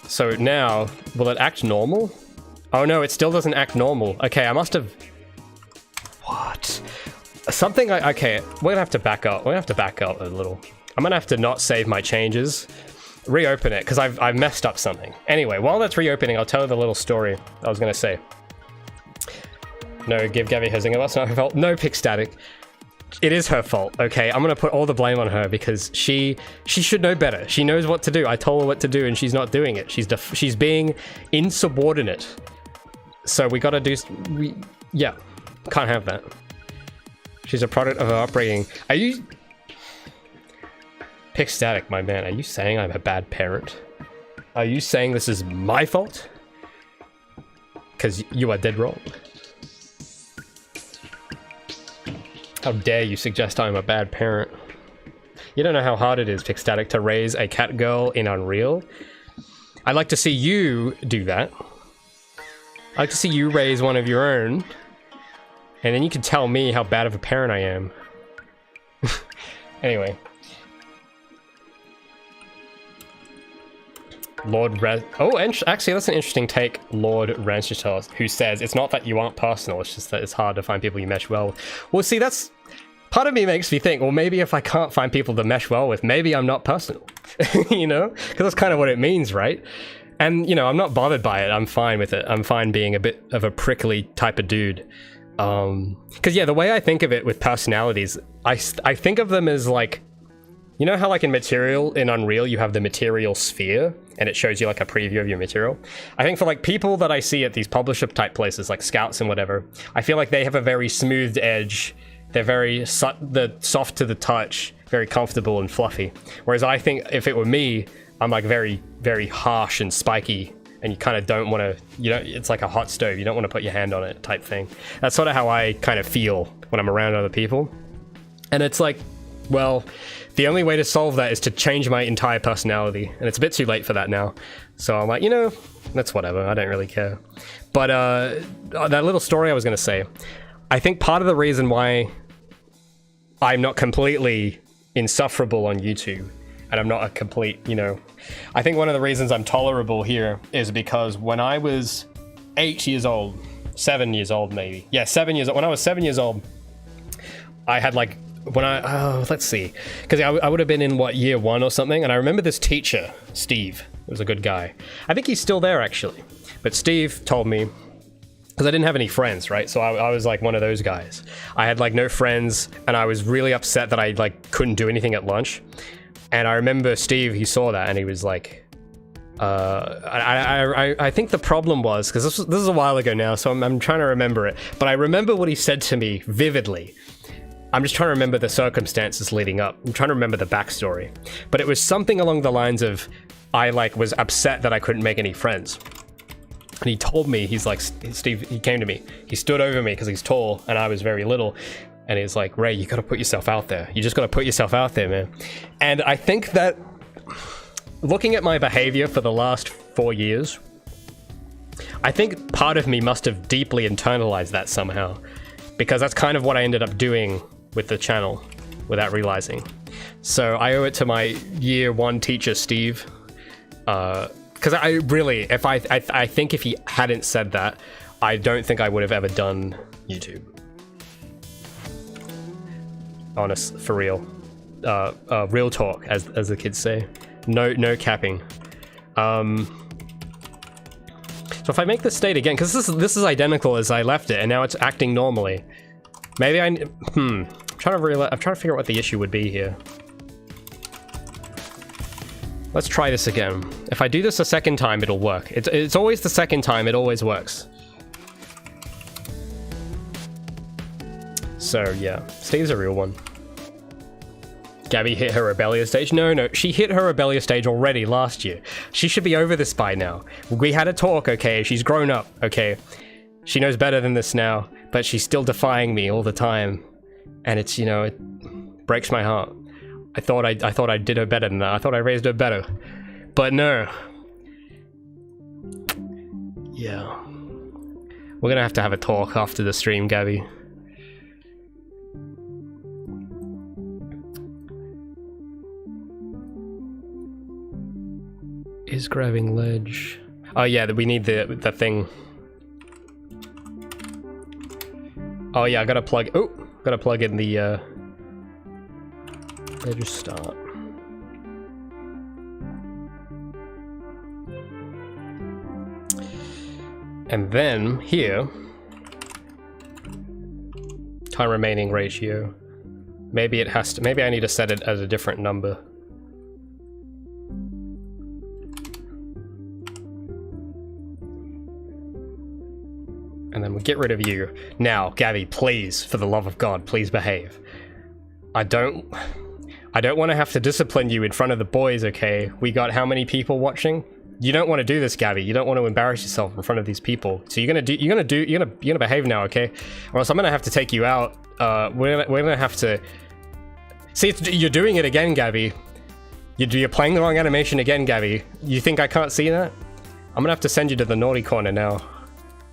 So now, will it act normal? Oh no, it still doesn't act normal. Okay, I must have... What? Something okay, we're gonna have to back up. We're gonna have to back up a little. I'm gonna have to not save my changes. Reopen it, because I've messed up something. Anyway, while that's reopening, I'll tell you the little story I was gonna say. No, give Gabi her zinger box, not her fault. No, pick static. It is her fault, okay? I'm gonna put all the blame on her because she should know better. She knows what to do. I told her what to do and she's not doing it. She's being insubordinate. So we gotta do... yeah. Can't have that. She's a product of her upbringing. Are you... Pick Static, my man, are you saying I'm a bad parent? Are you saying this is my fault? Because you are dead wrong. How dare you suggest I'm a bad parent? You don't know how hard it is, Pick Static, to raise a cat girl in Unreal. I'd like to see you do that. I'd like to see you raise one of your own. And then you can tell me how bad of a parent I am. Anyway. Lord Res... Oh, actually, that's an interesting take. Lord Ranchitos, who says, it's not that you aren't personal, it's just that it's hard to find people you mesh well with. Well, see, that's... Part of me makes me think, well, maybe if I can't find people to mesh well with, maybe I'm not personal. You know? Because that's kind of what it means, right? And, you know, I'm not bothered by it. I'm fine with it. I'm fine being a bit of a prickly type of dude. Because, yeah, the way I think of it with personalities, I think of them as, like... You know how, like, in Unreal, you have the material sphere, and it shows you, like, a preview of your material? I think for, like, people that I see at these publisher-type places, like Scouts and whatever, I feel like they have a very smoothed edge. They're very soft to the touch, very comfortable and fluffy. Whereas I think if it were me, I'm, like, very, very harsh and spiky, and you kind of don't want to, you know, it's like a hot stove. You don't want to put your hand on it type thing. That's sort of how I kind of feel when I'm around other people. And it's like, well... The only way to solve that is to change my entire personality, and it's a bit too late for that now. So I'm like, you know, that's whatever, I don't really care. But that little story I was going to say, I think part of the reason why I'm not completely insufferable on YouTube, and I'm not a complete, you know, I think one of the reasons I'm tolerable here is because when I was 8 years old, 7 years old maybe, yeah, 7 years old, when I was 7 years old, I had like, let's see, because I would have been in, what, year 1 or something, and I remember this teacher, Steve, was a good guy. I think he's still there, actually. But Steve told me, because I didn't have any friends, right? So I was like one of those guys. I had like no friends, and I was really upset that I like couldn't do anything at lunch. And I remember Steve, he saw that, and he was like, I think the problem was, because this is a while ago now, so I'm trying to remember it, but I remember what he said to me vividly. I'm just trying to remember the circumstances leading up. I'm trying to remember the backstory. But it was something along the lines of, I like was upset that I couldn't make any friends. And he told me, he's like, Steve, he came to me. He stood over me because he's tall and I was very little. And he's like, Ray, you got to put yourself out there. You just got to put yourself out there, man. And I think that looking at my behavior for the last 4 years, I think part of me must have deeply internalized that somehow, because that's kind of what I ended up doing with the channel without realizing. So I owe it to my year 1 teacher, Steve, because I really, I think if he hadn't said that, I don't think I would have ever done YouTube. Honest, for real. Real talk, as the kids say. No capping. So if I make this state again, because this is identical as I left it, and now it's acting normally. Maybe I'm trying to figure out what the issue would be here. Let's try this again. If I do this a second time, it'll work. It's always the second time, it always works. So yeah, Steve's a real one. Gabi hit her rebellious stage. No, she hit her rebellious stage already last year. She should be over this by now. We had a talk, okay? She's grown up, okay? She knows better than this now, but she's still defying me all the time. And it's, you know, it breaks my heart. I thought I did her better than that. I thought I raised her better. But no. Yeah. We're gonna have to have a talk after the stream, Gabi. Is grabbing ledge. Oh yeah, we need the thing. Oh yeah, I gotta plug in the ledge start. And then here, time remaining ratio. Maybe I need to set it as a different number. and then we'll get rid of you. Now, Gabi, please, for the love of God, please behave. I don't want to have to discipline you in front of the boys, okay? We got how many people watching? You don't want to do this, Gabi. You don't want to embarrass yourself in front of these people. So you're gonna behave now, okay? Or else I'm gonna have to take you out. We're gonna have to. See, you're doing it again, Gabi. You're playing the wrong animation again, Gabi. You think I can't see that? I'm gonna have to send you to the naughty corner now.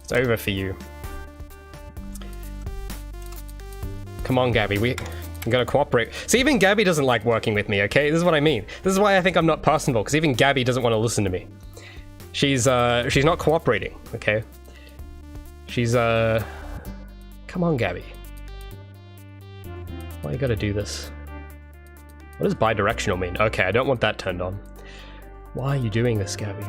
It's over for you. Come on, Gabi. We gotta cooperate. See, even Gabi doesn't like working with me, okay? This is what I mean. This is why I think I'm not personable, because even Gabi doesn't want to listen to me. She's not cooperating, okay? She's, come on, Gabi. Why you gotta do this? What does bidirectional mean? Okay, I don't want that turned on. Why are you doing this, Gabi?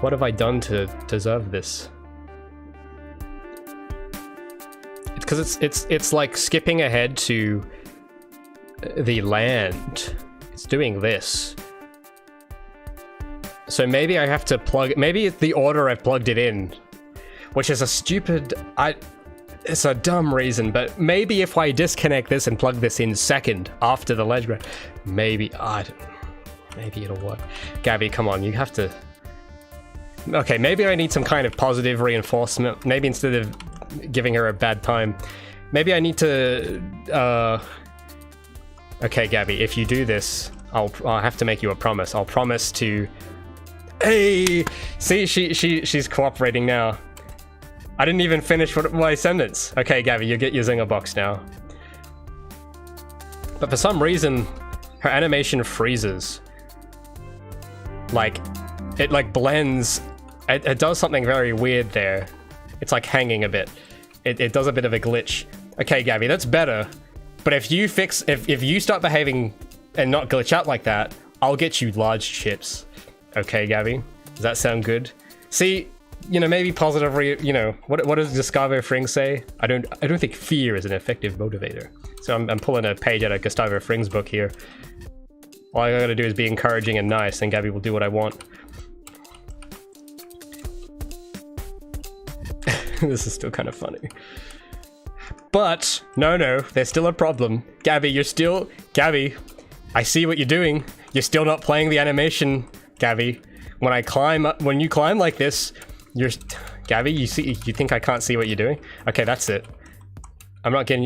What have I done to deserve this? Because it's like skipping ahead to the land. It's doing this. So maybe I have to plug. Maybe it's the order I've plugged it in, which is a stupid. It's a dumb reason, but maybe if I disconnect this and plug this in second after the ledge grab, maybe it'll work. Gabi, come on, you have to. Okay, maybe I need some kind of positive reinforcement. Maybe instead of giving her a bad time, maybe I need to. Okay, Gabi, if you do this, I'll have to make you a promise. I'll promise to. Hey, see, she's cooperating now. I didn't even finish my sentence. Okay, Gabi, you get your zinger box now. But for some reason, her animation freezes. Like, it like blends. It does something very weird there. It's like hanging a bit. It does a bit of a glitch. Okay, Gabi, that's better. But if you start behaving and not glitch out like that, I'll get you large chips. Okay, Gabi, does that sound good? See, you know, maybe positive. What does Gustavo Fring say? I don't think fear is an effective motivator. So I'm pulling a page out of Gustavo Fring's book here. All I gotta do is be encouraging and nice, and Gabi will do what I want. This is still kind of funny. But, no, there's still a problem. Gabi, I see what you're doing. You're still not playing the animation, Gabi. When you climb like this, Gabi, you think I can't see what you're doing? Okay, that's it. I'm not getting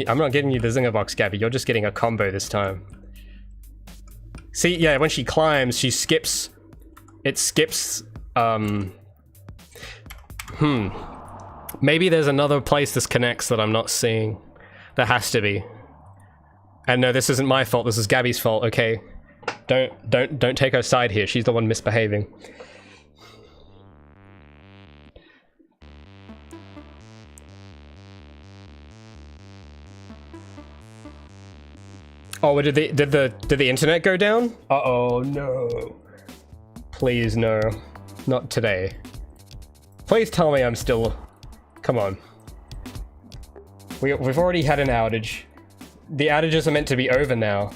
you the zinger box, Gabi. You're just getting a combo this time. See, yeah, when she climbs, she skips. It skips, Maybe there's another place this connects that I'm not seeing. There has to be. And no, this isn't my fault. This is Gabi's fault. Okay, don't take her side here. She's the one misbehaving. Oh, did the internet go down? Uh-oh, no. Please, no. Not today. Please tell me I'm still. Come on. We've already had an outage. The outages are meant to be over now.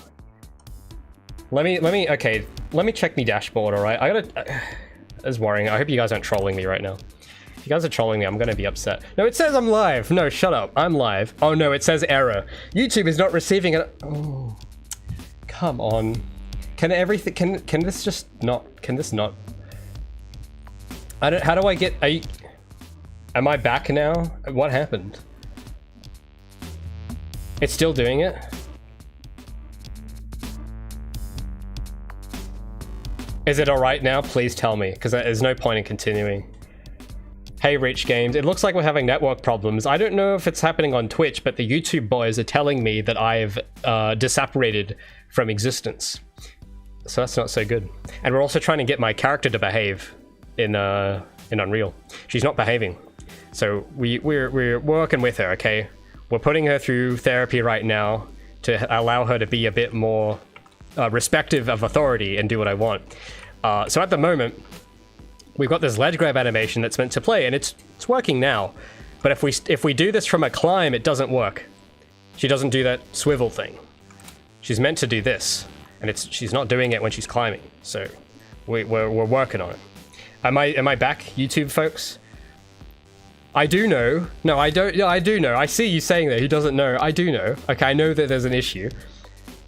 Let me check me dashboard, alright? It's worrying. I hope you guys aren't trolling me right now. If you guys are trolling me, I'm gonna be upset. No, it says I'm live. No, shut up. I'm live. Oh no, it says error. YouTube is not receiving it. Oh, come on. Can this just not? Can this not? How do I get? Am I back now? What happened? It's still doing it? Is it alright now? Please tell me, because there's no point in continuing. Hey Rich Games, it looks like we're having network problems. I don't know if it's happening on Twitch, but the YouTube boys are telling me that I've disapparated from existence. So that's not so good. And we're also trying to get my character to behave in Unreal. She's not behaving. So we're working with her, okay? We're putting her through therapy right now to allow her to be a bit more respective of authority and do what I want. So at the moment, we've got this ledge grab animation that's meant to play, and it's working now. But if we do this from a climb, it doesn't work. She doesn't do that swivel thing. She's meant to do this, and she's not doing it when she's climbing. So we're working on it. Am I back, YouTube folks? I do know. No, I don't. Yeah, I do know. I see you saying that he doesn't know. I do know. Okay, I know that there's an issue.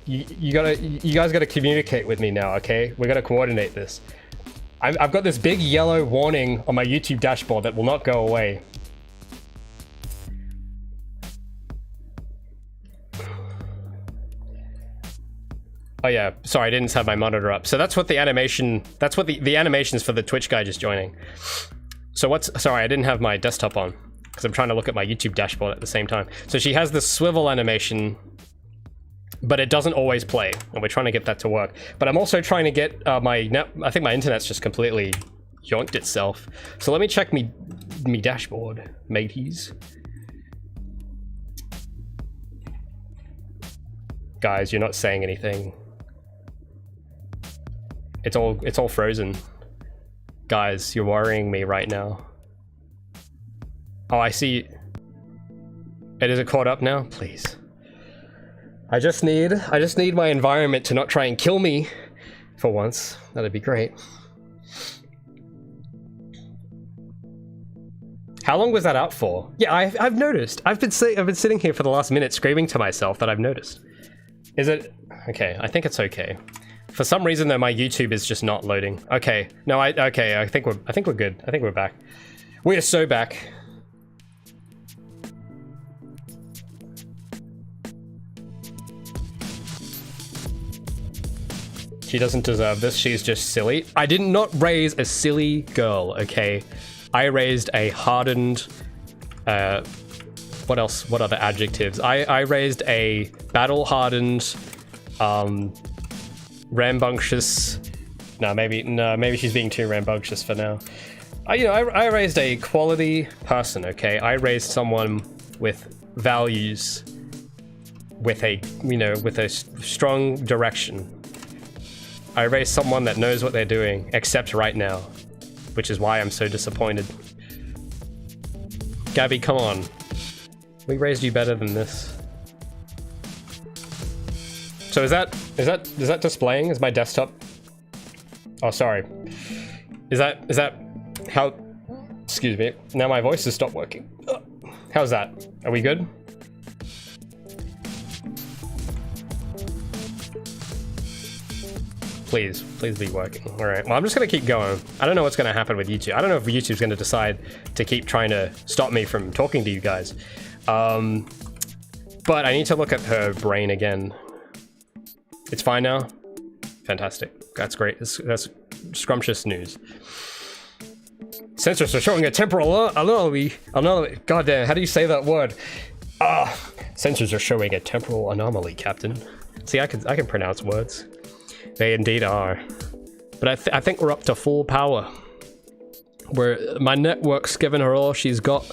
You guys gotta communicate with me now, okay? We gotta coordinate this. I've got this big yellow warning on my YouTube dashboard that will not go away. Oh yeah, sorry, I didn't have my monitor up. So that's what the animation, that's what the animations for the Twitch guy just joining. So sorry, I didn't have my desktop on because I'm trying to look at my YouTube dashboard at the same time. So she has this swivel animation, but it doesn't always play, and we're trying to get that to work. But I'm also trying to get I think my internet's just completely yoinked itself. So let me check me dashboard, mateys. Guys, you're not saying anything. It's all frozen. Guys, you're worrying me right now. Oh, I see. Is it caught up now? Please. I just need my environment to not try and kill me for once. That'd be great. How long was that out for? Yeah, I've noticed. I've been sitting here for the last minute screaming to myself that I've noticed. Is it okay? I think it's okay. For some reason though, my YouTube is just not loading. Okay, no, okay. I think we're good. I think we're back. We are so back. She doesn't deserve this. She's just silly. I did not raise a silly girl. Okay, I raised a hardened. What else? What other adjectives? I raised a battle-hardened, rambunctious. No, maybe she's being too rambunctious for now. I raised a quality person. Okay, I raised someone with values, with a strong direction. I raised someone that knows what they're doing, except right now, which is why I'm so disappointed. Gabi, come on. We raised you better than this. So is that displaying? Is my desktop? Oh, sorry. Is that how? Excuse me. Now my voice has stopped working. How's that? Are we good? Please be working. All right. Well, I'm just gonna keep going. I don't know what's gonna happen with YouTube. I don't know if YouTube's gonna decide to keep trying to stop me from talking to you guys. But I need to look at her brain again. It's fine now? Fantastic. That's great. That's scrumptious news. Sensors are showing a temporal anomaly. God damn, how do you say that word? Sensors are showing a temporal anomaly, Captain. See, I can pronounce words. They indeed are. But I think we're up to full power. My network's giving her all she's got.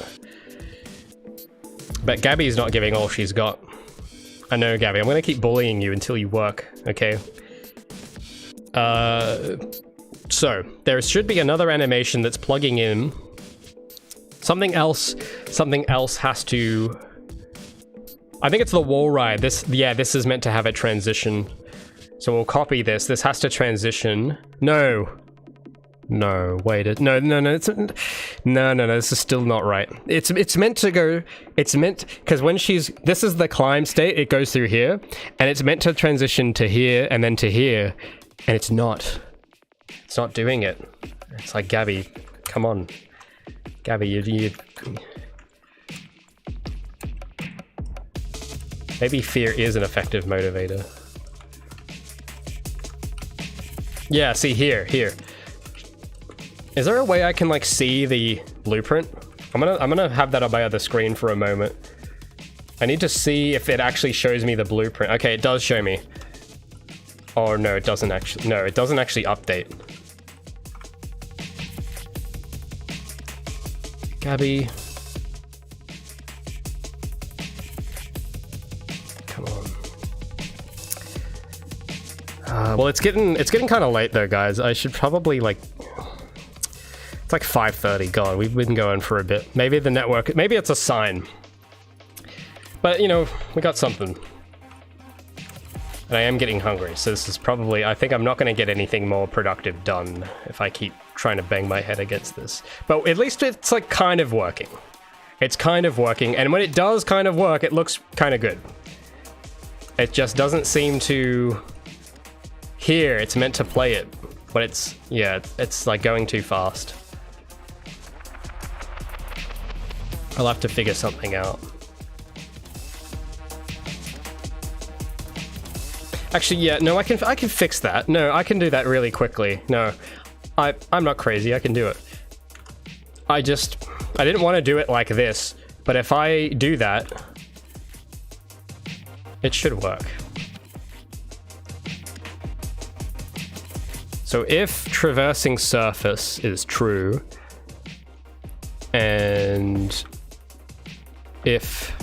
But Gabi's not giving all she's got. I know, Gabi. I'm gonna keep bullying you until you work, okay? So, there should be another animation that's plugging in. Something else has to... I think it's the wall ride. This is meant to have a transition. So we'll copy this. This has to transition. No, wait. No. This is still not right. It's meant to go. It's meant because when this is the climb state. It goes through here, and it's meant to transition to here and then to here, and it's not. It's not doing it. It's like, Gabi, come on, Gabi, you. Maybe fear is an effective motivator. Yeah, see here. Is there a way I can like see the blueprint? I'm gonna have that on my other screen for a moment. I need to see if it actually shows me the blueprint. Okay, it does show me. Oh no, it doesn't actually. No, it doesn't actually update. Gabi. Come on. Well, it's getting kind of late though, guys. I should probably like. It's like 5:30. God, we've been going for a bit. Maybe the network. Maybe it's a sign. But you know, we got something. And I am getting hungry, so this is probably... I think I'm not going to get anything more productive done if I keep trying to bang my head against this. But at least it's like kind of working. It's kind of working, and when it does kind of work, it looks kind of good. It just doesn't seem to... Here, it's meant to play it, but it's... Yeah, it's like going too fast. I'll have to figure something out. Actually, yeah, no, I can fix that. No, I can do that really quickly. No, I'm not crazy, I can do it. I didn't want to do it like this, but if I do that, it should work. So if traversing surface is true, and if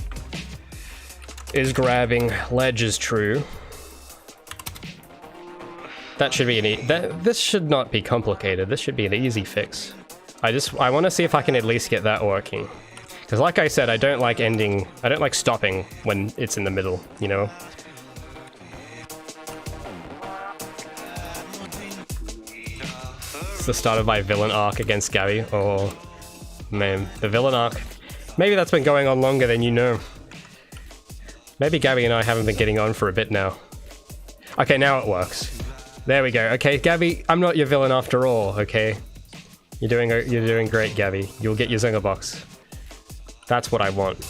is grabbing ledge is true, that should be this should not be complicated. This should be an easy fix. I want to see if I can at least get that working. Because like I said, I don't like stopping when it's in the middle, you know? It's the start of my villain arc against Gabi. Oh, man, the villain arc. Maybe that's been going on longer than you know. Maybe Gabi and I haven't been getting on for a bit now. Okay, now it works. There we go. Okay, Gabi, I'm not your villain after all, okay? You're doing great, Gabi. You'll get your Zinger box. That's what I want.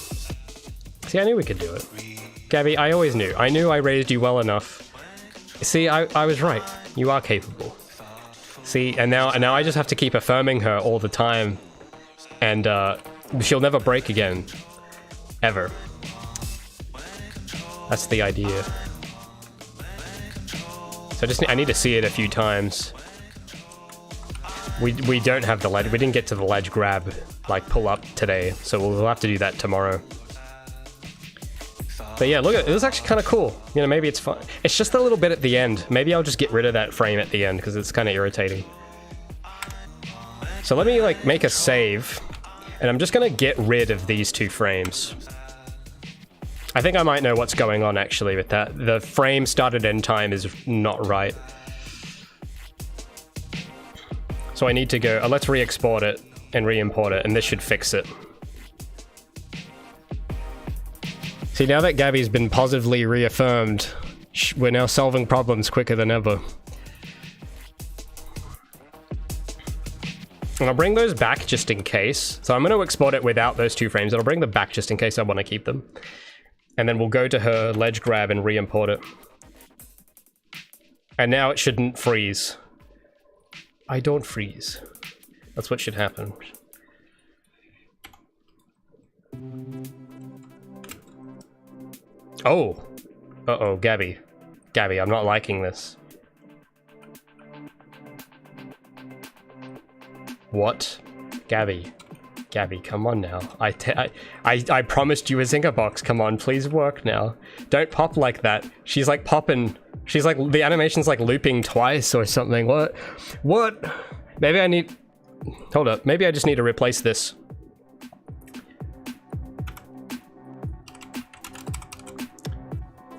See, I knew we could do it. Gabi, I always knew. I knew I raised you well enough. See, I was right. You are capable. See, and now I just have to keep affirming her all the time. And she'll never break again. Ever. That's the idea. So I need to see it a few times. We don't have the ledge. We didn't get to the ledge grab, like pull up today, so we'll have to do that tomorrow. But yeah, look at it. It was actually kind of cool. You know, maybe it's fun. It's just a little bit at the end. Maybe I'll just get rid of that frame at the end because it's kind of irritating. So let me like make a save, and I'm just gonna get rid of these 2 frames. I think I might know what's going on actually with that. The frame started end time is not right. So I need to go, let's re-export it and re-import it, and this should fix it. See, now that Gabi's been positively reaffirmed, we're now solving problems quicker than ever. And I'll bring those back just in case. So I'm going to export it without those 2 frames, and I'll bring them back just in case I want to keep them. And then we'll go to her ledge grab and re-import it. And now it shouldn't freeze. I don't freeze. That's what should happen. Oh! Uh-oh, Gabi. Gabi, I'm not liking this. What? Gabi. Gabi, come on now. I promised you a Zinger box. Come on, please work now. Don't pop like that. She's like popping. She's like, the animation's like looping twice or something. What? What? Maybe I need... Hold up. Maybe I just need to replace this.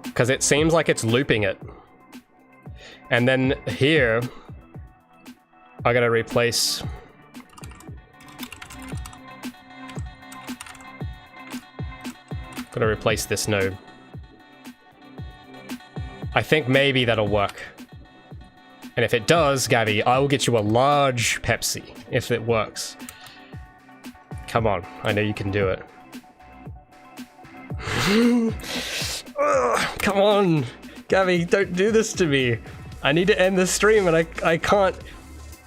Because it seems like it's looping it. And then here, I gotta replace... Gotta replace this node. I think maybe that'll work. And if it does, Gabi, I will get you a large Pepsi if it works. Come on, I know you can do it. Ugh, come on, Gabi, don't do this to me. I need to end the stream, and I can't.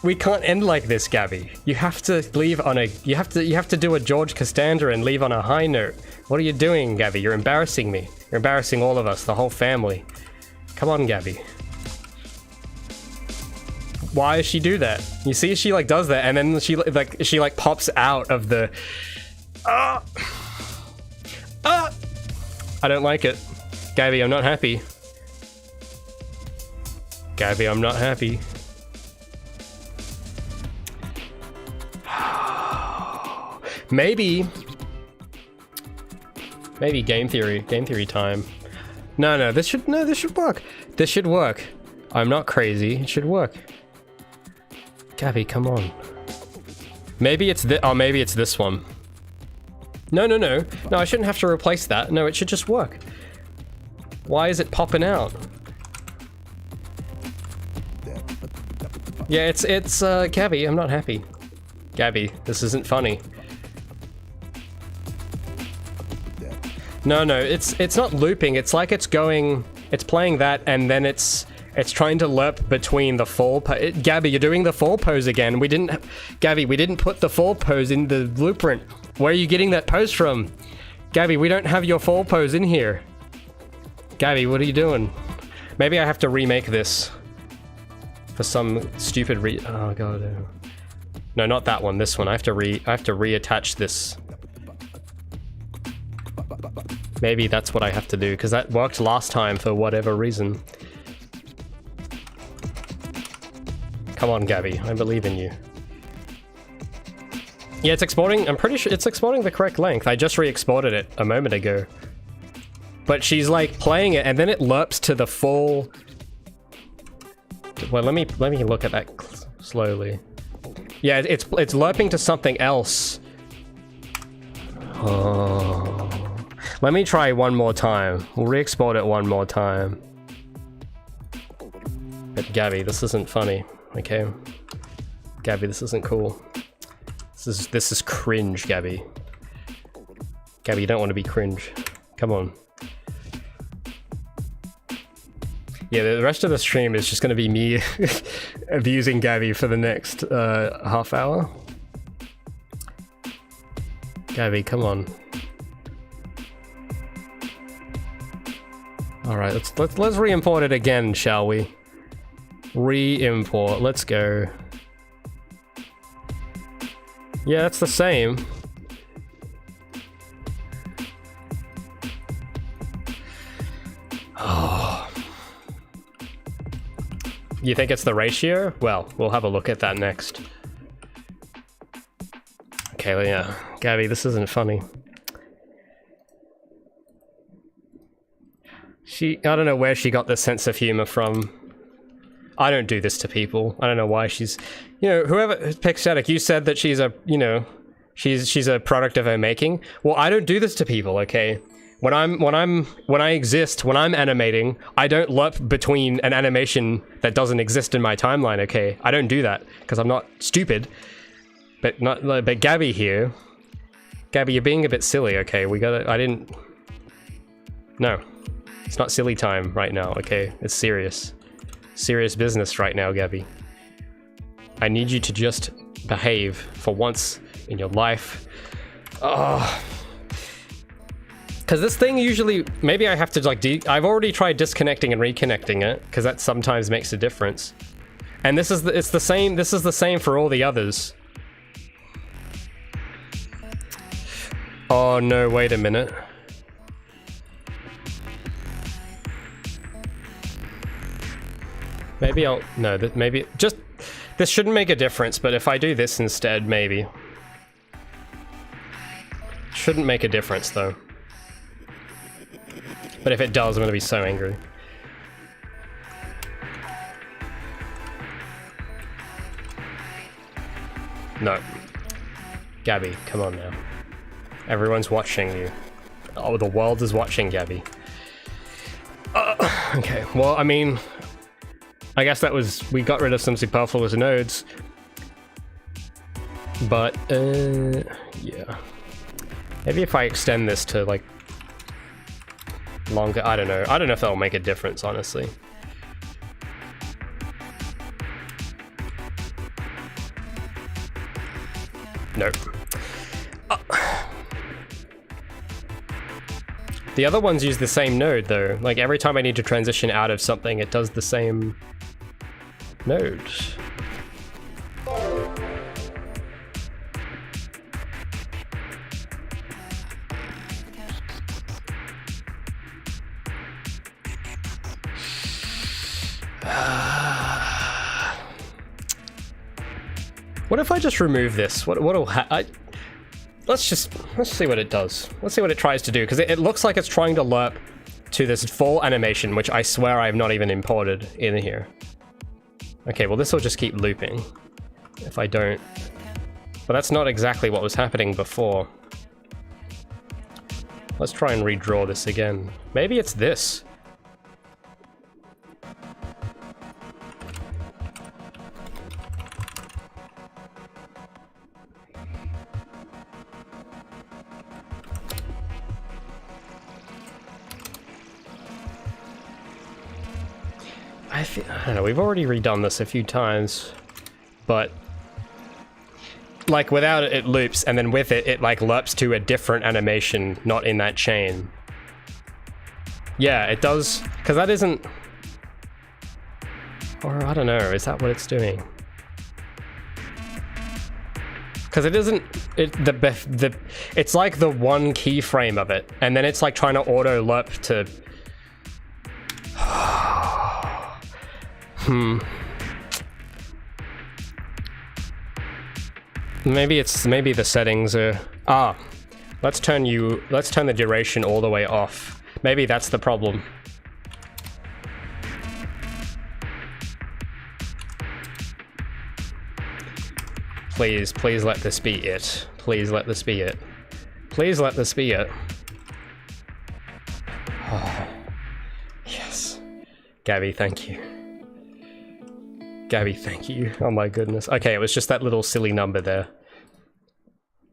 We can't end like this, Gabi. You have to leave on a. You have to do a George Costanza and leave on a high note. What are you doing, Gabi? You're embarrassing me. You're embarrassing all of us, the whole family. Come on, Gabi. Why does she do that? You see, she like does that, and then she like pops out of the. I don't like it, Gabi. I'm not happy. Gabi, I'm not happy. Maybe game theory time. No, this should work. This should work. I'm not crazy. It should work. Gabi, come on. Maybe it's maybe it's this one. No, no, no. No, I shouldn't have to replace that. No, it should just work. Why is it popping out? Yeah, it's Gabi, I'm not happy. Gabi, this isn't funny. No, no, it's not looping. It's like it's playing that, and then it's trying to lerp between the fall pose. Gabi, you're doing the fall pose again. Gabi, we didn't put the fall pose in the blueprint. Where are you getting that pose from? Gabi, we don't have your fall pose in here. Gabi, what are you doing? Maybe I have to remake this for some stupid oh god. No, not that one. This one. I have to reattach this. Maybe that's what I have to do, because that worked last time for whatever reason. Come on, Gabi, I believe in you. Yeah, it's exporting. I'm pretty sure it's exporting the correct length. I just re-exported it a moment ago. But she's like playing it, and then it lerps to the full. Well, let me look at that slowly. Yeah, it's lerping to something else. Oh. Let me try one more time. We'll re-export it one more time. But Gabi, this isn't funny, okay? Gabi, this isn't cool. This is cringe, Gabi. Gabi, you don't want to be cringe. Come on. Yeah, the rest of the stream is just going to be me abusing Gabi for the next half hour. Gabi, come on. All right, let's re-import it again, shall we? Re-import. Let's go. Yeah, that's the same. Oh. You think it's the ratio? Well, we'll have a look at that next. Okay, well, yeah. Gabi, this isn't funny. I don't know where she got this sense of humor from. I don't do this to people. I don't know why she's, whoever Pixatic, you said that she's a, she's a product of her making. Well, I don't do this to people, okay? When I exist, when I'm animating, I don't lerp between an animation that doesn't exist in my timeline, okay? I don't do that because I'm not stupid. But Gabi here, Gabi, you're being a bit silly, okay? No. It's not silly time right now, okay? It's serious. Serious business right now, Gabi. I need you to just behave for once in your life. Oh. Because this thing usually... Maybe I have to, like, I've already tried disconnecting and reconnecting it, because that sometimes makes a difference. And this is the same for all the others. Oh, no, wait a minute. Maybe this shouldn't make a difference, but if I do this instead, maybe. Shouldn't make a difference, though. But if it does, I'm gonna be so angry. No. Gabi, come on now. Everyone's watching you. Oh, the world is watching, Gabi. Okay, well, I mean... I guess we got rid of some superfluous nodes. But, yeah. Maybe if I extend this to, like, longer, I don't know. I don't know if that'll make a difference, honestly. Nope. The other ones use the same node, though. Like, every time I need to transition out of something, it does the same node. What if I just remove this? What'll let's see what it does. Let's see what it tries to do, because it looks like it's trying to lerp to this full animation, which I swear I have not even imported in here. Okay, well this will just keep looping if I don't. But that's not exactly what was happening before. Let's try and redraw this again. Maybe it's this. I don't know, we've already redone this a few times, but like without it, it loops, and then with it, it like lerps to a different animation, not in that chain. Yeah, it does, because that isn't, or I don't know, is that what it's doing? Because it isn't, it's like the one keyframe of it, and then it's like trying to auto lerp to. Maybe the settings are... let's turn the duration all the way off. Maybe that's the problem. Please let this be it. Please let this be it. Please let this be it. Oh, yes. Gabi, thank you. Gabi, thank you. Oh my goodness. Okay, it was just that little silly number there.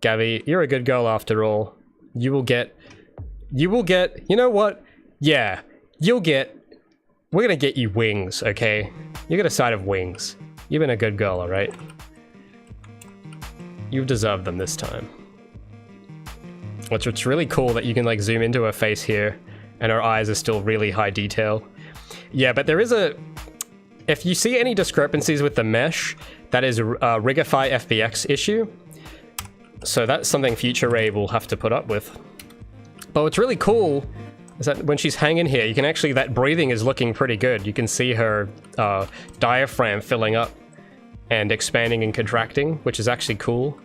Gabi, you're a good girl after all. You will get, you know what? Yeah, we're gonna get you wings, okay? You get a side of wings. You've been a good girl, alright? You've deserved them this time. What's really cool that you can like zoom into her face here, and her eyes are still really high detail. Yeah, but there is a... If you see any discrepancies with the mesh, that is a Rigify FBX issue. So that's something future Ray will have to put up with. But what's really cool is that when she's hanging here, you can actually, that breathing is looking pretty good. You can see her diaphragm filling up and expanding and contracting, which is actually cool.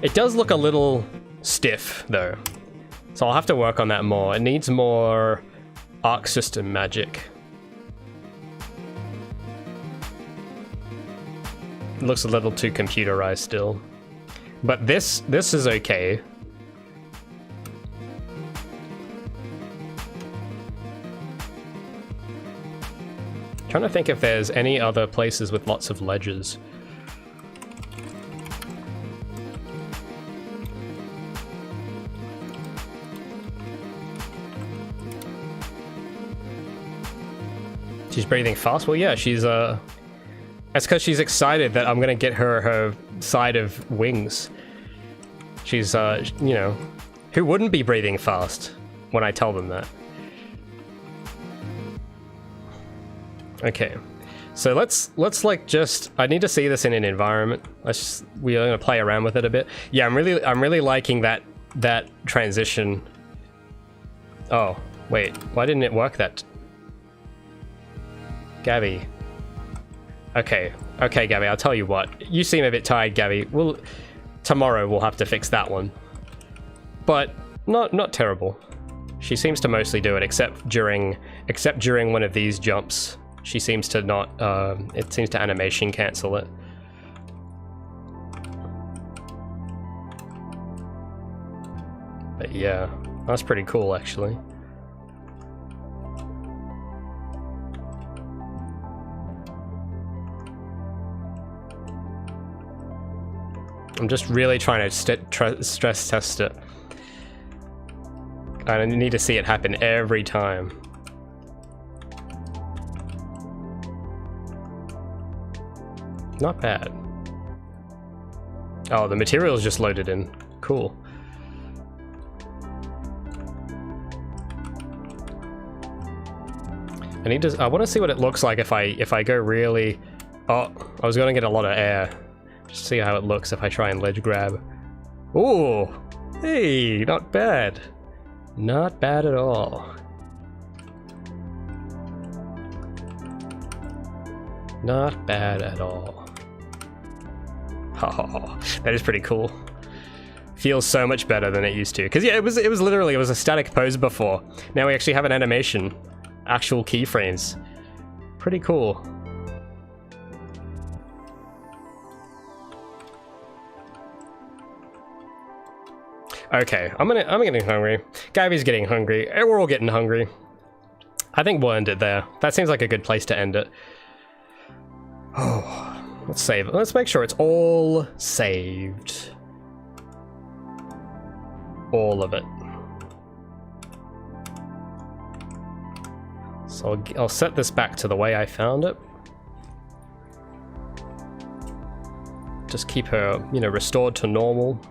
It does look a little stiff though. So I'll have to work on that more. It needs more arc system magic. It looks a little too computerized still. But this is okay. Trying to think if there's any other places with lots of ledges. She's breathing fast? Well, yeah, she's, that's because she's excited that I'm gonna get her side of wings. She's, you know, who wouldn't be breathing fast when I tell them that? Okay, so let's like just, I need to see this in an environment. We're gonna play around with it a bit. Yeah, I'm really liking that transition. Oh, wait, why didn't it work that? Gabi. Okay, Gabi, I'll tell you what. You seem a bit tired, Gabi. Tomorrow we'll have to fix that one. But not terrible. She seems to mostly do it, except during one of these jumps. She seems to not, it seems to animation cancel it. But yeah, that's pretty cool actually. I'm just really trying to stress test it. I need to see it happen every time. Not bad. Oh, the material's just loaded in. Cool. I want to see what it looks like if I go really... Oh, I was gonna get a lot of air. Just see how it looks if I try and ledge grab. Ooh! Hey, not bad. Not bad at all. Not bad at all. Oh, that is pretty cool. Feels so much better than it used to. Because yeah, it was literally, it was a static pose before. Now we actually have an animation. Actual keyframes. Pretty cool. Okay, I'm getting hungry. Gabi's getting hungry. We're all getting hungry. I think we'll end it there. That seems like a good place to end it. Oh, let's save it. Let's make sure it's all saved. All of it. So I'll set this back to the way I found it. Just keep her, you know, restored to normal.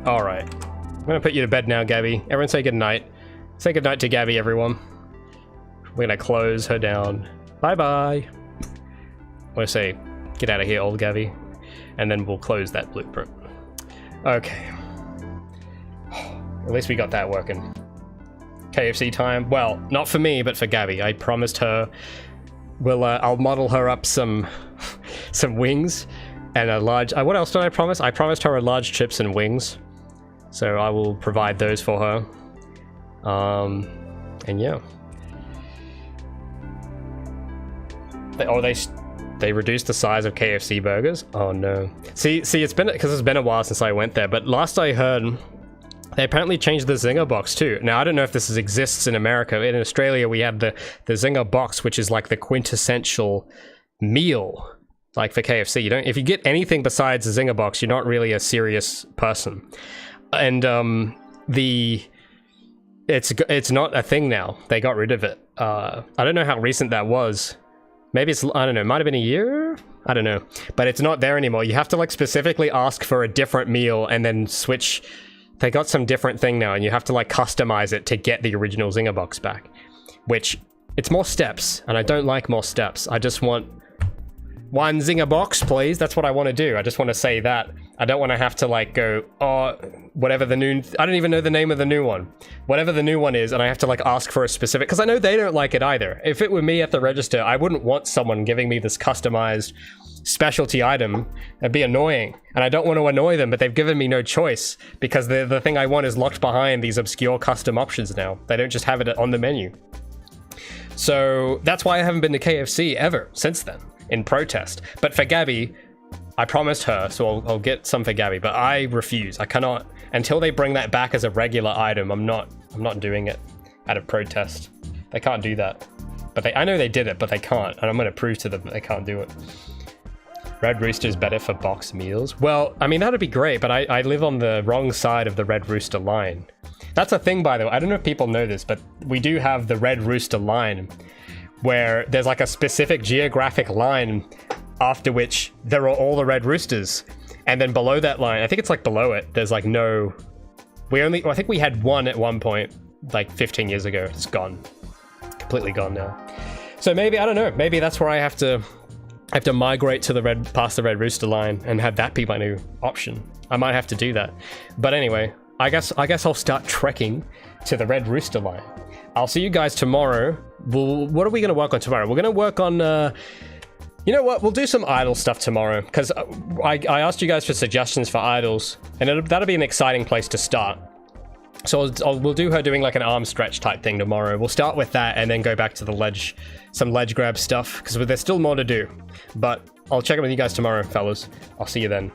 All right, I'm gonna put you to bed now, Gabi. Everyone say goodnight. Say goodnight to Gabi, everyone. We're gonna close her down. Bye-bye. I'm gonna say, get out of here, old Gabi. And then we'll close that blueprint. Okay. At least we got that working. KFC time. Well, not for me, but for Gabi. I promised her I'll model her up some wings and a large... what else did I promise? I promised her a large chips and wings. So I will provide those for her. And yeah. They reduced the size of KFC burgers? Oh no. See, it's been a while since I went there, but last I heard, they apparently changed the Zinger box too. Now I don't know if this exists in America. In Australia, we had the Zinger box, which is like the quintessential meal, like for KFC. If you get anything besides the Zinger box, you're not really a serious person. And it's not a thing now. They got rid of it. I don't know how recent that was. Maybe it's, I don't know, it might have been a year? I don't know. But it's not there anymore. You have to like specifically ask for a different meal and then switch. They got some different thing now and you have to like customize it to get the original Zinger box back. Which, it's more steps and I don't like more steps. I just want one Zinger box, please. That's what I want to do. I just want to say that. I don't want to have to like go, oh, whatever the new, I don't even know the name of the new one. Whatever the new one is, and I have to like ask for a specific, because I know they don't like it either. If it were me at the register, I wouldn't want someone giving me this customized specialty item. It'd be annoying. And I don't want to annoy them, but they've given me no choice because the thing I want is locked behind these obscure custom options now. They don't just have it on the menu. So that's why I haven't been to KFC ever since then, in protest. But for Gabi, I promised her, so I'll get some for Gabi, but I refuse. I cannot, until they bring that back as a regular item, I'm not doing it out of protest. They can't do that. But I know they did it, but they can't, and I'm gonna prove to them that they can't do it. Red Rooster's better for box meals. Well, I mean, that'd be great, but I live on the wrong side of the Red Rooster line. That's a thing, by the way. I don't know if people know this, but we do have the Red Rooster line, where there's like a specific geographic line after which there are all the Red Roosters. And then below that line, I think it's like below it, there's like no... I think we had one at one point, like 15 years ago. It's gone. Completely gone now. So maybe, I don't know, maybe that's where I have to migrate to past the Red Rooster line and have that be my new option. I might have to do that. But anyway, I guess I'll start trekking to the Red Rooster line. I'll see you guys tomorrow. What are we going to work on tomorrow? We're going to work on... you know what? We'll do some idle stuff tomorrow, because I asked you guys for suggestions for idols, and that'll be an exciting place to start. So we'll do her doing like an arm stretch type thing tomorrow. We'll start with that and then go back to the some ledge grab stuff, because there's still more to do. But I'll check in with you guys tomorrow, fellas. I'll see you then.